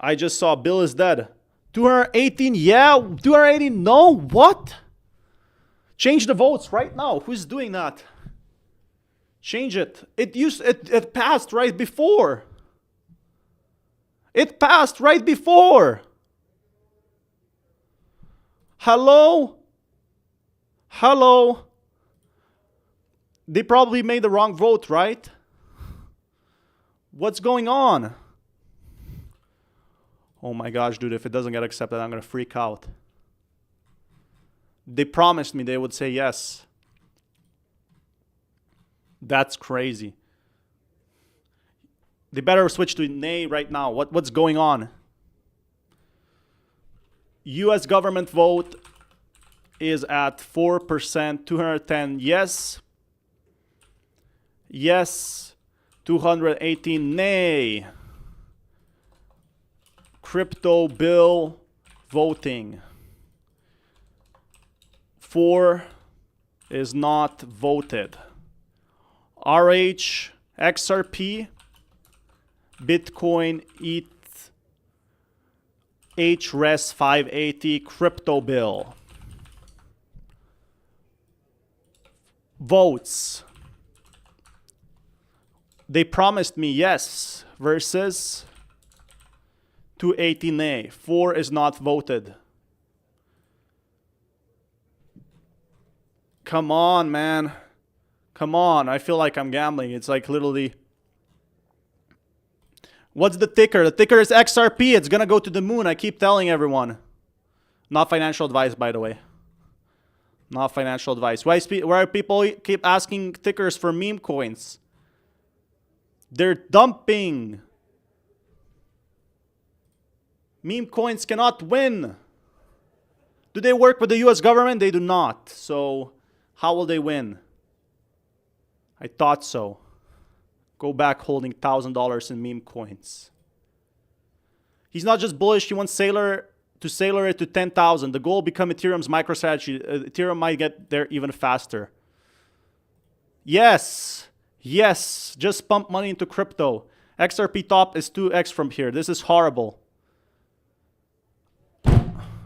I just saw Bill is dead. 218, yeah, 218, no, what? Change the votes right now. Who's doing that? Change it. It passed right before. It passed right before. Hello? Hello? They probably made the wrong vote, right? What's going on? Oh my gosh, dude, if it doesn't get accepted, I'm going to freak out. They promised me they would say yes. That's crazy. They better switch to nay right now. What's going on? US government vote is at 4%, 210 yes. Yes, 218 nay. Crypto bill voting. 4 is not voted. RH, XRP, Bitcoin, ETH, HRES 580, crypto bill. Votes. They promised me yes versus 280 nay. 4 is not voted. Come on, man. Come on. I feel like I'm gambling. It's like literally... What's the ticker? The ticker is XRP. It's going to go to the moon. I keep telling everyone. Not financial advice, by the way. Not financial advice. Why people keep asking tickers for meme coins? They're dumping. Meme coins cannot win. Do they work with the US government? They do not. So how will they win? I thought so. Go back holding $1,000 in meme coins. He's not just bullish. He wants Sailor it to 10,000. The goal will become Ethereum's MicroStrategy. Ethereum might get there even faster. Yes. Yes. Just pump money into crypto. XRP top is 2x from here. This is horrible.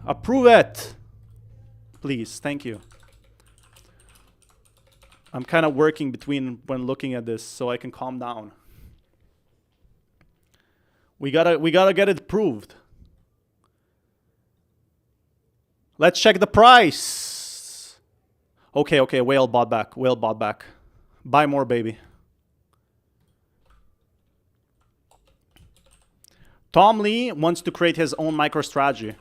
Approve it. Please. Thank you. I'm kind of working between when looking at this so I can calm down. We gotta get it approved. Let's check the price. Okay, whale bought back. Whale bought back. Buy more, baby. Tom Lee wants to create his own MicroStrategy.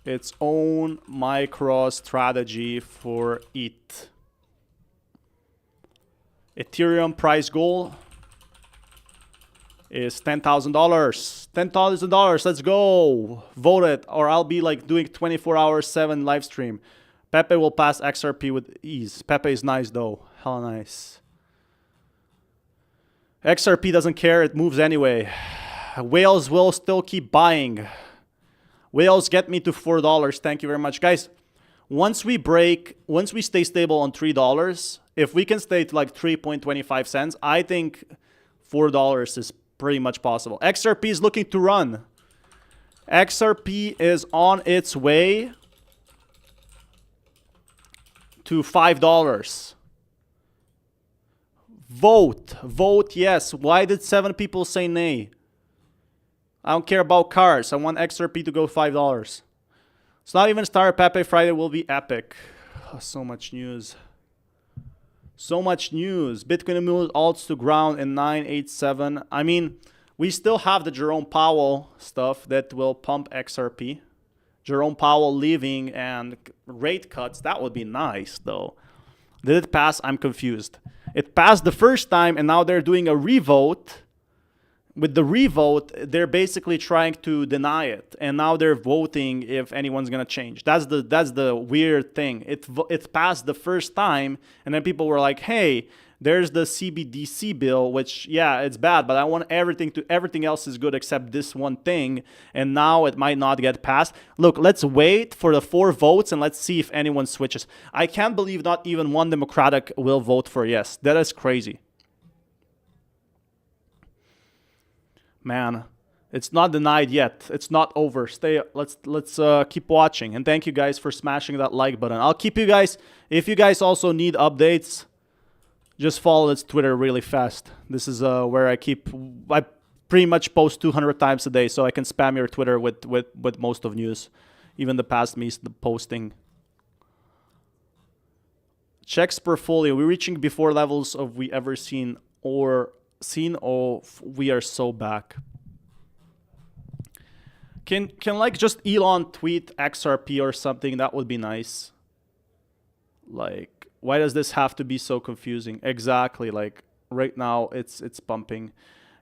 Its own MicroStrategy for ETH. Ethereum price goal is $10,000. $10,000. Let's go. Vote it, or I'll be like doing 24/7 live stream. Pepe will pass XRP with ease. Pepe is nice though. Hell nice. XRP doesn't care. It moves anyway. Whales will still keep buying. Whales get me to $4. Thank you very much. Guys, once we stay stable on $3, if we can stay to like 3.25 cents, I think $4 is pretty much possible. XRP is looking to run. XRP is on its way to $5. Vote. Vote yes. Why did 7 people say nay? I don't care about cars. I want XRP to go $5. It's not even started. Pepe Friday will be epic. Oh, so much news. So much news. Bitcoin moves alts to ground in 987. I mean, we still have the Jerome Powell stuff that will pump XRP. Jerome Powell leaving and rate cuts. That would be nice, though. Did it pass? I'm confused. It passed the first time, and now they're doing a revote. With the revote, they're basically trying to deny it, and now they're voting if anyone's gonna change. That's the weird thing. It passed the first time, and then people were like, "Hey, there's the CBDC bill, which yeah, it's bad, but I want everything else is good except this one thing." And now it might not get passed. Look, let's wait for the 4 votes and let's see if anyone switches. I can't believe not even one Democratic will vote for yes. That is crazy. Man, it's not denied yet. It's not over. Let's keep watching, and thank you guys for smashing that like button. I'll keep you guys, if you guys also need updates, just follow its Twitter really fast. This is where I pretty much post 200 times a day, so I can spam your Twitter with most of news, even the past me posting. Checks portfolio. We're reaching before levels of we ever seen or we are so back. Can like just Elon tweet XRP or something? That would be nice. Like, why does this have to be so confusing? Exactly. Like right now it's pumping.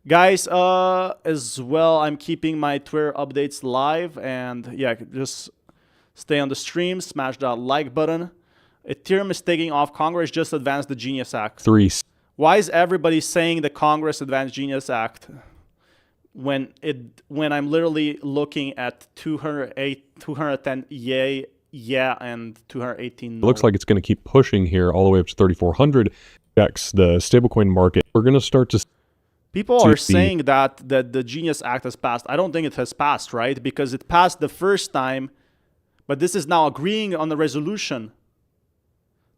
Guys, as well, I'm keeping my Twitter updates live, and yeah, just stay on the stream, smash that like button. Ethereum is taking off. Congress just advanced the Genius Act. 3. Why is everybody saying the Congress Advanced Genius Act when I'm literally looking at 210 yay, yeah, and 218 no? It looks like it's going to keep pushing here all the way up to 3,400. Checks the stablecoin market. We're going to start to... People are saying that the Genius Act has passed. I don't think it has passed, right? Because it passed the first time, but this is now agreeing on the resolution.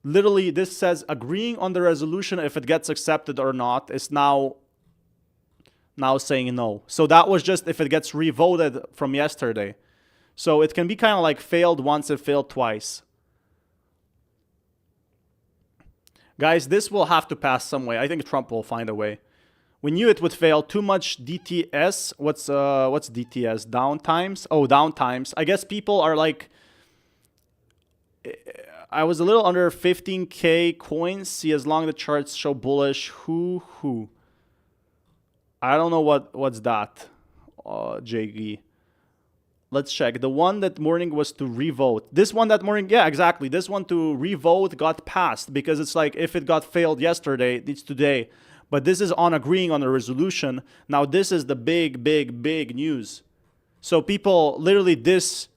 Literally, this says agreeing on the resolution if it gets accepted or not is now saying no. So that was just if it gets revoted from yesterday. So it can be kind of like failed once, it failed twice. Guys, this will have to pass some way. I think Trump will find a way. We knew it would fail. Too much DTS. What's DTS? Downtimes? Oh, downtimes. I guess people are like... I was a little under 15k coins. See, as long as the charts show bullish. Who? I don't know what's that. JG. Let's check. The one that morning was to revote. This one that morning, yeah, exactly. This one to revote got passed because it's like if it got failed yesterday, it's today. But this is on agreeing on the resolution. Now this is the big news. So people literally this,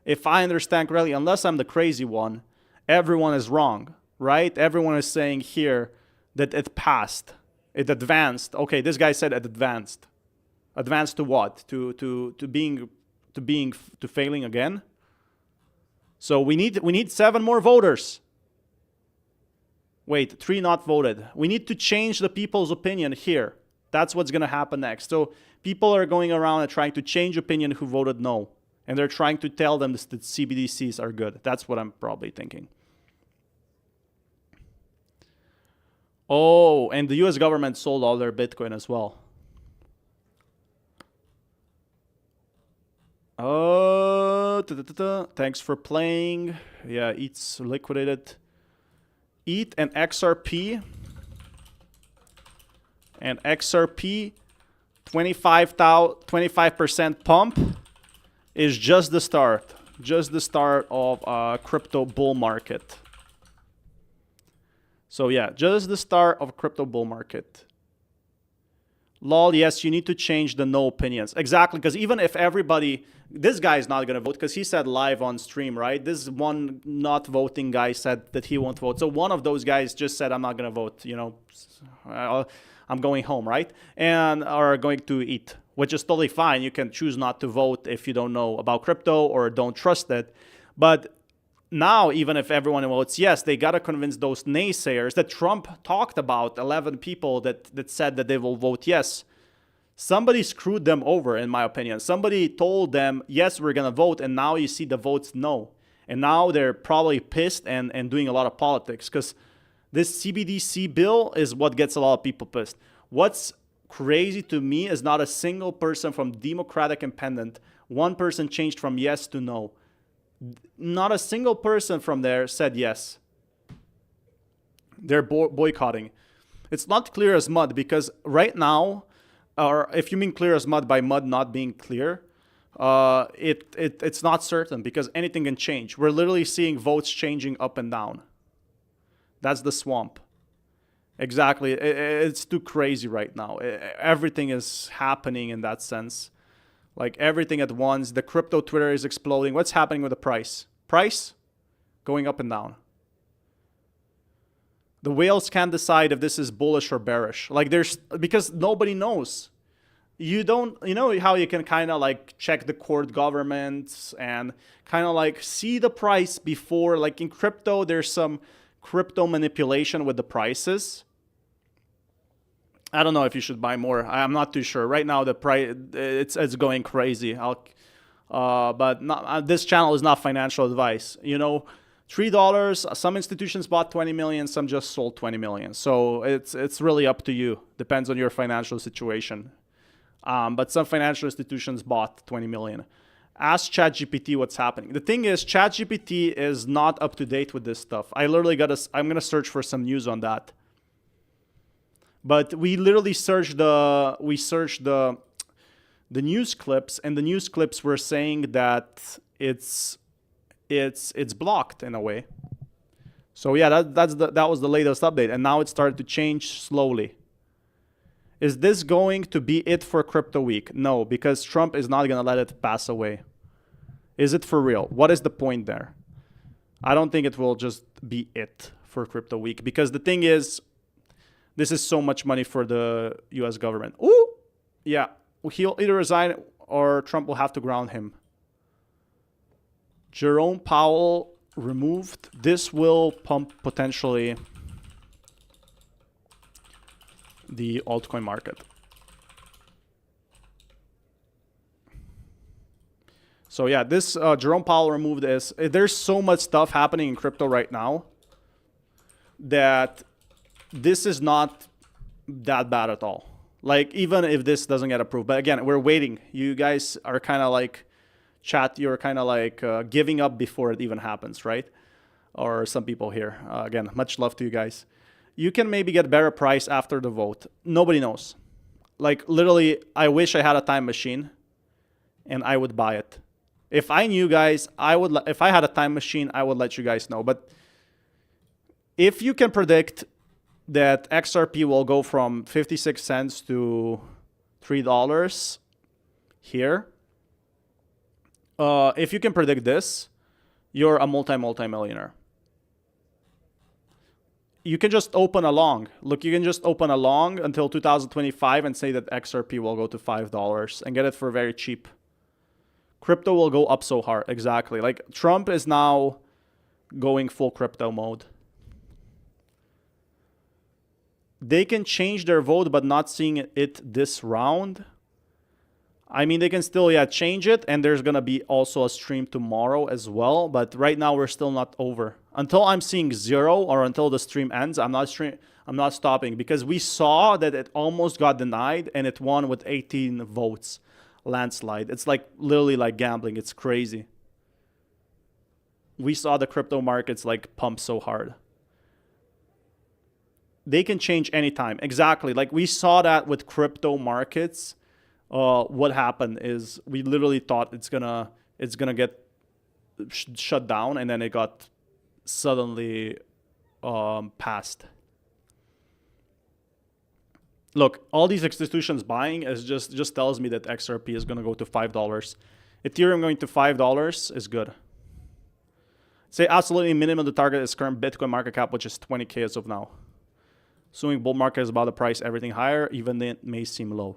if I understand correctly, unless I'm the crazy one, everyone is wrong, right? Everyone is saying here that it passed, it advanced. Okay, this guy said it advanced. Advanced to what? To failing again? So we need 7 more voters. Wait, 3 not voted. We need to change the people's opinion here. That's what's gonna happen next. So people are going around and trying to change opinion who voted no. And they're trying to tell them that CBDCs are good. That's what I'm probably thinking. Oh, and the US government sold all their Bitcoin as well. Thanks for playing. Yeah, ETH's liquidated. ETH and XRP. And XRP, 25% pump is just the start. Just the start of a crypto bull market. So yeah, just the start of a crypto bull market. Lol, yes, you need to change the no opinions. Exactly, because even if everybody... This guy is not going to vote because he said live on stream, right? This one not voting guy said that he won't vote. So one of those guys just said, I'm not going to vote, you know, I'm going home, right? And are going to eat, which is totally fine. You can choose not to vote if you don't know about crypto or don't trust it. But now, even if everyone votes yes, they got to convince those naysayers that Trump talked about, 11 people that said that they will vote yes. Somebody screwed them over, in my opinion. Somebody told them, yes, we're going to vote, and now you see the votes no. And now they're probably pissed and doing a lot of politics because this CBDC bill is what gets a lot of people pissed. What's crazy to me is not a single person from Democratic Independent, one person changed from yes to no. Not a single person from there said yes. They're boycotting. It's not clear as mud because right now, or if you mean clear as mud by mud not being clear, it's not certain because anything can change. We're literally seeing votes changing up and down. That's the swamp. Exactly. It's too crazy right now. Everything is happening in that sense. Like everything at once. The crypto Twitter is exploding. What's happening with the price? Price going up and down. The whales can't decide if this is bullish or bearish. Like because nobody knows. You know how you can kind of like check the court governments and kind of like see the price before, like in crypto, there's some crypto manipulation with the prices. I don't know if you should buy more. I'm not too sure. Right now, the price, it's going crazy. But this channel is not financial advice. You know, $3, some institutions bought 20 million, some just sold 20 million. So it's really up to you. Depends on your financial situation. But some financial institutions bought 20 million. Ask ChatGPT what's happening. The thing is, ChatGPT is not up to date with this stuff. I'm going to search for some news on that. But we literally searched the news clips, and the news clips were saying that it's blocked in a way. So yeah, that was the latest update, and now it started to change slowly. Is this going to be it for Crypto Week? No, because Trump is not going to let it pass away. Is it for real? What is the point there? I don't think it will just be it for Crypto Week, because the thing is, this is so much money for the US government. Ooh, yeah, he'll either resign or Trump will have to ground him. Jerome Powell removed. This will pump potentially the altcoin market. So yeah, this Jerome Powell removed this. There's so much stuff happening in crypto right now that this is not that bad at all. Like, even if this doesn't get approved. But again, we're waiting. You guys are kind of like, chat, you're kind of like giving up before it even happens, right? Or some people here. Again, much love to you guys. You can maybe get better price after the vote. Nobody knows. Like, literally, I wish I had a time machine and I would buy it. If I knew, guys, if I had a time machine, I would let you guys know. But if you can predict that XRP will go from 56 cents to $3 here, if you can predict this, you're a multi-millionaire. You can just open a long. Look, you can just open a long until 2025 and say that XRP will go to $5 and get it for very cheap. Crypto will go up so hard. Exactly. Like, Trump is now going full crypto mode. They can change their vote, but not seeing it this round. I mean, they can still, yeah, change it. And there's going to be also a stream tomorrow as well. But right now, we're still not over. Until I'm seeing 0 or until the stream ends, I'm not stopping. Because we saw that it almost got denied and it won with 18 votes. Landslide. It's like literally like gambling. It's crazy. We saw the crypto markets like pump so hard. They can change anytime. Exactly. Like, we saw that with crypto markets. What happened is we literally thought it's gonna get shut down, and then it got suddenly passed. Look, all these institutions buying is just tells me that XRP is going to go to $5. Ethereum going to $5 is good. Say absolutely minimum the target is current Bitcoin market cap, which is 20K as of now. Assuming bull market is about to price everything higher, even then it may seem low.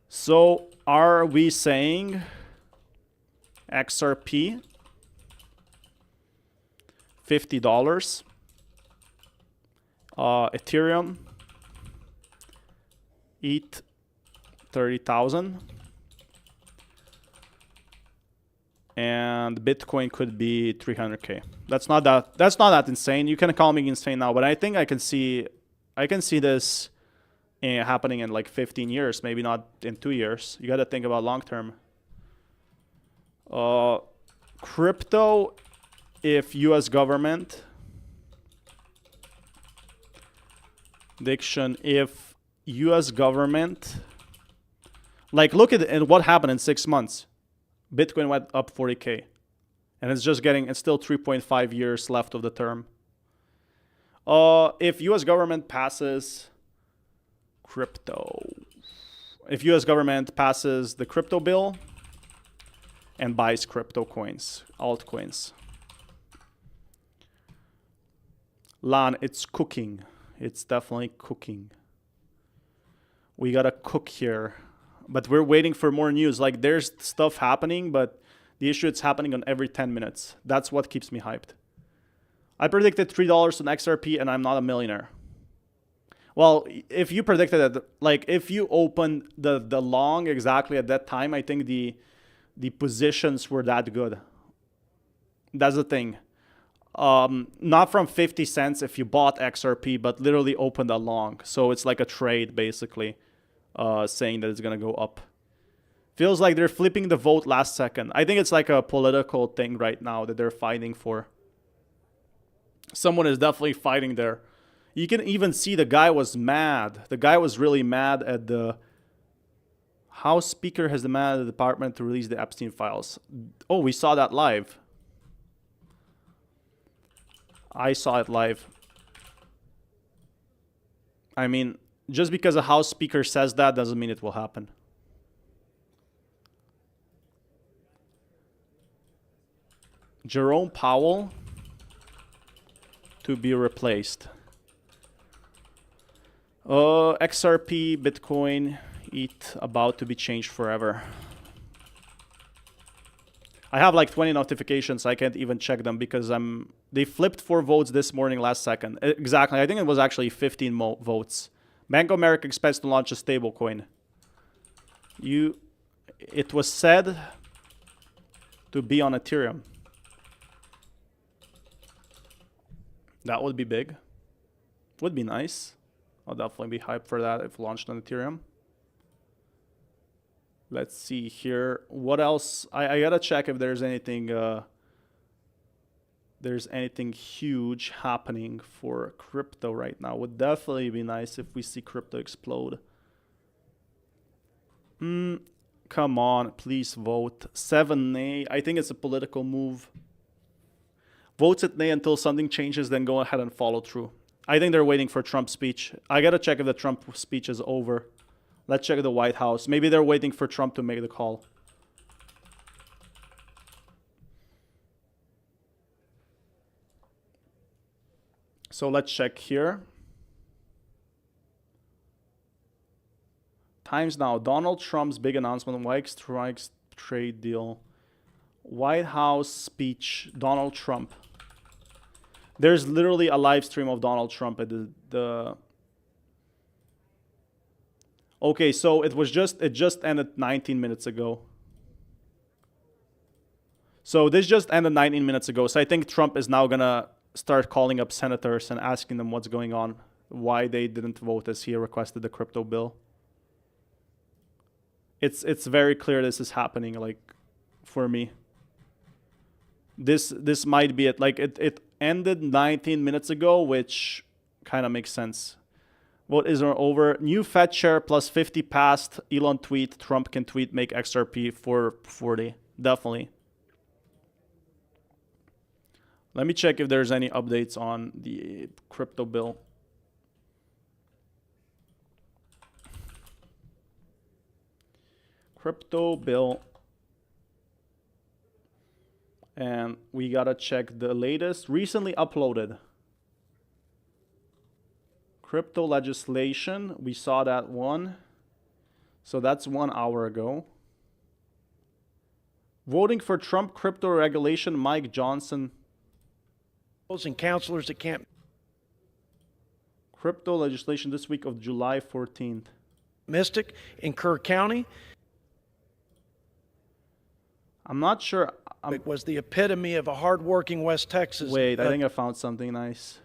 So are we saying XRP $50, Ethereum ETH 30,000, and Bitcoin could be 300K. That's not that insane. You can call me insane now, but I think I can see this happening in like 15 years, maybe not in 2 years. You got to think about long term. Crypto, if US government, Diction, if US government, like look at what happened in 6 months. Bitcoin went up 40K, and it's still 3.5 years left of the term. If US government passes crypto, if US government passes the crypto bill and buys crypto coins, altcoins. Lan, it's cooking. It's definitely cooking. We gotta cook here. But we're waiting for more news. Like, there's stuff happening, but the issue it's happening on every 10 minutes. That's what keeps me hyped. I predicted $3 on XRP, and I'm not a millionaire. Well, if you predicted it, like if you opened the long exactly at that time, I think the positions were that good. That's the thing. Not from 50 cents if you bought XRP, but literally opened a long. So it's like a trade, basically, saying that it's going to go up. Feels like they're flipping the vote last second. I think it's like a political thing right now that they're fighting for. Someone is definitely fighting there. You can even see the guy was mad. The guy was really mad at the House Speaker has demanded the department to release the Epstein files. Oh, we saw that live. I saw it live. I mean, just because a House Speaker says that doesn't mean it will happen. Jerome Powell to be replaced. XRP, Bitcoin, ETH about to be changed forever. I have like 20 notifications. I can't even check them because they flipped 4 votes this morning last second. Exactly. I think it was actually 15 votes. Bank of America expects to launch a stablecoin. It was said to be on Ethereum. That would be big. Would be nice. I'll definitely be hyped for that if launched on Ethereum. Let's see here. What else? I gotta check if there's anything huge happening for crypto right now. Would definitely be nice if we see crypto explode. Come on, please vote. 7 nay. I think it's a political move. Votes at nay until something changes, then go ahead and follow through. I think they're waiting for Trump's speech. I gotta check if the Trump speech is over. Let's check the White House. Maybe they're waiting for Trump to make the call. So let's check here. Times now. Donald Trump's big announcement. White strikes trade deal. White House speech. Donald Trump. There's literally a live stream of Donald Trump at the Okay, so it just ended 19 minutes ago. So this just ended 19 minutes ago. So I think Trump is now gonna start calling up senators and asking them what's going on, why they didn't vote as he requested the crypto bill. It's very clear this is happening, like, for me. This might be it. Like it ended 19 minutes ago, which kind of makes sense. Vote is over. New Fed chair plus 50 passed. Elon tweet. Trump can tweet. Make XRP for 40. Definitely. Let me check if there's any updates on the crypto bill. Crypto bill. And we gotta check the latest, recently uploaded. Crypto legislation, we saw that one. So that's 1 hour ago. Voting for Trump crypto regulation, Mike Johnson. And counselors that can't. Crypto legislation this week of July 14th. Mystic in Kerr County. I'm not sure. It was the epitome of a hardworking West Texas. Wait, I think I found something nice.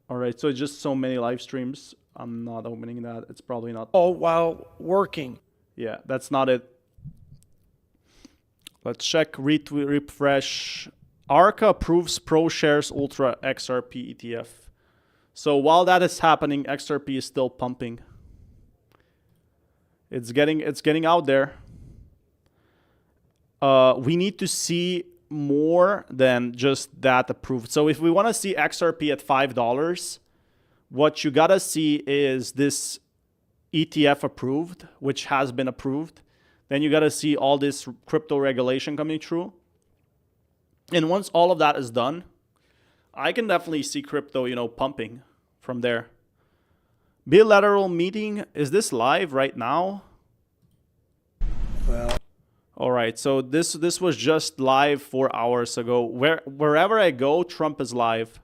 All right, so just so many live streams. I'm not opening that. It's probably not. All while working. Yeah, that's not it. Let's check, retweet, refresh. ARCA approves ProShares Ultra XRP ETF. So while that is happening, XRP is still pumping. It's getting out there. We need to see more than just that approved. So if we want to see XRP at $5, what you gotta see is this ETF approved, which has been approved. Then you gotta see all this crypto regulation coming through. And once all of that is done, I can definitely see crypto, you know, pumping from there. Bilateral meeting, is this live right now? Well, all right, so this was just live 4 hours ago. Wherever I go, Trump is live.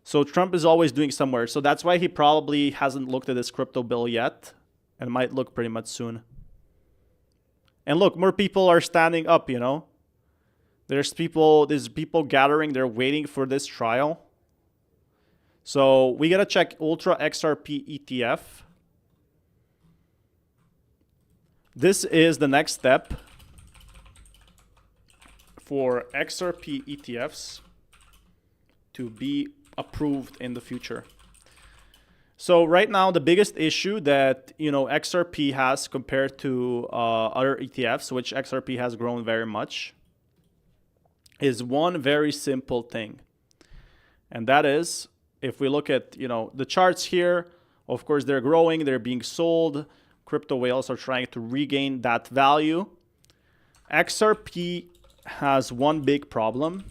So Trump is always doing somewhere. So that's why he probably hasn't looked at this crypto bill yet and might look pretty much soon. And look, more people are standing up, you know. There's people gathering, they're waiting for this trial. So we gotta check Ultra XRP ETF. This is the next step for XRP ETFs to be approved in the future. So right now, the biggest issue that, you know, XRP has compared to other ETFs, which XRP has grown very much, is one very simple thing. And that is, if we look at, you know, the charts here, of course, they're growing, they're being sold. Crypto whales are trying to regain that value. XRP has one big problem.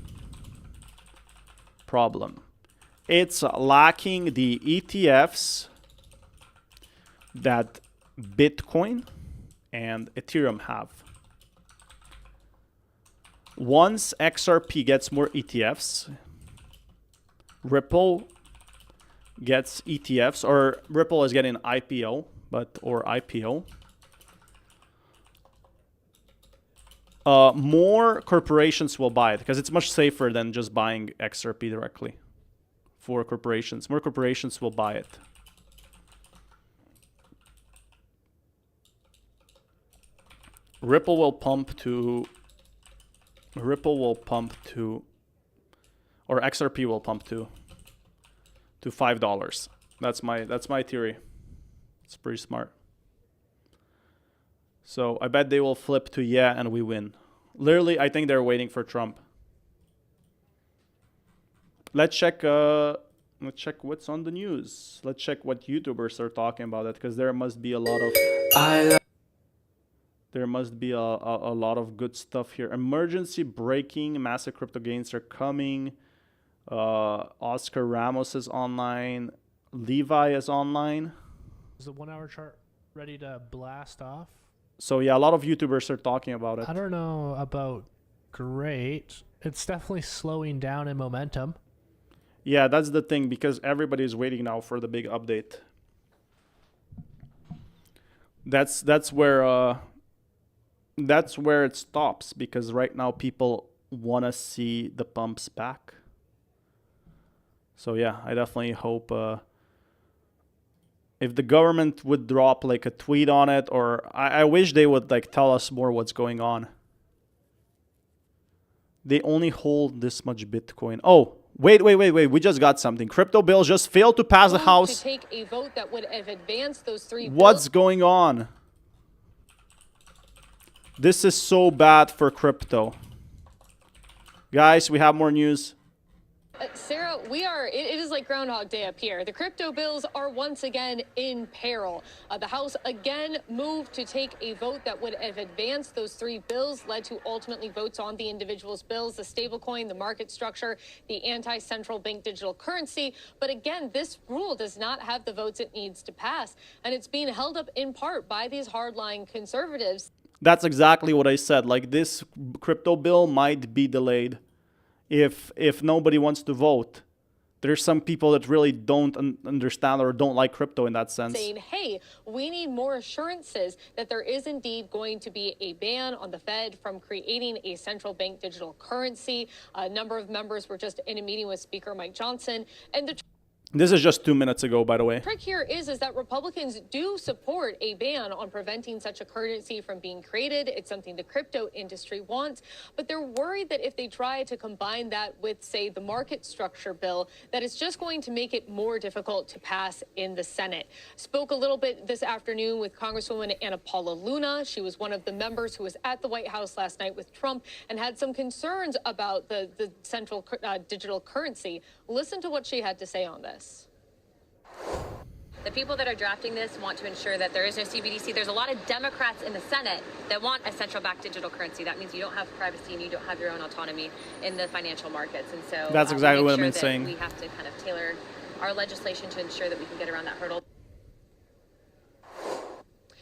It's lacking the ETFs that Bitcoin and Ethereum have. Once XRP gets more ETFs, Ripple gets ETFs, or Ripple is getting IPO, or IPO. More corporations will buy it because it's much safer than just buying XRP directly. For corporations, more corporations will buy it. Ripple will pump to, or XRP will pump to $5. That's my theory. It's pretty smart. So I bet they will flip to yeah and we win. Literally, I think they're waiting for Trump. Let's check what's on the news. Let's check what YouTubers are talking about it, because there must be a lot of good stuff here. Emergency breaking, massive crypto gains are coming. Oscar Ramos is online. Levi is online. Is the 1 hour chart ready to blast off? So yeah, a lot of YouTubers are talking about it. I don't know about great. It's definitely slowing down in momentum. Yeah, that's the thing, because everybody's waiting now for the big update. That's where it stops, because right now people want to see the pumps back. So yeah, I definitely hope if the government would drop like a tweet on it, or I wish they would like tell us more what's going on. They only hold this much Bitcoin. Oh, wait. We just got something. Crypto bills just failed to pass the House. To take a vote that would have advanced those three What's going on? This is so bad for crypto. Guys, we have more news. Sarah, it is like Groundhog Day up here. The crypto bills are once again in peril. The House again moved to take a vote that would have advanced those 3 bills, led to ultimately votes on the individual's bills, the stablecoin, the market structure, the anti-central bank digital currency. But again, this rule does not have the votes it needs to pass. And it's being held up in part by these hardline conservatives. That's exactly what I said. Like, this crypto bill might be delayed if nobody wants to vote. There's some people that really don't understand or don't like crypto in that sense. Saying, hey, we need more assurances that there is indeed going to be a ban on the Fed from creating a central bank digital currency. A number of members were just in a meeting with Speaker Mike Johnson. And the This is just 2 minutes ago, by the way. The trick here is that Republicans do support a ban on preventing such a currency from being created. It's something the crypto industry wants, but they're worried that if they try to combine that with, say, the market structure bill, that it's just going to make it more difficult to pass in the Senate. Spoke a little bit this afternoon with Congresswoman Anna Paula Luna. She was one of the members who was at the White House last night with Trump and had some concerns about the central digital currency. Listen to what she had to say on this. The people that are drafting this want to ensure that there is no CBDC. There's a lot of Democrats in the Senate that want a central bank digital currency. That means you don't have privacy and you don't have your own autonomy in the financial markets. And so that's exactly what I've been that saying. We have to kind of tailor our legislation to ensure that we can get around that hurdle.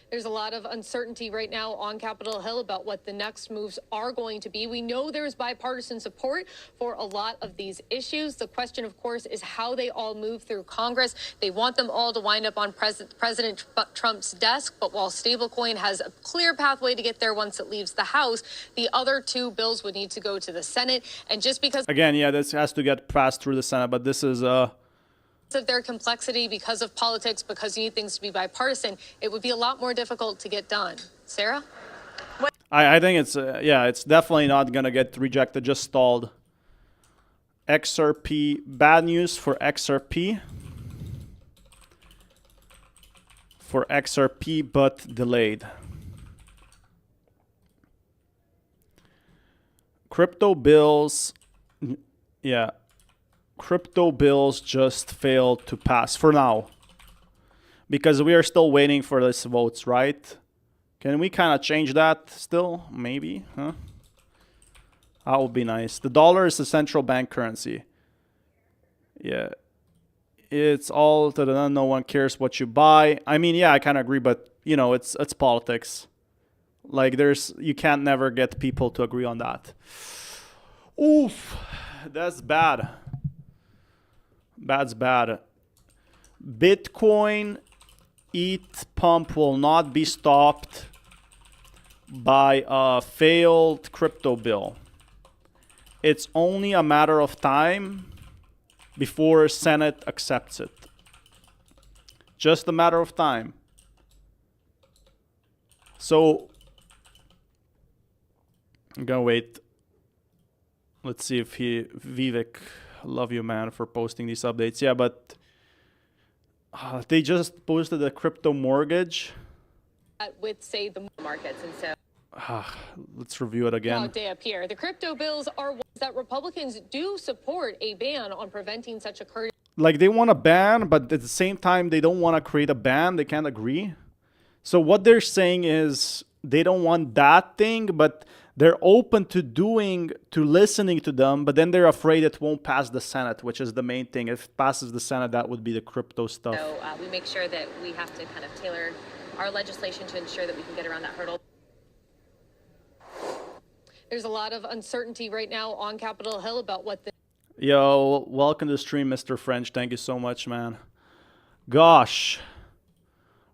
There's a lot of uncertainty right now on Capitol Hill about what the next moves are going to be. We know there's bipartisan support for a lot of these issues. The question, of course, is how they all move through Congress. They want them all to wind up on President Trump's desk, but while stablecoin has a clear pathway to get there once it leaves the House, the other 2 bills would need to go to the Senate. And just because... Again, yeah, this has to get passed through the Senate, but this is... of their complexity, because of politics, because you need things to be bipartisan, it would be a lot more difficult to get done. Sarah? I think it's, yeah, it's definitely not going to get rejected, just stalled. XRP, bad news for XRP. For XRP, but delayed. Crypto bills, yeah. Crypto bills just failed to pass for now because we are still waiting for this votes, right? Can we kind of change that still? Maybe, huh? That would be nice. The dollar is the central bank currency. Yeah. It's all to the no one cares what you buy. I mean, yeah, I kind of agree, but you know, it's politics. Like you can't never get people to agree on that. Oof, that's bad. That's bad. Bitcoin ETH pump will not be stopped by a failed crypto bill. It's only a matter of time before Senate accepts it. Just a matter of time. So I'm gonna wait. Let's see if Vivek, love you, man, for posting these updates. Yeah, but they just posted a crypto mortgage with, say, the markets, and so let's review it again. Day up here. The crypto bills are ones that Republicans do support a ban on preventing such a currency. Like, they want a ban, but at the same time they don't want to create a ban. They can't agree. So what they're saying is they don't want that thing, but they're open to listening to them, but then they're afraid it won't pass the Senate, which is the main thing. If it passes the Senate, that would be the crypto stuff. So we make sure that we have to kind of tailor our legislation to ensure that we can get around that hurdle. There's a lot of uncertainty right now on Capitol Hill about what the... Yo, welcome to the stream, Mr. French. Thank you so much, man. Gosh.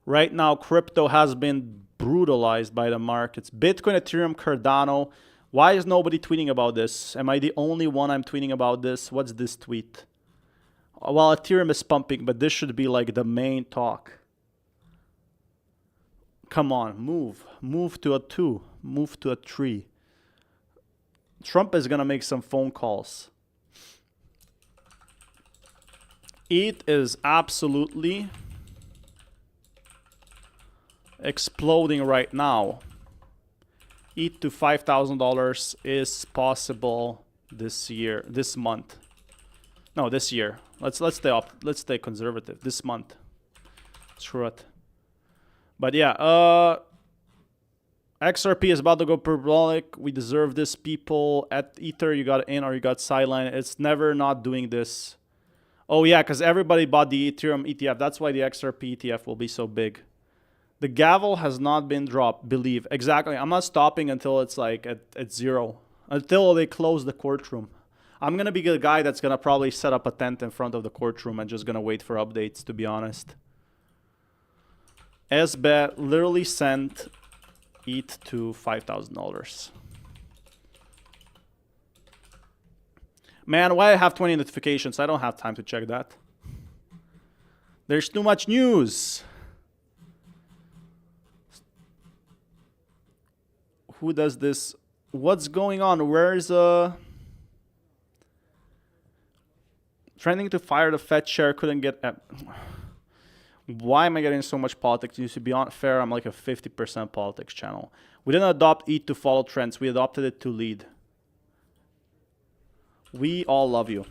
Right now, crypto has been brutalized by the markets. Bitcoin, Ethereum, Cardano. Why is nobody tweeting about this? Am I the only one I'm tweeting about this? What's this tweet? Well, Ethereum is pumping, but this should be like the main talk. Come on, move. Move to a 2. Move to a 3. Trump is going to make some phone calls. ETH is absolutely exploding right now. ETH to $5,000 is possible this month. No, this year. Let's stay conservative. This month. Screw it. But yeah, XRP is about to go parabolic. We deserve this, people. At Ether, you got in or you got sidelined. It's never not doing this. Oh yeah, because everybody bought the Ethereum ETF. That's why the XRP ETF will be so big. The gavel has not been dropped, believe. Exactly. I'm not stopping until it's like at 0. Until they close the courtroom. I'm going to be the guy that's going to probably set up a tent in front of the courtroom and just going to wait for updates, to be honest. SBET literally sent ETH to $5,000. Man, why I have 20 notifications? I don't have time to check that. There's too much news. Who does this? What's going on? Where's trending to fire the Fed chair couldn't get why am I getting so much politics? To be fair, I'm like a 50% politics channel. We didn't adopt ETH to follow trends. We adopted it to lead. We all love you.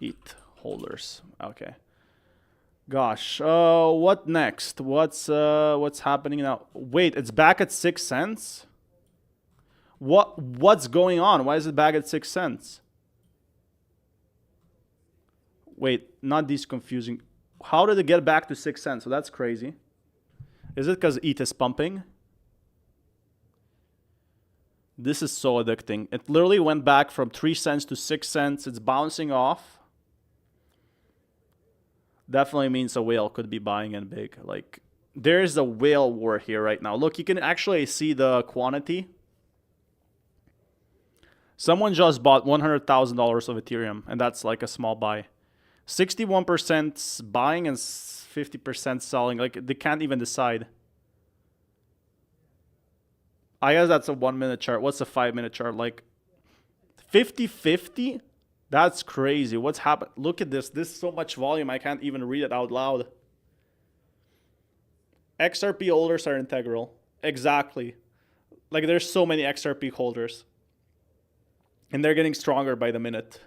ETH holders. Okay. Gosh. What next? What's happening now? Wait, it's back at 6 cents? What's going on? Why is it back at 6 cents? Wait, not these confusing. How did it get back to 6 cents? So that's crazy. Is it because ETH is pumping? This is so addicting. It literally went back from 3 cents to 6 cents. It's bouncing off. Definitely means a whale could be buying in big. Like, there's a whale war here right now. Look, you can actually see the quantity. Someone just bought $100,000 of Ethereum, and that's like a small buy. 61% buying and 50% selling. Like, they can't even decide. I guess that's a 1 minute chart. What's a 5 minute chart? Like 50-50? That's crazy. What's happened? Look at this. This is so much volume. I can't even read it out loud. XRP holders are integral. Exactly. Like, there's so many XRP holders. And they're getting stronger by the minute.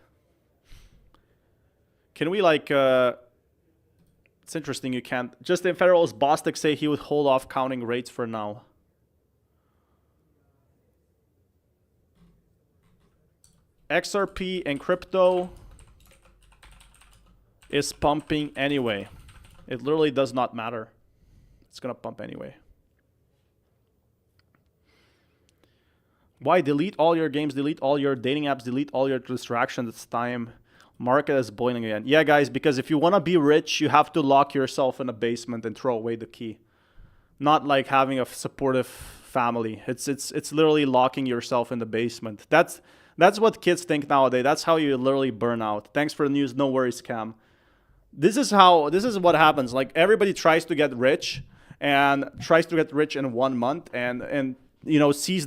Can we like, it's interesting you can't. Justin Federal's Bostic say he would hold off counting rates for now. XRP and crypto is pumping anyway. It literally does not matter. It's gonna pump anyway. Why? Delete all your games, delete all your dating apps, delete all your distractions. It's time. Market is boiling again. Yeah, guys, because if you want to be rich, you have to lock yourself in a basement and throw away the key. Not like having a supportive family. It's literally locking yourself in the basement. That's what kids think nowadays. That's how you literally burn out. Thanks for the news. No worries, Cam. This is what happens. Like, everybody tries to get rich and tries to get rich in 1 month and you know, sees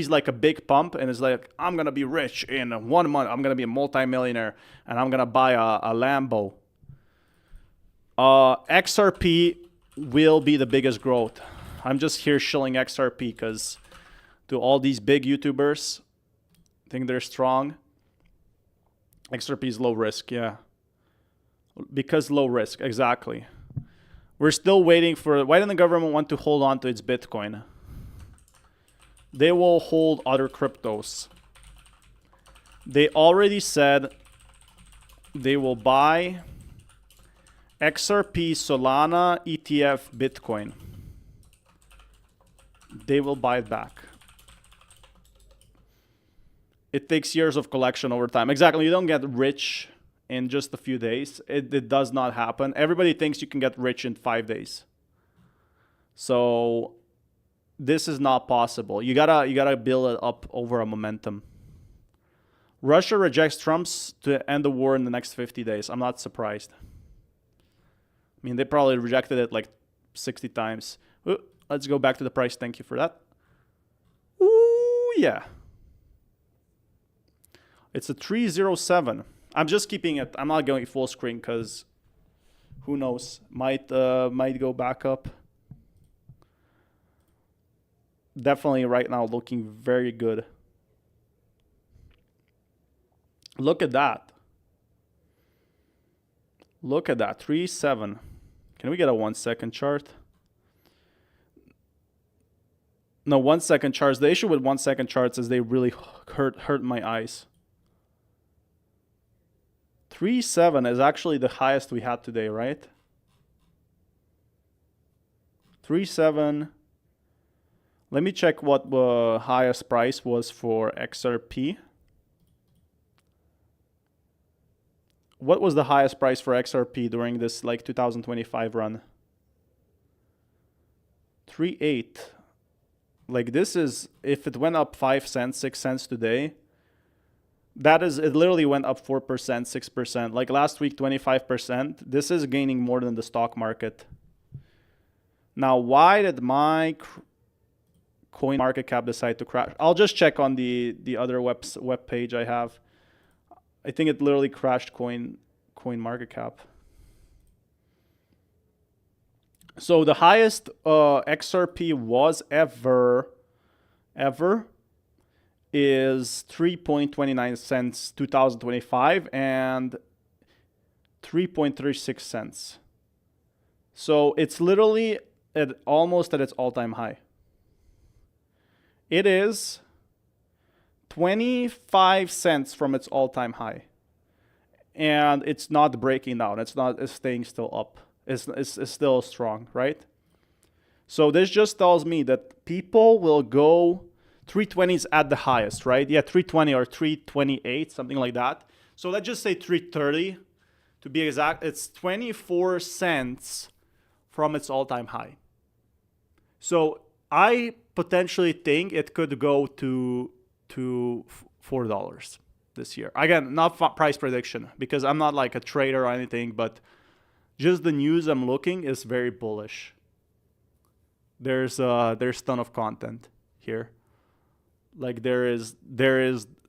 like a big pump and is like, I'm going to be rich in 1 month. I'm going to be a multimillionaire and I'm going to buy a Lambo. XRP will be the biggest growth. I'm just here shilling XRP because to all these big YouTubers, think they're strong. XRP is low risk, yeah. Because low risk, exactly. We're still waiting for, why didn't the government want to hold on to its Bitcoin? They will hold other cryptos. They already said they will buy XRP, Solana, ETF, Bitcoin. They will buy it back. It takes years of collection over time. Exactly. You don't get rich in just a few days. It does not happen. Everybody thinks you can get rich in 5 days. So this is not possible. You gotta build it up over a momentum. Russia rejects Trump's to end the war in the next 50 days. I'm not surprised. I mean, they probably rejected it like 60 times. Ooh, let's go back to the price. Thank you for that. Ooh, yeah. It's a 307. I'm just keeping it. I'm not going full screen because who knows? Might go back up. definitely right now looking very good. Look at that. Look at that, 3.7. Can we get a 1 second chart? No, 1 second charts. The issue with 1 second charts is they really hurt my eyes. 3.7 is actually the highest we had today, right? 3.7. Let me check what the highest price was for XRP. What was the highest price for XRP during this like 2025 run? 3.8. Like this is, if it went up 5 cents, 6 cents today, that is, it literally went up 4%, 6%. Like last week, 25%. This is gaining more than the stock market. Now, why did my coin market cap decide to crash? I'll just check on the other web page I have. I think it literally crashed coin market cap. So the highest XRP was ever is 3.29 cents 2025 and 3.36 cents. So it's literally almost at its all-time high. It is 25 cents from its all-time high. And it's not breaking down. It's staying still up. It's still strong, right? So this just tells me that people will go 320s at the highest, right? Yeah, 320 or 328, something like that. So let's just say 330 to be exact. It's 24 cents from its all-time high. So I potentially think it could go to $4 this year. Again, not price prediction because I'm not like a trader or anything, but just the news I'm looking is very bullish. There's ton of content here. Like there is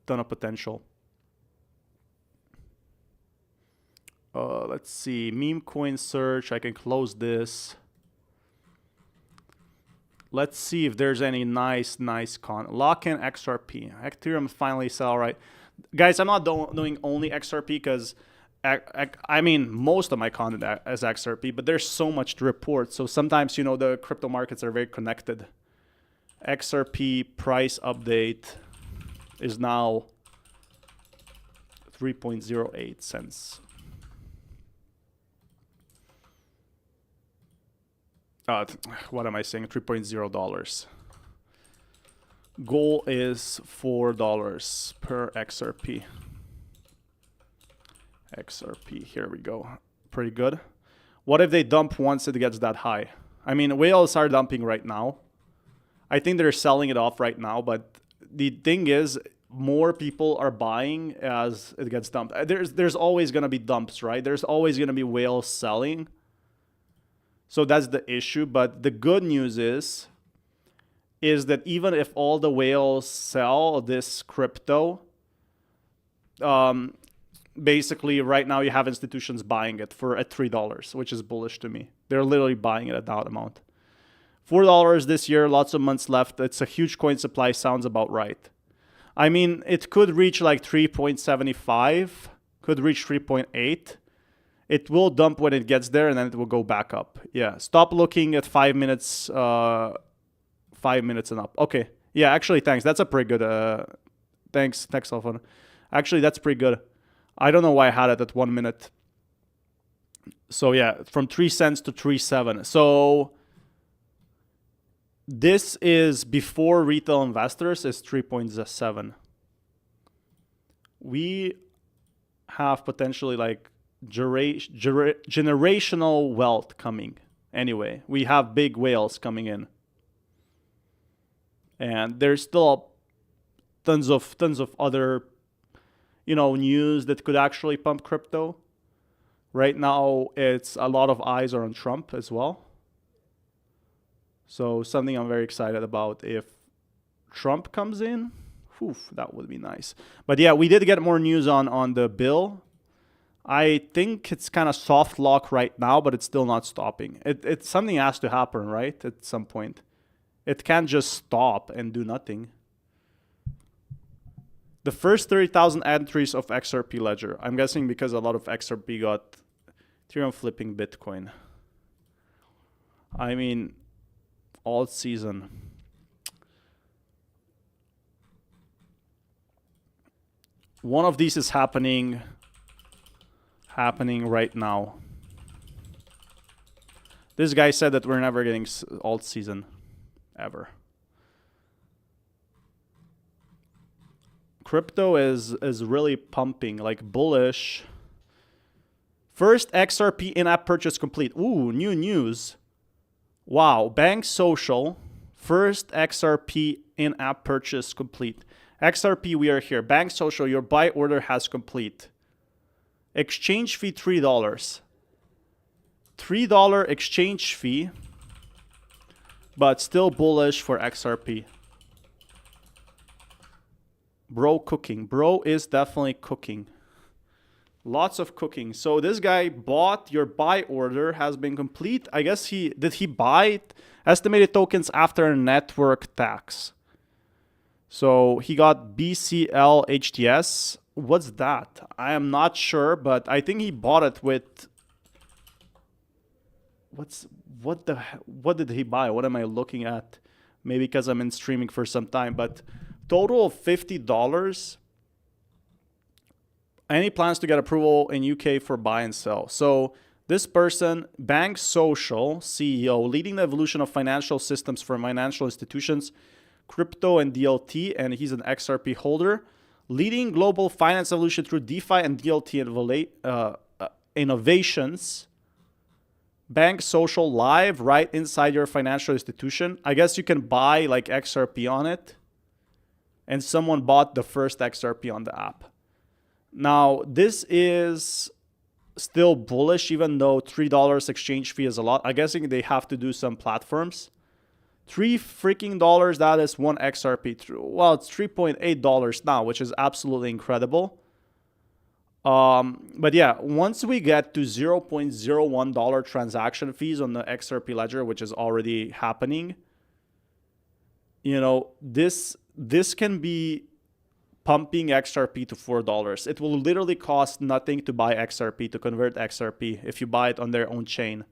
ton of potential. Let's see, meme coin search. I can close this. Let's see if there's any nice lock in XRP. Ethereum finally sell, right? Guys, I'm not doing only XRP because I mean, most of my content is XRP, but there's so much to report. So sometimes, you know, the crypto markets are very connected. XRP price update is now 3.08 cents. What am I saying? $3.0. Goal is $4 per XRP. XRP, here we go. Pretty good. What if they dump once it gets that high? I mean, whales are dumping right now. I think they're selling it off right now, but the thing is, more people are buying as it gets dumped. There's always going to be dumps, right? There's always going to be whales selling. So that's the issue. But the good news is that even if all the whales sell this crypto, basically right now you have institutions buying it at $3, which is bullish to me. They're literally buying it at that amount. $4 this year, lots of months left. It's a huge coin supply, sounds about right. I mean, it could reach like 3.75, could reach 3.8. It will dump when it gets there and then it will go back up. Yeah, stop looking at 5 minutes, 5 minutes and up. Okay, yeah, actually, thanks. That's a pretty good, thanks, cell phone. Actually, that's pretty good. I don't know why I had it at 1 minute. So yeah, from 3 cents to 3.7. So this is before retail investors is 3.7. We have potentially like generational wealth coming. Anyway, we have big whales coming in. And there's still tons of other, you know, news that could actually pump crypto. Right now, it's a lot of eyes are on Trump as well. So something I'm very excited about. If Trump comes in, that would be nice. But yeah, we did get more news on the bill. I think it's kind of soft lock right now, but it's still not stopping. It's something has to happen, right? At some point. It can't just stop and do nothing. The first 30,000 entries of XRP ledger. I'm guessing because a lot of XRP got Ethereum flipping Bitcoin. I mean, all season. One of these is happening right now. This guy said that we're never getting alt season ever. Crypto is really pumping, like bullish. First XRP in-app purchase complete. Ooh, new news. Wow, Bank Social. First XRP in-app purchase complete. XRP, we are here. Bank Social, your buy order has complete. Exchange fee $3. $3 exchange fee, but still bullish for XRP. Bro cooking. Bro is definitely cooking. Lots of cooking. So this guy bought, your buy order has been complete. I guess did he buy estimated tokens after network tax? So he got BCL HTS. What's that? I am not sure, but I think he bought it with what did he buy? What am I looking at? Maybe because I'm in streaming for some time, but total of $50. Any plans to get approval in UK for buy and sell? So this person, Bank Social CEO, leading the evolution of financial systems for financial institutions, crypto and DLT, and he's an XRP holder, leading global finance evolution through DeFi and DLT innovations. Bank Social live right inside your financial institution. I guess you can buy like XRP on it. And someone bought the first XRP on the app. Now, this is still bullish, even though $3 exchange fee is a lot. I'm guessing they have to do some platforms. $3 freaking, that is one XRP. Well, it's $3.8 now, which is absolutely incredible. But yeah, once we get to $0.01 transaction fees on the XRP ledger, which is already happening, you know, this can be pumping XRP to $4. It will literally cost nothing to buy XRP, to convert XRP, if you buy it on their own chain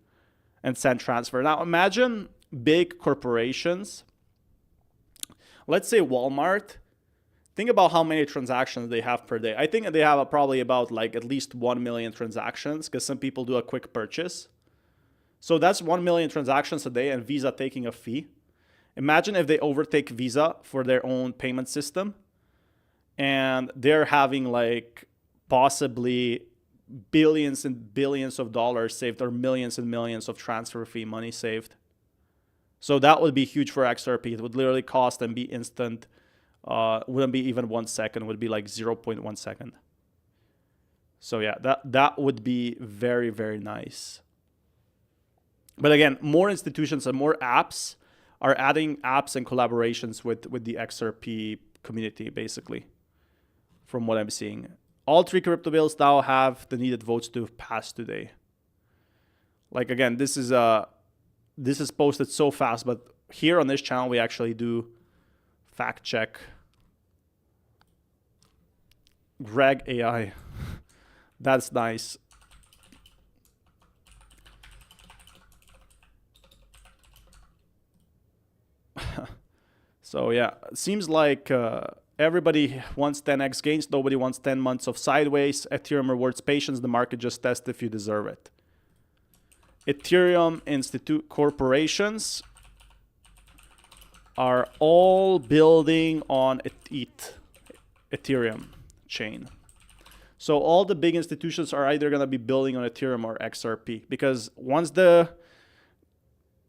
and send transfer. Now imagine big corporations, let's say Walmart. Think about how many transactions they have per day. I think they have probably about like at least 1 million transactions, because some people do a quick purchase. So that's 1 million transactions a day, and Visa taking a fee. Imagine if they overtake Visa for their own payment system, and they're having like possibly billions and billions of dollars saved, or millions and millions of transfer fee money saved. So that would be huge for XRP. It would literally cost and be instant. Wouldn't be even 1 second. Would be like 0.1 second. So yeah, that would be very, very nice. But again, more institutions and more apps are adding apps and collaborations with the XRP community, basically, from what I'm seeing. All 3 crypto bills now have the needed votes to pass today. Like again, this is posted so fast, but here on this channel we actually do fact check. Greg AI. That's nice. So yeah, it seems like everybody wants 10x gains. Nobody wants 10 months of sideways. Ethereum rewards patience. The market just tests if you deserve it. Ethereum Institute corporations are all building on ETH, Ethereum chain. So all the big institutions are either going to be building on Ethereum or XRP, because once the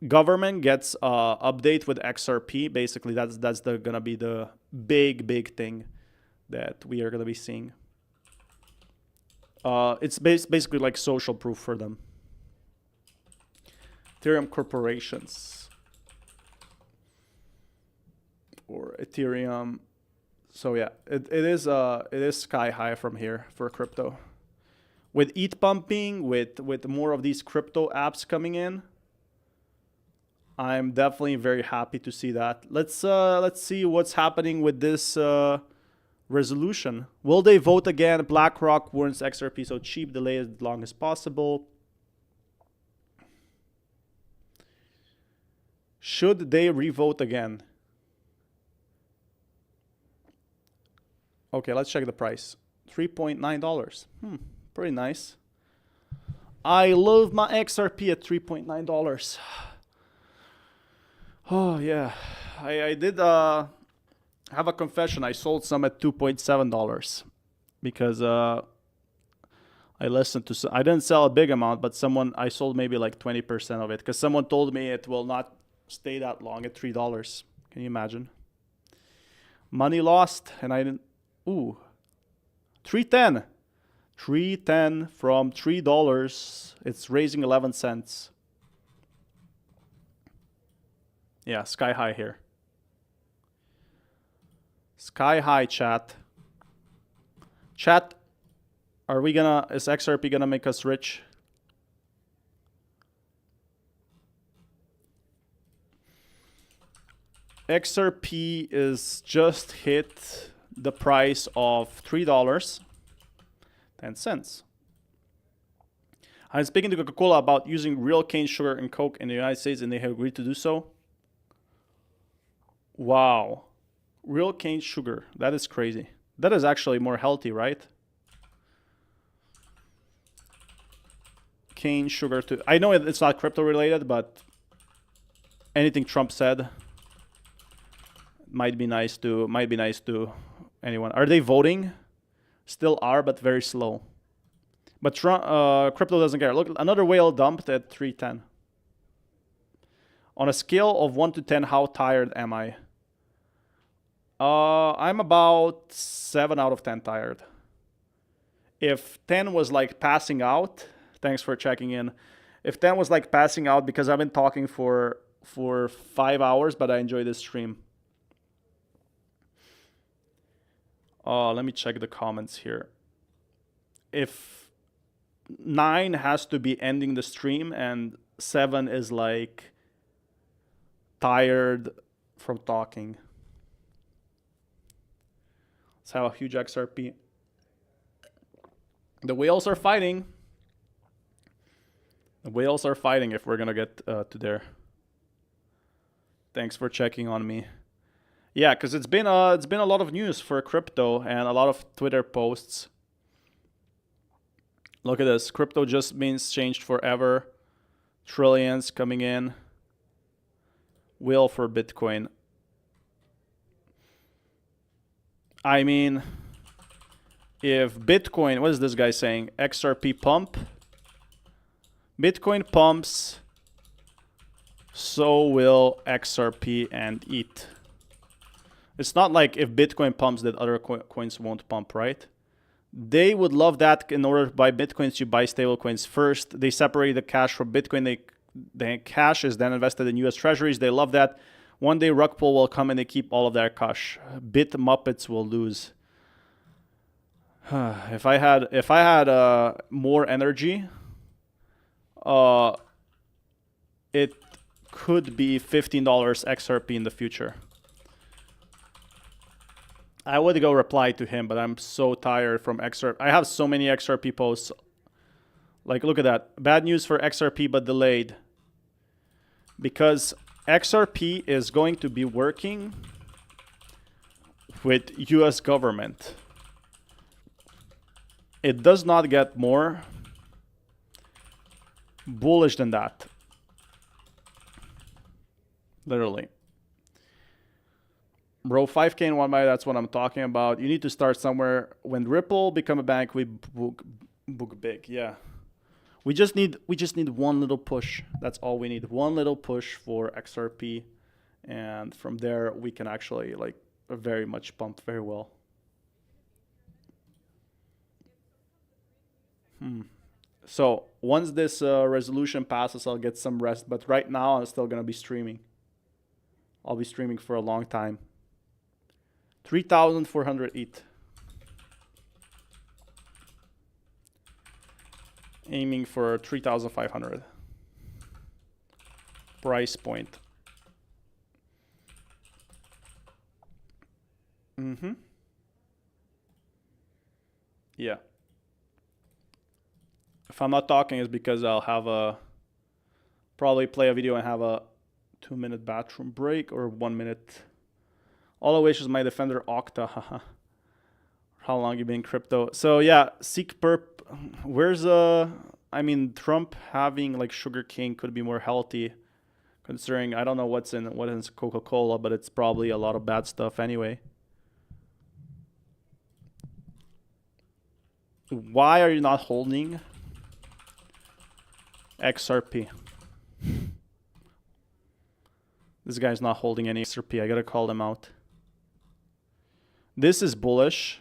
government gets update with XRP, basically that's gonna be the big thing that we are gonna be seeing. It's basically like social proof for them. Ethereum corporations or Ethereum. So yeah, it is sky high from here for crypto. With ETH pumping, with more of these crypto apps coming in, I'm definitely very happy to see that. Let's see what's happening with this resolution. Will they vote again? BlackRock warns XRP so cheap, delay as long as possible. Should they revote again? Okay, let's check the price. $3.9. Pretty nice. I love my XRP at $3.9. Oh yeah, I did have a confession. I sold some at $2.7 because I listened to. I didn't sell a big amount, but I sold maybe like 20% of it because someone told me it will not stay that long at $3. Can you imagine? Money lost, and I didn't. Ooh, 310. 310 from $3. It's raising 11 cents. Yeah, sky high here. Sky high, chat. Chat, is XRP gonna make us rich? XRP is just hit the price of $3.10. I'm speaking to Coca-Cola about using real cane sugar and Coke in the United States, and they have agreed to do so. Wow. Real cane sugar. That is crazy. That is actually more healthy, right? Cane sugar too. I know it's not crypto related, but anything Trump said might be nice to anyone. Are they voting? Still are, but very slow. But crypto doesn't care. Look, another whale dumped at 310. On a scale of 1 to 10, how tired am I? I'm about 7 out of 10 tired. If 10 was like passing out, thanks for checking in. If 10 was like passing out because I've been talking for 5 hours, but I enjoy this stream. Let me check the comments here. If 9 has to be ending the stream and 7 is like tired from talking. Let's have a huge XRP. The whales are fighting. The whales are fighting if we're gonna get to there. Thanks for checking on me. Yeah, because it's been a lot of news for crypto and a lot of Twitter posts. Look at this. Crypto just means changed forever. Trillions coming in. Will for Bitcoin. I mean, if Bitcoin, what is this guy saying? XRP pump. Bitcoin pumps, so will XRP and ETH. It's not like if Bitcoin pumps that other coins won't pump, right? They would love that. In order to buy Bitcoins, you buy stable coins first. They separate the cash from Bitcoin. The cash is then invested in US treasuries. They love that. One day rug pull will come and they keep all of their cash. Bit Muppets will lose. If I had more energy, it could be $15 XRP in the future. I would go reply to him, but I'm so tired from XRP. I have so many XRP posts. Like, look at that. Bad news for XRP, but delayed. Because XRP is going to be working with US government. It does not get more bullish than that. Literally. Bro, 5K in 1 buy, that's what I'm talking about. You need to start somewhere. When Ripple become a bank, we book big. Yeah. We just need one little push. That's all we need. One little push for XRP. And from there, we can actually like very much pump very well. So once this resolution passes, I'll get some rest. But right now, I'm still going to be streaming. I'll be streaming for a long time. 3,400 ETH. Aiming for 3,500. Price point. Mm-hmm. Yeah. If I'm not talking, it's because I'll have probably play a video and have a 2-minute bathroom break or 1 minute. All I wish is my defender Octa. Haha. How long you been in crypto? So yeah, Seek Perp. Where's I mean, Trump having like Sugar King could be more healthy, considering I don't know what is Coca-Cola, but it's probably a lot of bad stuff anyway. Why are you not holding XRP? This guy's not holding any XRP. I gotta call him out. This is bullish.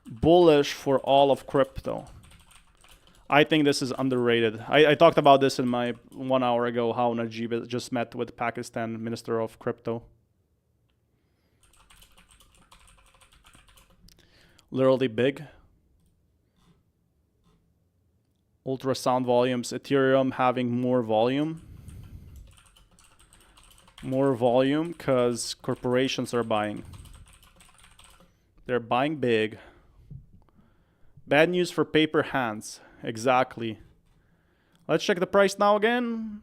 Bullish for all of crypto. I think this is underrated. I talked about this in my 1 hour ago, how Najib just met with Pakistan Minister of Crypto. Literally big. Ultrasound volumes. Ethereum having more volume. More volume because corporations are buying. They're buying big. Bad news for paper hands. Exactly. Let's check the price now again.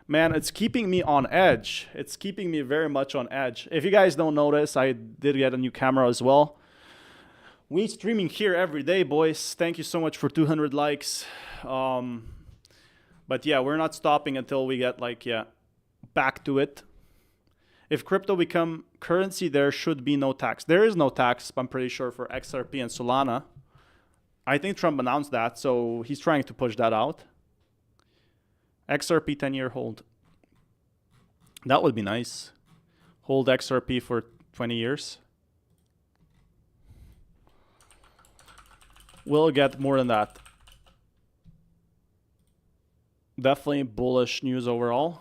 Man, it's keeping me on edge. It's keeping me very much on edge. If you guys don't notice, I did get a new camera as well. We streaming here every day, boys. Thank you so much for 200 likes. But yeah, we're not stopping until we get like, yeah, back to it. If crypto become currency, there should be no tax. There is no tax, I'm pretty sure, for XRP and Solana. I think Trump announced that, so he's trying to push that out. XRP 10-year hold. That would be nice. Hold XRP for 20 years. We'll get more than that. Definitely bullish news overall.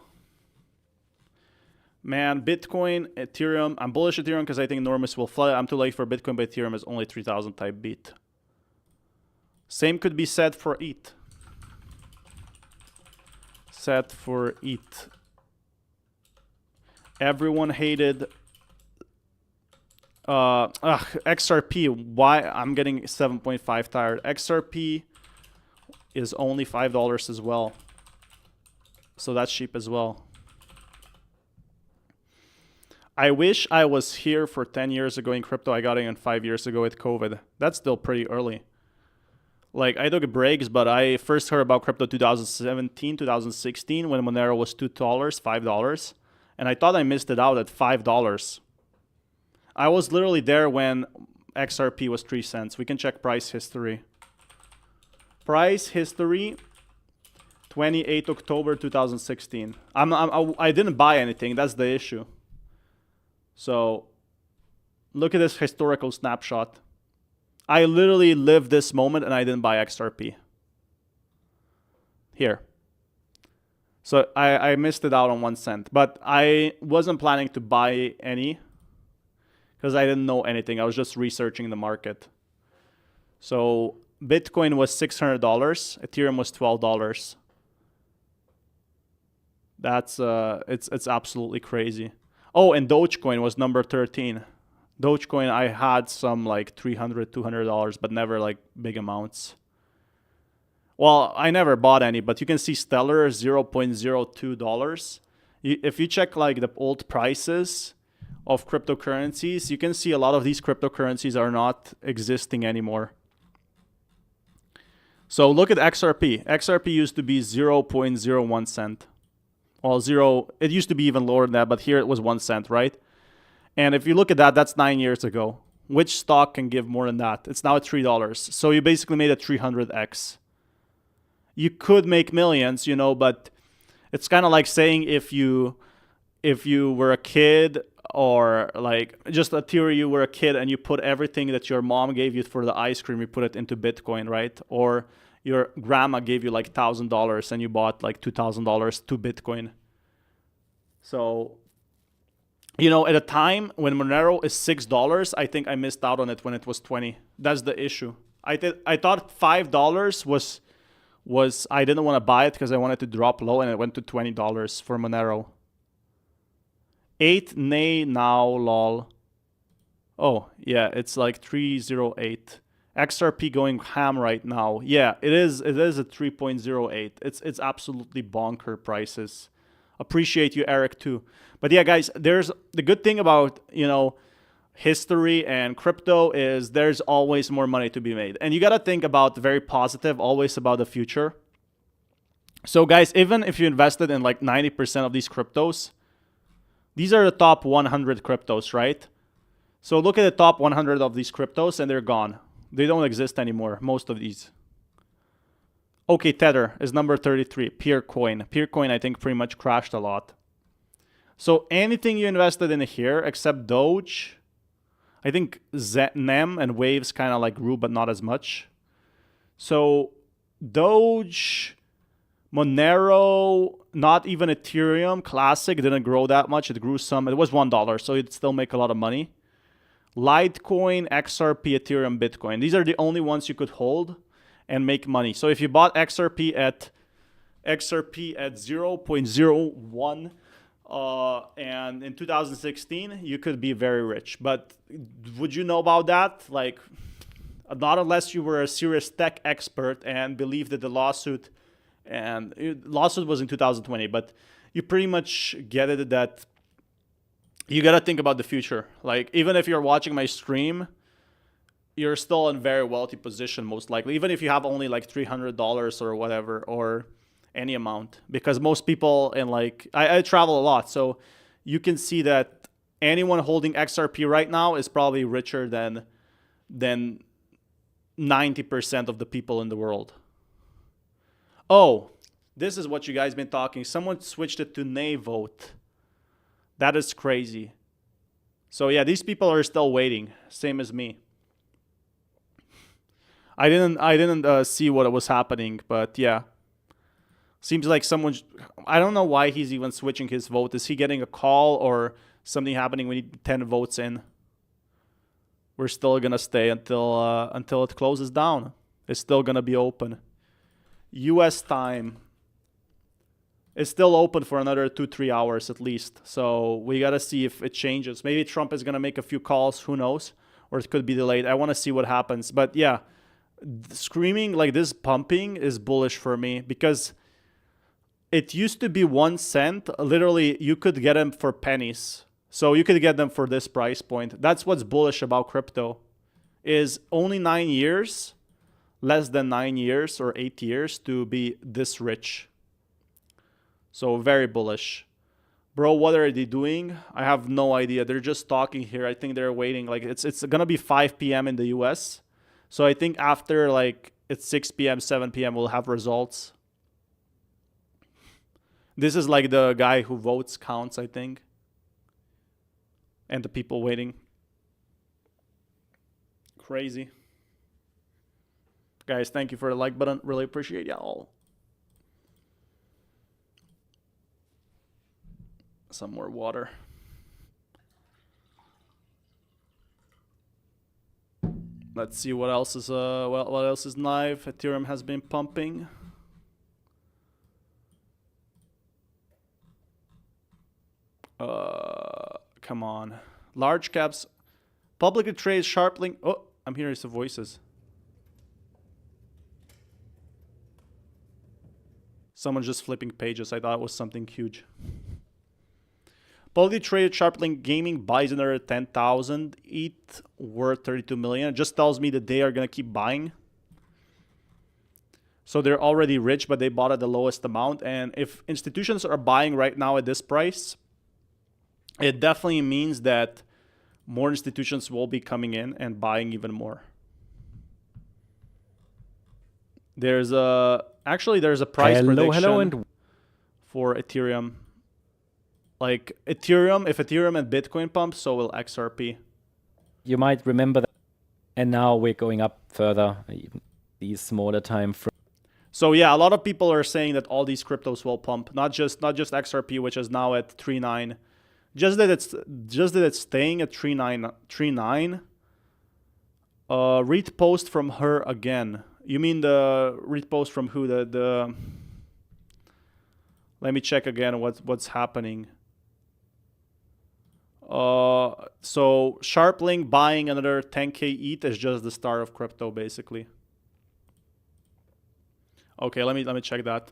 Man, Bitcoin, Ethereum. I'm bullish Ethereum because I think enormous will flood. I'm too late for Bitcoin, but Ethereum is only 3,000 type beat. Same could be said for ETH. Said for ETH. Everyone hated XRP. Why? I'm getting 7.5 tired. XRP is only $5 as well. So that's cheap as well. I wish I was here for 10 years ago in crypto. I got in 5 years ago with COVID. That's still pretty early. Like, I took breaks, but I first heard about crypto 2017, 2016, when Monero was $2, $5. And I thought I missed it out at $5. I was literally there when XRP was 3 cents. We can check price history. Price history, 28 October 2016. I didn't buy anything. That's the issue. So, look at this historical snapshot. I literally lived this moment and I didn't buy XRP. Here. So, I missed it out on 1 cent. But I wasn't planning to buy any because I didn't know anything. I was just researching the market. So, Bitcoin was $600. Ethereum was $12. That's, it's absolutely crazy. Oh, and Dogecoin was number 13. Dogecoin, I had some like $300, $200, but never like big amounts. Well, I never bought any, but you can see Stellar $0.02. If you check like the old prices of cryptocurrencies, you can see a lot of these cryptocurrencies are not existing anymore. So look at XRP. XRP used to be 0.01 cent. Well, it used to be even lower than that, but here it was 1 cent, right? And if you look at that, that's 9 years ago. Which stock can give more than that? It's now at $3. So you basically made a 300x. You could make millions, you know, but it's kind of like saying if you were a kid, or like just a theory, you were a kid and you put everything that your mom gave you for the ice cream, you put it into Bitcoin, right? Or your grandma gave you like $1,000 and you bought like $2,000 to Bitcoin. So, you know, at a time when Monero is $6, I think I missed out on it when it was 20. That's the issue. I thought $5 was I didn't want to buy it because I wanted to drop low, and it went to $20 for Monero. 8 nay now, lol. Oh, yeah, it's like 308. XRP going ham right now. Yeah, it is a 3.08. It's absolutely bonker prices. Appreciate you, Eric, too. But yeah, guys, there's the good thing about, you know, history and crypto is there's always more money to be made. And you got to think about very positive, always about the future. So guys, even if you invested in like 90% of these cryptos, these are the top 100 cryptos, right? So look at the top 100 of these cryptos and they're gone. They don't exist anymore, most of these. Okay, Tether is number 33, Peercoin. Peercoin, I think, pretty much crashed a lot. So anything you invested in here except Doge, I think NEM and Waves kind of like grew, but not as much. So Doge, Monero, not even Ethereum, Classic didn't grow that much. It grew some. It was $1, so it'd still make a lot of money. Litecoin, XRP, Ethereum, Bitcoin. These are the only ones you could hold and make money. So if you bought XRP at 0.01 and in 2016, you could be very rich. But would you know about that? Like, not unless you were a serious tech expert and believed that the lawsuit was in 2020, but you pretty much get it that you got to think about the future. Like, even if you're watching my stream, you're still in very wealthy position, most likely, even if you have only like $300 or whatever, or any amount, because most people in like, I travel a lot. So you can see that anyone holding XRP right now is probably richer than 90% of the people in the world. Oh, this is what you guys been talking. Someone switched it to nay vote. That is crazy. So yeah, these people are still waiting, same as me. I didn't see what was happening, but yeah. Seems like someone, I don't know why he's even switching his vote. Is he getting a call or something happening? We need 10 votes in. We're still gonna stay until it closes down. It's still gonna be open. US time. It's still open for another 2-3 hours at least. So we gotta see if it changes. Maybe Trump is gonna make a few calls, who knows? Or it could be delayed. I wanna see what happens. But yeah, screaming like this, pumping is bullish for me because it used to be 1 cent. Literally, you could get them for pennies. So you could get them for this price point. That's what's bullish about crypto. Is only 9 years, less than 9 years or 8 years to be this rich. So very bullish. Bro, what are they doing? I have no idea. They're just talking here. I think they're waiting. Like it's gonna be 5 p.m. in the US. So I think after like it's 6 p.m., 7 p.m. we'll have results. This is like the guy who votes counts, I think. And the people waiting. Crazy. Guys, thank you for the like button. Really appreciate y'all. Some more water. Let's see what else is what else is live. Ethereum has been pumping. Come on. Large caps. Publicly trades sharply. Oh, I'm hearing some voices. Someone just flipping pages. I thought it was something huge. Publicly traded Sharplink Gaming buys another 10,000 ETH worth 32 million. It just tells me that they are going to keep buying. So they're already rich, but they bought at the lowest amount. And if institutions are buying right now at this price, it definitely means that more institutions will be coming in and buying even more. There's a price prediction for Ethereum. Like Ethereum, if Ethereum and Bitcoin pump, so will XRP. You might remember that. And now we're going up further, even these smaller time frames. So yeah, a lot of people are saying that all these cryptos will pump, not just XRP, which is now at 3.9. Just that it's staying at 3.9. Read post from her again. You mean the read post from who? The Let me check again what's happening. So Sharpling buying another 10k ETH is just the start of crypto, basically. Okay, let me check that.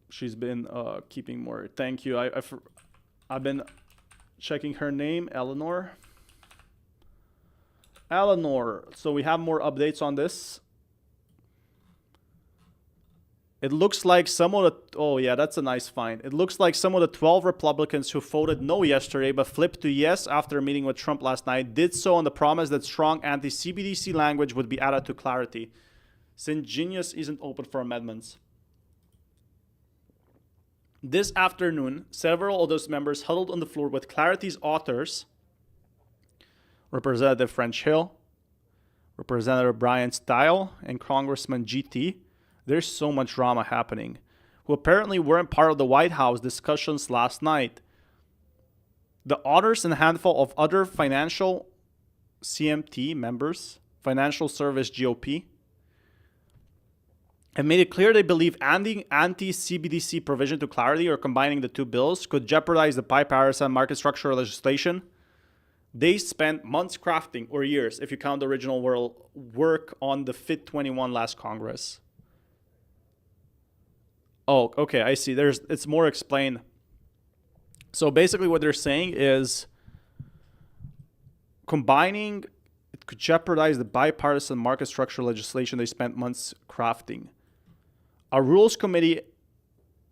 She's been keeping more. Thank you. I've been checking her name, Eleanor. Eleanor. So we have more updates on this. It looks like some of the... Oh, yeah, that's a nice find. It looks like some of the 12 Republicans who voted no yesterday but flipped to yes after meeting with Trump last night did so on the promise that strong anti-CBDC language would be added to Clarity, since Genius isn't open for amendments. This afternoon, several of those members huddled on the floor with Clarity's authors, Representative French Hill, Representative Brian Stile, and Congressman GT. There's so much drama happening, who apparently weren't part of the White House discussions last night. The authors and a handful of other financial CMT members, Financial Service GOP, have made it clear they believe adding anti-CBDC provision to Clarity or combining the two bills could jeopardize the bipartisan market structure legislation they spent months crafting, or years if you count the original work on the FIT21 last Congress. Oh, okay, I see. It's more explained. So basically what they're saying is combining, it could jeopardize the bipartisan market structure legislation they spent months crafting. A rules committee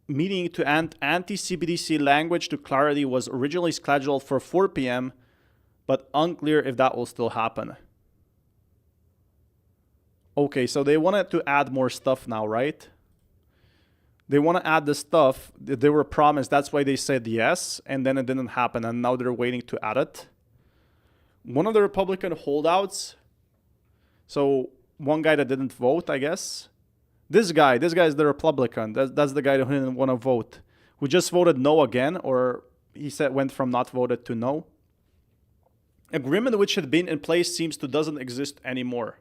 meeting to add anti-CBDC language to Clarity was originally scheduled for 4 p.m., but unclear if that will still happen. Okay, so they wanted to add more stuff now, right? They want to add the stuff that they were promised. That's why they said yes, and then it didn't happen, and now they're waiting to add it. One of the Republican holdouts, so one guy that didn't vote, I guess. This guy is the Republican. That's the guy who didn't want to vote, who just voted no again, or he said went from not voted to no. Agreement which had been in place seems to doesn't exist anymore.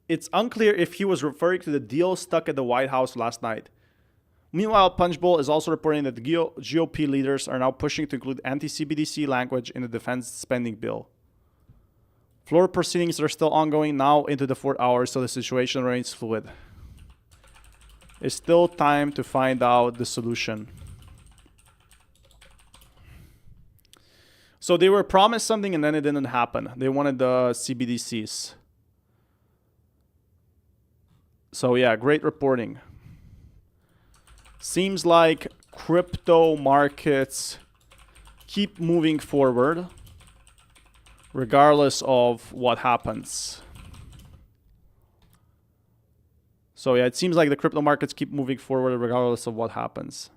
It's unclear if he was referring to the deal stuck at the White House last night. Meanwhile, Punchbowl is also reporting that the GOP leaders are now pushing to include anti-CBDC language in the defense spending bill. Floor proceedings are still ongoing now into the 4th hour, so the situation remains fluid. It's still time to find out the solution. So they were promised something and then it didn't happen. They wanted the CBDCs. So yeah, great reporting. Seems like crypto markets keep moving forward regardless of what happens. So yeah, it seems like the crypto markets keep moving forward regardless of what happens.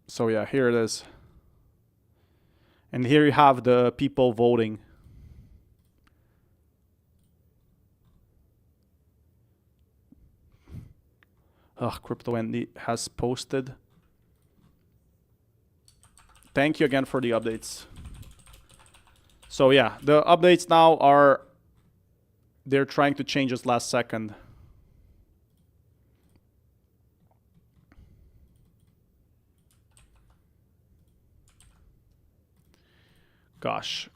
So yeah, here it is. And here you have the people voting. Crypto Andy has posted. Thank you again for the updates. So yeah, the updates now are, they're trying to change us last second. Gosh.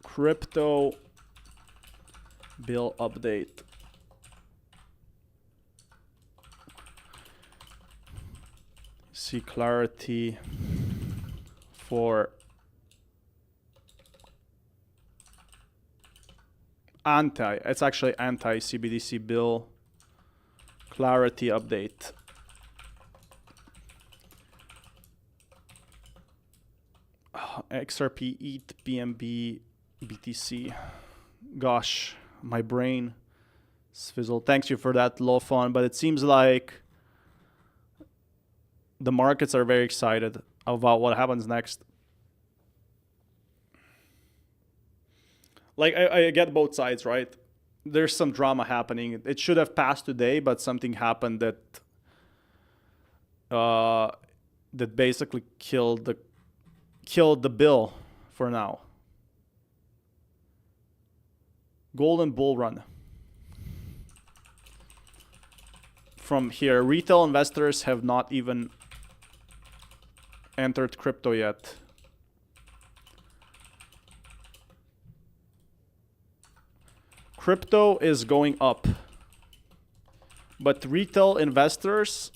Crypto bill update. See Clarity for it's actually anti-CBDC bill Clarity update. XRP, ETH, BNB, BTC. Gosh, my brain is fizzled. Thanks you for that, Lofon. But it seems like the markets are very excited about what happens next. Like, I get both sides, right? There's some drama happening. It should have passed today, but something happened that that basically killed killed the bill for now. Golden bull run. From here, retail investors have not even entered crypto yet. Crypto is going up, but retail investors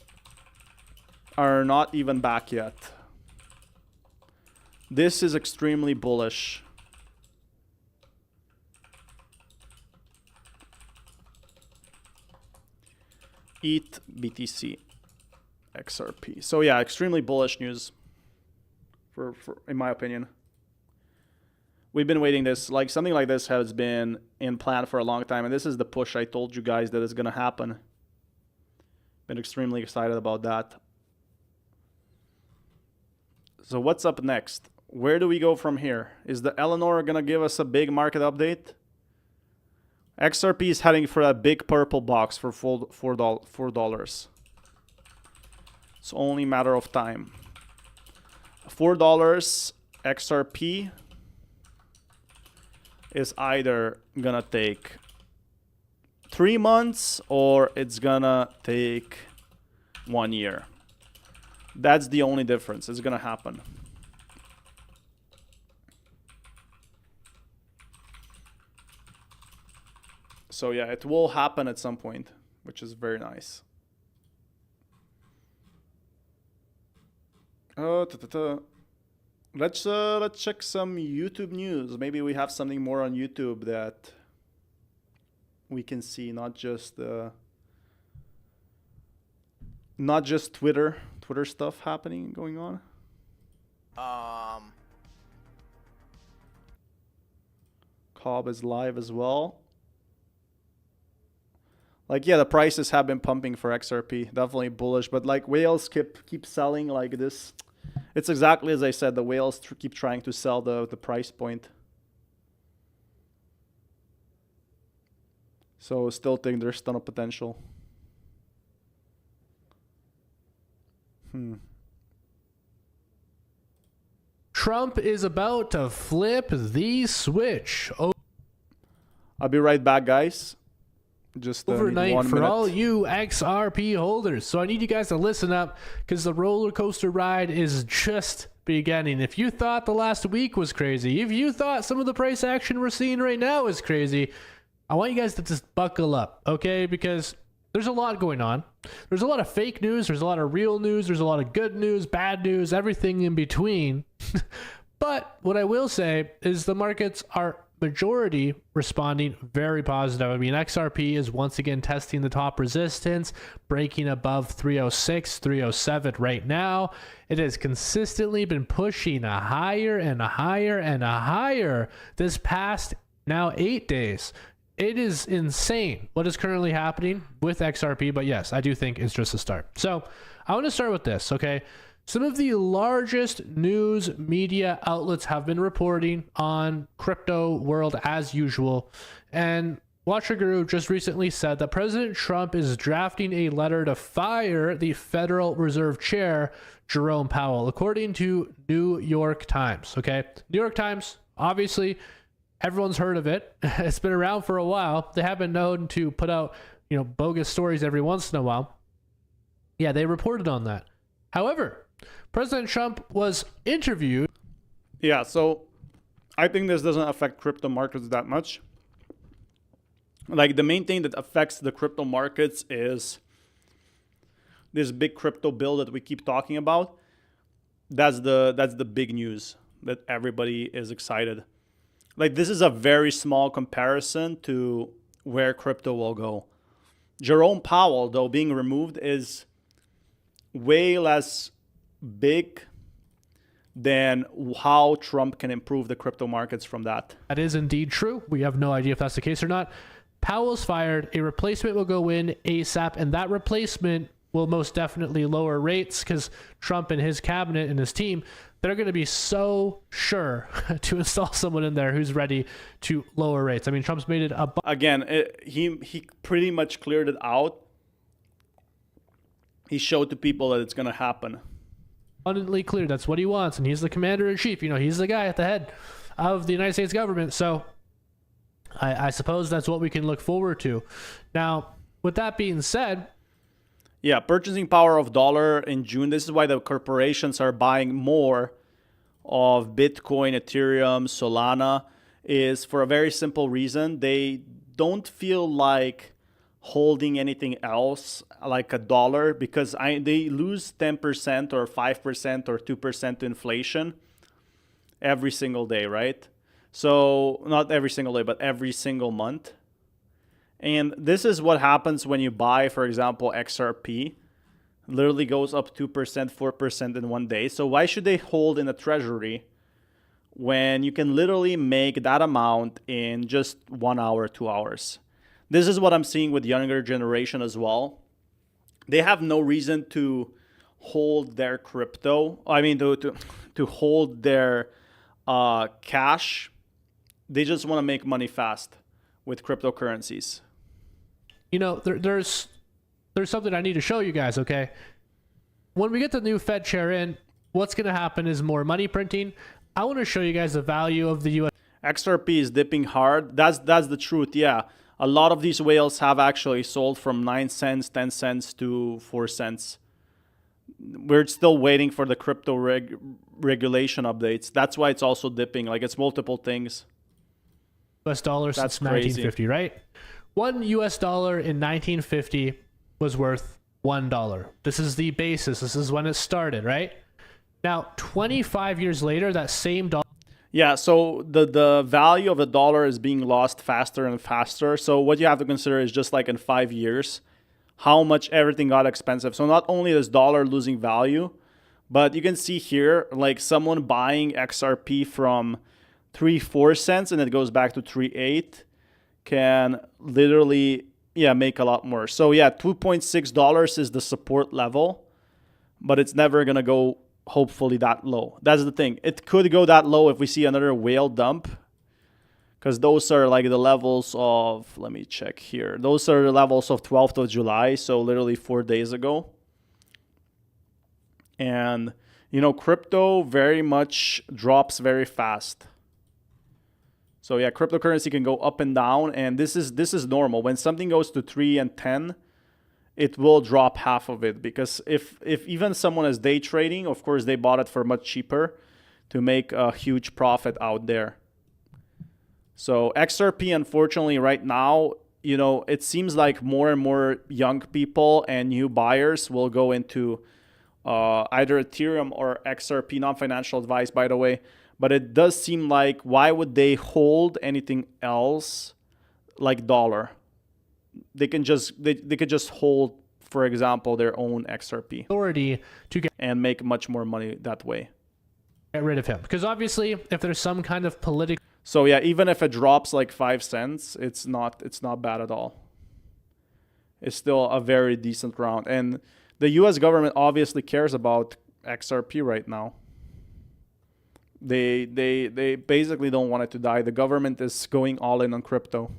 are not even back yet. This is extremely bullish. ETH, BTC, XRP. So yeah, extremely bullish news for in my opinion. We've been waiting this, like something like this has been in plan for a long time, and this is the push I told you guys that is going to happen. Been extremely excited about that. So what's up next? Where do we go from here? Is the Eleanor going to give us a big market update? XRP is heading for a big purple box for $4. It's only a matter of time. $4 XRP is either gonna take 3 months or it's gonna take 1 year. That's the only difference. It's gonna happen. So yeah, it will happen at some point, which is very nice. Let's check some YouTube news. Maybe we have something more on YouTube that we can see, not just Twitter stuff happening going on. Cobb is live as well. Like, yeah, the prices have been pumping for XRP. Definitely bullish, but like whales keep selling like this. It's exactly as I said. The whales keep trying to sell the price point. So still think there's a ton of potential. Trump is about to flip the switch. Oh. I'll be right back, guys. Just overnight 1 for minute. all you XRP holders. So I need you guys to listen up because the roller coaster ride is just beginning. If you thought the last week was crazy, if you thought some of the price action we're seeing right now is crazy, I want you guys to just buckle up, okay? Because there's a lot going on. There's a lot of fake news. There's a lot of real news. There's a lot of good news, bad news, everything in between. But what I will say is the markets are majority responding very positive. I mean, XRP is once again testing the top resistance, breaking above 306, 307 right now. It has consistently been pushing a higher and a higher and a higher this past now 8 days. It is insane what is currently happening with XRP, but yes, I do think it's just a start. So I want to start with this, okay? Some of the largest news media outlets have been reporting on crypto world as usual. And Watcher Guru just recently said that President Trump is drafting a letter to fire the Federal Reserve Chair, Jerome Powell, according to New York Times. Okay, New York Times, obviously, everyone's heard of it. It's been around for a while. They have been known to put out, bogus stories every once in a while. Yeah, they reported on that. However, President Trump was interviewed. Yeah, so I think this doesn't affect crypto markets that much. Like, the main thing that affects the crypto markets is this big crypto bill that we keep talking about. That's the big news that everybody is excited. Like, this is a very small comparison to where crypto will go. Jerome Powell, though, being removed is way less big than how Trump can improve the crypto markets from that. That is indeed true. We have no idea if that's the case or not. Powell's fired. A replacement will go in ASAP, and that replacement will most definitely lower rates because Trump and his cabinet and his team, they're going to be so sure to install someone in there who's ready to lower rates. I mean, Trump's made it a... Again, he pretty much cleared it out. He showed to people that it's going to happen. abundantly clear. That's what he wants, and he's the commander-in-chief. You know, he's the guy at the head of the United States government. So I suppose that's what we can look forward to. Now, with that being said, yeah, purchasing power of dollar in June. This is why the corporations are buying more of Bitcoin, Ethereum, Solana, is for a very simple reason. They don't feel like holding anything else like a dollar, because they lose 10% or 5% or 2% to inflation every single day, right? So not every single day, but every single month. And this is what happens when you buy, for example, XRP. Literally goes up 2%, 4% in one day. So why should they hold in a treasury when you can literally make that amount in just 1 hour, 2 hours? This is what I'm seeing with younger generation as well. They have no reason to hold their crypto. I mean, to hold their cash. They just want to make money fast with cryptocurrencies. you know, there's something I need to show you guys, okay? When we get the new Fed chair in, what's going to happen is more money printing. I want to show you guys the value of the US. XRP is dipping hard. That's the truth, yeah. A lot of these whales have actually sold from 9 cents, 10 cents to 4 cents. We're still waiting for the crypto regulation updates. That's why it's also dipping. Like, it's multiple things. US dollar since 1950, right? $1 US in 1950 was worth $1. This is the basis. This is when it started, right? Now, 25 years later, that same dollar. Yeah, so the value of the dollar is being lost faster and faster. So what you have to consider is just like in 5 years, how much everything got expensive. So not only is dollar losing value, but you can see here, like someone buying XRP from 3-4 cents and it goes back to 3-8 can literally, yeah, make a lot more. So yeah, $2.6 is the support level, but it's never going to go hopefully that low. That's the thing. It could go that low if we see another whale dump, because those are like the levels of, let me check here. Those are the levels of 12th of July, so literally 4 days ago. And, you know, crypto very much drops very fast. So yeah, cryptocurrency can go up and down, and this is normal. When something goes to 3 and 10, it will drop half of it, because if even someone is day trading, of course they bought it for much cheaper to make a huge profit out there. So XRP, unfortunately, right now, you know, it seems like more and more young people and new buyers will go into either Ethereum or XRP. Non-financial advice, by the way. But it does seem like, why would they hold anything else like dollar? They can just they could just hold, for example, their own XRP authority to get and make much more money that way. Get rid of him, because obviously, if there's some kind of political. So yeah, even if it drops like 5 cents, it's not bad at all. It's still a very decent round, and the U.S. government obviously cares about XRP right now. They basically don't want it to die. The government is going all in on crypto.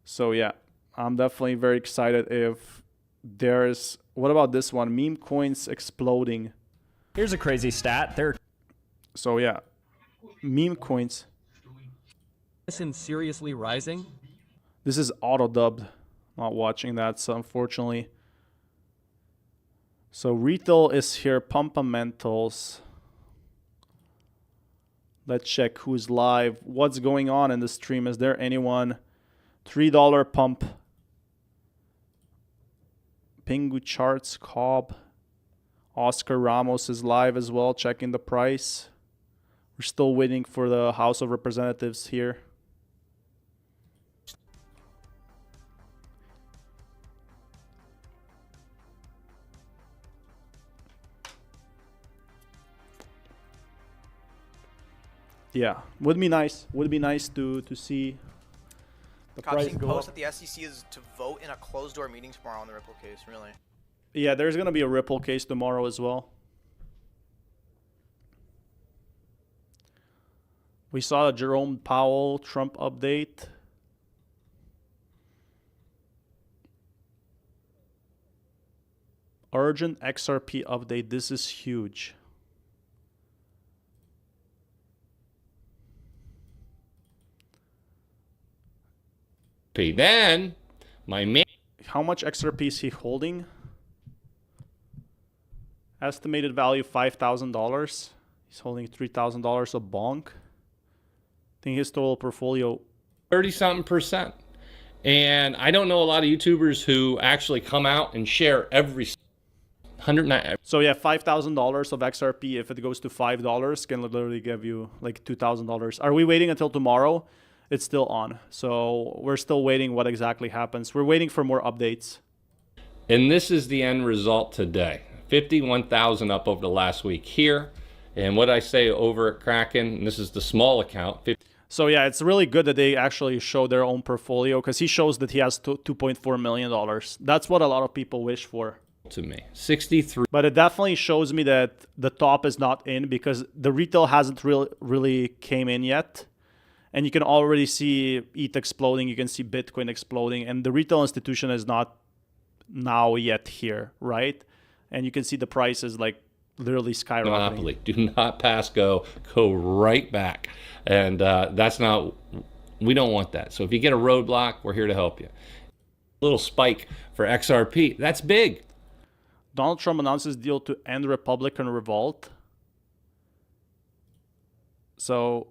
So yeah, I'm definitely very excited if there's... What about this one? Meme coins exploding. Here's a crazy stat. So yeah, meme coins. Isn't seriously rising? This is auto-dubbed. Not watching that, so unfortunately. So retail is here. Pumpamentals. Let's check who's live. What's going on in the stream? Is there anyone? $3 pump. Pingu charts, Cobb. Oscar Ramos is live as well, checking the price. We're still waiting for the House of Representatives here. Yeah, would be nice. Would be nice to see the price go post up. that the SEC is to vote in a closed-door meeting tomorrow on the Ripple case. Really? Yeah, there's gonna be a Ripple case tomorrow as well. We saw a Jerome Powell Trump update. Urgent XRP update. This is huge. Then my man. How much XRP is he holding? Estimated value $5,000. He's holding $3,000 of bonk. I think his total portfolio 30-something%. And I don't know a lot of YouTubers who actually come out and share every 109. So yeah, $5,000 of XRP, if it goes to $5, can literally give you like $2,000. Are we waiting until tomorrow? It's still on. So we're still waiting what exactly happens. We're waiting for more updates. And this is the end result today. 51,000 up over the last week here. And what I say over at Kraken, and this is the small account. So yeah, it's really good that they actually show their own portfolio, because he shows that he has $2.4 million. That's what a lot of people wish for. To me, 63. But it definitely shows me that the top is not in, because the retail hasn't really came in yet. And you can already see ETH exploding, you can see Bitcoin exploding, and the retail institution is not now yet here, right? And you can see the prices like literally skyrocketing. Monopoly. Do not pass go. Go right back. And that's not, we don't want that. So if you get a roadblock, we're here to help you. Little spike for XRP. That's big. Donald Trump announces deal to end Republican revolt. So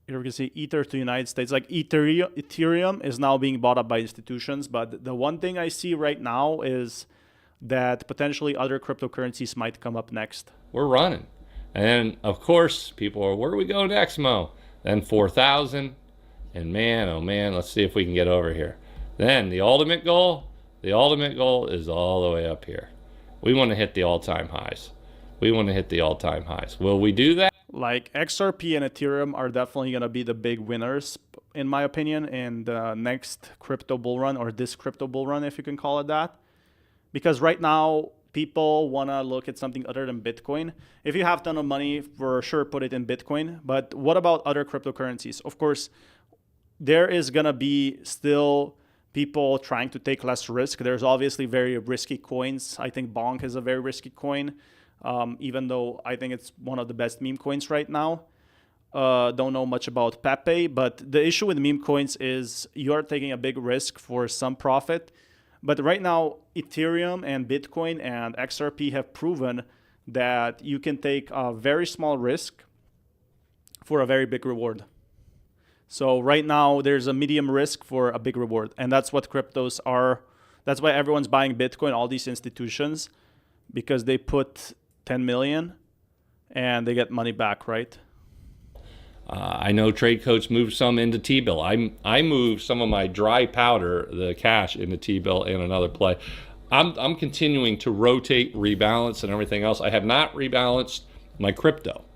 here we can see Ether to United States. Like Ethereum is now being bought up by institutions. But the one thing I see right now is that potentially other cryptocurrencies might come up next. We're running. And of course, people are, where do we go next, Mo? Then 4,000. And man, oh man, let's see if we can get over here. Then the ultimate goal is all the way up here. We want to hit the all-time highs. We want to hit the all-time highs. Will we do that? Like XRP and Ethereum are definitely going to be the big winners, in my opinion, in the next crypto bull run, or this crypto bull run, if you can call it that. Because right now, people want to look at something other than Bitcoin. If you have a ton of money, for sure, put it in Bitcoin. But what about other cryptocurrencies? Of course, there is going to be still people trying to take less risk. There's obviously very risky coins. I think Bonk is a very risky coin, even though I think it's one of the best meme coins right now. Don't know much about Pepe, but the issue with meme coins is you're taking a big risk for some profit. But right now, Ethereum and Bitcoin and XRP have proven that you can take a very small risk for a very big reward. So right now, there's a medium risk for a big reward. And that's what cryptos are. That's why everyone's buying Bitcoin, all these institutions, because they put 10 million and they get money back, right? I know Trade Coach moved some into T-bill. I moved some of my dry powder, the cash, into T-bill in another play. I'm continuing to rotate, rebalance, and everything else. I have not rebalanced my crypto.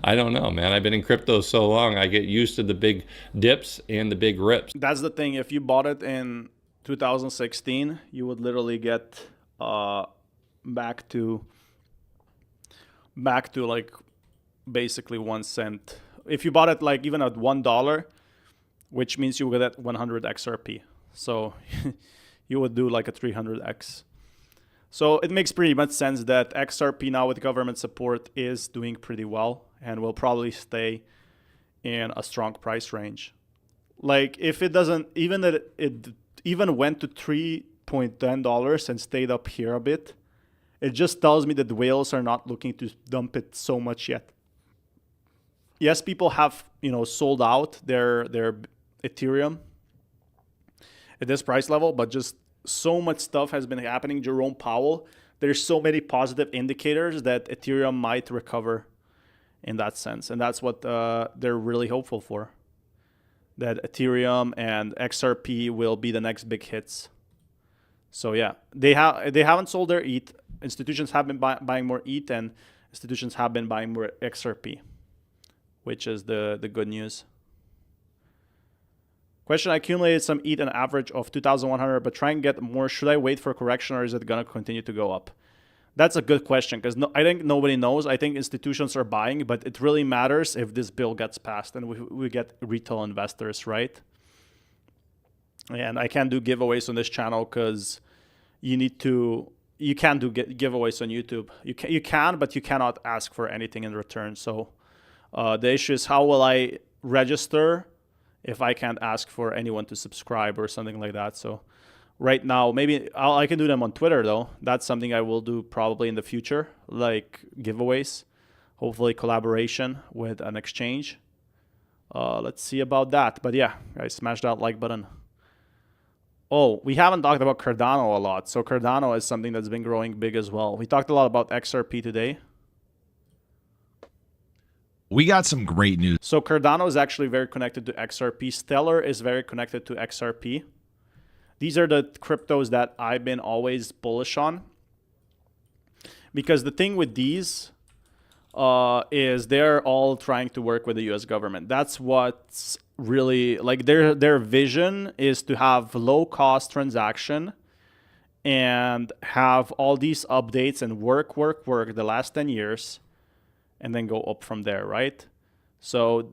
I don't know, man. I've been in crypto so long, I get used to the big dips and the big rips. That's the thing. If you bought it in 2016, you would literally get back to like basically 1 cent. If you bought it like even at $1, which means you would get 100 XRP. So you would do like a 300x. So it makes pretty much sense that XRP now with government support is doing pretty well and will probably stay in a strong price range. Like if it doesn't, even that it even went to $3.10 and stayed up here a bit, it just tells me that the whales are not looking to dump it so much yet. Yes, people have, sold out their Ethereum at this price level, but just so much stuff has been happening. Jerome Powell, there's so many positive indicators that Ethereum might recover in that sense. And that's what they're really hopeful for. That Ethereum and XRP will be the next big hits. So yeah, they haven't sold their ETH. Institutions have been buying more ETH, and institutions have been buying more XRP, which is the good news. Question, I accumulated some ETH an average of 2,100, but try and get more. Should I wait for a correction, or is it going to continue to go up? That's a good question, because I think nobody knows. I think institutions are buying, but it really matters if this bill gets passed and we get retail investors, right? And I can't do giveaways on this channel because you you can't do giveaways on YouTube. You can, but you cannot ask for anything in return. So the issue is, how will I register if I can't ask for anyone to subscribe or something like that? So right now, maybe I can do them on Twitter, though. That's something I will do probably in the future, like giveaways, hopefully collaboration with an exchange. Let's see about that. But yeah, guys, smash that like button. Oh, we haven't talked about Cardano a lot. So Cardano is something that's been growing big as well. We talked a lot about XRP today. We got some great news. So Cardano is actually very connected to XRP. Stellar is very connected to XRP. These are the cryptos that I've been always bullish on. Because the thing with these is they're all trying to work with the US government. That's what's really, like, their vision is to have low cost transaction and have all these updates and work the last 10 years and then go up from there, right? So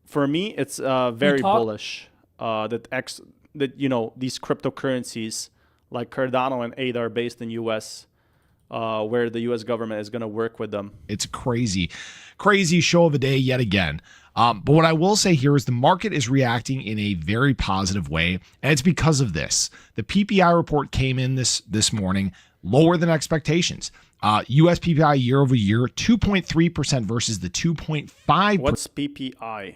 for me, it's very bullish that you know, these cryptocurrencies like Cardano and ADA are based in US, where the U.S. government is going to work with them. It's a crazy show of a day yet again. But what I will say here is the market is reacting in a very positive way, and it's because of this. The PPI report came in this morning lower than expectations. U.S. PPI year over year, 2.3% versus the 2.5%. What's PPI?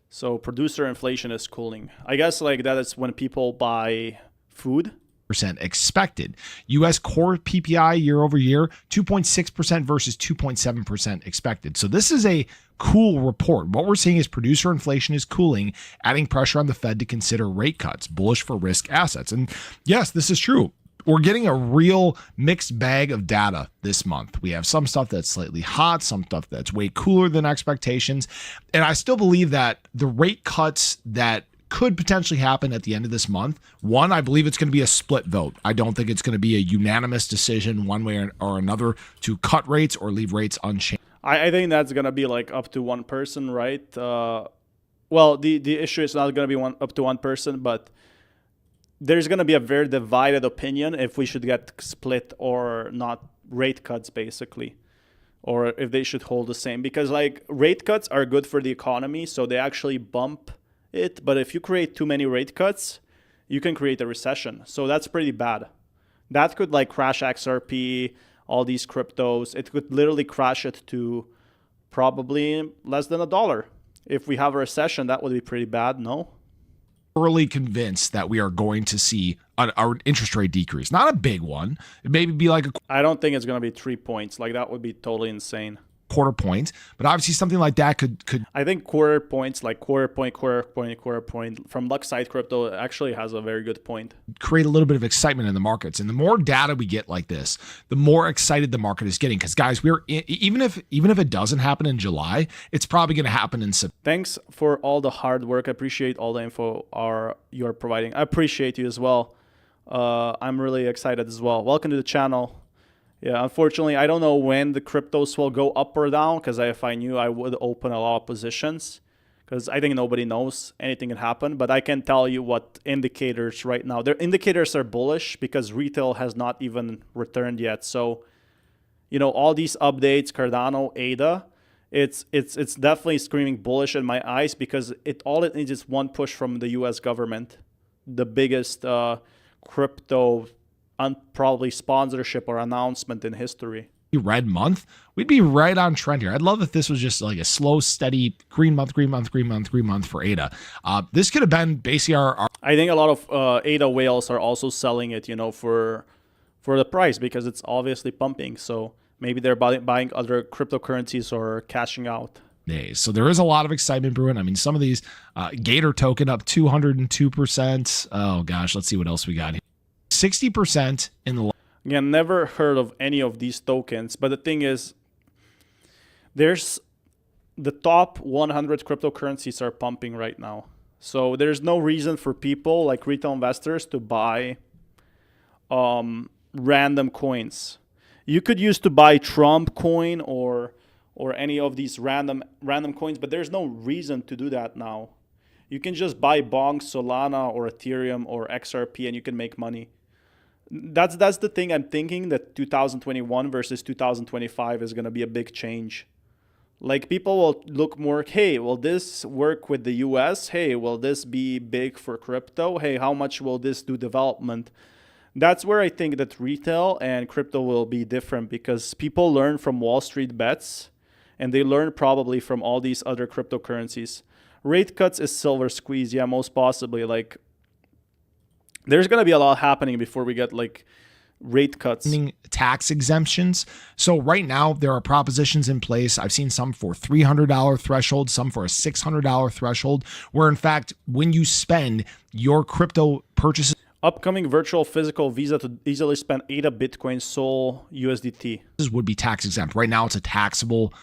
So producer inflation is cooling. I guess like that is when people buy food. Expected. U.S. core PPI year over year, 2.6% versus 2.7% expected. So this is a cool report. What we're seeing is producer inflation is cooling, adding pressure on the Fed to consider rate cuts, bullish for risk assets. And yes, this is true. We're getting a real mixed bag of data this month. We have some stuff that's slightly hot, some stuff that's way cooler than expectations. And I still believe that the rate cuts that could potentially happen at the end of this month. One, I believe it's going to be a split vote. I don't think it's going to be a unanimous decision one way or another to cut rates or leave rates unchanged. I think that's going to be like up to one person, right? Well, the issue is not going to be up to one person, but there's going to be a very divided opinion if we should get split or not rate cuts, basically, or if they should hold the same. Because like rate cuts are good for the economy, so they actually bump it, but if you create too many rate cuts, you can create a recession. So that's pretty bad. That could like crash XRP, all these cryptos. It could literally crash it to probably less than $1. If we have a recession, that would be pretty bad, no? Thoroughly convinced that we are going to see our interest rate decrease. Not a big one. It may be like I don't think it's going to be 3 points. Like that would be totally insane. Quarter point, but obviously something like that could I think quarter points, like quarter point from Luxide Crypto actually has a very good point. Create a little bit of excitement in the markets, and the more data we get like this, the more excited the market is getting. Because guys, even if it doesn't happen in July, it's probably going to happen in September. Thanks for all the hard work. I appreciate all the info you're providing. I appreciate you as well. I'm really excited as well. Welcome to the channel. Yeah, unfortunately, I don't know when the cryptos will go up or down, because if I knew, I would open a lot of positions, because I think nobody knows. Anything can happen. But I can tell you what indicators right now. Their indicators are bullish because retail has not even returned yet. So, you know, all these updates, Cardano, ADA, it's definitely screaming bullish in my eyes, because all it needs is one push from the U.S. government, the biggest crypto probably sponsorship or announcement in history. Red month, we'd be right on trend here. I'd love if this was just like a slow, steady green month for ADA. This could have been basically our I think a lot of ADA whales are also selling it, you know, for the price, because it's obviously pumping. So maybe they're buying other cryptocurrencies or cashing out. Days. So there is a lot of excitement brewing. I mean, some of these Gator token up 202%. Oh gosh, let's see what else we got here. 60% in the. Again, never heard of any of these tokens, but the thing is, there's the top 100 cryptocurrencies are pumping right now. So there's no reason for people like retail investors to buy random coins. You could use to buy Trump coin or any of these random coins, but there's no reason to do that now. You can just buy Bonk, Solana, or Ethereum, or XRP, and you can make money. That's the thing I'm thinking, that 2021 versus 2025 is going to be a big change. Like, people will look more, hey, will this work with the US? Hey, will this be big for crypto? Hey, how much will this do development? That's where I think that retail and crypto will be different, because people learn from Wall Street bets, and they learn probably from all these other cryptocurrencies. Rate cuts is silver squeeze. Yeah, most possibly. Like, there's going to be a lot happening before we get like rate cuts. Tax exemptions. So right now there are propositions in place. I've seen some for $300 threshold, some for a $600 threshold, where in fact, when you spend your crypto purchases, upcoming virtual physical Visa to easily spend ADA Bitcoin Sol USDT would be tax exempt. Right now it's a taxable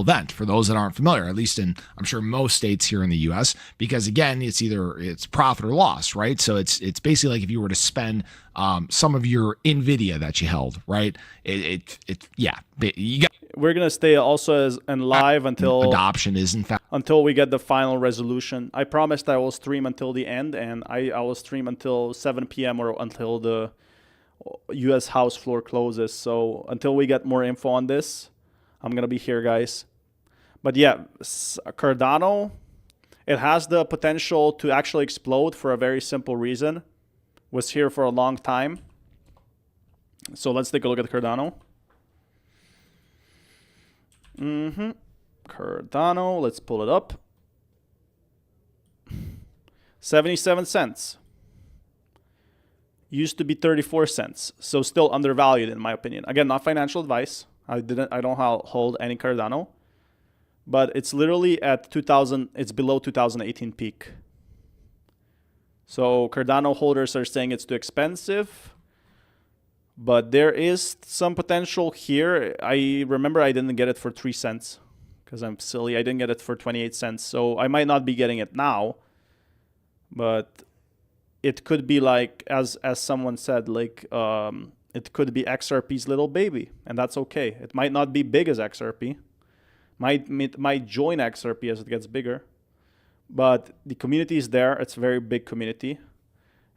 event for those that aren't familiar, at least in, I'm sure, most states here in the US, because again, it's profit or loss, right? So it's basically like if you were to spend some of your NVIDIA that you held, right? We're going to stay also live until adoption is in fact, until we get the final resolution. I promised I will stream until the end, and I will stream until 7 p.m. or until the US House floor closes. So until we get more info on this, I'm going to be here, guys. But yeah, Cardano, it has the potential to actually explode for a very simple reason. Was here for a long time. So let's take a look at Cardano. Cardano, let's pull it up. 77 cents. Used to be 34 cents. So still undervalued in my opinion. Again, not financial advice. I don't hold any Cardano, but it's literally at 2000. It's below 2018 peak. So Cardano holders are saying it's too expensive, but there is some potential here. I remember I didn't get it for 3 cents because I'm silly. I didn't get it for 28 cents. So I might not be getting it now, but it could be like, as someone said, like, it could be XRP's little baby, and that's okay. It might not be big as XRP. It might join XRP as it gets bigger. But the community is there. It's a very big community.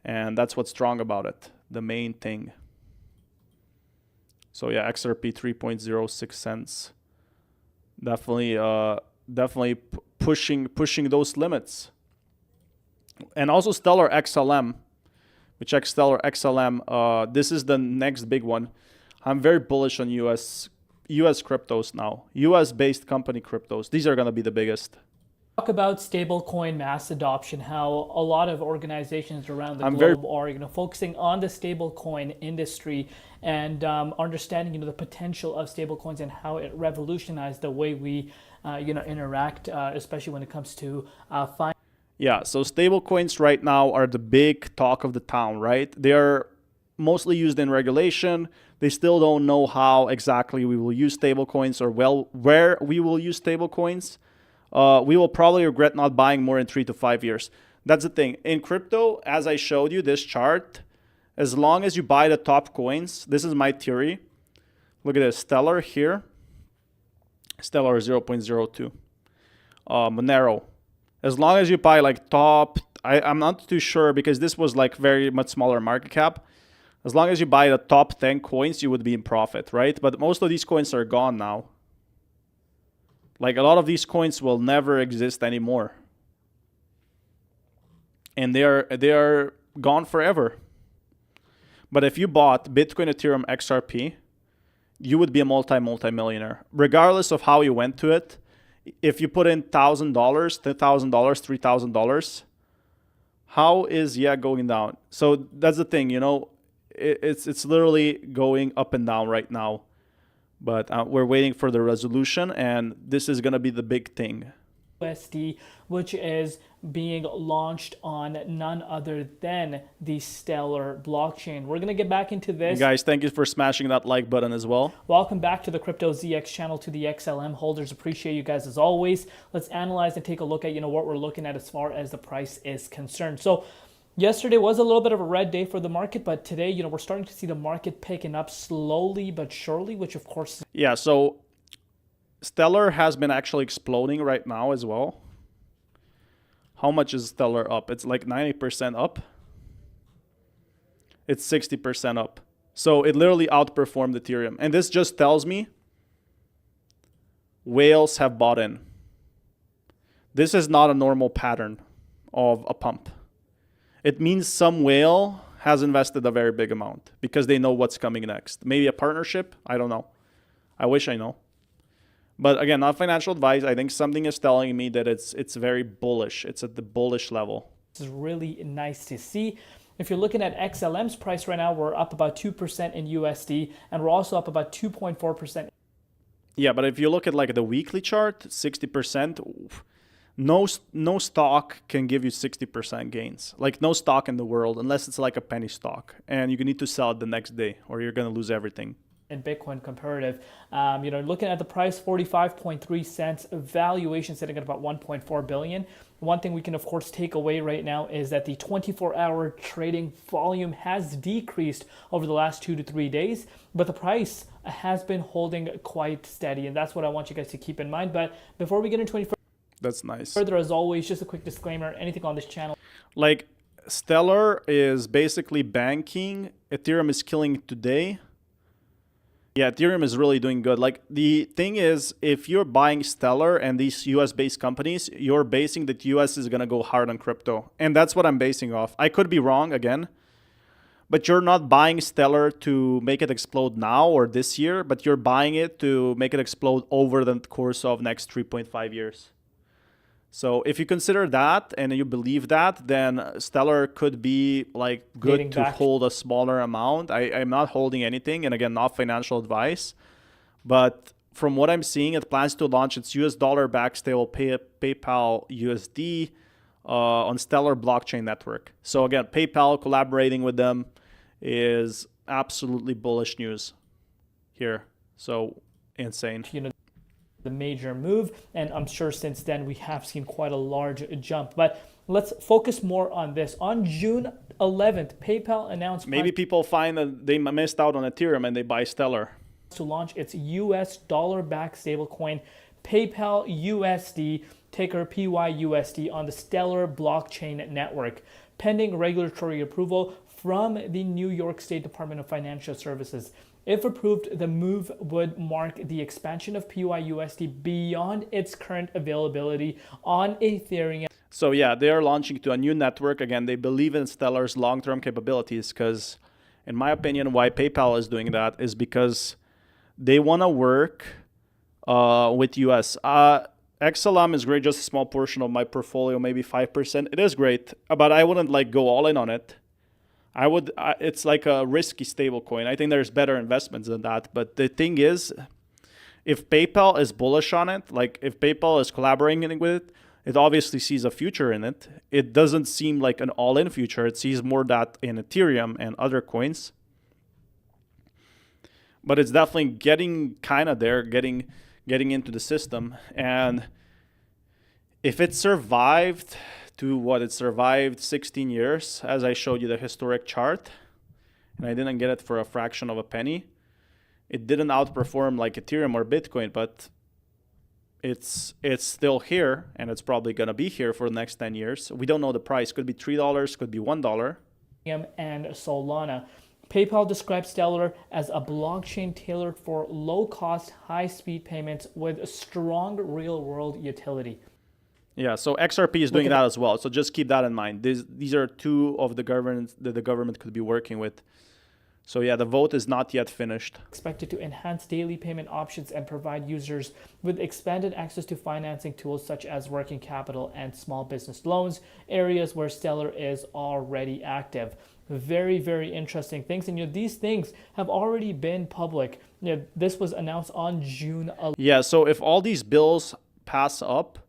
And that's what's strong about it. The main thing. So yeah, XRP 3.06 cents. Definitely pushing those limits. And also Stellar XLM. We check Stellar XLM. This is the next big one. I'm very bullish on US cryptos now. US-based company cryptos. These are going to be the biggest. Talk about stablecoin mass adoption, how a lot of organizations around the globe are focusing on the stablecoin industry and understanding the potential of stablecoins and how it revolutionized the way we interact, especially when it comes to finance. Yeah, so stablecoins right now are the big talk of the town, right? They are mostly used in regulation. They still don't know how exactly we will use stablecoins or where we will use stablecoins. We will probably regret not buying more in 3 to 5 years. That's the thing. In crypto, as I showed you this chart, as long as you buy the top coins, this is my theory. Look at this, Stellar here. Stellar 0.02. Monero. As long as you buy like top, I'm not too sure because this was like very much smaller market cap. As long as you buy the top 10 coins, you would be in profit, right? But most of these coins are gone now. Like a lot of these coins will never exist anymore. And they are gone forever. But if you bought Bitcoin, Ethereum, XRP, you would be a multi-millionaire. Regardless of how you went to it, if you put in $1,000, $10,000, $3,000, how is going down? So that's the thing, it's literally going up and down right now. But we're waiting for the resolution, and this is going to be the big thing. USD, which is being launched on none other than the Stellar blockchain. We're going to get back into this. Hey guys, thank you for smashing that like button as well. Welcome back to the Crypto ZX channel, to the XLM holders. Appreciate you guys as always. Let's analyze and take a look at what we're looking at as far as the price is concerned. So yesterday was a little bit of a red day for the market, but today, we're starting to see the market picking up slowly but surely, which of course... Yeah, so Stellar has been actually exploding right now as well. How much is Stellar up? It's like 90% up. it's 60% up. So it literally outperformed Ethereum. And this just tells me whales have bought in. This is not a normal pattern of a pump. It means some whale has invested a very big amount because they know what's coming next. Maybe a partnership? I don't know. I wish I know. But again, not financial advice. I think something is telling me that it's very bullish. It's at the bullish level. This is really nice to see. If you're looking at XLM's price right now, we're up about 2% in USD, and we're also up about 2.4%. Yeah, but if you look at like the weekly chart, 60%, no stock can give you 60% gains. Like no stock in the world, unless it's like a penny stock, and you need to sell it the next day, or you're gonna lose everything. In Bitcoin comparative, looking at the price, 45.3 cents, valuation sitting at about 1.4 billion. One thing we can of course take away right now is that the 24-hour trading volume has decreased over the last 2 to 3 days, but the price has been holding quite steady, and that's what I want you guys to keep in mind. But before we get into any that's nice. Further, as always, just a quick disclaimer, anything on this channel. Like Stellar is basically banking, Ethereum is killing it today. Yeah, Ethereum is really doing good. Like the thing is, if you're buying Stellar and these US-based companies, you're basing that US is going to go hard on crypto. And that's what I'm basing off. I could be wrong again, but you're not buying Stellar to make it explode now or this year, but you're buying it to make it explode over the course of next 3.5 years. So if you consider that and you believe that, then Stellar could be like good to hold a smaller amount. I'm not holding anything, and again, not financial advice. But from what I'm seeing, it plans to launch its US dollar backed stable PayPal USD on Stellar blockchain network. So again, PayPal collaborating with them is absolutely bullish news here. So insane. The major move, and I'm sure since then we have seen quite a large jump. But let's focus more on this. On June 11th, PayPal announced maybe people find that they missed out on Ethereum and they buy Stellar to launch its US dollar-backed stablecoin PayPal USD, ticker PYUSD, on the Stellar blockchain network, pending regulatory approval from the New York State Department of Financial Services. If approved, the move would mark the expansion of PYUSD beyond its current availability on Ethereum. So yeah, they are launching to a new network. Again, they believe in Stellar's long-term capabilities because, in my opinion, why PayPal is doing that is because they want to work with US. XLM is great, just a small portion of my portfolio, maybe 5%. It is great, but I wouldn't like go all in on it. It's like a risky stable coin. I think there's better investments than that. But the thing is, if PayPal is bullish on it, like if PayPal is collaborating with it, it obviously sees a future in it. It doesn't seem like an all-in future. It sees more that in Ethereum and other coins. But it's definitely getting kind of there, getting into the system. And if it survived to what it survived 16 years, as I showed you the historic chart, and I didn't get it for a fraction of a penny. It didn't outperform like Ethereum or Bitcoin, but it's still here, and it's probably going to be here for the next 10 years. We don't know the price. Could be $3, could be $1. And Solana. PayPal describes Stellar as a blockchain tailored for low-cost, high-speed payments with strong real-world utility. Yeah, so XRP is doing that as well. So just keep that in mind. These are two of the governments that the government could be working with. So yeah, the vote is not yet finished. Expected to enhance daily payment options and provide users with expanded access to financing tools such as working capital and small business loans, areas where Stellar is already active. Very, very interesting things. And these things have already been public. This was announced on June 11th. Yeah, so if all these bills pass up,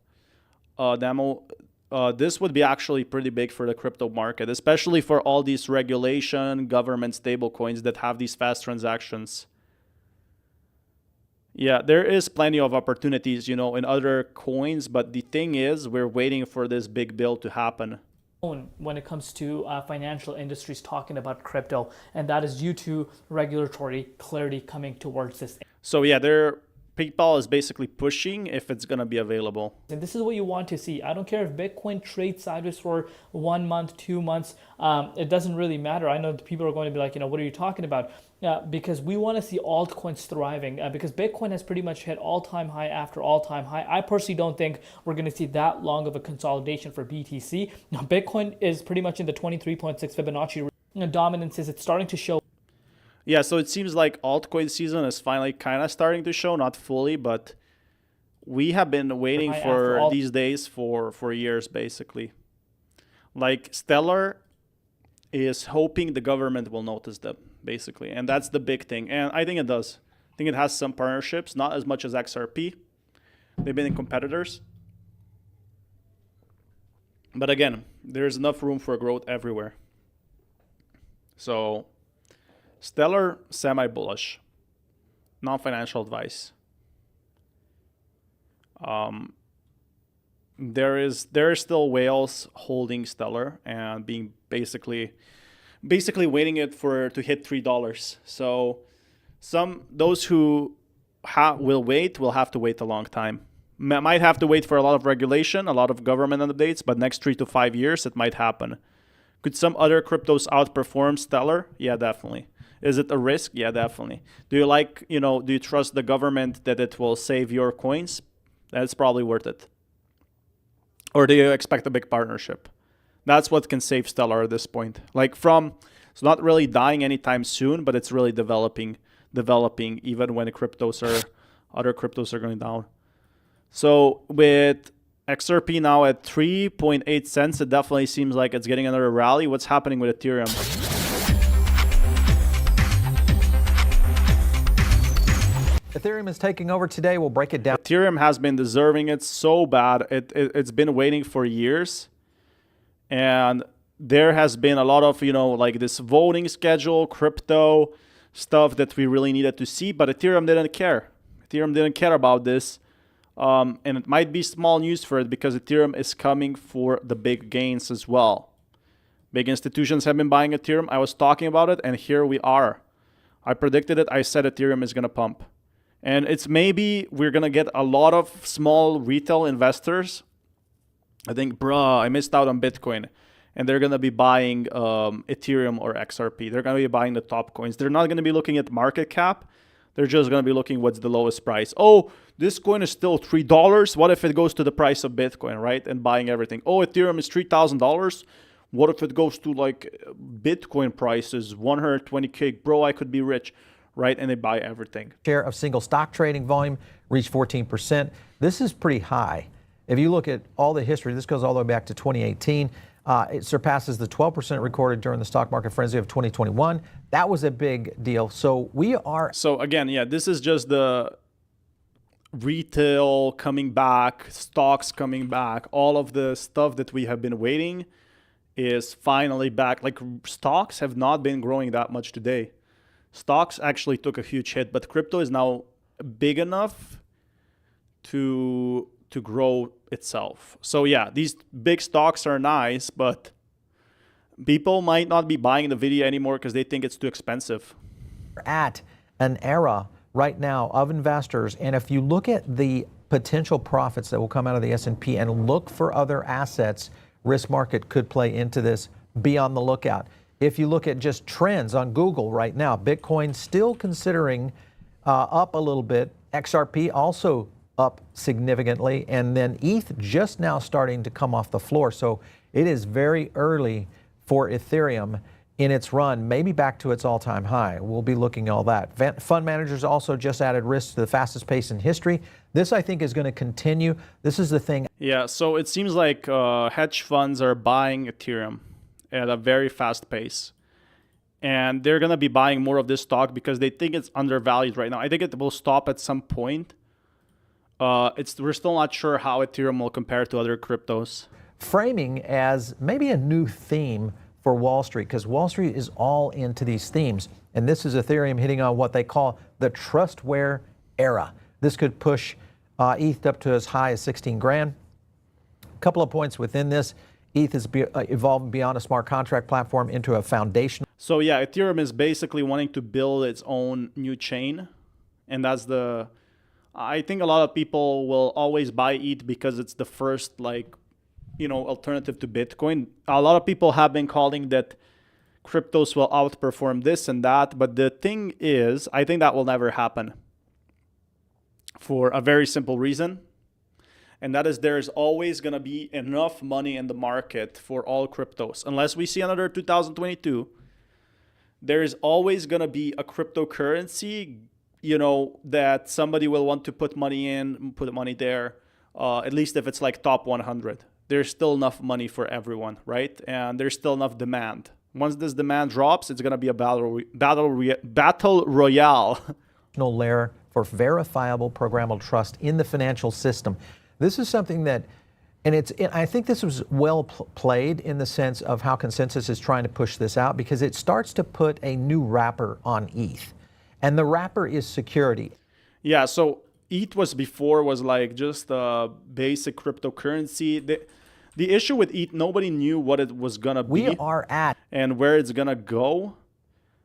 this would be actually pretty big for the crypto market, especially for all these regulation, government stable coins that have these fast transactions. Yeah, there is plenty of opportunities, in other coins, but the thing is, we're waiting for this big bill to happen. When it comes to financial industries talking about crypto, and that is due to regulatory clarity coming towards this. So yeah, PayPal is basically pushing if it's going to be available. And this is what you want to see. I don't care if Bitcoin trades sideways for 1 month, 2 months. It doesn't really matter. I know people are going to be like, what are you talking about? Because we want to see altcoins thriving, because Bitcoin has pretty much hit all-time high after all-time high. I personally don't think we're going to see that long of a consolidation for BTC. Now, Bitcoin is pretty much in the 23.6 Fibonacci dominance. It's starting to show. Yeah, so it seems like altcoin season is finally kind of starting to show, not fully, but we have been waiting for these days for years, basically. Like, Stellar is hoping the government will notice them, basically, and that's the big thing. And I think it does. I think it has some partnerships, not as much as XRP. They've been competitors. But again, there's enough room for growth everywhere. So, Stellar, semi-bullish. Non-financial advice. There are still whales holding Stellar and being basically waiting it to hit $3. So those who will wait will have to wait a long time. Might have to wait for a lot of regulation, a lot of government updates, but next 3 to 5 years it might happen. Could some other cryptos outperform Stellar? Yeah, definitely. Is it a risk? Yeah, definitely. Do you trust the government that it will save your coins? That's probably worth it. Or do you expect a big partnership? That's what can save Stellar at this point. It's not really dying anytime soon, but it's really developing even when other cryptos are going down. So with XRP now at 3.8 cents, it definitely seems like it's getting another rally. What's happening with Ethereum? Ethereum is taking over today. We'll break it down. Ethereum has been deserving it so bad. It's been waiting for years. And there has been a lot of, this voting schedule, crypto stuff that we really needed to see. But Ethereum didn't care. Ethereum didn't care about this. And it might be small news for it because Ethereum is coming for the big gains as well. Big institutions have been buying Ethereum. I was talking about it, and here we are. I predicted it. I said Ethereum is going to pump. And it's maybe we're going to get a lot of small retail investors. I think, I missed out on Bitcoin. And they're going to be buying Ethereum or XRP. They're going to be buying the top coins. They're not going to be looking at market cap. They're just going to be looking what's the lowest price. Oh, this coin is still $3. What if it goes to the price of Bitcoin, right? And buying everything. Oh, Ethereum is $3,000. What if it goes to Bitcoin prices, 120K? Bro, I could be rich. Right, and they buy everything. Share of single stock trading volume reached 14%. This is pretty high. If you look at all the history, this goes all the way back to 2018. It surpasses the 12% recorded during the stock market frenzy of 2021. That was a big deal. So again, yeah, this is just the retail coming back, stocks coming back. All of the stuff that we have been waiting is finally back. Stocks have not been growing that much today. Stocks actually took a huge hit, but crypto is now big enough to grow itself. So yeah, these big stocks are nice, but people might not be buying NVIDIA anymore because they think it's too expensive. At an era right now of investors, and if you look at the potential profits that will come out of the S&P and look for other assets, risk market could play into this. Be on the lookout. If you look at just trends on Google right now, Bitcoin still considering up a little bit. XRP also up significantly. And then ETH just now starting to come off the floor. So it is very early for Ethereum in its run, maybe back to its all-time high. We'll be looking at all that. Fund managers also just added risk to the fastest pace in history. This, I think, is going to continue. This is the thing. Yeah, so it seems like hedge funds are buying Ethereum at a very fast pace. And they're going to be buying more of this stock because they think it's undervalued right now. I think it will stop at some point. We're still not sure how Ethereum will compare to other cryptos. Framing as maybe a new theme for Wall Street, because Wall Street is all into these themes. And this is Ethereum hitting on what they call the trustware era. This could push ETH up to as high as 16 grand. A couple of points within this. ETH is evolving beyond a smart contract platform into a foundation. So yeah, Ethereum is basically wanting to build its own new chain. And that's the I think a lot of people will always buy ETH because it's the first, like, you know, alternative to Bitcoin. A lot of people have been calling that cryptos will outperform this and that. But the thing is, I think that will never happen for a very simple reason. And that is there's always going to be enough money in the market for all cryptos. Unless we see another 2022, there is always going to be a cryptocurrency, you know, that somebody will want to put money in, put money there, at least if it's like top 100. There's still enough money for everyone, right? And there's still enough demand. Once this demand drops, it's going to be a battle royale. Layer for verifiable programmable trust in the financial system. This is something that, and I think this was well played in the sense of how Consensus is trying to push this out, because it starts to put a new wrapper on ETH. And the wrapper is security. Yeah, so ETH was like just a basic cryptocurrency. The issue with ETH, nobody knew what it was going to be. We are at. And where it's going to go.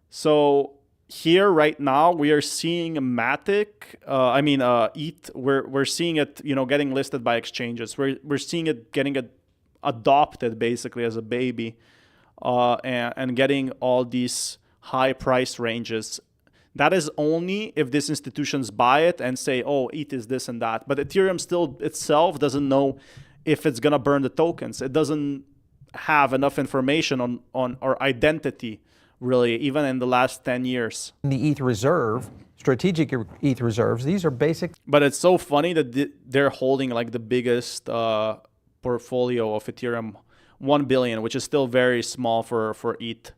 So here right now, we are seeing Matic, ETH, we're seeing it, you know, getting listed by exchanges. We're seeing it getting adopted basically as a baby and getting all these high price ranges. That is only if these institutions buy it and say, oh, ETH is this and that. But Ethereum still itself doesn't know if it's going to burn the tokens. It doesn't have enough information on our identity, really, even in the last 10 years. The ETH reserve, strategic ETH reserves, these are basic. But it's so funny that they're holding like the biggest portfolio of Ethereum, 1 billion, which is still very small for ETH.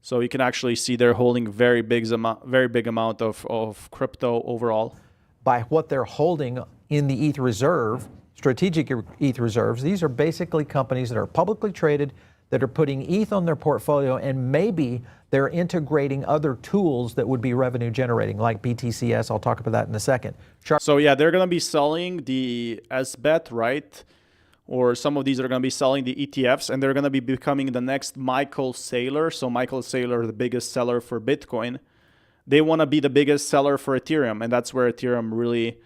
So you can actually see they're holding very big amount of crypto overall. By what they're holding in the ETH reserve, strategic ETH reserves, these are basically companies that are publicly traded that are putting ETH on their portfolio, and maybe they're integrating other tools that would be revenue generating, like BTCS. I'll talk about that in a second. So yeah, they're going to be selling the SBET, right? Or some of these are going to be selling the ETFs, and they're going to be becoming the next Michael Saylor. So Michael Saylor, the biggest seller for Bitcoin. They want to be the biggest seller for Ethereum, and that's where Ethereum really,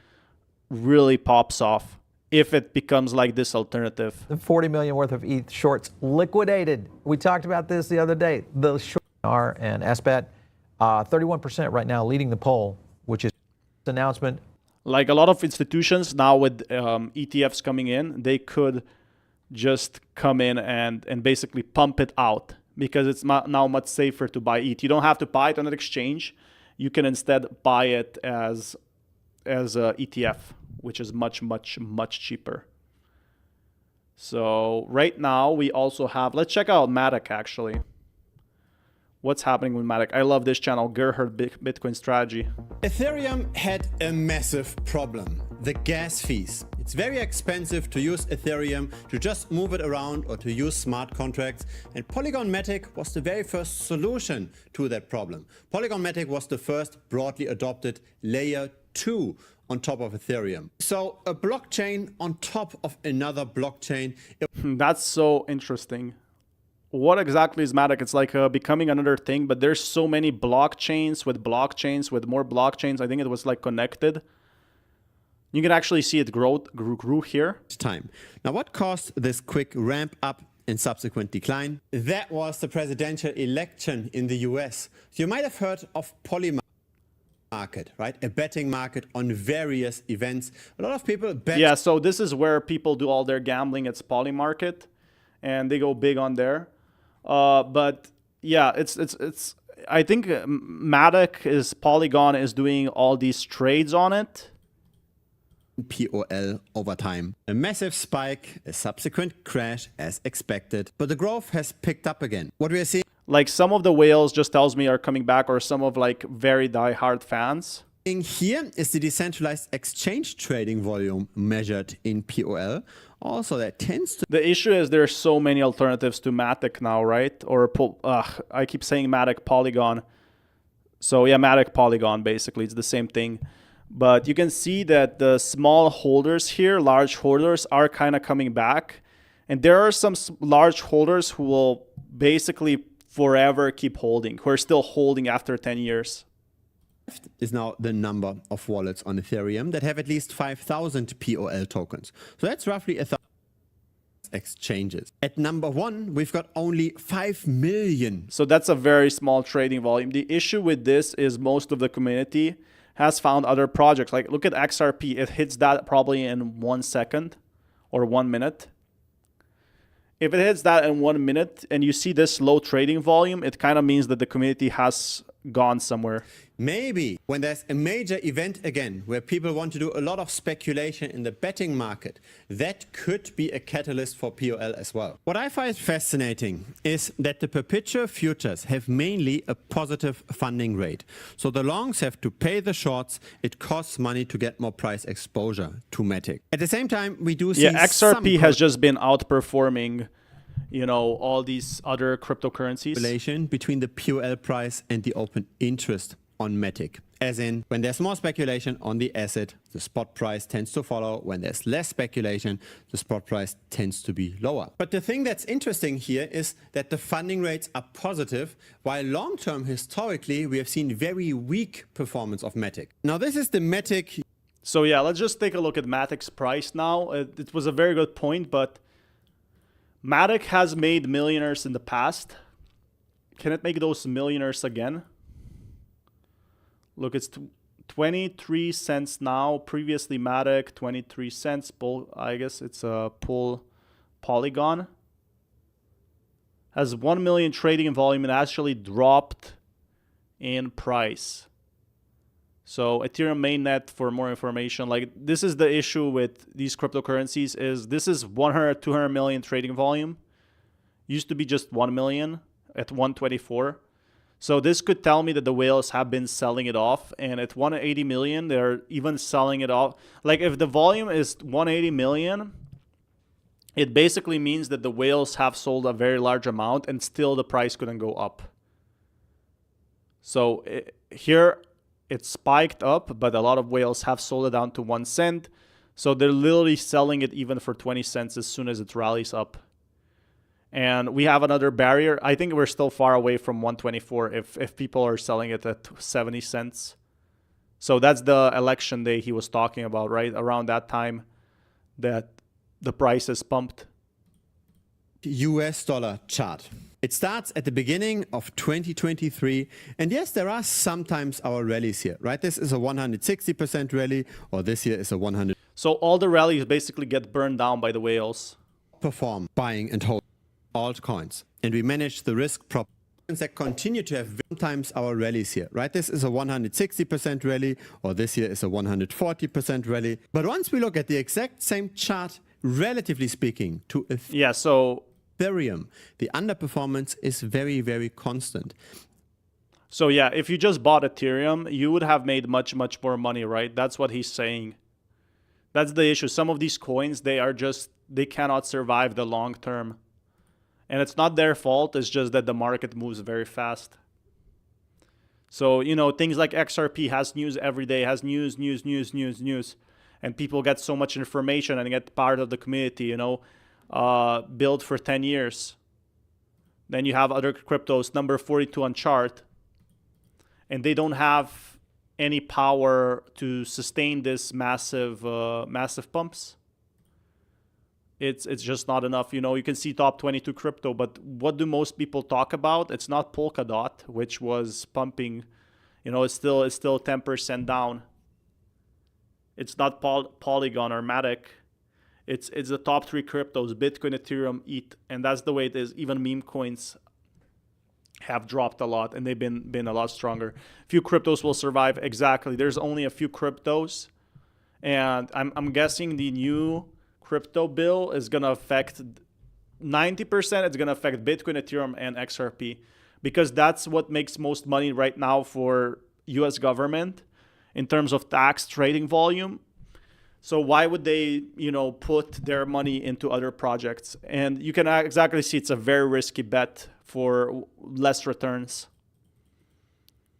really pops off if it becomes like this alternative. 40 million worth of ETH shorts liquidated. We talked about this the other day. The short are and SBET, 31% right now leading the poll, which is announcement. Like a lot of institutions now with ETFs coming in, they could just come in and basically pump it out because it's now much safer to buy ETH. You don't have to buy it on an exchange. You can instead buy it as a ETF, which is much, much, much cheaper. So right now we also have, let's check out Matic actually. What's happening with Matic? I love this channel, Gerhard Bitcoin Strategy. Ethereum had a massive problem, the gas fees. It's very expensive to use Ethereum, to just move it around or to use smart contracts. And Polygon Matic was the very first solution to that problem. Polygon Matic was the first broadly adopted layer 2 on top of Ethereum. So a blockchain on top of another blockchain. That's so interesting. What exactly is Matic? It's like becoming another thing, but there's so many blockchains with more blockchains. I think it was like connected. You can actually see it grew here. It's time. Now, what caused this quick ramp up and subsequent decline? That was the presidential election in the US. So you might have heard of Polymarket, right? A betting market on various events. A lot of people bet. Yeah, so this is where people do all their gambling. It's Polymarket, and they go big on there. But yeah, it's I think Matic Polygon is doing all these trades on it. POL over time. A massive spike, a subsequent crash as expected, but the growth has picked up again. What we are seeing, like some of the whales just tells me are coming back, or some of like very die-hard fans. Here is the decentralized exchange trading volume measured in POL. Also, that tends to... The issue is there's so many alternatives to Matic now, right? Or I keep saying Matic Polygon. So yeah, Matic Polygon, basically. It's the same thing. But you can see that the small holders here, large holders, are kind of coming back. And there are some large holders who will basically forever keep holding, who are still holding after 10 years. is now the number of wallets on Ethereum that have at least 5,000 POL tokens. So that's roughly 1,000 exchanges. At number 1, we've got only 5 million. So that's a very small trading volume. The issue with this is most of the community has found other projects. Like look at XRP. It hits that probably in 1 second or 1 minute. If it hits that in 1 minute and you see this low trading volume, it kind of means that the community has gone somewhere. Maybe when there's a major event again, where people want to do a lot of speculation in the betting market, that could be a catalyst for POL as well. What I find fascinating is that the perpetual futures have mainly a positive funding rate. So the longs have to pay the shorts. It costs money to get more price exposure to Matic. At the same time, we do see XRP has just been outperforming, you know, all these other cryptocurrencies. Relation between the POL price and the open interest on Matic. As in, when there's more speculation on the asset, the spot price tends to follow. When there's less speculation, the spot price tends to be lower. But the thing that's interesting here is that the funding rates are positive, while long-term, historically, we have seen very weak performance of Matic. Now, this is the Matic. So yeah, let's just take a look at Matic's price now. It was a very good point, but Matic has made millionaires in the past. Can it make those millionaires again? Look, it's 23 cents now. Previously, Matic, 23 cents. I guess it's a pull Polygon. Has 1 million trading volume and actually dropped in price. So Ethereum mainnet for more information. Like this is the issue with these cryptocurrencies is this is 100, 200 million trading volume. Used to be just 1 million at 124. So this could tell me that the whales have been selling it off, and at 180 million, they're even selling it off. Like if the volume is 180 million, it basically means that the whales have sold a very large amount and still the price couldn't go up. So here it spiked up, but a lot of whales have sold it down to 1 cent. So they're literally selling it even for 20 cents as soon as it rallies up. And we have another barrier. I think we're still far away from 124 if people are selling it at 70 cents. So that's the election day he was talking about, right? Around that time that the price is pumped. US dollar chart. It starts at the beginning of 2023. And yes, there are sometimes our rallies here, right? This is a 160% rally, or this here is a 100. So all the rallies basically get burned down by the whales. Perform buying and holding altcoins, and we manage the risk properly. That continue to have sometimes our rallies here, right? This is a 160% rally, or this here is a 140% rally. But once we look at the exact same chart, relatively speaking, to Ethereum, the underperformance is very, very constant. So yeah, if you just bought Ethereum, you would have made much, much more money, right? That's what he's saying. That's the issue. Some of these coins, they cannot survive the long term. And it's not their fault, it's just that the market moves very fast. So, you know, things like XRP has news every day, has news. And people get so much information and get part of the community, you know, build for 10 years. Then you have other cryptos, number 42 on chart. And they don't have any power to sustain this massive pumps. It's just not enough. You know, you can see top 22 crypto, but what do most people talk about? It's not Polkadot, which was pumping. You know, it's still 10% down. It's not Polygon or Matic. It's the top 3 cryptos: Bitcoin, Ethereum, ETH, and that's the way it is. Even meme coins have dropped a lot, and they've been a lot stronger. Few cryptos will survive. Exactly. There's only a few cryptos, and I'm guessing the new crypto bill is going to affect 90%. It's going to affect Bitcoin, Ethereum, and XRP, because that's what makes most money right now for US government in terms of tax trading volume. So why would they, you know, put their money into other projects? And you can exactly see it's a very risky bet for less returns.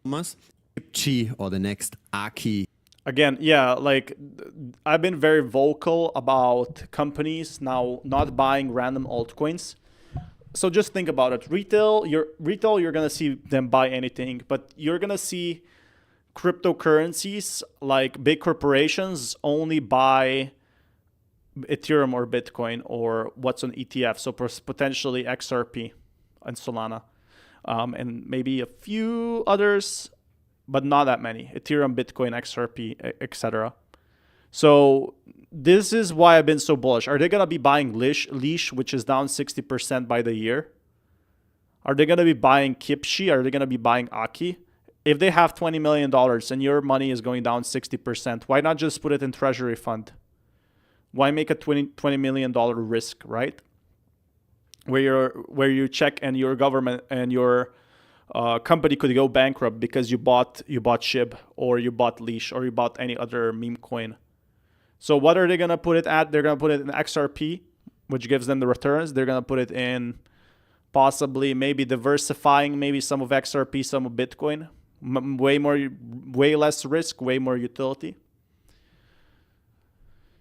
Chi or the next Aki. Again, yeah, like I've been very vocal about companies now not buying random altcoins. So just think about it. Retail, you're gonna see them buy anything, but you're gonna see cryptocurrencies, like big corporations, only buy Ethereum or Bitcoin or what's on ETF. So potentially XRP and Solana, and maybe a few others, but not that many. Ethereum, Bitcoin, XRP, etc. So this is why I've been so bullish. Are they going to be buying Leash, which is down 60% by the year? Are they going to be buying Kipshi? Are they going to be buying Aki? If they have $20 million and your money is going down 60%, why not just put it in treasury fund? Why make a $20 million risk, right? Where you check and your government and your company could go bankrupt because you bought SHIB or you bought Leash or you bought any other meme coin. So what are they going to put it at? They're going to put it in XRP, which gives them the returns. They're going to put it in possibly maybe diversifying maybe some of XRP, some of Bitcoin. Way less risk, way more utility.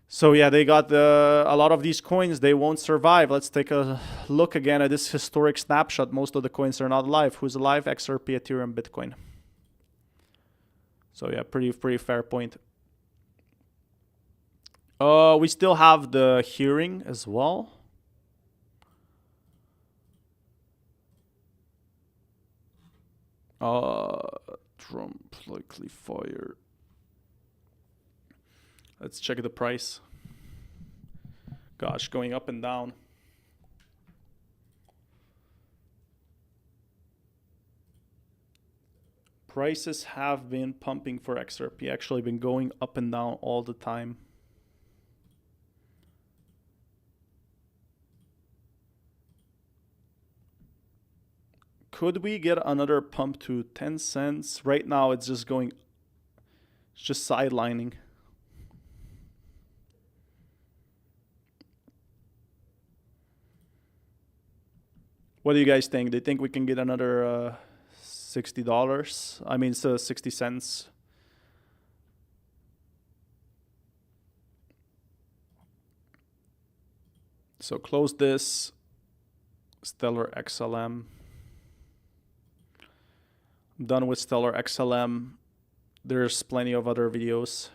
So yeah, they got a lot of these coins. They won't survive. Let's take a look again at this historic snapshot. Most of the coins are not alive. Who's alive? XRP, Ethereum, Bitcoin. So yeah, pretty fair point. We still have the hearing as well. Trump likely fired. Let's check the price. Gosh, going up and down. Prices have been pumping for XRP. Actually been going up and down all the time. Could we get another pump to 10 cents? Right now it's just going, it's just sidelining. What do you guys think? Do you think we can get another $60? I mean, so 60 cents. So close this. Stellar XLM. I'm done with Stellar XLM. There's plenty of other videos.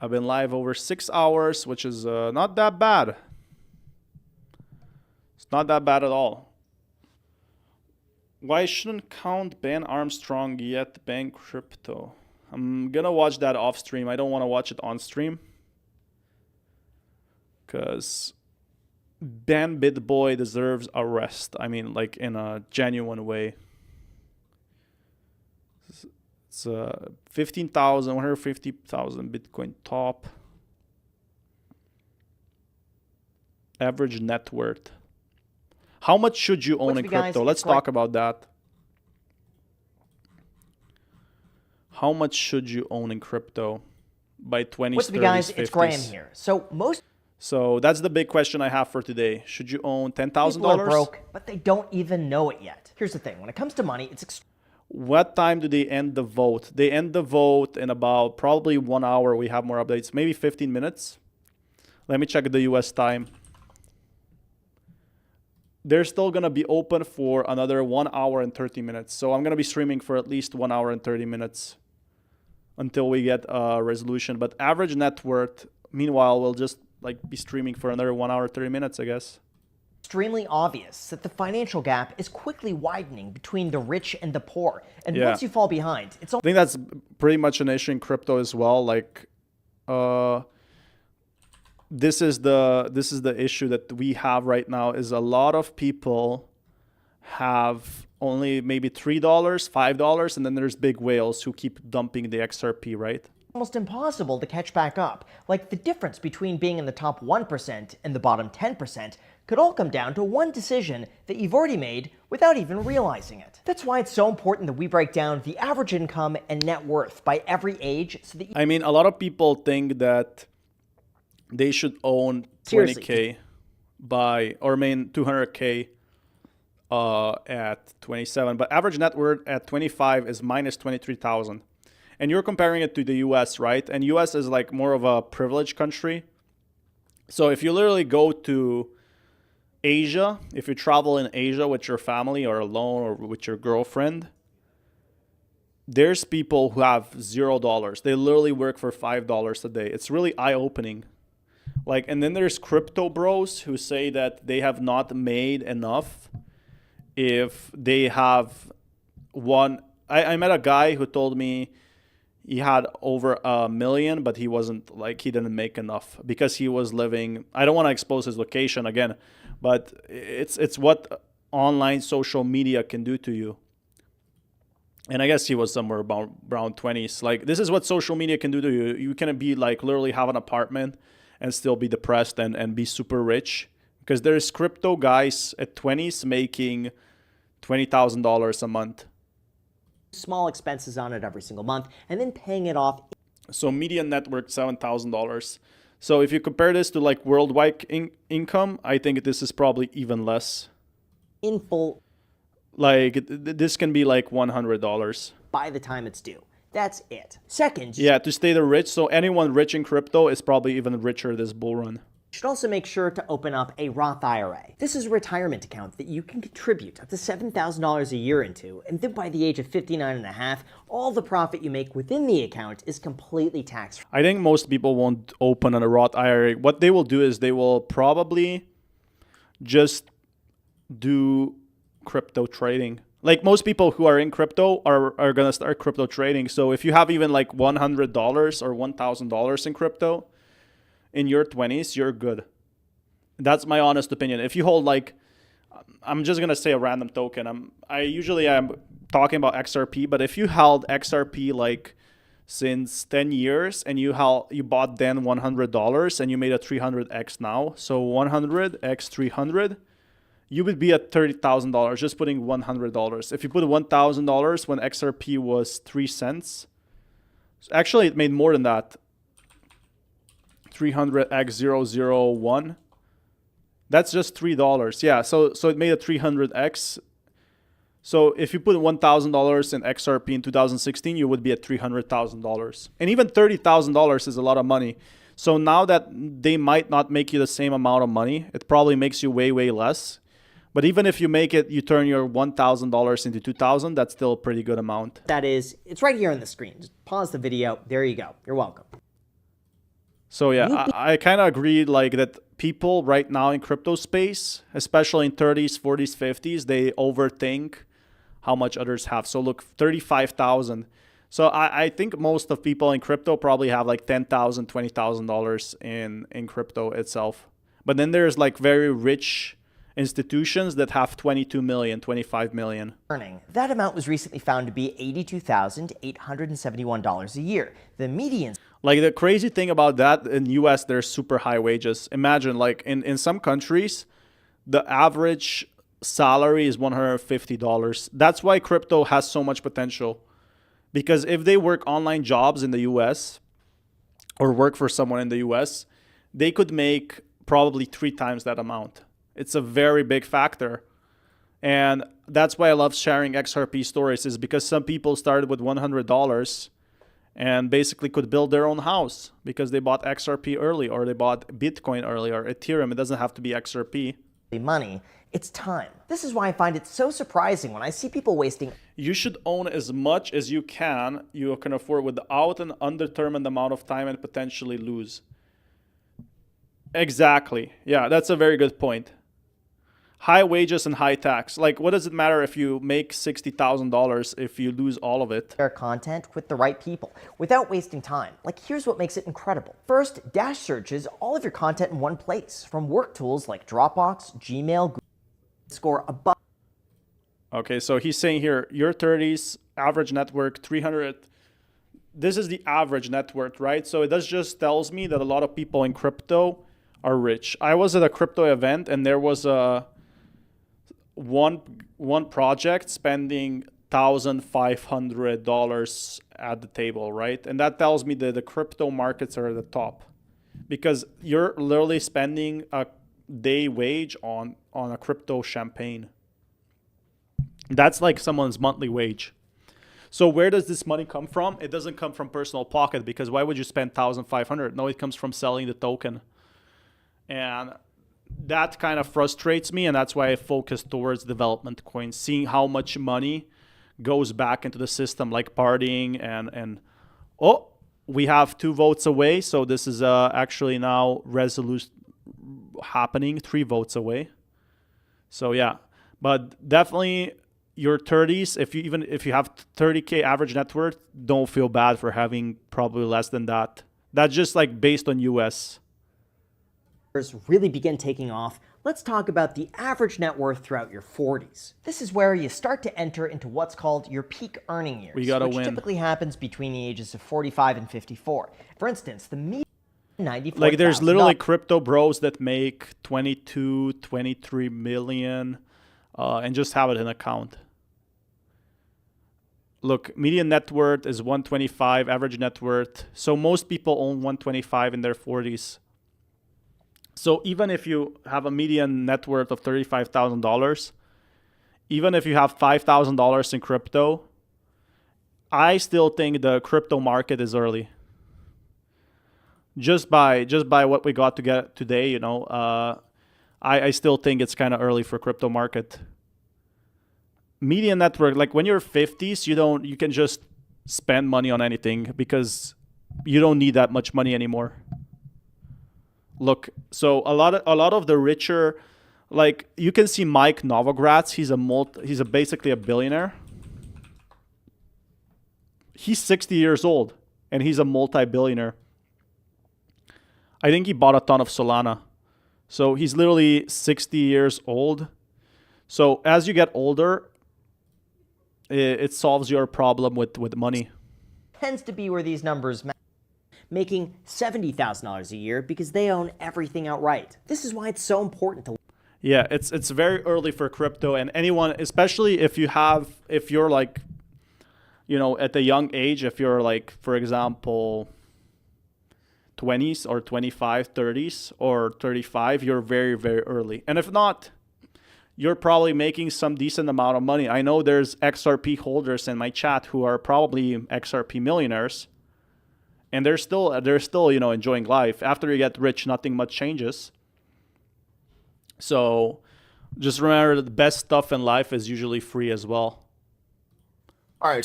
I've been live over 6 hours, which is not that bad. It's not that bad at all. Why shouldn't count ban Armstrong yet ban crypto? I'm gonna watch that off stream. I don't want to watch it on stream. Because ban BitBoy deserves arrest. I mean, like in a genuine way. It's 15,000, 150,000 Bitcoin top. Average net worth. How much should you own in crypto? Let's talk about that. How much should you own in crypto by 20s, 30s, guys, 50s? It's Graham here. So that's the big question I have for today. Should you own $10,000? People are broke, but they don't even know it yet. Here's the thing. When it comes to money, it's what time do they end the vote? They end the vote in about probably 1 hour. We have more updates, maybe 15 minutes. Let me check the US time. They're still going to be open for another 1 hour and 30 minutes. So I'm going to be streaming for at least 1 hour and 30 minutes until we get a resolution. But average net worth, meanwhile, we'll just like be streaming for another 1 hour, 30 minutes, I guess. Extremely obvious that the financial gap is quickly widening between the rich and the poor. And once you fall behind, it's I think that's pretty much an issue in crypto as well. Like, this is the issue that we have right now is a lot of people have only maybe $3, $5, and then there's big whales who keep dumping the XRP, right? almost impossible to catch back up. Like the difference between being in the top 1% and the bottom 10% could all come down to one decision that you've already made without even realizing it. That's why it's so important that we break down the average income and net worth by every age so that I mean, a lot of people think that they should own 20K by, or I mean 200K at 27, but average net worth at 25 is minus 23,000. And you're comparing it to the US, right? And US is like more of a privileged country. So if you literally go to Asia, if you travel in Asia with your family or alone or with your girlfriend, there's people who have $0. They literally work for $5 a day. It's really eye-opening. Like, and then there's crypto bros who say that they have not made enough if they have one. I met a guy who told me he had over $1 million, but he wasn't, like, he didn't make enough because he was living, I don't want to expose his location again, but it's what online social media can do to you. And I guess he was somewhere about around 20s. Like, this is what social media can do to you. You can be like literally have an apartment and still be depressed and be super rich. Because there's crypto guys at 20s making $20,000 a month. Small expenses on it every single month and then paying it off. So median net worth $7,000. So if you compare this to like worldwide income, I think this is probably even less. In full. Like, this can be like $100. By the time it's due. That's it. Second. Yeah, to stay the rich. So anyone rich in crypto is probably even richer this bull run. You should also make sure to open up a Roth IRA. This is a retirement account that you can contribute up to $7,000 a year into, and then by the age of 59 and a half, all the profit you make within the account is completely tax-free. I think most people won't open a Roth IRA. What they will do is they will probably just do crypto trading. Like, most people who are in crypto are gonna start crypto trading. So if you have even like $100 or $1,000 in crypto in your 20s, you're good. That's my honest opinion. If you hold, like, I'm just gonna say a random token. I usually am talking about XRP, but if you held XRP like since 10 years and you bought then $100 and you made a 300x now, so 100 x 300, you would be at $30,000 just putting $100. If you put $1,000 when XRP was 3 cents, actually it made more than that. 300x001. That's just $3. Yeah, so it made a 300x. So if you put $1,000 in XRP in 2016, you would be at $300,000. And even $30,000 is a lot of money. So now that they might not make you the same amount of money, it probably makes you way, way less. But even if you make it, you turn your $1,000 into $2,000, that's still a pretty good amount. That is, it's right here on the screen. Just pause the video. There you go. You're welcome. So yeah, I kind of agree, like, that people right now in crypto space, especially in 30s, 40s, 50s, they overthink how much others have. So look, 35,000. So I think most of people in crypto probably have like $10,000, $20,000 in crypto itself. But then there's like very rich institutions that have 22 million, 25 million. That amount was recently found to be $82,871 a year. The median. Like, the crazy thing about that, in US, there's super high wages. Imagine, like, in some countries, the average salary is $150. That's why crypto has so much potential. Because if they work online jobs in the US or work for someone in the US, they could make probably 3 times that amount. It's a very big factor. And that's why I love sharing XRP stories, is because some people started with $100 and basically could build their own house because they bought XRP early, or they bought Bitcoin early, or Ethereum. It doesn't have to be XRP. Money, it's time. This is why I find it so surprising when I see people wasting. You should own as much as you can afford without an undetermined amount of time and potentially lose. Exactly. Yeah, that's a very good point. High wages and high tax. Like, what does it matter if you make $60,000 if you lose all of it? Share content with the right people without wasting time. Like, here's what makes it incredible. First, Dash searches all of your content in one place, from work tools like Dropbox, Gmail, Google, score above. Okay, so he's saying here, your 30s, average net worth 300. This is the average net worth, right? So it just tells me that a lot of people in crypto are rich. I was at a crypto event and there was one project spending $1,500 at the table, right? And that tells me that the crypto markets are at the top, because you're literally spending a day wage on a crypto champagne. That's like someone's monthly wage. So where does this money come from? It doesn't come from personal pocket, because why would you spend $1,500? No, it comes from selling the token. And that kind of frustrates me, and that's why I focus towards development coins, seeing how much money goes back into the system, like partying and oh, we have 2 votes away, so this is actually now resolution happening, 3 votes away. So yeah, but definitely your 30s, if you have 30K average net worth, don't feel bad for having probably less than that. That's just like based on US. Really begin taking off, let's talk about the average net worth throughout your 40s. This is where you start to enter into what's called your peak earning years, We gotta which win. typically happens between the ages of 45 and 54. For instance, the median $94,000. Like there's literally crypto bros that make 22, 23 million and just have it in account. Look, median net worth is 125, average net worth. So most people own 125 in their 40s. So even if you have a median net worth of $35,000, even if you have $5,000 in crypto, I still think the crypto market is early. Just by what we got to get today, you know, I still think it's kind of early for crypto market. Median net worth, like when you're 50s, you can just spend money on anything because you don't need that much money anymore. Look, so a lot of the richer, like you can see Mike Novogratz, he's basically a billionaire. He's 60 years old and he's a multi-billionaire. I think he bought a ton of Solana. So he's literally 60 years old. So as you get older, it solves your problem with money. Tends to be where these numbers making $70,000 a year because they own everything outright. This is why it's so important to. Yeah, it's very early for crypto, and anyone, especially if you're like, you know, at a young age, if you're like, for example, 20s or 25, 30s or 35, you're very, very early. And if not, you're probably making some decent amount of money. I know there's XRP holders in my chat who are probably XRP millionaires, and they're still you know, enjoying life. After you get rich, nothing much changes. So just remember that the best stuff in life is usually free as well. All right,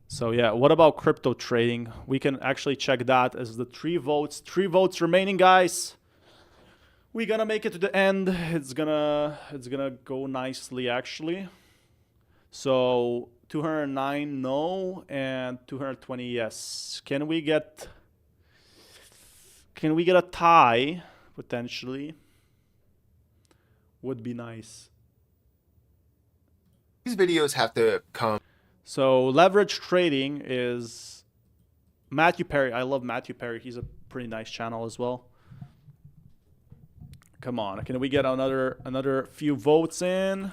so yeah, what about crypto trading? We can actually check that as the 3 votes. 3 votes remaining, guys. We're gonna make it to the end. It's gonna go nicely actually. So 209 no and 220 yes. Can we get a tie potentially? Would be nice. These videos have to come. So leverage trading is Matthew Perry. I love Matthew Perry. He's a pretty nice channel as well. Come on, can we get another few votes in?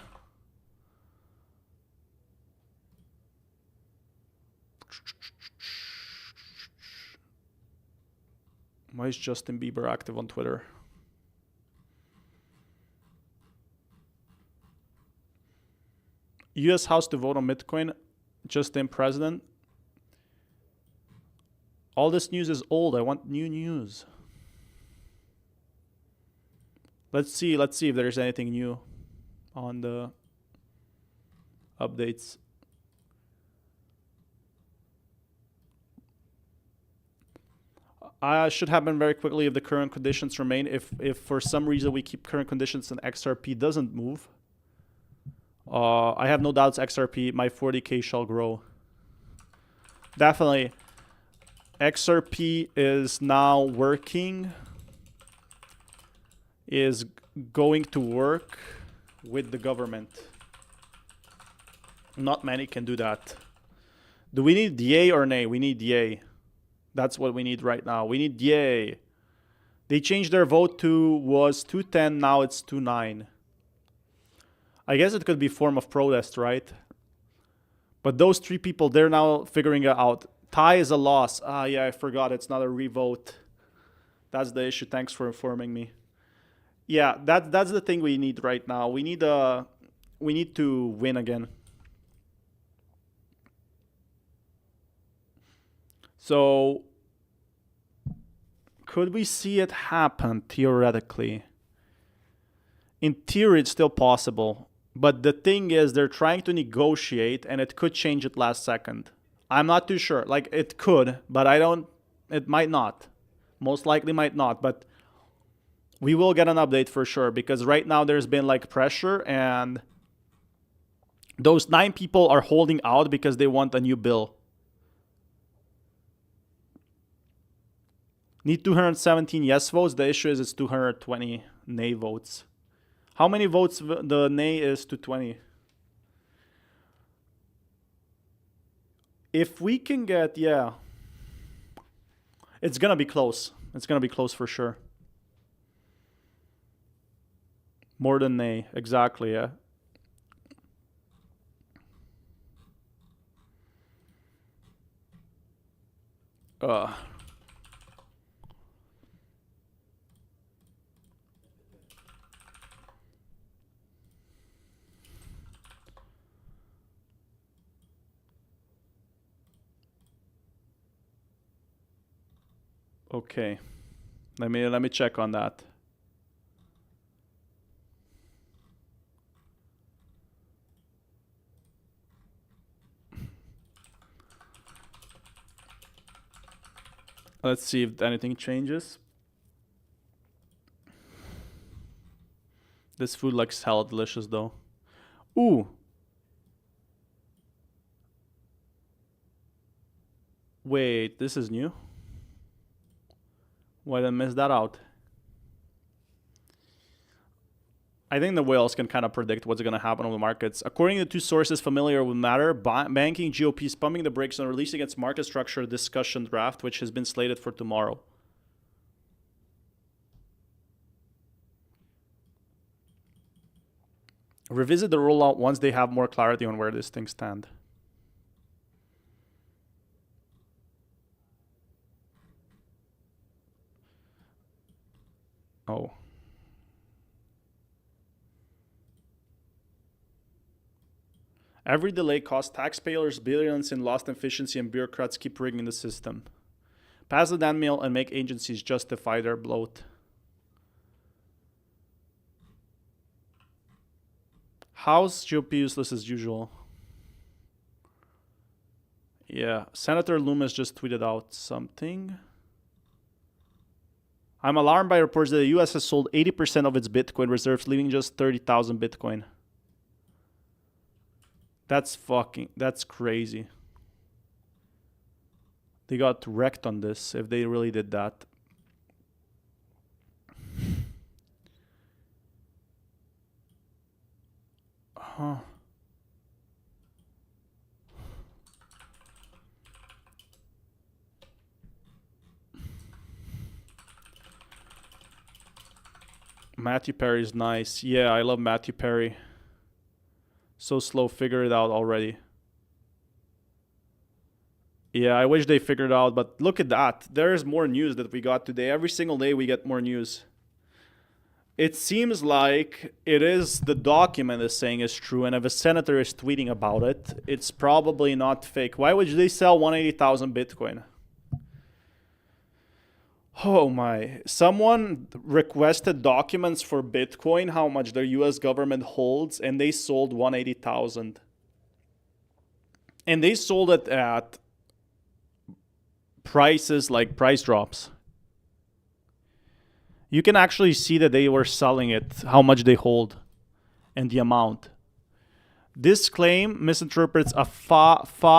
Why is Justin Bieber active on Twitter? US House to vote on Bitcoin. Justin president. All this news is old. I want new news. Let's see if there's anything new on the updates. Should happen very quickly if the current conditions remain. If for some reason we keep current conditions and XRP doesn't move, I have no doubts XRP, my 40K shall grow. Definitely. XRP is now working, is going to work with the government. Not many can do that. Do we need yay or nay? We need yay. That's what we need right now. We need yay. They changed their vote to was 210, now it's 29. I guess it could be form of protest, right? But those 3 people, they're now figuring it out. Tie is a loss. Ah, yeah, I forgot. It's not a revote. That's the issue. Thanks for informing me. Yeah, that's the thing we need right now. We need to win again. So, could we see it happen theoretically? In theory, it's still possible. But the thing is, they're trying to negotiate, and it could change it last second. I'm not too sure. Like, it could, but it might not. Most likely might not, but we will get an update for sure, because right now there's been like pressure, and those 9 people are holding out because they want a new bill. Need 217 yes votes. The issue is it's 220 nay votes. How many votes the nay is to 20? If we can get, yeah. It's going to be close. It's going to be close for sure. More than nay. Exactly, yeah. Okay. Let me check on that. Let's see if anything changes. This food looks hella delicious though. Ooh. Wait, this is new? Why did I miss that out? I think the whales can kind of predict what's going to happen on the markets. According to 2 sources familiar with matter, banking GOP is pumping the brakes on releasing its market structure discussion draft, which has been slated for tomorrow. Revisit the rollout once they have more clarity on where these things stand. Oh. Every delay costs taxpayers billions in lost efficiency, and bureaucrats keep rigging the system. Pass the damn mail and make agencies justify their bloat. House GOP useless as usual. Yeah, Senator Loomis just tweeted out something. I'm alarmed by reports that the US has sold 80% of its Bitcoin reserves, leaving just 30,000 Bitcoin. That's crazy. They got wrecked on this if they really did that. Huh. Matthew Perry's nice. Yeah, I love Matthew Perry. So slow, figure it out already. Yeah, I wish they figured it out, but look at that. There's more news that we got today. Every single day we get more news. It seems like it is the document is saying is true, and if a senator is tweeting about it, it's probably not fake. Why would they sell 180,000 Bitcoin? Oh my. Someone requested documents for Bitcoin, how much the US government holds, and they sold 180,000. And they sold it at prices like price drops. You can actually see that they were selling it, how much they hold, and the amount. This claim misinterprets a FOIA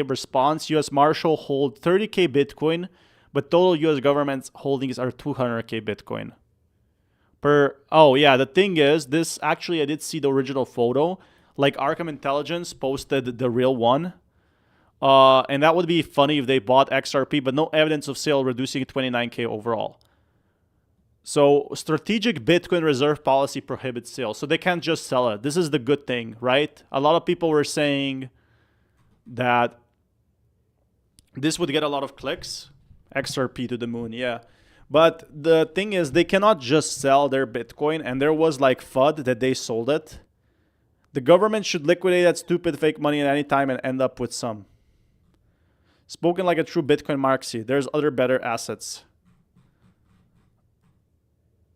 response. US Marshal hold 30K Bitcoin, but total US government's holdings are 200K Bitcoin. Oh yeah, the thing is, this actually, I did see the original photo. Like Arkham Intelligence posted the real one. And that would be funny if they bought XRP, but no evidence of sale, reducing 29K overall. So strategic Bitcoin reserve policy prohibits sale. So they can't just sell it. This is the good thing, right? A lot of people were saying that this would get a lot of clicks. XRP to the moon, yeah. But the thing is, they cannot just sell their Bitcoin, and there was like FUD that they sold it. The government should liquidate that stupid fake money at any time and end up with some. Spoken like a true Bitcoin Marxie. There's other better assets.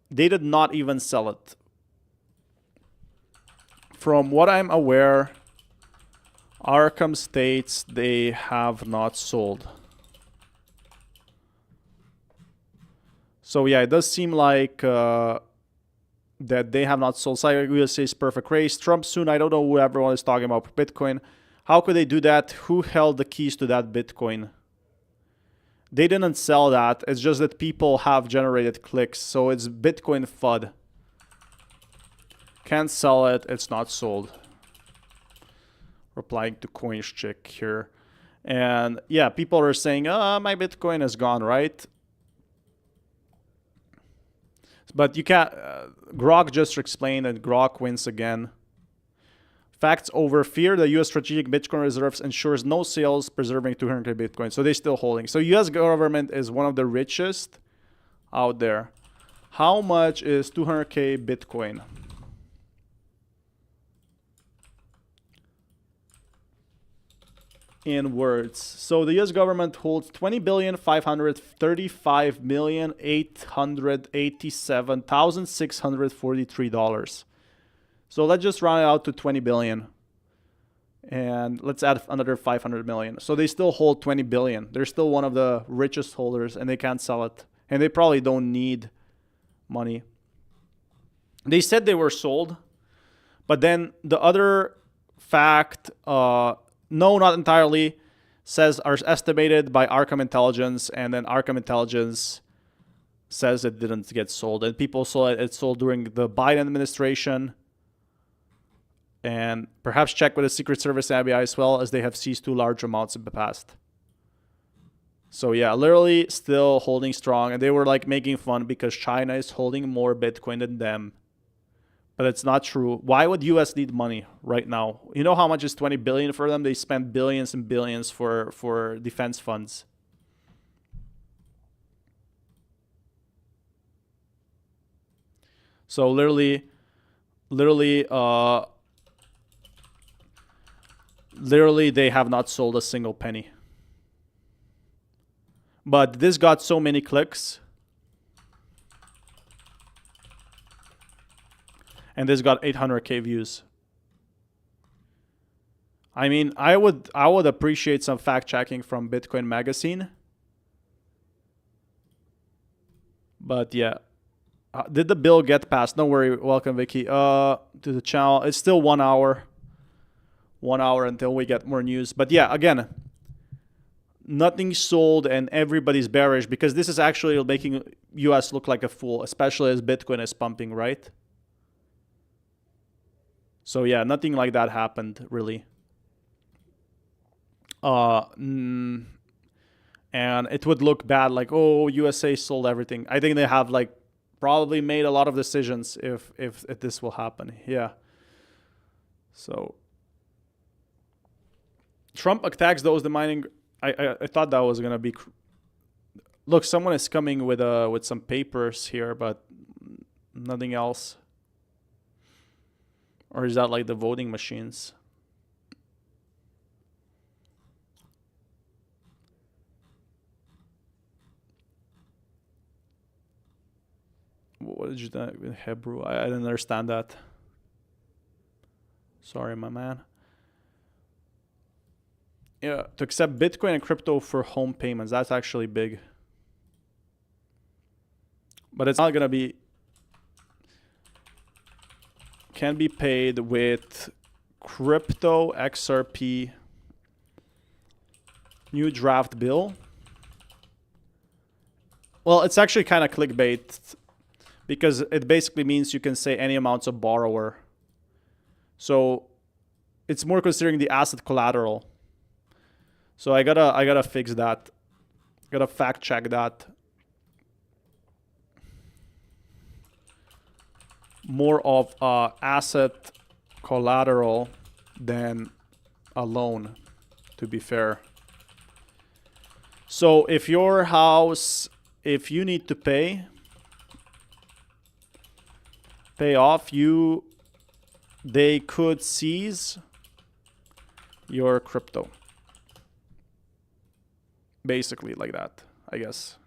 They did not even sell it. from what I'm aware, Arkham states they have not sold. So yeah, it does seem like that they have not sold. Cyber USA's perfect race. Trump soon. I don't know who everyone is talking about for Bitcoin. How could they do that? Who held the keys to that Bitcoin? They didn't sell that. It's just that people have generated clicks. So it's Bitcoin FUD. Can't sell it. It's not sold. Replying to CoinsChick here. And yeah, people are saying, my Bitcoin is gone, right? But you can't... Grok just explained that Grok wins again. Facts over fear. The U.S. strategic Bitcoin reserves ensures no sales, preserving 200K Bitcoin. So they're still holding. So U.S. government is one of the richest out there. How much is 200K Bitcoin? In words. So the U.S. government holds $20,535,887,643. So let's just round it out to 20 billion. And let's add another 500 million. So they still hold 20 billion. They're still one of the richest holders and they can't sell it. And they probably don't need money. They said they were sold. But then the other fact, no, not entirely, says are estimated by Arkham Intelligence. And then Arkham Intelligence says it didn't get sold. And people saw it sold during the Biden administration. And perhaps check with the Secret Service and FBI as well, as they have seized too large amounts in the past. So yeah, literally still holding strong. And they were like making fun because China is holding more Bitcoin than them. But it's not true. Why would US need money right now? You know how much is 20 billion for them? They spend billions and billions for defense funds. So literally, they have not sold a single penny. But this got so many clicks. And this got 800K views. I mean, I would appreciate some fact checking from Bitcoin Magazine. But yeah. Did the bill get passed? Don't worry. Welcome, Vicky. To the channel. It's still 1 hour. 1 hour until we get more news. But yeah, again, nothing sold and everybody's bearish because this is actually making US look like a fool, especially as Bitcoin is pumping, right? So yeah, nothing like that happened, really. And it would look bad, like, oh, USA sold everything. I think they have, like, probably made a lot of decisions if this will happen. Yeah. So Trump attacks those the mining. I thought that was gonna be. Look, someone is coming with some papers here, but nothing else. Or is that like the voting machines? What did you think with Hebrew? I didn't understand that. Sorry, my man. Yeah, to accept Bitcoin and crypto for home payments. That's actually big. But it's not going to be... Can be paid with crypto, XRP, new draft bill. Well, it's actually kind of clickbait because it basically means you can say any amounts of borrower. So it's more considering the asset collateral. So I gotta fix that. Gotta fact check that. More of asset collateral than a loan, to be fair. So if your house, if you need to pay off, they could seize your crypto. Basically like that, I guess.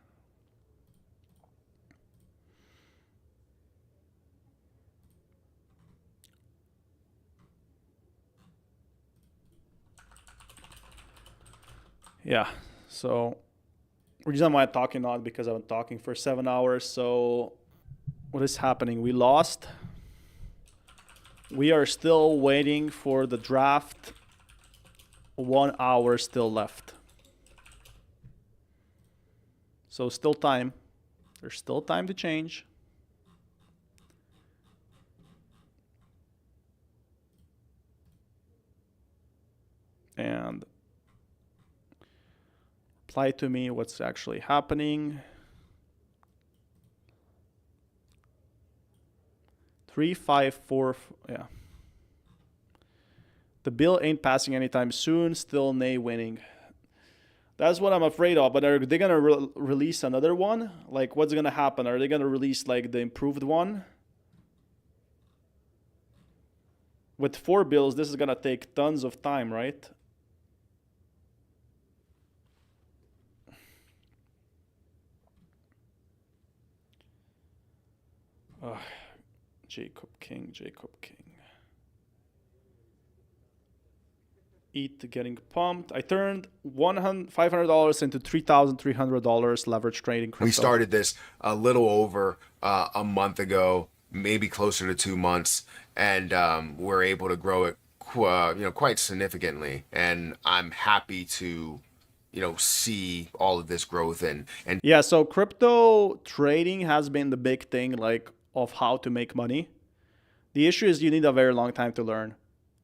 Yeah, so the reason why I'm talking not because I've been talking for 7 hours. So what is happening? We lost. We are still waiting for the draft. 1 hour still left. So still time. There's still time to change. And reply to me what's actually happening. 354, yeah. The bill ain't passing anytime soon. Still nay winning. That's what I'm afraid of. But are they gonna release another one? Like, what's gonna happen? Are they gonna release like the improved one? With 4 bills, this is gonna take tons of time, right? Jacob King. ETH getting pumped. I turned $500 into $3,300 leverage trading crypto. We started this a little over a month ago, maybe closer to 2 months, and we're able to grow it quite significantly. And I'm happy to see all of this growth and yeah. So crypto trading has been the big thing, like, of how to make money. The issue is you need a very long time to learn,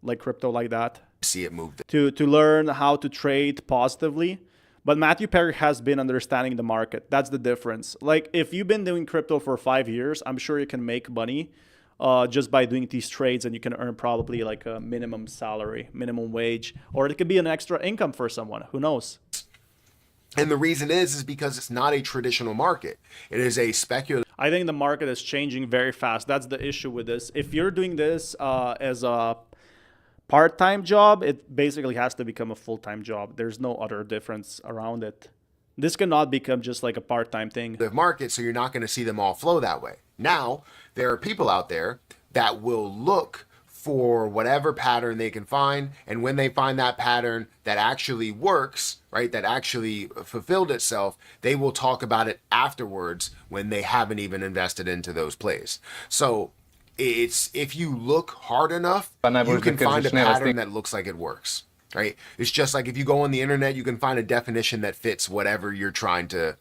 like crypto like that. See it move. To learn how to trade positively. But Matthew Perry has been understanding the market. That's the difference. Like, if you've been doing crypto for 5 years, I'm sure you can make money just by doing these trades, and you can earn probably like a minimum salary, minimum wage, or it could be an extra income for someone. Who knows? And the reason is because it's not a traditional market. It is a speculative. I think the market is changing very fast. That's the issue with this. If you're doing this as a part-time job, it basically has to become a full-time job. There's no other difference around it. This cannot become just like a part-time thing. The market, so you're not going to see them all flow that way. Now, there are people out there that will look for whatever pattern they can find, and when they find that pattern that actually works, right, that actually fulfilled itself, they will talk about it afterwards when they haven't even invested into those plays. So it's, if you look hard enough, you can find a pattern that looks like it works, right? It's just like if you go on the internet, you can find a definition that fits whatever you're trying to,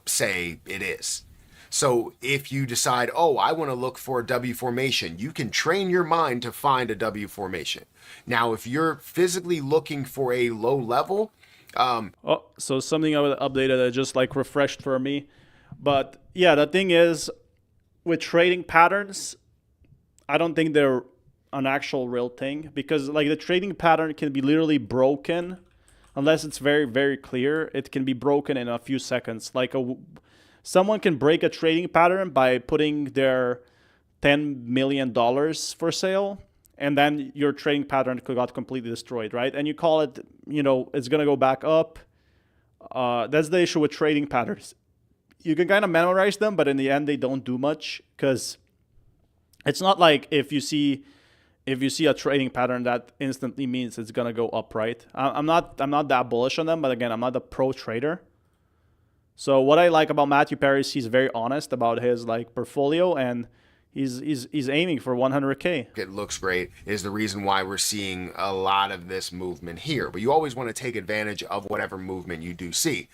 say it is. So if you decide, oh, I want to look for a W formation, you can train your mind to find a W formation. Now, if you're physically looking for a low level, so something I updated that just like refreshed for me. But yeah, the thing is, with trading patterns, I don't think they're an actual real thing, because like the trading pattern can be literally broken unless it's very, very clear. It can be broken in a few seconds. Like someone can break a trading pattern by putting their $10 million for sale, and then your trading pattern got completely destroyed, right? And you call it, it's going to go back up. That's the issue with trading patterns. You can kind of memorize them, but in the end, they don't do much, because it's not like if you see a trading pattern, that instantly means it's going to go up, right? I'm not that bullish on them, but again, I'm not a pro trader. So what I like about Matthew Perry is he's very honest about his like portfolio, and he's aiming for 100K. It looks great, is the reason why we're seeing a lot of this movement here. But you always want to take advantage of whatever movement you do see.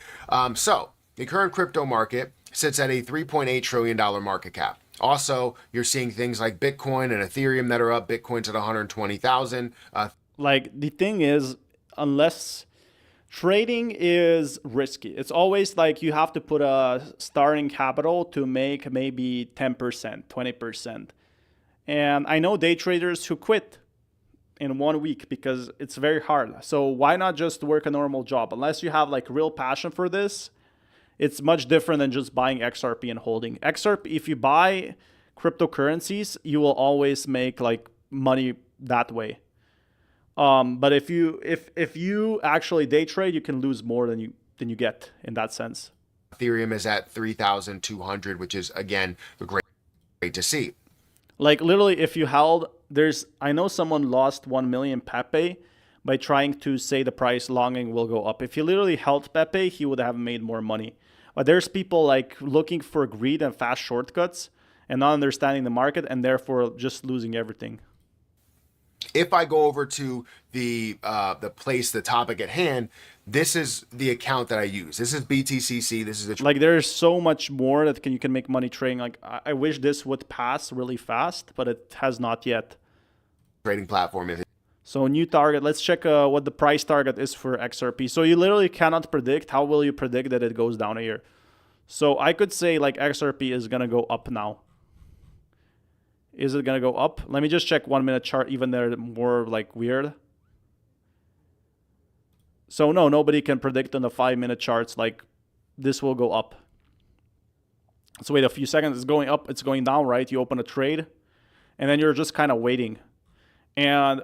So the current crypto market sits at a $3.8 trillion market cap. Also, you're seeing things like Bitcoin and Ethereum that are up. Bitcoin's at 120,000. Like, the thing is, unless trading is risky, it's always like you have to put a starting capital to make maybe 10%, 20%. And I know day traders who quit in 1 week because it's very hard. So why not just work a normal job? Unless you have like real passion for this, it's much different than just buying XRP and holding. XRP, if you buy cryptocurrencies, you will always make like money that way. But if you actually day trade, you can lose more than you get in that sense. Ethereum is at 3,200, which is again great to see. Like literally, if you held, I know someone lost 1 million Pepe, by trying to say the price longing will go up. If he literally held Pepe, he would have made more money. But there's people like looking for greed and fast shortcuts and not understanding the market and therefore just losing everything. If I go over to the topic at hand, this is the account that I use. This is BTCC. This is the like there's so much more that you can make money trading. Like I wish this would pass really fast, but it has not yet. Trading platform. So new target. Let's check what the price target is for XRP. So you literally cannot predict. How will you predict that it goes down here? So I could say like XRP is gonna go up now. Is it gonna go up? Let me just check 1 minute chart. Even they're more like weird. So no, nobody can predict on the 5 minute charts like this will go up. So wait a few seconds. It's going up. It's going down, right? You open a trade, and then you're just kind of waiting. And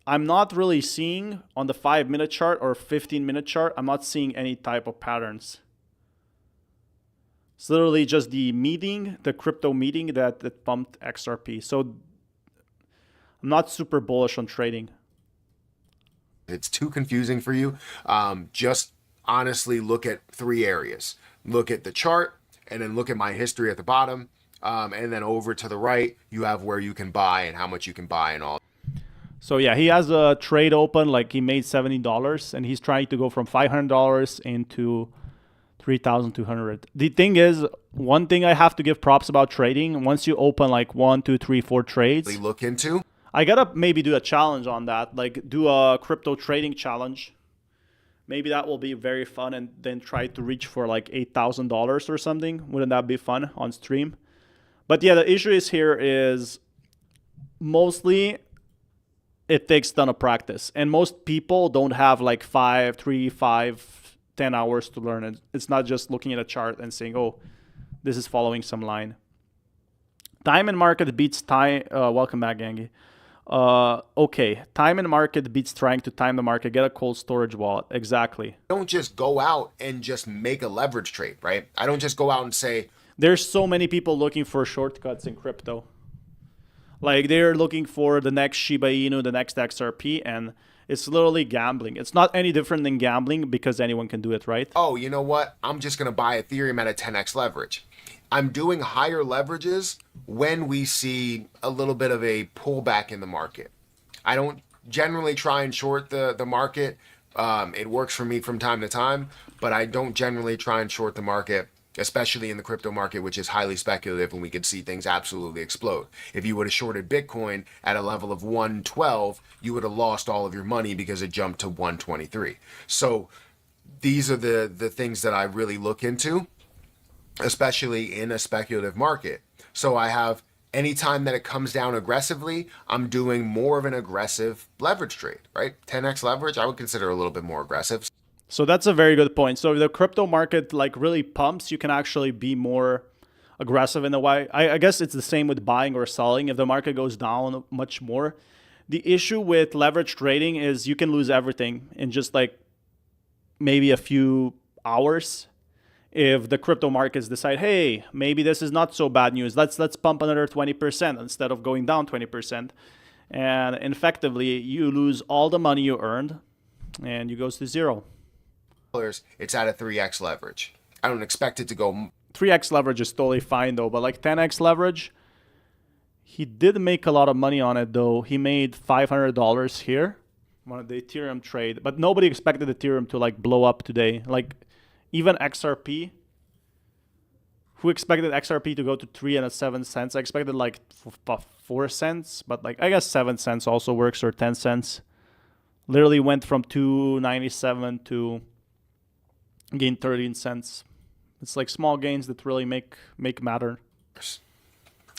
I'm not really seeing on the 5 minute chart or 15 minute chart, I'm not seeing any type of patterns. It's literally just the meeting, the crypto meeting that pumped XRP. So I'm not super bullish on trading. It's too confusing for you. Just honestly look at 3 areas. Look at the chart and then look at my history at the bottom. And then over to the right, you have where you can buy and how much you can buy and all. So yeah, he has a trade open, like he made $70 and he's trying to go from $500 into 3,200. The thing is, one thing I have to give props about trading, once you open like 1, 2, 3, 4 trades, look into. I gotta maybe do a challenge on that, like do a crypto trading challenge. Maybe that will be very fun, and then try to reach for like $8,000 or something. Wouldn't that be fun on stream? But yeah, the issue is here is mostly it takes a ton of practice, and most people don't have like 10 hours to learn it. It's not just looking at a chart and saying, oh, this is following some line. Time and market beats time. Welcome back, Gangi. Okay, time and market beats trying to time the market. Get a cold storage wallet. Exactly. Don't just go out and just make a leverage trade, right? I don't just go out and say. There's so many people looking for shortcuts in crypto. Like they're looking for the next Shiba Inu, the next XRP, and it's literally gambling. It's not any different than gambling because anyone can do it, right? Oh, you know what? I'm just going to buy Ethereum at a 10x leverage. I'm doing higher leverages when we see a little bit of a pullback in the market. I don't generally try and short the market. It works for me from time to time, but I don't generally try and short the market, especially in the crypto market, which is highly speculative, and we could see things absolutely explode. If you would have shorted Bitcoin at a level of 112, you would have lost all of your money because it jumped to 123. So these are the things that I really look into, especially in a speculative market. So I have, anytime that it comes down aggressively, I'm doing more of an aggressive leverage trade, right? 10x leverage, I would consider a little bit more aggressive. So that's a very good point. So if the crypto market like really pumps, you can actually be more aggressive in the way. I guess it's the same with buying or selling. If the market goes down much more, the issue with leverage trading is you can lose everything in just like maybe a few hours. If the crypto markets decide, hey, maybe this is not so bad news. Let's pump another 20% instead of going down 20%. And effectively, you lose all the money you earned and you goes to zero. It's at a 3x leverage. I don't expect it to go. 3x leverage is totally fine though, but like 10x leverage, he did make a lot of money on it though. He made $500 here on the Ethereum trade, but nobody expected Ethereum to like blow up today. Like even XRP, who expected XRP to go to 3.7 cents? I expected like 4 cents, but like I guess 7 cents also works, or 10 cents. Literally went from 2.97 to gain 13 cents. It's like small gains that really make matter.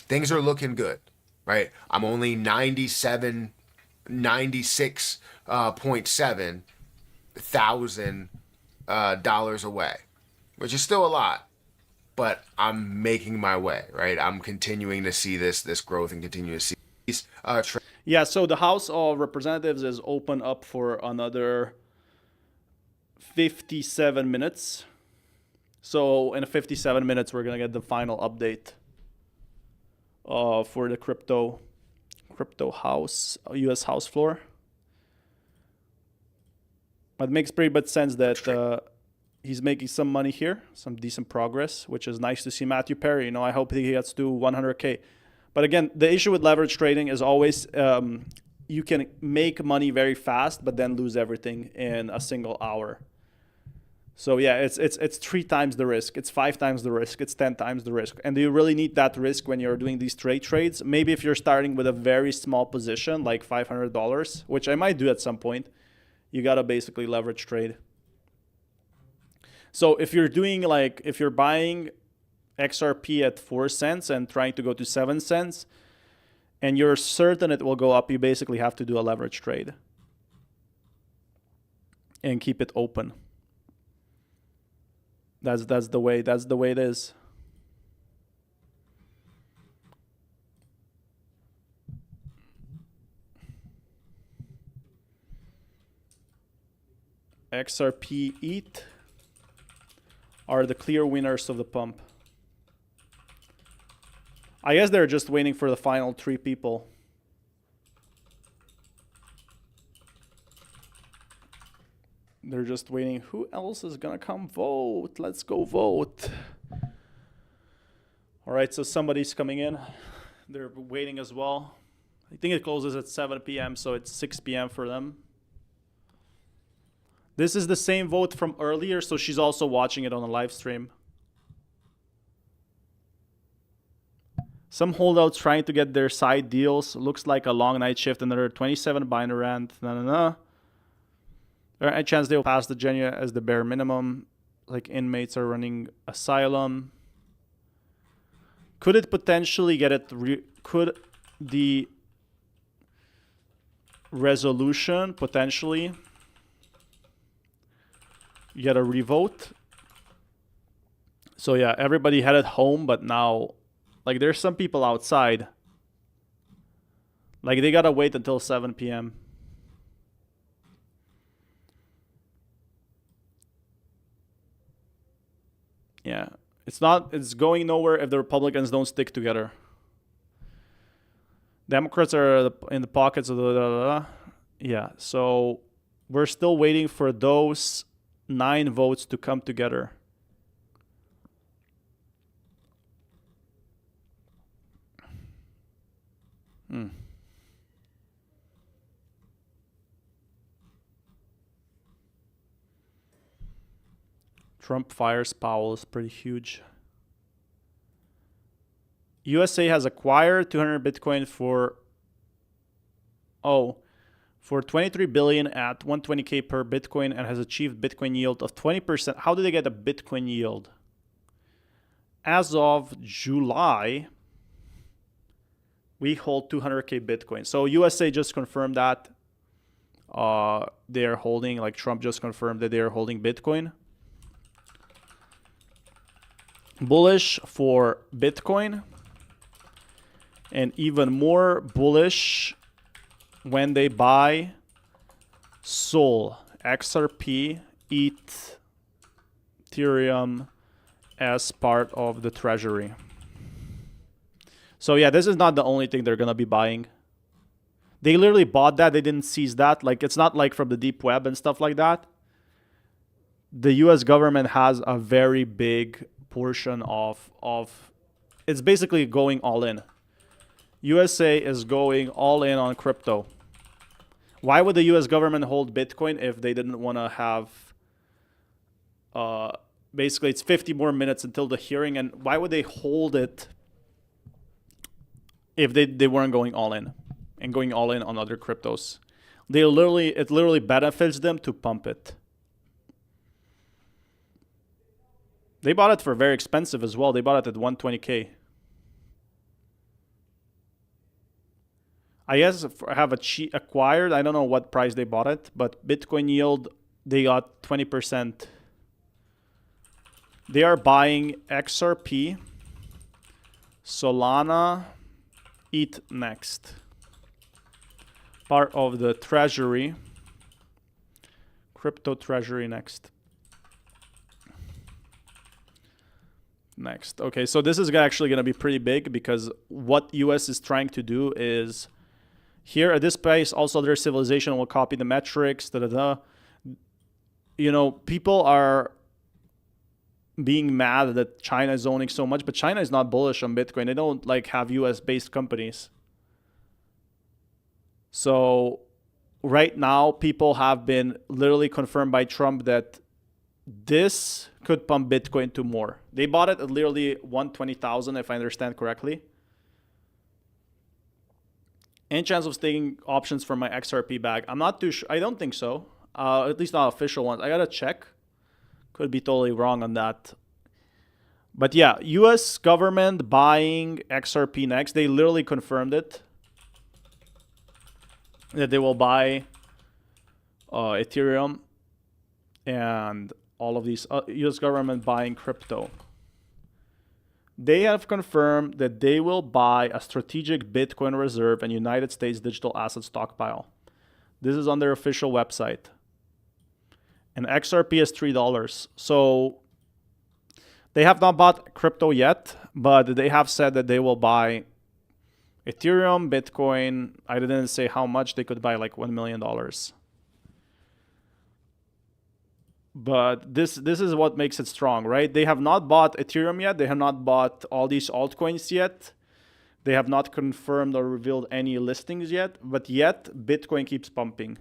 Things are looking good, right? I'm only 96.7 thousand dollars away, which is still a lot, but I'm making my way, right? I'm continuing to see this growth and continue to see these yeah, so the House of Representatives is open up for another 57 minutes. So in 57 minutes, we're going to get the final update for the crypto House, U.S. House floor. But it makes pretty good sense that he's making some money here, some decent progress, which is nice to see. Matthew Perry, I hope he gets to 100K. But again, the issue with leverage trading is always you can make money very fast, but then lose everything in a single hour. So yeah, it's 3 times the risk. It's 5 times the risk. It's 10 times the risk. And do you really need that risk when you're doing these trades? Maybe if you're starting with a very small position, like $500, which I might do at some point, you got to basically leverage trade. So if you're doing if you're buying XRP at 4 cents and trying to go to 7 cents, and you're certain it will go up, you basically have to do a leverage trade and keep it open. That's the way it is. XRP, ETH are the clear winners of the pump. I guess they're just waiting for the final 3 people. They're just waiting. Who else is gonna come vote? Let's go vote. All right, so somebody's coming in. They're waiting as well. I think it closes at 7 p.m., so it's 6 p.m. for them. This is the same vote from earlier, so she's also watching it on a live stream. Some holdouts trying to get their side deals. Looks like a long night shift. Another 27 binder rant. There are a chance they'll pass the Genia as the bare minimum. Like inmates are running asylum. Could it potentially get it? Could the resolution potentially get a revote? So yeah, everybody headed home, but now, there's some people outside. They gotta wait until 7 p.m. Yeah, it's going nowhere if the Republicans don't stick together. Democrats are in the pockets of the... Yeah, so we're still waiting for those 9 votes to come together. Trump fires Powell is pretty huge. USA has acquired 200 Bitcoin for 23 billion at 120K per Bitcoin and has achieved Bitcoin yield of 20%. How did they get a Bitcoin yield? As of July, we hold 200K Bitcoin. So USA just confirmed that they're holding, Trump just confirmed that they're holding Bitcoin. Bullish for Bitcoin, and even more bullish when they buy Sol, XRP, ETH, Ethereum as part of the treasury. So yeah, this is not the only thing they're gonna be buying. They literally bought that. They didn't seize that. It's not from the deep web and stuff like that. The US government has a very big portion of it's basically going all in. USA is going all in on crypto. Why would the US government hold Bitcoin if they didn't want to have basically it's 50 more minutes until the hearing, and why would they hold it if they weren't going all in and going all in on other cryptos? It literally benefits them to pump it. They bought it for very expensive as well. They bought it at 120K. I guess have acquired. I don't know what price they bought it, but Bitcoin yield, they got 20%. They are buying XRP, Solana, ETH next. Part of the treasury, crypto treasury next. Okay, so this is actually going to be pretty big because what US is trying to do is here at this price, also their civilization will copy the metrics. you know, people are being mad that China is owning so much, but China is not bullish on Bitcoin. They don't like have US-based companies. So right now, people have been literally confirmed by Trump that this could pump Bitcoin to more. They bought it at literally 120,000, if I understand correctly. Any chance of taking options for my XRP bag? I'm not too sure. I don't think so. At least not official ones. I gotta check. Could be totally wrong on that. But yeah, US government buying XRP next. They literally confirmed it. That they will buy Ethereum and all of these US government buying crypto. They have confirmed that they will buy a strategic Bitcoin reserve and United States digital asset stockpile. This is on their official website. And XRP is $3. So they have not bought crypto yet, but they have said that they will buy Ethereum, Bitcoin. I didn't say how much. They could buy like $1 million. But this is what makes it strong, right? They have not bought Ethereum yet. They have not bought all these altcoins yet. They have not confirmed or revealed any listings yet. But yet, Bitcoin keeps pumping.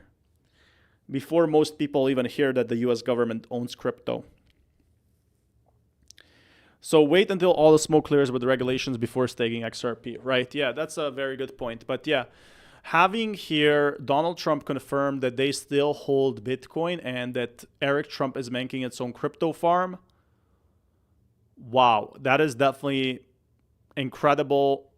Before most people even hear that the US government owns crypto. So wait until all the smoke clears with the regulations before staking XRP, right? Yeah, that's a very good point. But yeah, having here Donald Trump confirmed that they still hold Bitcoin and that Eric Trump is making its own crypto farm. Wow, that is definitely incredible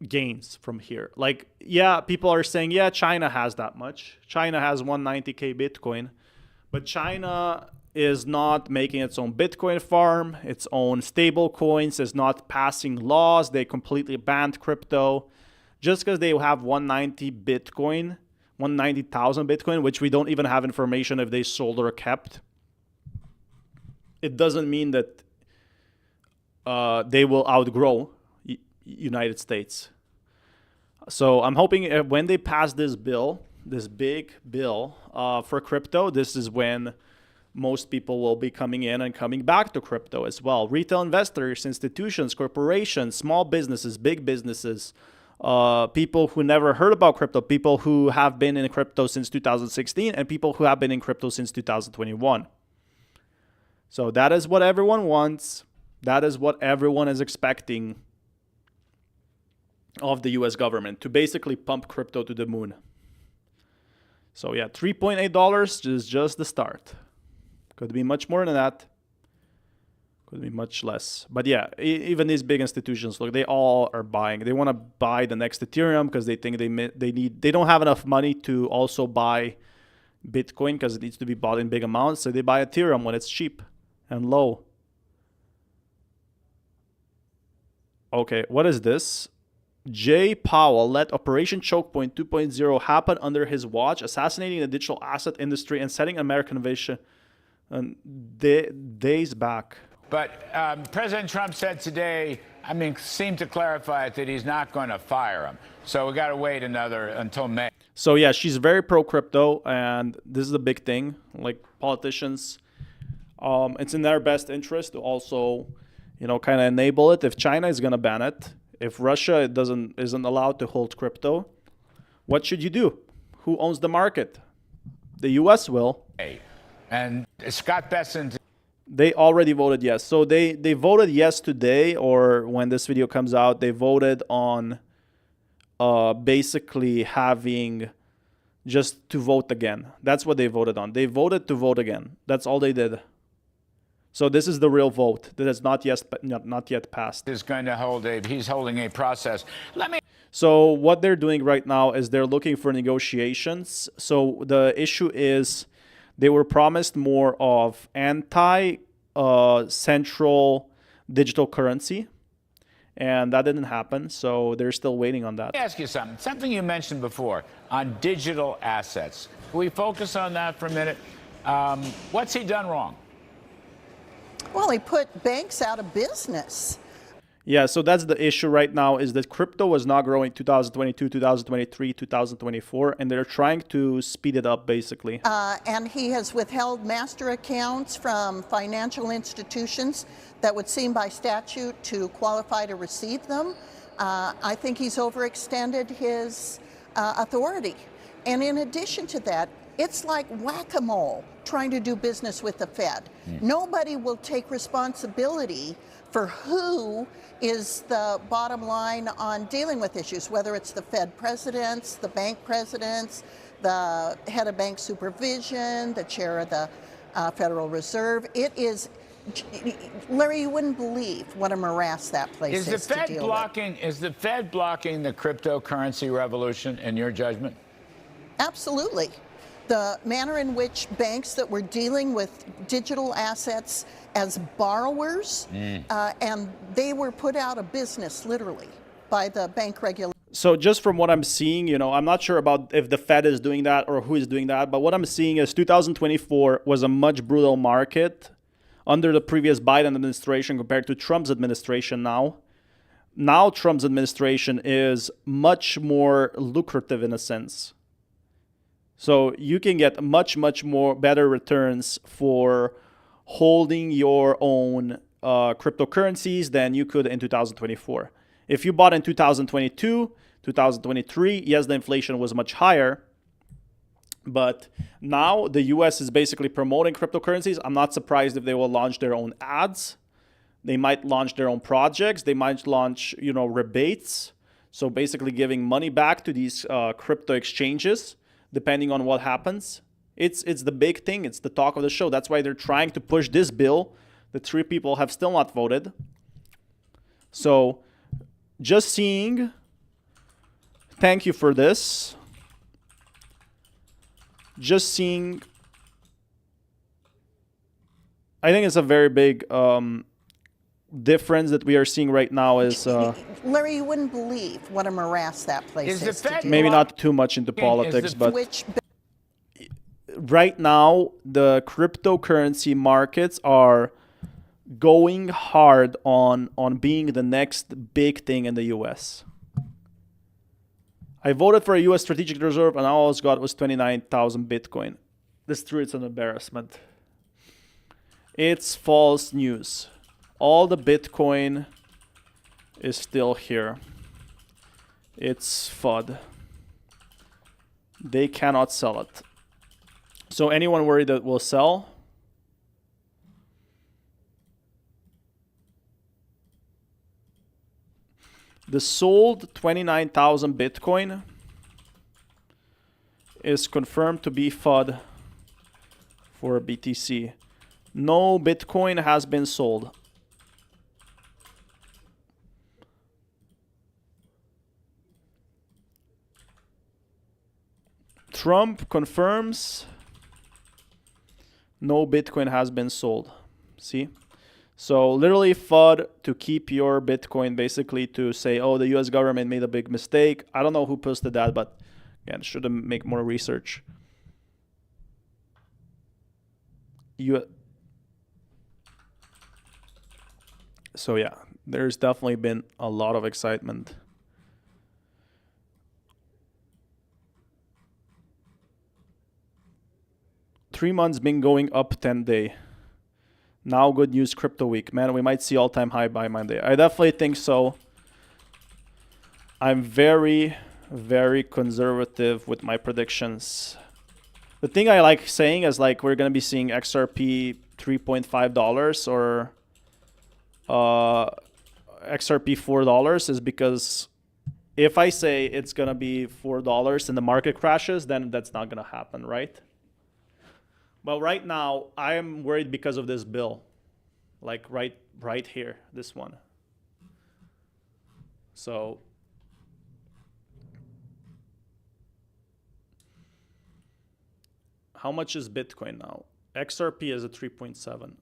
gains from here. Like, yeah, people are saying, yeah, China has that much. China has 190K Bitcoin, but China is not making its own Bitcoin farm, its own stable coins, is not passing laws. They completely banned crypto. Just because they have 190 Bitcoin, 190,000 Bitcoin, which we don't even have information if they sold or kept, it doesn't mean that they will outgrow United States. So I'm hoping when they pass this bill, this big bill for crypto, this is when most people will be coming in and coming back to crypto as well. Retail investors, institutions, corporations, small businesses, big businesses, people who never heard about crypto, people who have been in crypto since 2016, and people who have been in crypto since 2021. So that is what everyone wants. That is what everyone is expecting of the US government, to basically pump crypto to the moon. So yeah, $3.8 is just the start. Could be much more than that. Could be much less. But yeah, even these big institutions, look, they all are buying. They want to buy the next Ethereum because they think they don't have enough money to also buy Bitcoin because it needs to be bought in big amounts. So they buy Ethereum when it's cheap and low. Okay, what is this? Jay Powell let Operation Chokepoint 2.0 happen under his watch, assassinating the digital asset industry and setting American vision days back. But President Trump said today, seemed to clarify it, that he's not going to fire him. So we got to wait until May. So yeah, she's very pro crypto, and this is a big thing. Like politicians, it's in their best interest to also, kind of enable it. If China is going to ban it, if Russia isn't allowed to hold crypto, what should you do? Who owns the market? The U.S. will. And Scott Bessent. They already voted yes. So they voted yes today, or when this video comes out, they voted on basically having just to vote again. That's what they voted on. They voted to vote again. That's all they did. So this is the real vote that has not yet passed. Is going to he's holding a process. So what they're doing right now is they're looking for negotiations. So the issue is they were promised more of central digital currency, and that didn't happen. So they're still waiting on that. Let me ask you something you mentioned before on digital assets. Can we focus on that for a minute? What's he done wrong? Well, he put banks out of business. Yeah, so that's the issue right now, is that crypto was not growing 2022, 2023, 2024, and they're trying to speed it up, basically. And he has withheld master accounts from financial institutions that would seem by statute to qualify to receive them. I think he's overextended his authority. And in addition to that, it's like whack-a-mole trying to do business with the Fed. Nobody will take responsibility for who is the bottom line on dealing with issues, whether it's the Fed presidents, the bank presidents, the head of bank supervision, the chair of the Federal Reserve. It is, Larry, you wouldn't believe what a morass that place is to deal with. Is the Fed blocking the cryptocurrency revolution, in your judgment? Absolutely. The manner in which banks that were dealing with digital assets as borrowers, and they were put out of business, literally, by the bank regulators. So just from what I'm seeing, you know, I'm not sure about if the Fed is doing that or who is doing that, but what I'm seeing is 2024 was a much brutal market under the previous Biden administration compared to Trump's administration now. Now Trump's administration is much more lucrative in a sense. So you can get much more better returns for holding your own cryptocurrencies than you could in 2024. If you bought in 2022, 2023, yes, the inflation was much higher. But now the US is basically promoting cryptocurrencies. I'm not surprised if they will launch their own ads. They might launch their own projects. They might launch, you know, rebates. So basically giving money back to these crypto exchanges, depending on what happens. It's the big thing. It's the talk of the show. That's why they're trying to push this bill. The 3 people have still not voted. So just seeing, thank you for this. Just seeing, I think it's a very big difference that we are seeing right now is... Larry, you wouldn't believe what a morass that place is to do. Maybe not too much into politics, but right now the cryptocurrency markets are going hard on being the next big thing in the US. I voted for a US strategic reserve and all I got was 29,000 Bitcoin. This true, it's an embarrassment. It's false news. All the Bitcoin is still here. It's FUD. They cannot sell it. So anyone worried that it will sell? The sold 29,000 Bitcoin is confirmed to be FUD for BTC. No Bitcoin has been sold. Trump confirms no Bitcoin has been sold. See? So literally FUD to keep your Bitcoin, basically to say, oh, the US government made a big mistake. I don't know who posted that, but again, should make more research. So yeah, there's definitely been a lot of excitement. Three months been going up 10 day. Now good news crypto week. Man, we might see all-time high by Monday. I definitely think so. I'm very conservative with my predictions. The thing I like saying is like we're going to be seeing XRP $3.5 or XRP $4 is because if I say it's going to be $4 and the market crashes, then that's not going to happen, right? But right now, I am worried because of this bill. Like right here, this one. So how much is Bitcoin now? XRP is at 3.7.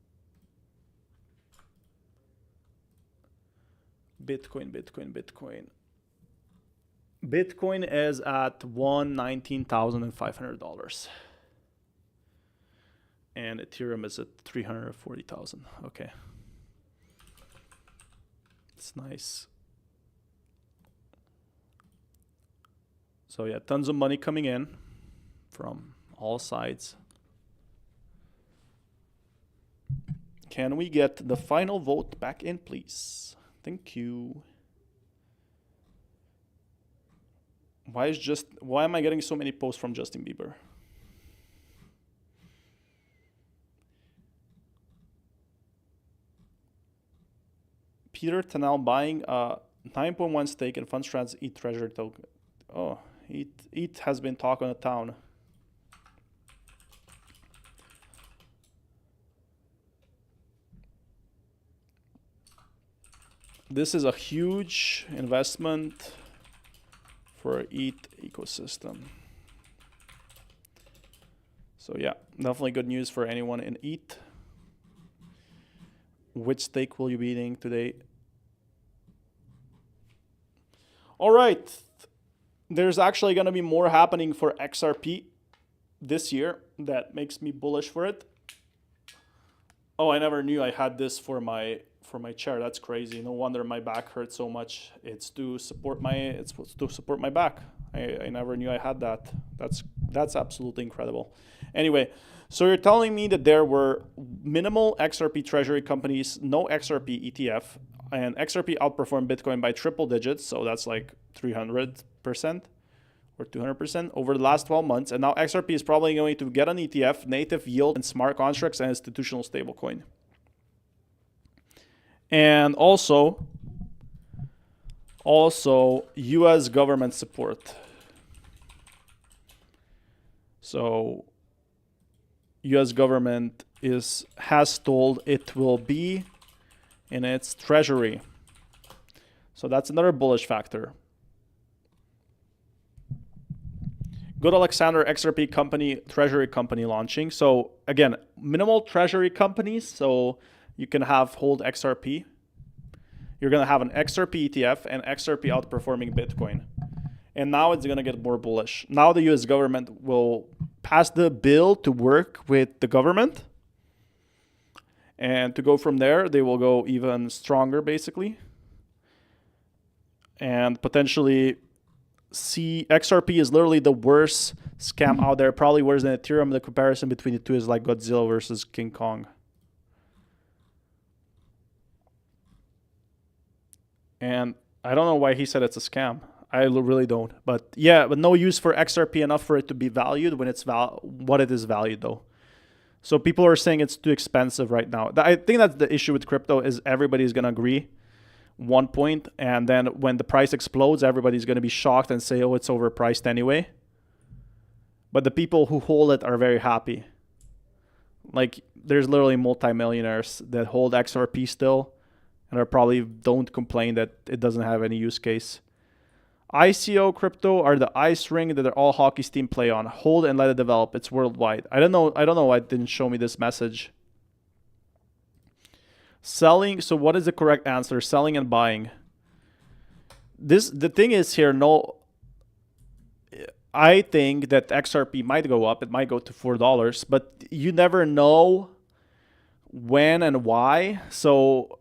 Bitcoin. Bitcoin is at $119,500. And Ethereum is at 340,000. Okay. It's nice. So yeah, tons of money coming in from all sides. Can we get the final vote back in, please? Thank you. Why am I getting so many posts from Justin Bieber? Peter Tanal buying a 9.1 stake in Fundstrat's ETH treasury token. Oh, ETH has been talk on the town. This is a huge investment for ETH ecosystem. So yeah, definitely good news for anyone in ETH. Which stake will you be eating today? All right, there's actually going to be more happening for XRP this year. That makes me bullish for it. Oh, I never knew I had this for my chair. That's crazy. No wonder my back hurts so much. It's to support my back. I never knew I had that. That's absolutely incredible. Anyway, so you're telling me that there were minimal XRP treasury companies, no XRP ETF, and XRP outperformed Bitcoin by triple digits. So that's like 300% or 200% over the last 12 months. And now XRP is probably going to get an ETF, native yield, and smart contracts and institutional stablecoin. And also US government support. So US government has told it will be in its treasury. So that's another bullish factor. Good Alexander XRP company, treasury company launching. So again, minimal treasury companies. So you can hold XRP. You're going to have an XRP ETF and XRP outperforming Bitcoin. And now it's going to get more bullish. Now the US government will pass the bill to work with the government. And to go from there, they will go even stronger, basically. And potentially see XRP is literally the worst scam out there. Probably worse than Ethereum. The comparison between the two is like Godzilla versus King Kong. And I don't know why he said it's a scam. I really don't. But yeah, but no use for XRP enough for it to be valued when it's what it is valued though. So people are saying it's too expensive right now. I think that's the issue with crypto is everybody's going to agree one point. And then when the price explodes, everybody's going to be shocked and say, oh, it's overpriced anyway. But the people who hold it are very happy. Like there's literally multimillionaires that hold XRP still. And are probably don't complain that it doesn't have any use case. ICO crypto are the ice ring that all hockey's team play on. Hold and let it develop. It's worldwide. I don't know why it didn't show me this message. Selling. So what is the correct answer? Selling and buying. The thing is here. No. I think that XRP might go up. It might go to $4, but you never know when and why. So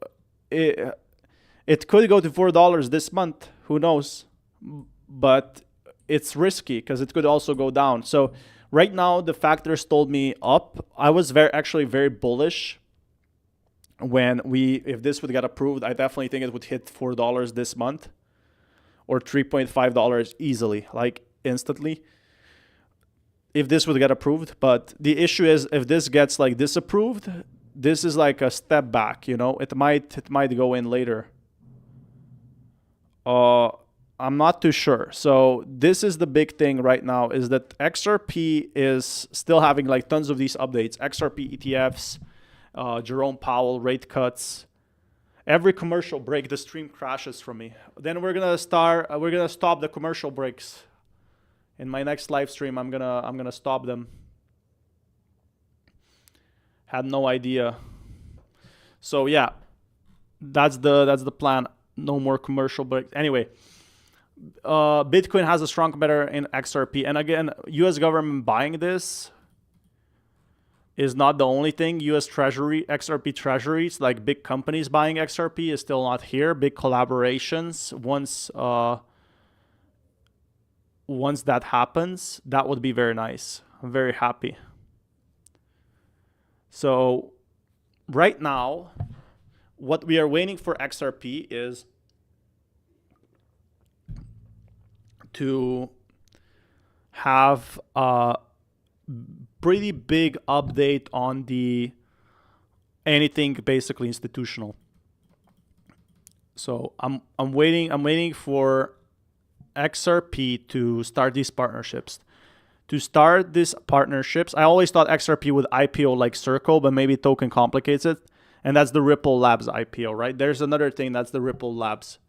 it could go to $4 this month. Who knows? But it's risky because it could also go down. So right now the factors told me up. I was actually very bullish if this would get approved. I definitely think it would hit $4 this month or $3.5 easily, like instantly, if this would get approved. But the issue is if this gets like disapproved, this is like a step back, you know. It might go in later. I'm not too sure. So this is the big thing right now is that XRP is still having like tons of these updates. XRP ETFs, Jerome Powell rate cuts. Every commercial break, the stream crashes from me. Then we're gonna stop the commercial breaks. In my next live stream, I'm gonna stop them. Had no idea. So yeah, that's the plan. No more commercial breaks. Anyway. Bitcoin has a strong competitor in XRP. And again, US government buying this is not the only thing. US Treasury, XRP treasuries, like big companies buying XRP is still not here. Big collaborations. Once that happens, that would be very nice. I'm very happy. So right now, what we are waiting for XRP is to have a pretty big update on the anything basically institutional. So I'm waiting for XRP to start these partnerships. I always thought XRP would IPO like Circle, but maybe token complicates it. And that's the Ripple Labs IPO, right? There's another thing, that's the Ripple Labs.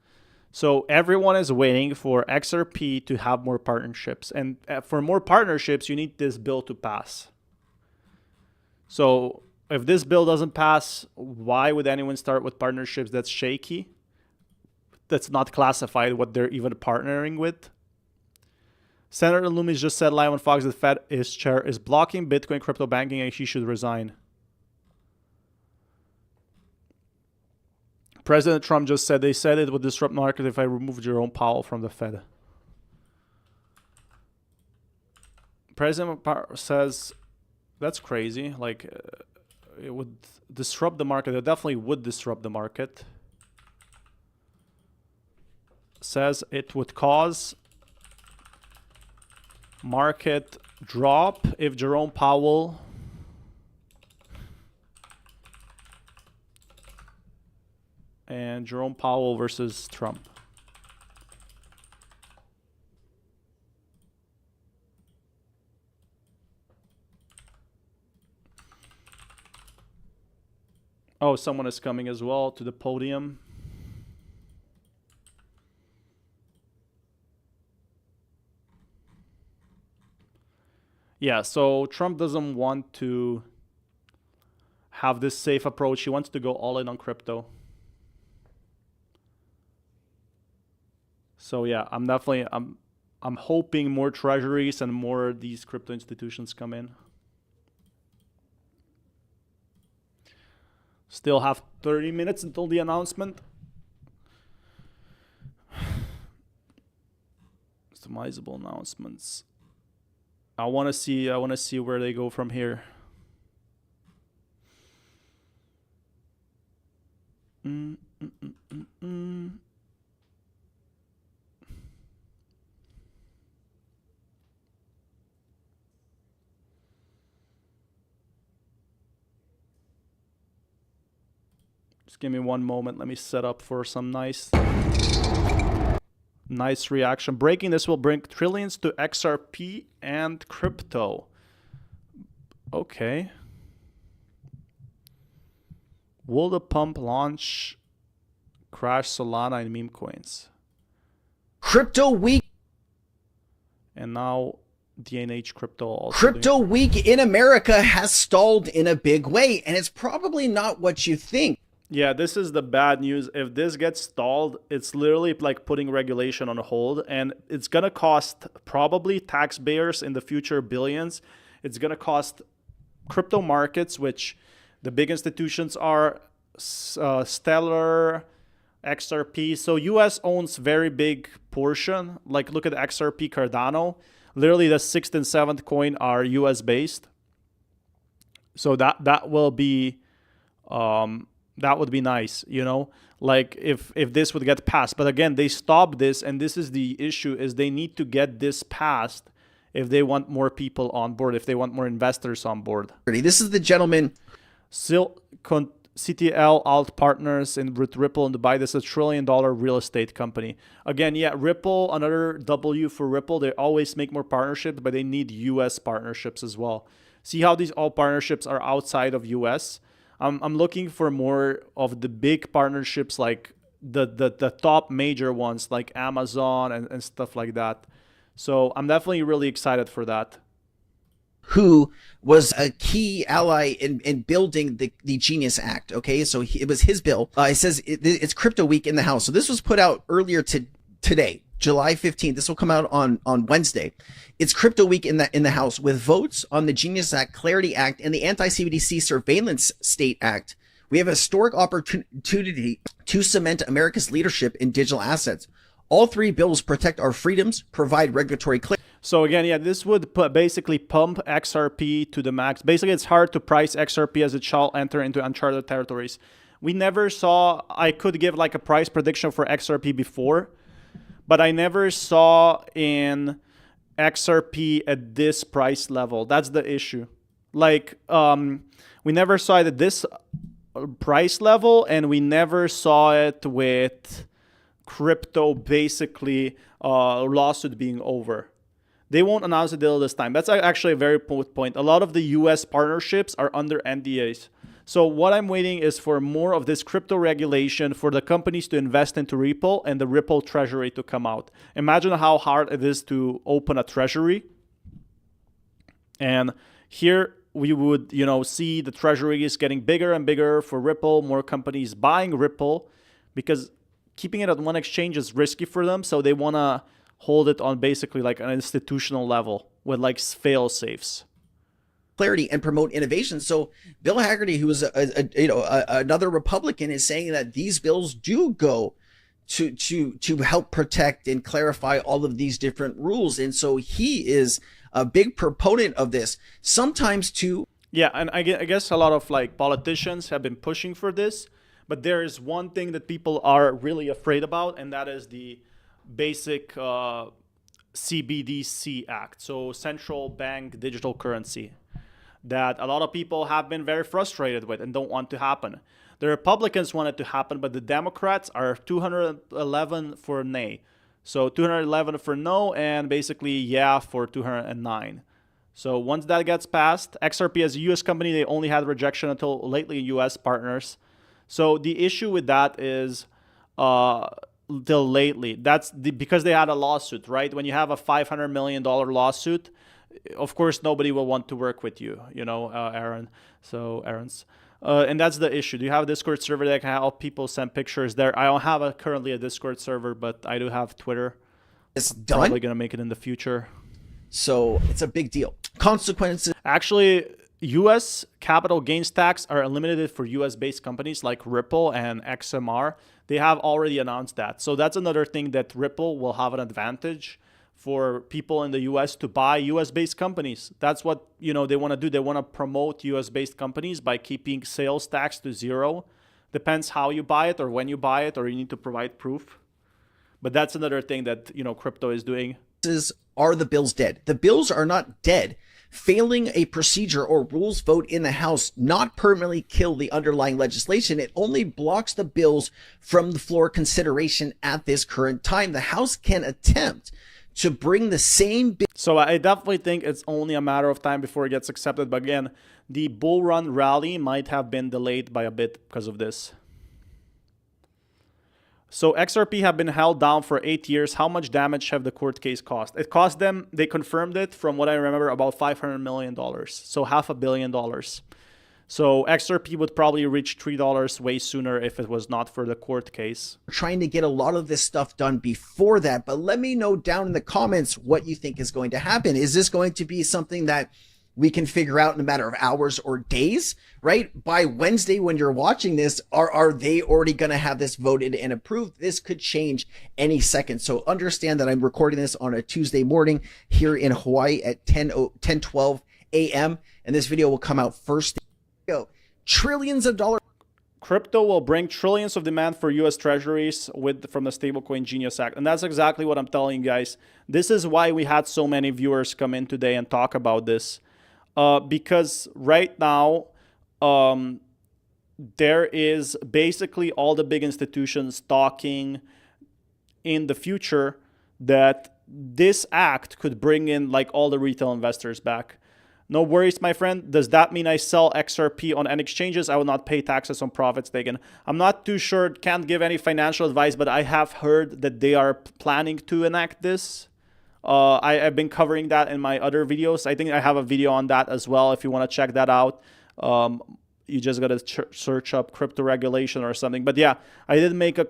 So everyone is waiting for XRP to have more partnerships. And for more partnerships, you need this bill to pass. So if this bill doesn't pass, why would anyone start with partnerships that's shaky? That's not classified what they're even partnering with. Senator Loomis just said live on Fox that Fed chair is blocking Bitcoin crypto banking and he should resign. President Trump just said they said it would disrupt market if I removed Jerome Powell from the Fed. President says that's crazy. Like it would disrupt the market. It definitely would disrupt the market. Says it would cause market drop if Jerome Powell and Jerome Powell versus Trump. Oh, someone is coming as well to the podium. Yeah, so Trump doesn't want to have this safe approach. He wants to go all in on crypto. So yeah, I'm hoping more treasuries and more these crypto institutions come in. Still have 30 minutes until the announcement. Customizable announcements. I want to see where they go from here. Just give me one moment. Let me set up for some nice reaction. Breaking this will bring trillions to XRP and crypto. Okay. Will the pump launch crash Solana and meme coins? Crypto week. And now DNH crypto also. Crypto week in America has stalled in a big way, and it's probably not what you think. Yeah, this is the bad news. If this gets stalled, it's literally like putting regulation on hold, and it's going to cost probably taxpayers in the future billions. It's going to cost crypto markets, which the big institutions are Stellar, XRP. So US owns very big portion. Like look at XRP Cardano. Literally the 6th and 7th coin are US based. So that will be that would be nice, you know, like if this would get passed. But again, they stopped this, and this is the issue, is they need to get this passed if they want more people on board, if they want more investors on board. This is the gentleman. CTL Alt Partners with Ripple in Dubai. This is $1 trillion real estate company. Again, yeah, Ripple, another W for Ripple. They always make more partnerships, but they need US partnerships as well. See how these all partnerships are outside of US? I'm looking for more of the big partnerships, like the top major ones like Amazon and stuff like that. So I'm definitely really excited for that. Who was a key ally in building the Genius Act. Okay, so it was his bill. It says it's Crypto Week in the House. So this was put out earlier today. July 15th. This will come out on Wednesday. It's Crypto Week in the House with votes on the Genius Act, Clarity Act, and the Anti-CBDC Surveillance State Act. We have a historic opportunity to cement America's leadership in digital assets. All three bills protect our freedoms, provide regulatory clarity. So again, yeah, this would basically pump XRP to the max. Basically, it's hard to price XRP as it shall enter into uncharted territories. We never saw, I could give like a price prediction for XRP before, but I never saw in XRP at this price level. That's the issue. Like, we never saw it at this price level, and we never saw it with crypto basically lawsuit being over. They won't announce a deal this time. That's actually a very good point. A lot of the US partnerships are under NDAs. So what I'm waiting is for more of this crypto regulation for the companies to invest into Ripple and the Ripple treasury to come out. Imagine how hard it is to open a treasury. And here we would, see the treasury is getting bigger and bigger for Ripple, more companies buying Ripple, because keeping it on one exchange is risky for them. So they want to hold it on basically like an institutional level with like fail safes. Clarity and promote innovation. So Bill Haggerty, who is another Republican, is saying that these bills do go to help protect and clarify all of these different rules. And so he is a big proponent of this. Sometimes too. Yeah, and I guess a lot of like politicians have been pushing for this, but there is one thing that people are really afraid about, and that is the basic CBDC Act, so central bank digital currency, that a lot of people have been very frustrated with and don't want to happen. The Republicans want it to happen, but the Democrats are 211 for nay. So 211 for no, and basically yeah for 209. So once that gets passed, XRP as a US company, they only had rejection until lately US partners. So the issue with that is till lately, that's because they had a lawsuit, right? When you have a $500 million lawsuit, of course nobody will want to work with you, Aaron. So Aaron's, and that's the issue. Do you have a Discord server that can help people send pictures there? I don't have currently a Discord server, but I do have Twitter. It's I'm done. probably gonna make it in the future. So it's a big deal. Consequences. Actually, U.S. capital gains tax are eliminated for U.S.-based companies like Ripple and XMR. They have already announced that. So that's another thing that Ripple will have an advantage for people in the U.S. to buy U.S.-based companies. That's what they want to do. They want to promote U.S.-based companies by keeping sales tax to zero. Depends how you buy it or when you buy it, or you need to provide proof. But that's another thing that crypto is doing. Are the bills dead? The bills are not dead. Failing a procedure or rules vote in the House not permanently kill the underlying legislation. It only blocks the bills from the floor consideration at this current time. The House can attempt to bring the same bill. So I definitely think it's only a matter of time before it gets accepted. But again, the bull run rally might have been delayed by a bit because of this. So XRP have been held down for 8 years. How much damage have the court case cost? It cost them, they confirmed it, from what I remember, about $500 million. So $500 million. So XRP would probably reach $3 way sooner if it was not for the court case. We're trying to get a lot of this stuff done before that, but let me know down in the comments what you think is going to happen. Is this going to be something that we can figure out in a matter of hours or days, right? By Wednesday, when you're watching this, are they already going to have this voted and approved? This could change any second. So understand that I'm recording this on a Tuesday morning here in Hawaii at 10:12 a.m. And this video will come out first. Trillions of dollars. Crypto will bring trillions of demand for U.S. treasuries from the stablecoin Genius Act. And that's exactly what I'm telling you guys. This is why we had so many viewers come in today and talk about this. Because right now, there is basically all the big institutions talking in the future that this act could bring in like all the retail investors back. No worries, my friend. Does that mean I sell XRP on any exchanges? I will not pay taxes on profits taken. I'm not too sure, can't give any financial advice, but I have heard that they are planning to enact this. I've been covering that in my other videos. I think I have a video on that as well if you want to check that out. You just got to search up crypto regulation or something. But yeah, I did make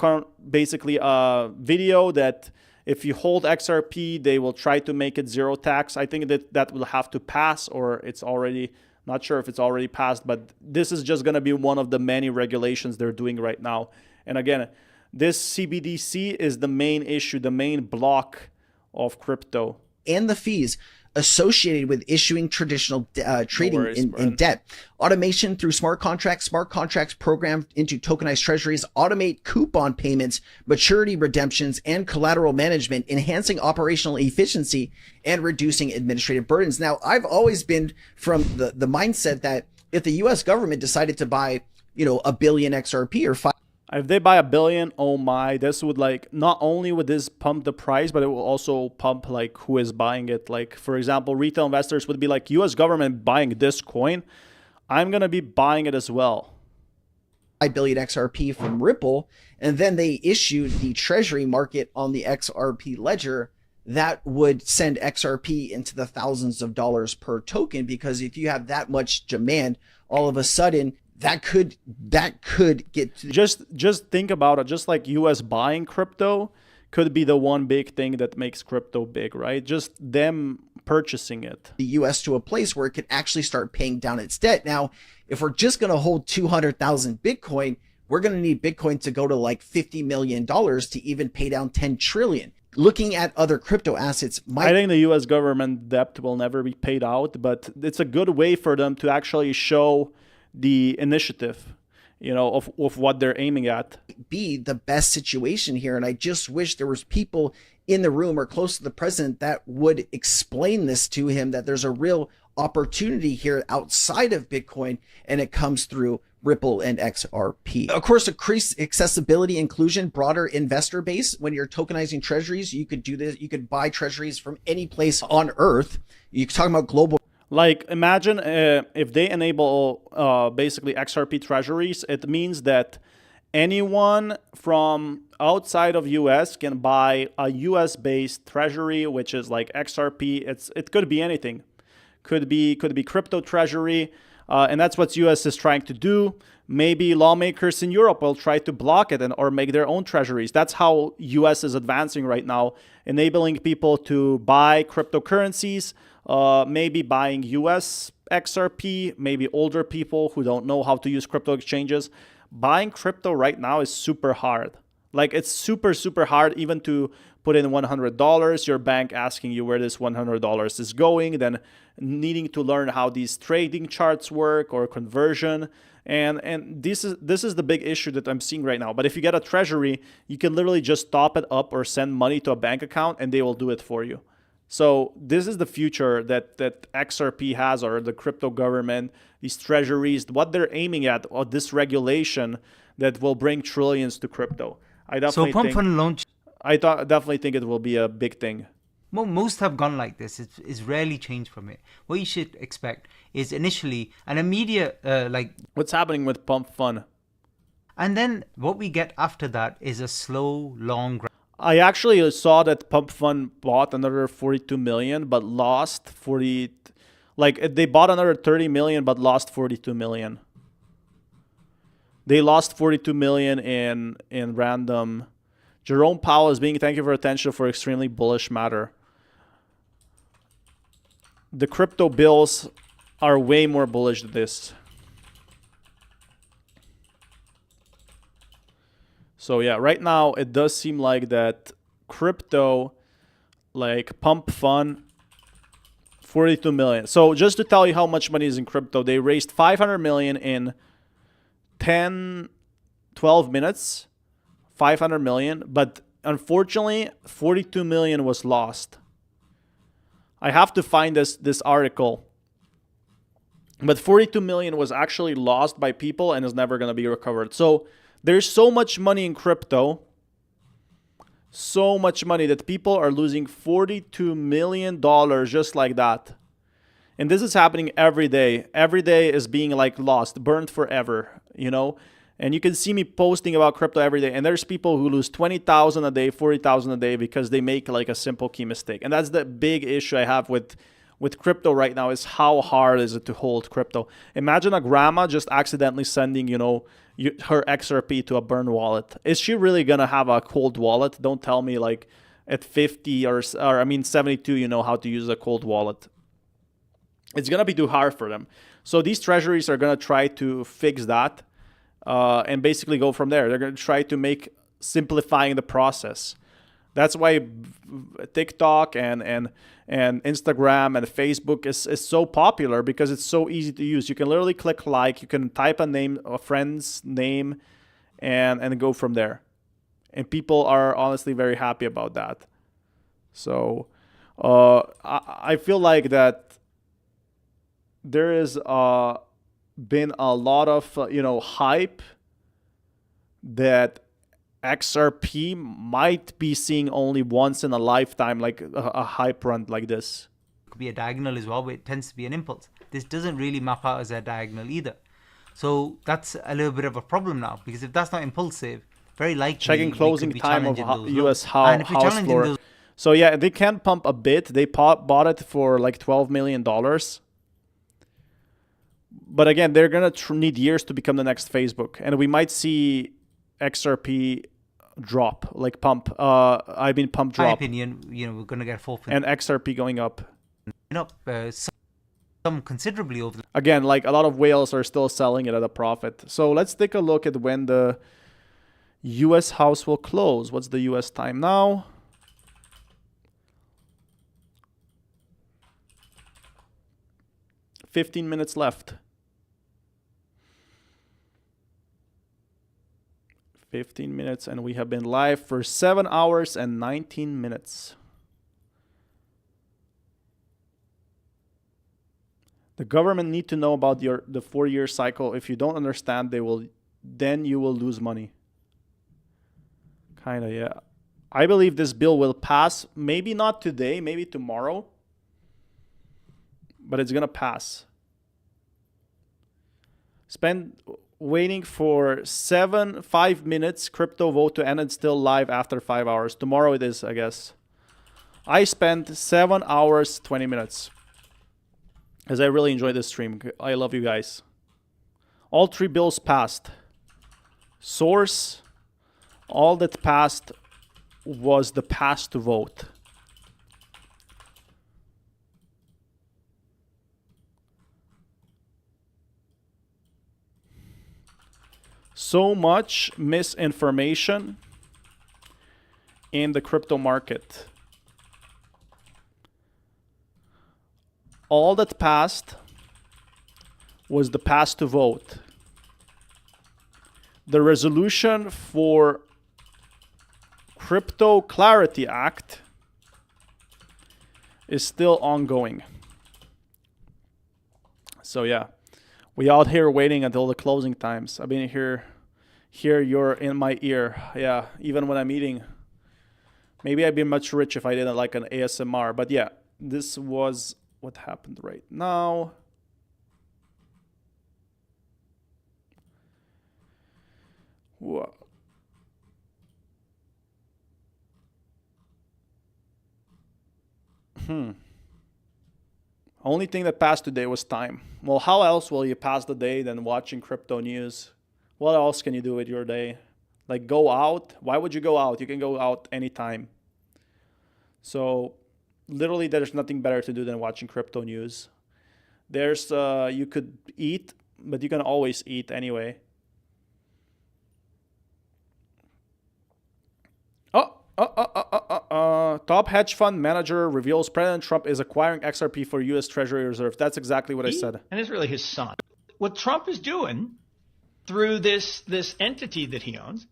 basically a video that If you hold XRP, they will try to make it zero tax. I think that will have to pass, or it's already, not sure if it's already passed, but this is just going to be one of the many regulations they're doing right now. And again, this CBDC is the main issue, the main block of crypto. And the fees associated with issuing traditional trading in debt. Automation through smart contracts programmed into tokenized treasuries, automate coupon payments, maturity redemptions, and collateral management, enhancing operational efficiency and reducing administrative burdens. Now, I've always been from the mindset that if the US government decided to buy, $1 billion XRP or 5 if they buy $1 billion, oh my, this would like, not only would this pump the price, but it will also pump like who is buying it. Like, for example, retail investors would be like, US government buying this coin, I'm going to be buying it as well. 5 billion XRP from Ripple, and then they issued the treasury market on the XRP ledger that would send XRP into the thousands of dollars per token, because if you have that much demand, all of a sudden that could get to just think about it. Just like US buying crypto could be the one big thing that makes crypto big, right? Just them purchasing it. The US to a place where it could actually start paying down its debt. Now, if we're just going to hold 200,000 Bitcoin, we're going to need Bitcoin to go to like $50 million to even pay down 10 trillion. Looking at other crypto assets, I think the US government debt will never be paid out, but it's a good way for them to actually show the initiative, of what they're aiming at. Be the best situation here. And I just wish there was people in the room or close to the president that would explain this to him, that there's a real opportunity here outside of Bitcoin, and it comes through Ripple and XRP. Of course, increased accessibility, inclusion, broader investor base. When you're tokenizing treasuries, you could do this. You could buy treasuries from any place on earth. You're talking about global. Like, imagine if they enable basically XRP treasuries, it means that anyone from outside of US can buy a US-based treasury, which is like XRP. It could be anything. Could be crypto treasury, and that's what US is trying to do. Maybe lawmakers in Europe will try to block it or make their own treasuries. That's how US is advancing right now, enabling people to buy cryptocurrencies. Maybe buying US XRP, maybe older people who don't know how to use crypto exchanges. Buying crypto right now is super hard. Like, it's super, super hard even to put in $100, your bank asking you where this $100 is going, then needing to learn how these trading charts work or conversion. And this is the big issue that I'm seeing right now. But if you get a treasury, you can literally just top it up or send money to a bank account and they will do it for you. So this is the future that XRP has, or the crypto government, these treasuries, what they're aiming at, or this regulation that will bring trillions to crypto. I definitely definitely think it will be a big thing. Most have gone like this. It's rarely changed from it. What you should expect is initially an immediate what's happening with Pump Fun, and then what we get after that is a slow, long. I actually saw that Pump Fun bought another 42 million, but lost 40. Like, they bought another 30 million, but lost 42 million. They lost 42 million in random. Jerome Powell is being thank you for attention for extremely bullish matter. The crypto bills are way more bullish than this. So yeah, right now it does seem like that crypto, like Pump Fun, 42 million. So just to tell you how much money is in crypto, they raised 500 million in 12 minutes, 500 million, but unfortunately 42 million was lost. I have to find this article. But 42 million was actually lost by people and is never going to be recovered. So there's so much money in crypto, so much money that people are losing $42 million just like that. And this is happening every day. Every day is being like lost, burned forever, And you can see me posting about crypto every day. And there's people who lose 20,000 a day, 40,000 a day because they make like a simple key mistake. And that's the big issue I have with crypto right now, is how hard is it to hold crypto. Imagine a grandma just accidentally sending, her XRP to a burned wallet. Is she really going to have a cold wallet? Don't tell me like at 50 or I mean 72, you know how to use a cold wallet. It's going to be too hard for them. So these treasuries are going to try to fix that and basically go from there. They're going to try to make simplifying the process. That's why TikTok and Instagram and Facebook is so popular, because it's so easy to use. You can literally click like, you can type a friend's name and go from there. And people are honestly very happy about that. So I feel like that there is been a lot of hype that XRP might be seeing only once in a lifetime, like a hype run like this. It could be a diagonal as well, but it tends to be an impulse. This doesn't really map out as a diagonal either. So that's a little bit of a problem now, because if that's not impulsive, very likely checking closing time of US house floor. Those... So yeah, they can pump a bit. They bought it for like $12 million. But again, they're going to need years to become the next Facebook. And we might see XRP drop, like pump drop. In my opinion, we're going to get a full... And XRP going up. Some considerably over... Again, like a lot of whales are still selling it at a profit. So let's take a look at when the US house will close. What's the US time now? $15 minutes left. 15 minutes, and we have been live for 7 hours and 19 minutes. The government need to know about the 4-year cycle. If you don't understand, then you will lose money. Kind of, yeah. I believe this bill will pass. Maybe not today, maybe tomorrow. But it's going to pass. Waiting for 5 minutes crypto vote to end, and still live after 5 hours. Tomorrow it is, I guess. I spent 7 hours, 20 minutes. As I really enjoyed this stream. I love you guys. All 3 bills passed. Source, all that passed was the pass to vote. So much misinformation in the crypto market. All that passed was the pass to vote. The resolution for Crypto Clarity Act is still ongoing. So yeah, we out here waiting until the closing times. I've been here you're in my ear. Yeah, even when I'm eating. Maybe I'd be much rich if I didn't like an ASMR. But yeah, this was what happened right now. Whoa. Only thing that passed today was time. Well, how else will you pass the day than watching crypto news? What else can you do with your day? Like go out? Why would you go out? You can go out anytime. So literally there's nothing better to do than watching crypto news. There's you could eat, but you can always eat anyway. Top hedge fund manager reveals President Trump is acquiring XRP for U.S. Treasury Reserve. That's exactly what I said. And it's really his son. What Trump is doing through this entity that he owns,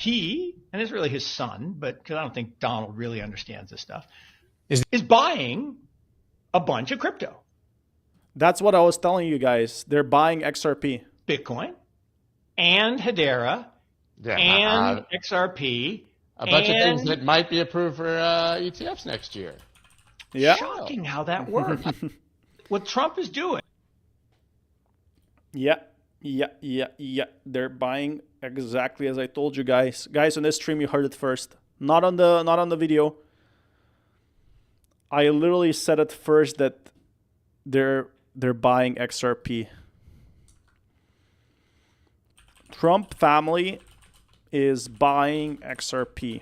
and it's really his son, but because I don't think Donald really understands this stuff, is buying a bunch of crypto. That's what I was telling you guys. They're buying XRP. Bitcoin and Hedera and XRP. A bunch of things that might be approved for ETFs next year. Yeah. Shocking how that works. What Trump is doing. Yeah. They're buying exactly as I told you guys. Guys, on this stream you heard it first. Not on the video. I literally said it first that they're buying XRP. Trump family is buying XRP.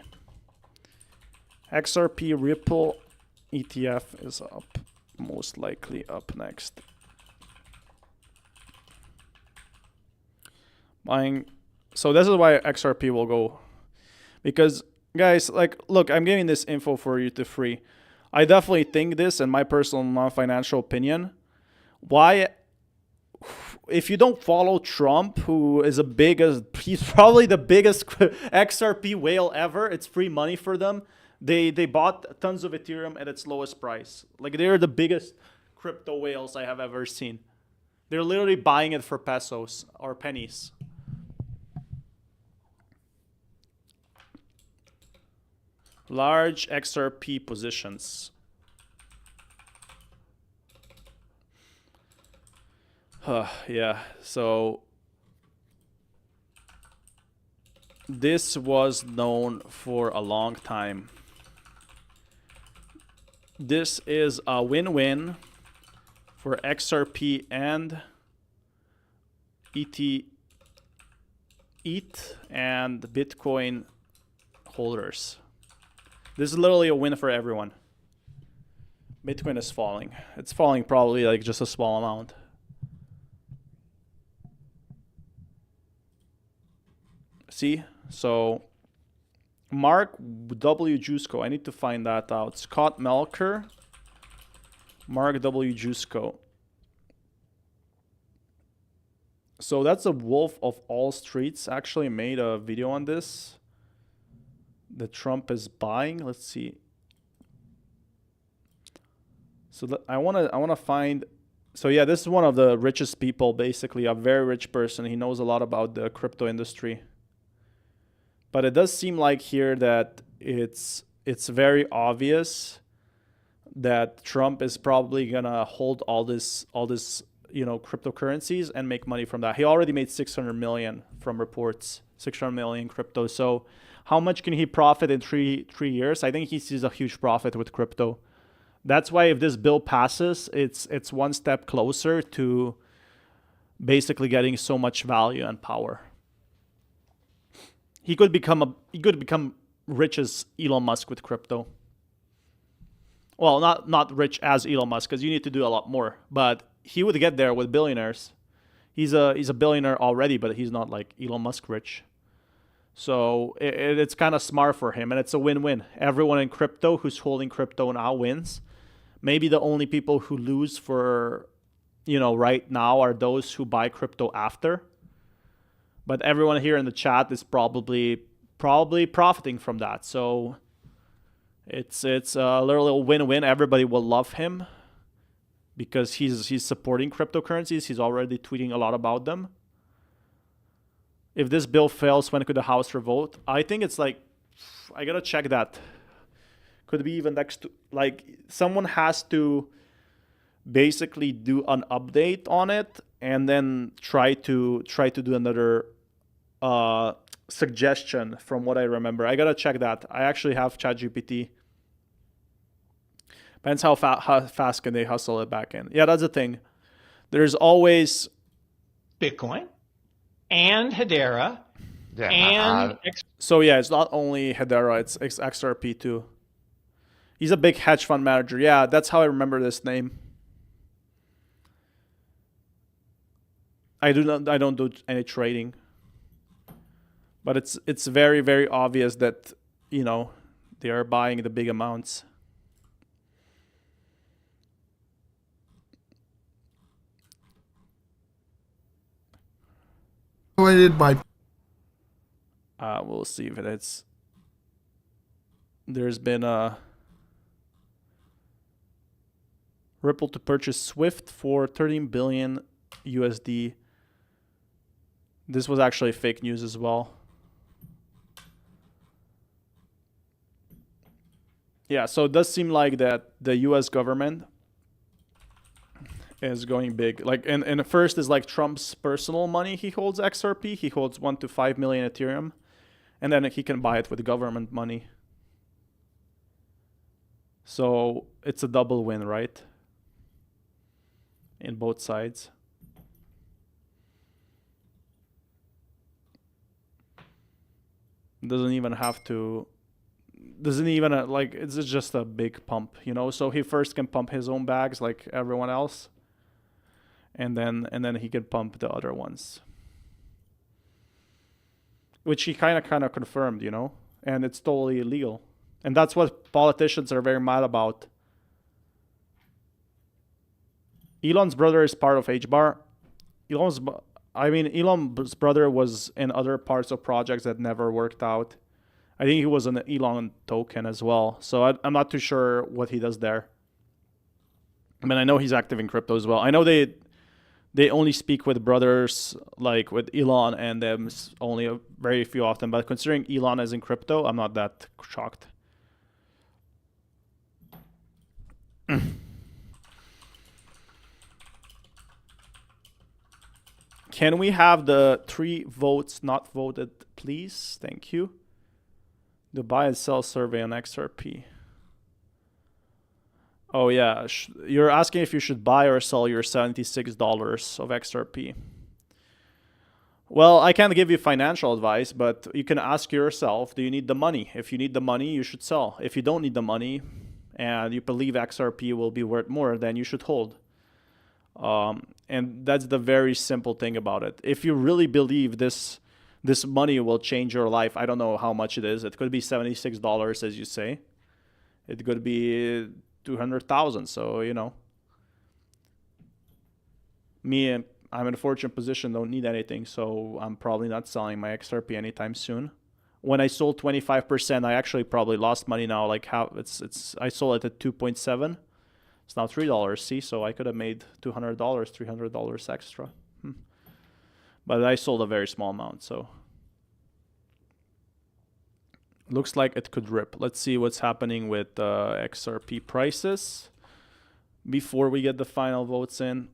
XRP Ripple ETF is up, most likely up next. Buying. So this is why XRP will go, because guys, like, look, I'm giving this info for you to free. I definitely think this, in my personal non-financial opinion, why, if you don't follow Trump, who is he's probably the biggest XRP whale ever. It's free money for them. They bought tons of Ethereum at its lowest price. Like, they're the biggest crypto whales I have ever seen. They're literally buying it for pesos or pennies. Large XRP positions. Yeah, so this was known for a long time. This is a win-win for XRP and ETH and Bitcoin holders. This is literally a win for everyone. Bitcoin is falling. It's falling probably like just a small amount. See? So Mark W. Jusko. I need to find that out. Scott Melker. Mark W. Jusko. So that's a Wolf of All Streets actually made a video on this. That Trump is buying. Let's see. So I wanna find. So yeah, this is one of the richest people, basically a very rich person. He knows a lot about the crypto industry. But it does seem like here that it's very obvious that Trump is probably gonna hold all this cryptocurrencies and make money from that. He already made 600 million from reports, 600 million crypto. So how much can he profit in three years? I think he sees a huge profit with crypto. That's why if this bill passes, it's one step closer to basically getting so much value and power. He could become rich as Elon Musk with crypto. Well, not rich as Elon Musk, because you need to do a lot more. But he would get there with billionaires. He's a billionaire already, but he's not like Elon Musk rich. So it's kind of smart for him, and it's a win-win. Everyone in crypto who's holding crypto now wins. Maybe the only people who lose for, right now are those who buy crypto after. But everyone here in the chat is probably profiting from that. So it's a little win-win. Everybody will love him because he's supporting cryptocurrencies. He's already tweeting a lot about them. If this bill fails, when could the House revote? I think it's like, I gotta check that. Could be even next to, like, someone has to basically do an update on it and then try to do another suggestion from what I remember. I gotta check that. I actually have ChatGPT. Depends how fast can they hustle it back in. Yeah, that's the thing. There's always Bitcoin and Hedera so yeah, it's not only Hedera, it's XRP too. He's a big hedge fund manager. Yeah, that's how I remember this name. I don't do any trading. But it's very, very obvious that, they are buying the big amounts. By we'll see if it's. There's been a Ripple to purchase Swift for 13 billion USD. This was actually fake news as well. Yeah, so it does seem like that the US government is going big. Like, and first is like Trump's personal money. He holds XRP. He holds 1 to 5 million Ethereum. And then he can buy it with government money. So it's a double win, right? In both sides. Doesn't even have to doesn't even like it's just a big pump, you know. So he first can pump his own bags like everyone else, and then he can pump the other ones, which he kind of confirmed, you know, and it's totally illegal, and that's what politicians are very mad about. Elon's brother is part of HBAR. Elon's brother was in other parts of projects that never worked out. I think he was an Elon token as well. So I'm not too sure what he does there. I mean, I know he's active in crypto as well. I know they only speak with brothers, like with Elon and them only a very few often. But considering Elon is in crypto, I'm not that shocked. Can we have the 3 votes not voted, please? Thank you. The buy and sell survey on XRP. Oh yeah, you're asking if you should buy or sell your $76 of XRP. Well, I can't give you financial advice, but you can ask yourself, do you need the money? If you need the money, you should sell. If you don't need the money and you believe XRP will be worth more, then you should hold. And that's the very simple thing about it. If you really believe this money will change your life, I don't know how much it is. It could be $76, as you say. It could be 200,000. So, you know, I'm in a fortunate position, don't need anything. So I'm probably not selling my XRP anytime soon. When I sold 25%, I actually probably lost money now. Like how I sold it at 2.7. It's now $3. See, so I could have made $200, $300 extra. But I sold a very small amount, so looks like it could rip. Let's see what's happening with XRP prices before we get the final votes in.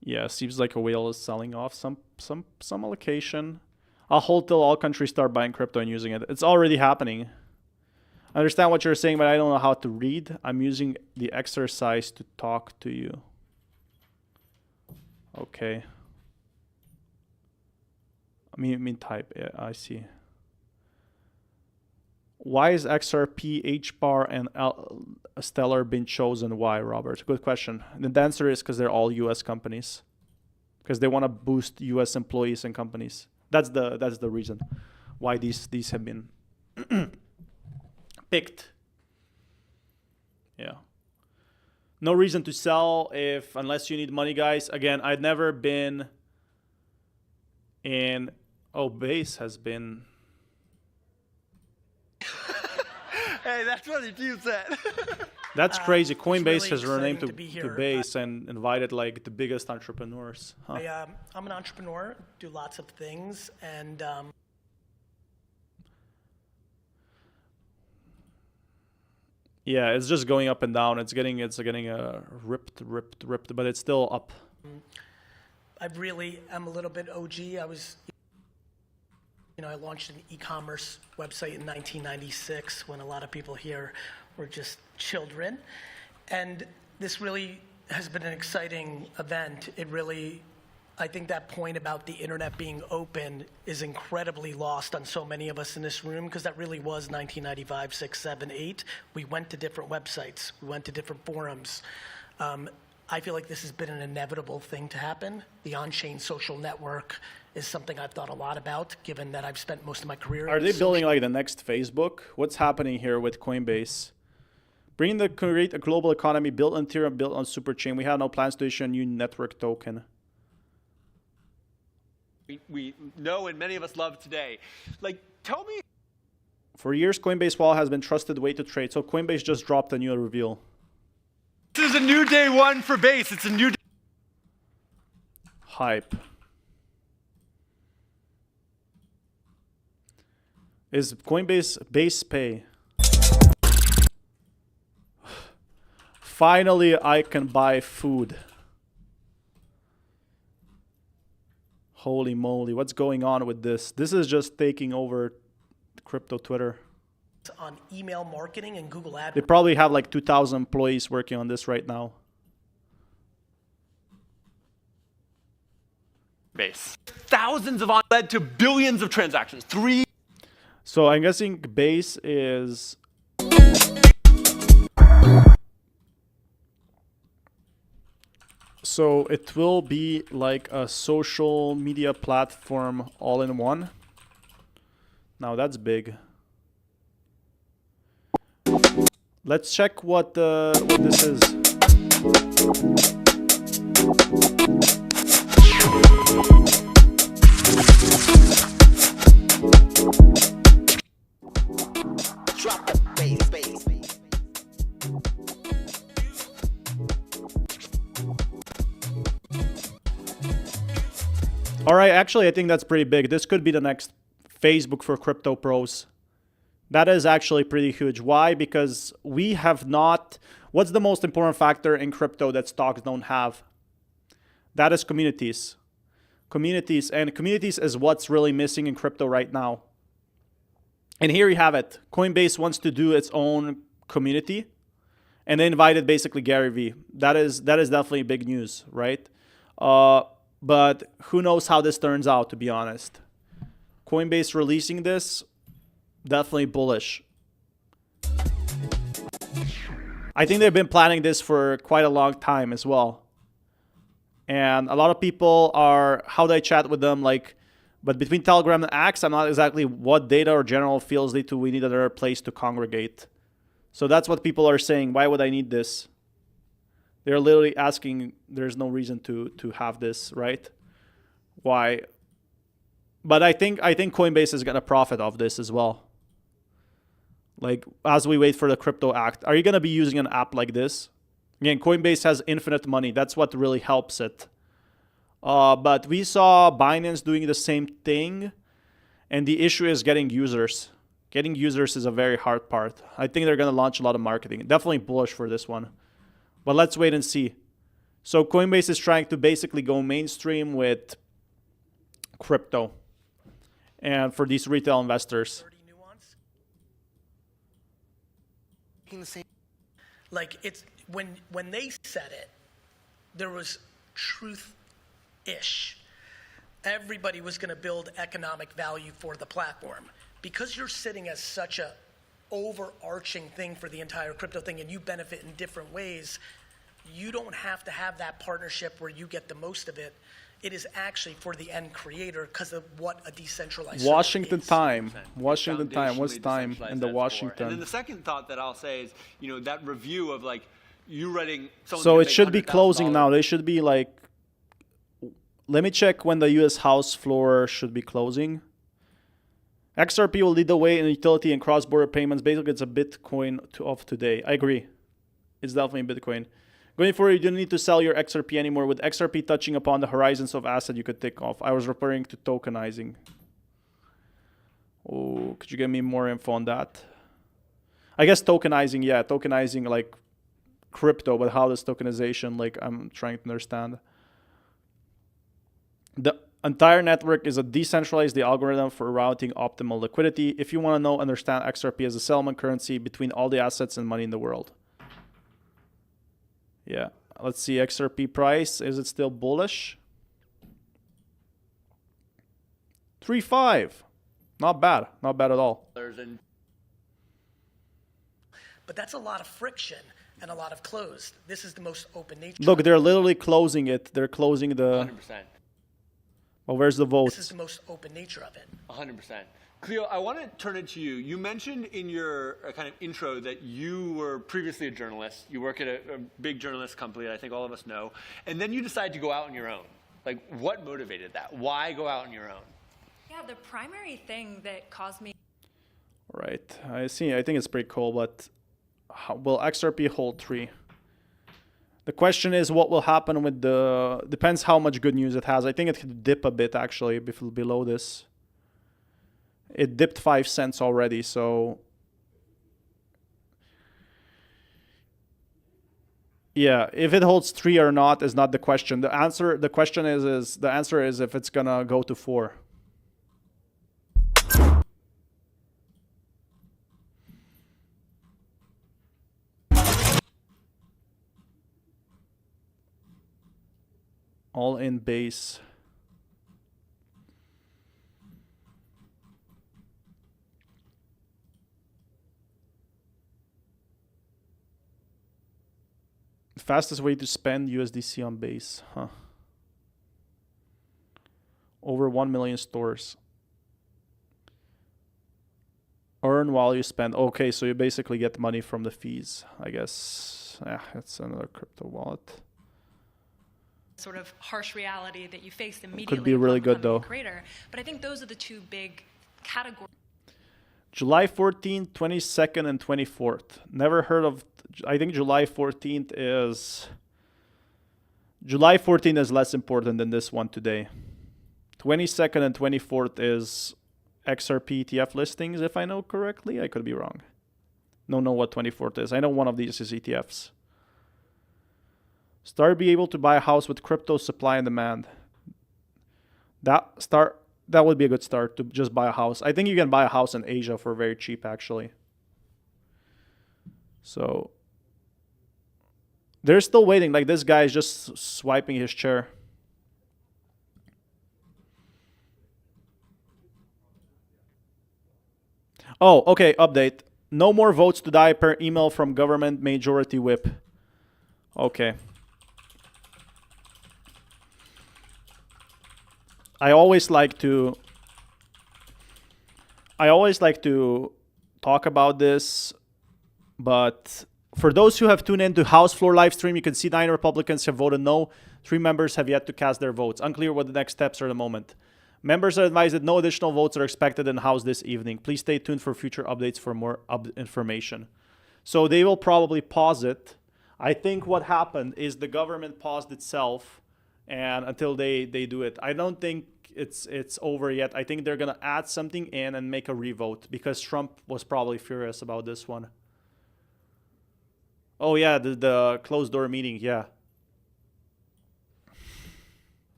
Yeah, seems like a whale is selling off some allocation. I'll hold till all countries start buying crypto and using it. It's already happening. I understand what you're saying, but I don't know how to read. I'm using the exercise to talk to you. Okay. I mean type. Yeah, I see. Why is XRP, HBAR, and Stellar been chosen? Why, Robert? Good question. And the answer is because they're all U.S. companies. Because they want to boost U.S. employees and companies. That's the reason why these have been picked. Yeah. No reason to sell unless you need money, guys. Again, I'd never been in. Oh, Base has been. Hey, that's what you said. That's crazy. Coinbase really has renamed exciting to be to here. Base and invited like the biggest entrepreneurs. Huh. I'm an entrepreneur, do lots of things, and yeah, it's just going up and down. It's getting ripped, but it's still up. I really am a little bit OG. I launched an e-commerce website in 1996 when a lot of people here were just children. And this really has been an exciting event. I think that point about the internet being open is incredibly lost on so many of us in this room, because that really was 1995, 6, 7, 8. We went to different websites. We went to different forums. I feel like this has been an inevitable thing to happen. The on-chain social network is something I've thought a lot about, given that I've spent most of my career. Are they building like the next Facebook? What's happening here with Coinbase? Create a global economy built on Ethereum, built on Superchain. We have no plans to issue a new network token. We know, and many of us love today. Like, tell me. For years, Coinbase Wallet has been trusted way to trade. So Coinbase just dropped a new reveal. This is a new day one for Base. It's a new day. Hype. Is Coinbase Base Pay? Finally, I can buy food. Holy moly, what's going on with this? This is just taking over crypto Twitter. on email marketing and Google AdWords. They probably have like 2,000 employees working on this right now. Base. Thousands of led to billions of transactions. So I'm guessing Base is... So it will be like a social media platform all in one. Now that's big. Let's check what this is. Drop the bass, bass. All right, actually, I think that's pretty big. This could be the next Facebook for crypto pros. That is actually pretty huge. Why? Because we have not... What's the most important factor in crypto that stocks don't have? That is communities. Communities, and communities is what's really missing in crypto right now. And here you have it. Coinbase wants to do its own community, and they invited basically Gary Vee. That is definitely big news, right? But who knows how this turns out, to be honest. Coinbase releasing this, definitely bullish. I think they've been planning this for quite a long time as well. And a lot of people are, how do I chat with them? Like, but between Telegram and X, I'm not exactly what data or general fields do we need another place to congregate. So that's what people are saying. Why would I need this? They're literally asking, there's no reason to have this, right? Why? But I think Coinbase is gonna profit off this as well. Like, as we wait for the crypto act, are you gonna be using an app like this? Again, Coinbase has infinite money. That's what really helps it. But we saw Binance doing the same thing, and the issue is getting users. Getting users is a very hard part. I think they're gonna launch a lot of marketing. Definitely bullish for this one. But let's wait and see. So Coinbase is trying to basically go mainstream with crypto, and for these retail investors. Like, it's when they said it, there was truth-ish. Everybody was going to build economic value for the platform. Because you're sitting as such a overarching thing for the entire crypto thing, and you benefit in different ways, you don't have to have that partnership where you get the most of it. It is actually for the end creator because of what a decentralized Washington time. What's What's time in the Washington? And then the second thought that I'll say is, you know, that review of like you writing. So it should be closing now. They should be like. Let me check when the U.S. House floor should be closing. XRP will lead the way in utility and cross-border payments. Basically, it's a Bitcoin of today. I agree. It's definitely Bitcoin. Going forward, you don't need to sell your XRP anymore. With XRP touching upon the horizons of asset you could take off. I was referring to tokenizing. Oh, could you give me more info on that? I guess tokenizing, yeah. Tokenizing like crypto, but how does tokenization, like I'm trying to understand. The entire network is a decentralized algorithm for routing optimal liquidity. If you want to understand XRP as a settlement currency between all the assets and money in the world. Yeah, let's see XRP price. Is it still bullish? 3.5. Not bad. Not bad at all. But that's a lot of friction and a lot of closed. This is the most open nature. Look, they're literally closing it. They're closing the... 100%. Well, where's the vote? This is the most open nature of it. 100%. Cleo, I want to turn it to you. You mentioned in your kind of intro that you were previously a journalist. You work at a big journalist company that I think all of us know. And then you decided to go out on your own. Like, what motivated that? Why go out on your own? Yeah, the primary thing that caused me... Right. I see. I think it's pretty cool, but will XRP hold 3? The question is what will happen with the... Depends how much good news it has. I think it could dip a bit, actually, if it's below this. It dipped 5 cents already, so... Yeah, if it holds 3 or not is not the question. The answer is if it's gonna go to 4. All in base. Fastest way to spend USDC on base, huh? Over 1 million stores. Earn while you spend. Okay, so you basically get money from the fees, I guess. Yeah, it's another crypto wallet. Sort of harsh reality that you face immediately. Could be really good though. Creator. But I think those are the two big categories. July 14th, 22nd, and 24th. Never heard of. I think July 14th is. July 14th is less important than this one today. 22nd and 24th is XRP ETF listings, if I know correctly. I could be wrong. Don't know what 24th is. I know one of these is ETFs. Start be able to buy a house with crypto supply and demand. That would be a good start to just buy a house. I think you can buy a house in Asia for very cheap, actually. So they're still waiting. Like this guy is just swiping his chair. Oh, okay. Update. No more votes to die per email from government majority whip. Okay. I always like to talk about this, but for those who have tuned into House Floor live stream, you can see 9 Republicans have voted no. 3 members have yet to cast their votes. Unclear what the next steps are at the moment. Members are advised that no additional votes are expected in the House this evening. Please stay tuned for future updates for more information. So they will probably pause it. I think what happened is the government paused itself, and until they do it. I don't think it's over yet. I think they're going to add something in and make a revote because Trump was probably furious about this one. Oh yeah, the closed door meeting, yeah.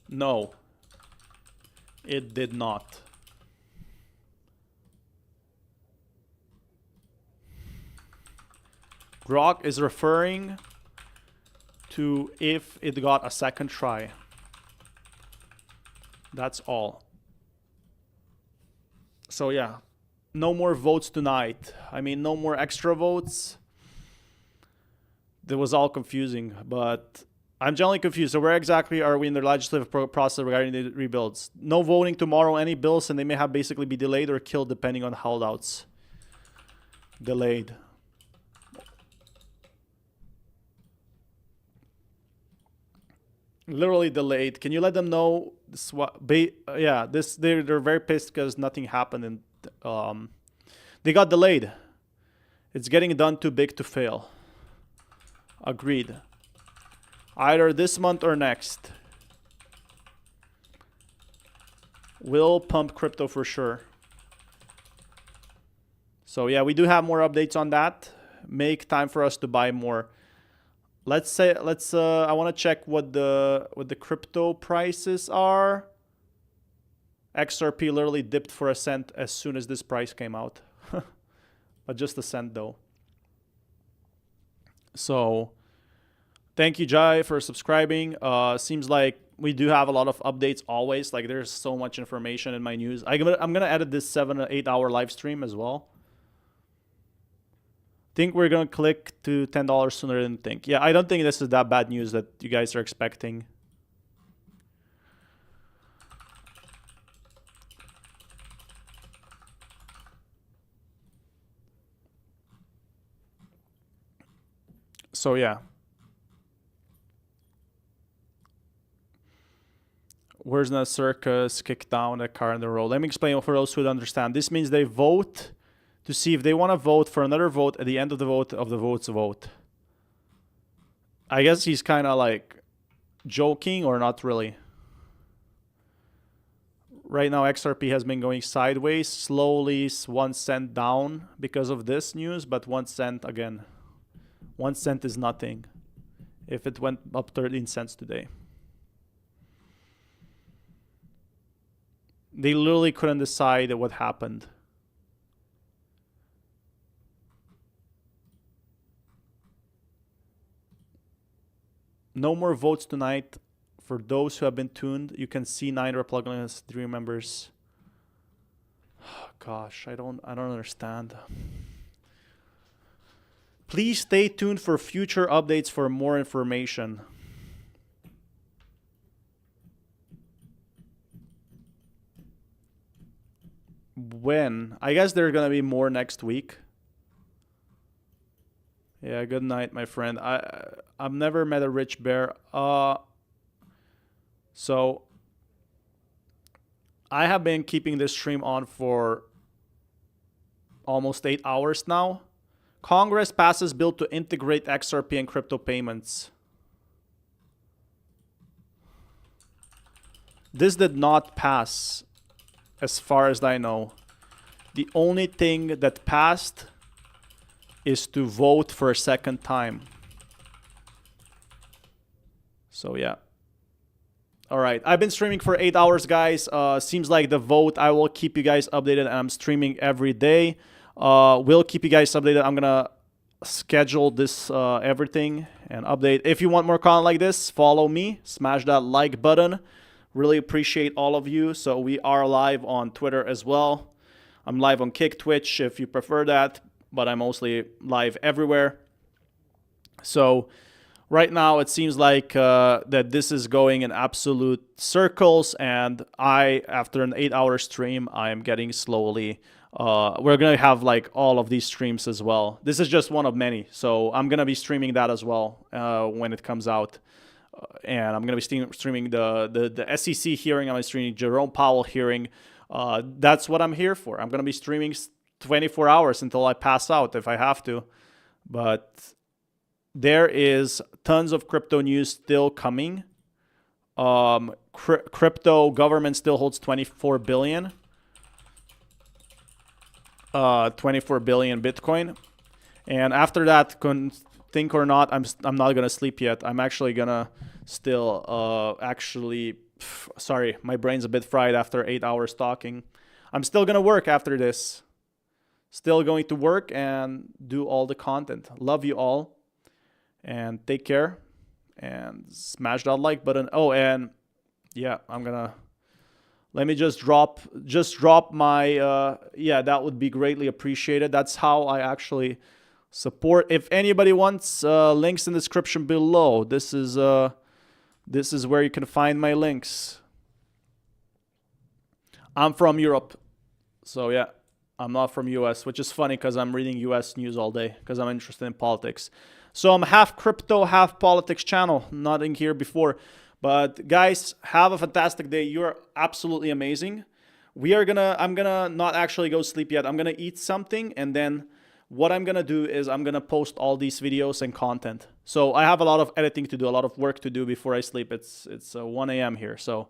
No, it did not. Grok is referring to if it got a second try. That's all. So yeah, no more votes tonight. I mean, no more extra votes. That was all confusing, but I'm generally confused. So where exactly are we in the legislative process regarding the rebuilds? No voting tomorrow, any bills, and they may have basically be delayed or killed depending on holdouts. Delayed. Literally delayed. Can you let them know? Yeah, they're very pissed because nothing happened and they got delayed. It's getting done too big to fail. Agreed. Either this month or next. We'll pump crypto for sure. So yeah, we do have more updates on that. Make time for us to buy more. I want to check what the crypto prices are. XRP literally dipped for a cent as soon as this price came out. But just a cent though. So thank you, Jai, for subscribing. Seems like we do have a lot of updates always. Like there's so much information in my news. I'm gonna edit this 7 or 8 hour live stream as well. Think we're gonna click to $10 sooner than think. Yeah, I don't think this is that bad news that you guys are expecting. So yeah. Where's the circus? Kick down a car in the road. Let me explain for those who don't understand. This means they vote to see if they want to vote for another vote at the end of the votes vote. I guess he's kind of like joking or not really. Right now XRP has been going sideways, slowly 1 cent down because of this news, but 1 cent again. 1 cent is nothing if it went up 13 cents today. They literally couldn't decide what happened. No more votes tonight. For those who have been tuned, you can see 9 Republicans, 3 members. Gosh, I don't understand. Please stay tuned for future updates for more information. When? I guess there's gonna be more next week. Yeah, good night, my friend. I've never met a rich bear. So I have been keeping this stream on for almost 8 hours now. Congress passes bill to integrate XRP and crypto payments. This did not pass, as far as I know. The only thing that passed is to vote for a second time. So yeah. All right, I've been streaming for 8 hours, guys. Seems like the vote, I will keep you guys updated, and I'm streaming every day. We'll keep you guys updated. I'm gonna schedule this everything and update. If you want more content like this, follow me, smash that like button. Really appreciate all of you. So we are live on Twitter as well. I'm live on Kick, Twitch if you prefer that, but I'm mostly live everywhere. So right now it seems like that this is going in absolute circles, and after an 8-hour stream, I am getting slowly. We're gonna have like all of these streams as well. This is just one of many, so I'm gonna be streaming that as well when it comes out. And I'm gonna be streaming the SEC hearing. I'm gonna be streaming Jerome Powell hearing. That's what I'm here for. I'm gonna be streaming 24 hours until I pass out if I have to. But there is tons of crypto news still coming. Crypto government still holds 24 billion. 24 billion Bitcoin. And after that, think or not, I'm not gonna sleep yet. I'm actually gonna still sorry, my brain's a bit fried after 8 hours talking. I'm still gonna work after this. Still going to work and do all the content. Love you all, and take care, and smash that like button. Oh, and yeah, let me just drop my yeah, that would be greatly appreciated. That's how I actually support. If anybody wants links in the description below, this is where you can find my links. I'm from Europe, so yeah, I'm not from US, which is funny because I'm reading US news all day because I'm interested in politics. So I'm half crypto, half politics channel. Not in here before. But guys, have a fantastic day. You're absolutely amazing. I'm gonna not actually go sleep yet. I'm gonna eat something, and then what I'm gonna do is I'm gonna post all these videos and content. So I have a lot of editing to do, a lot of work to do before I sleep. It's 1 a.m. here, so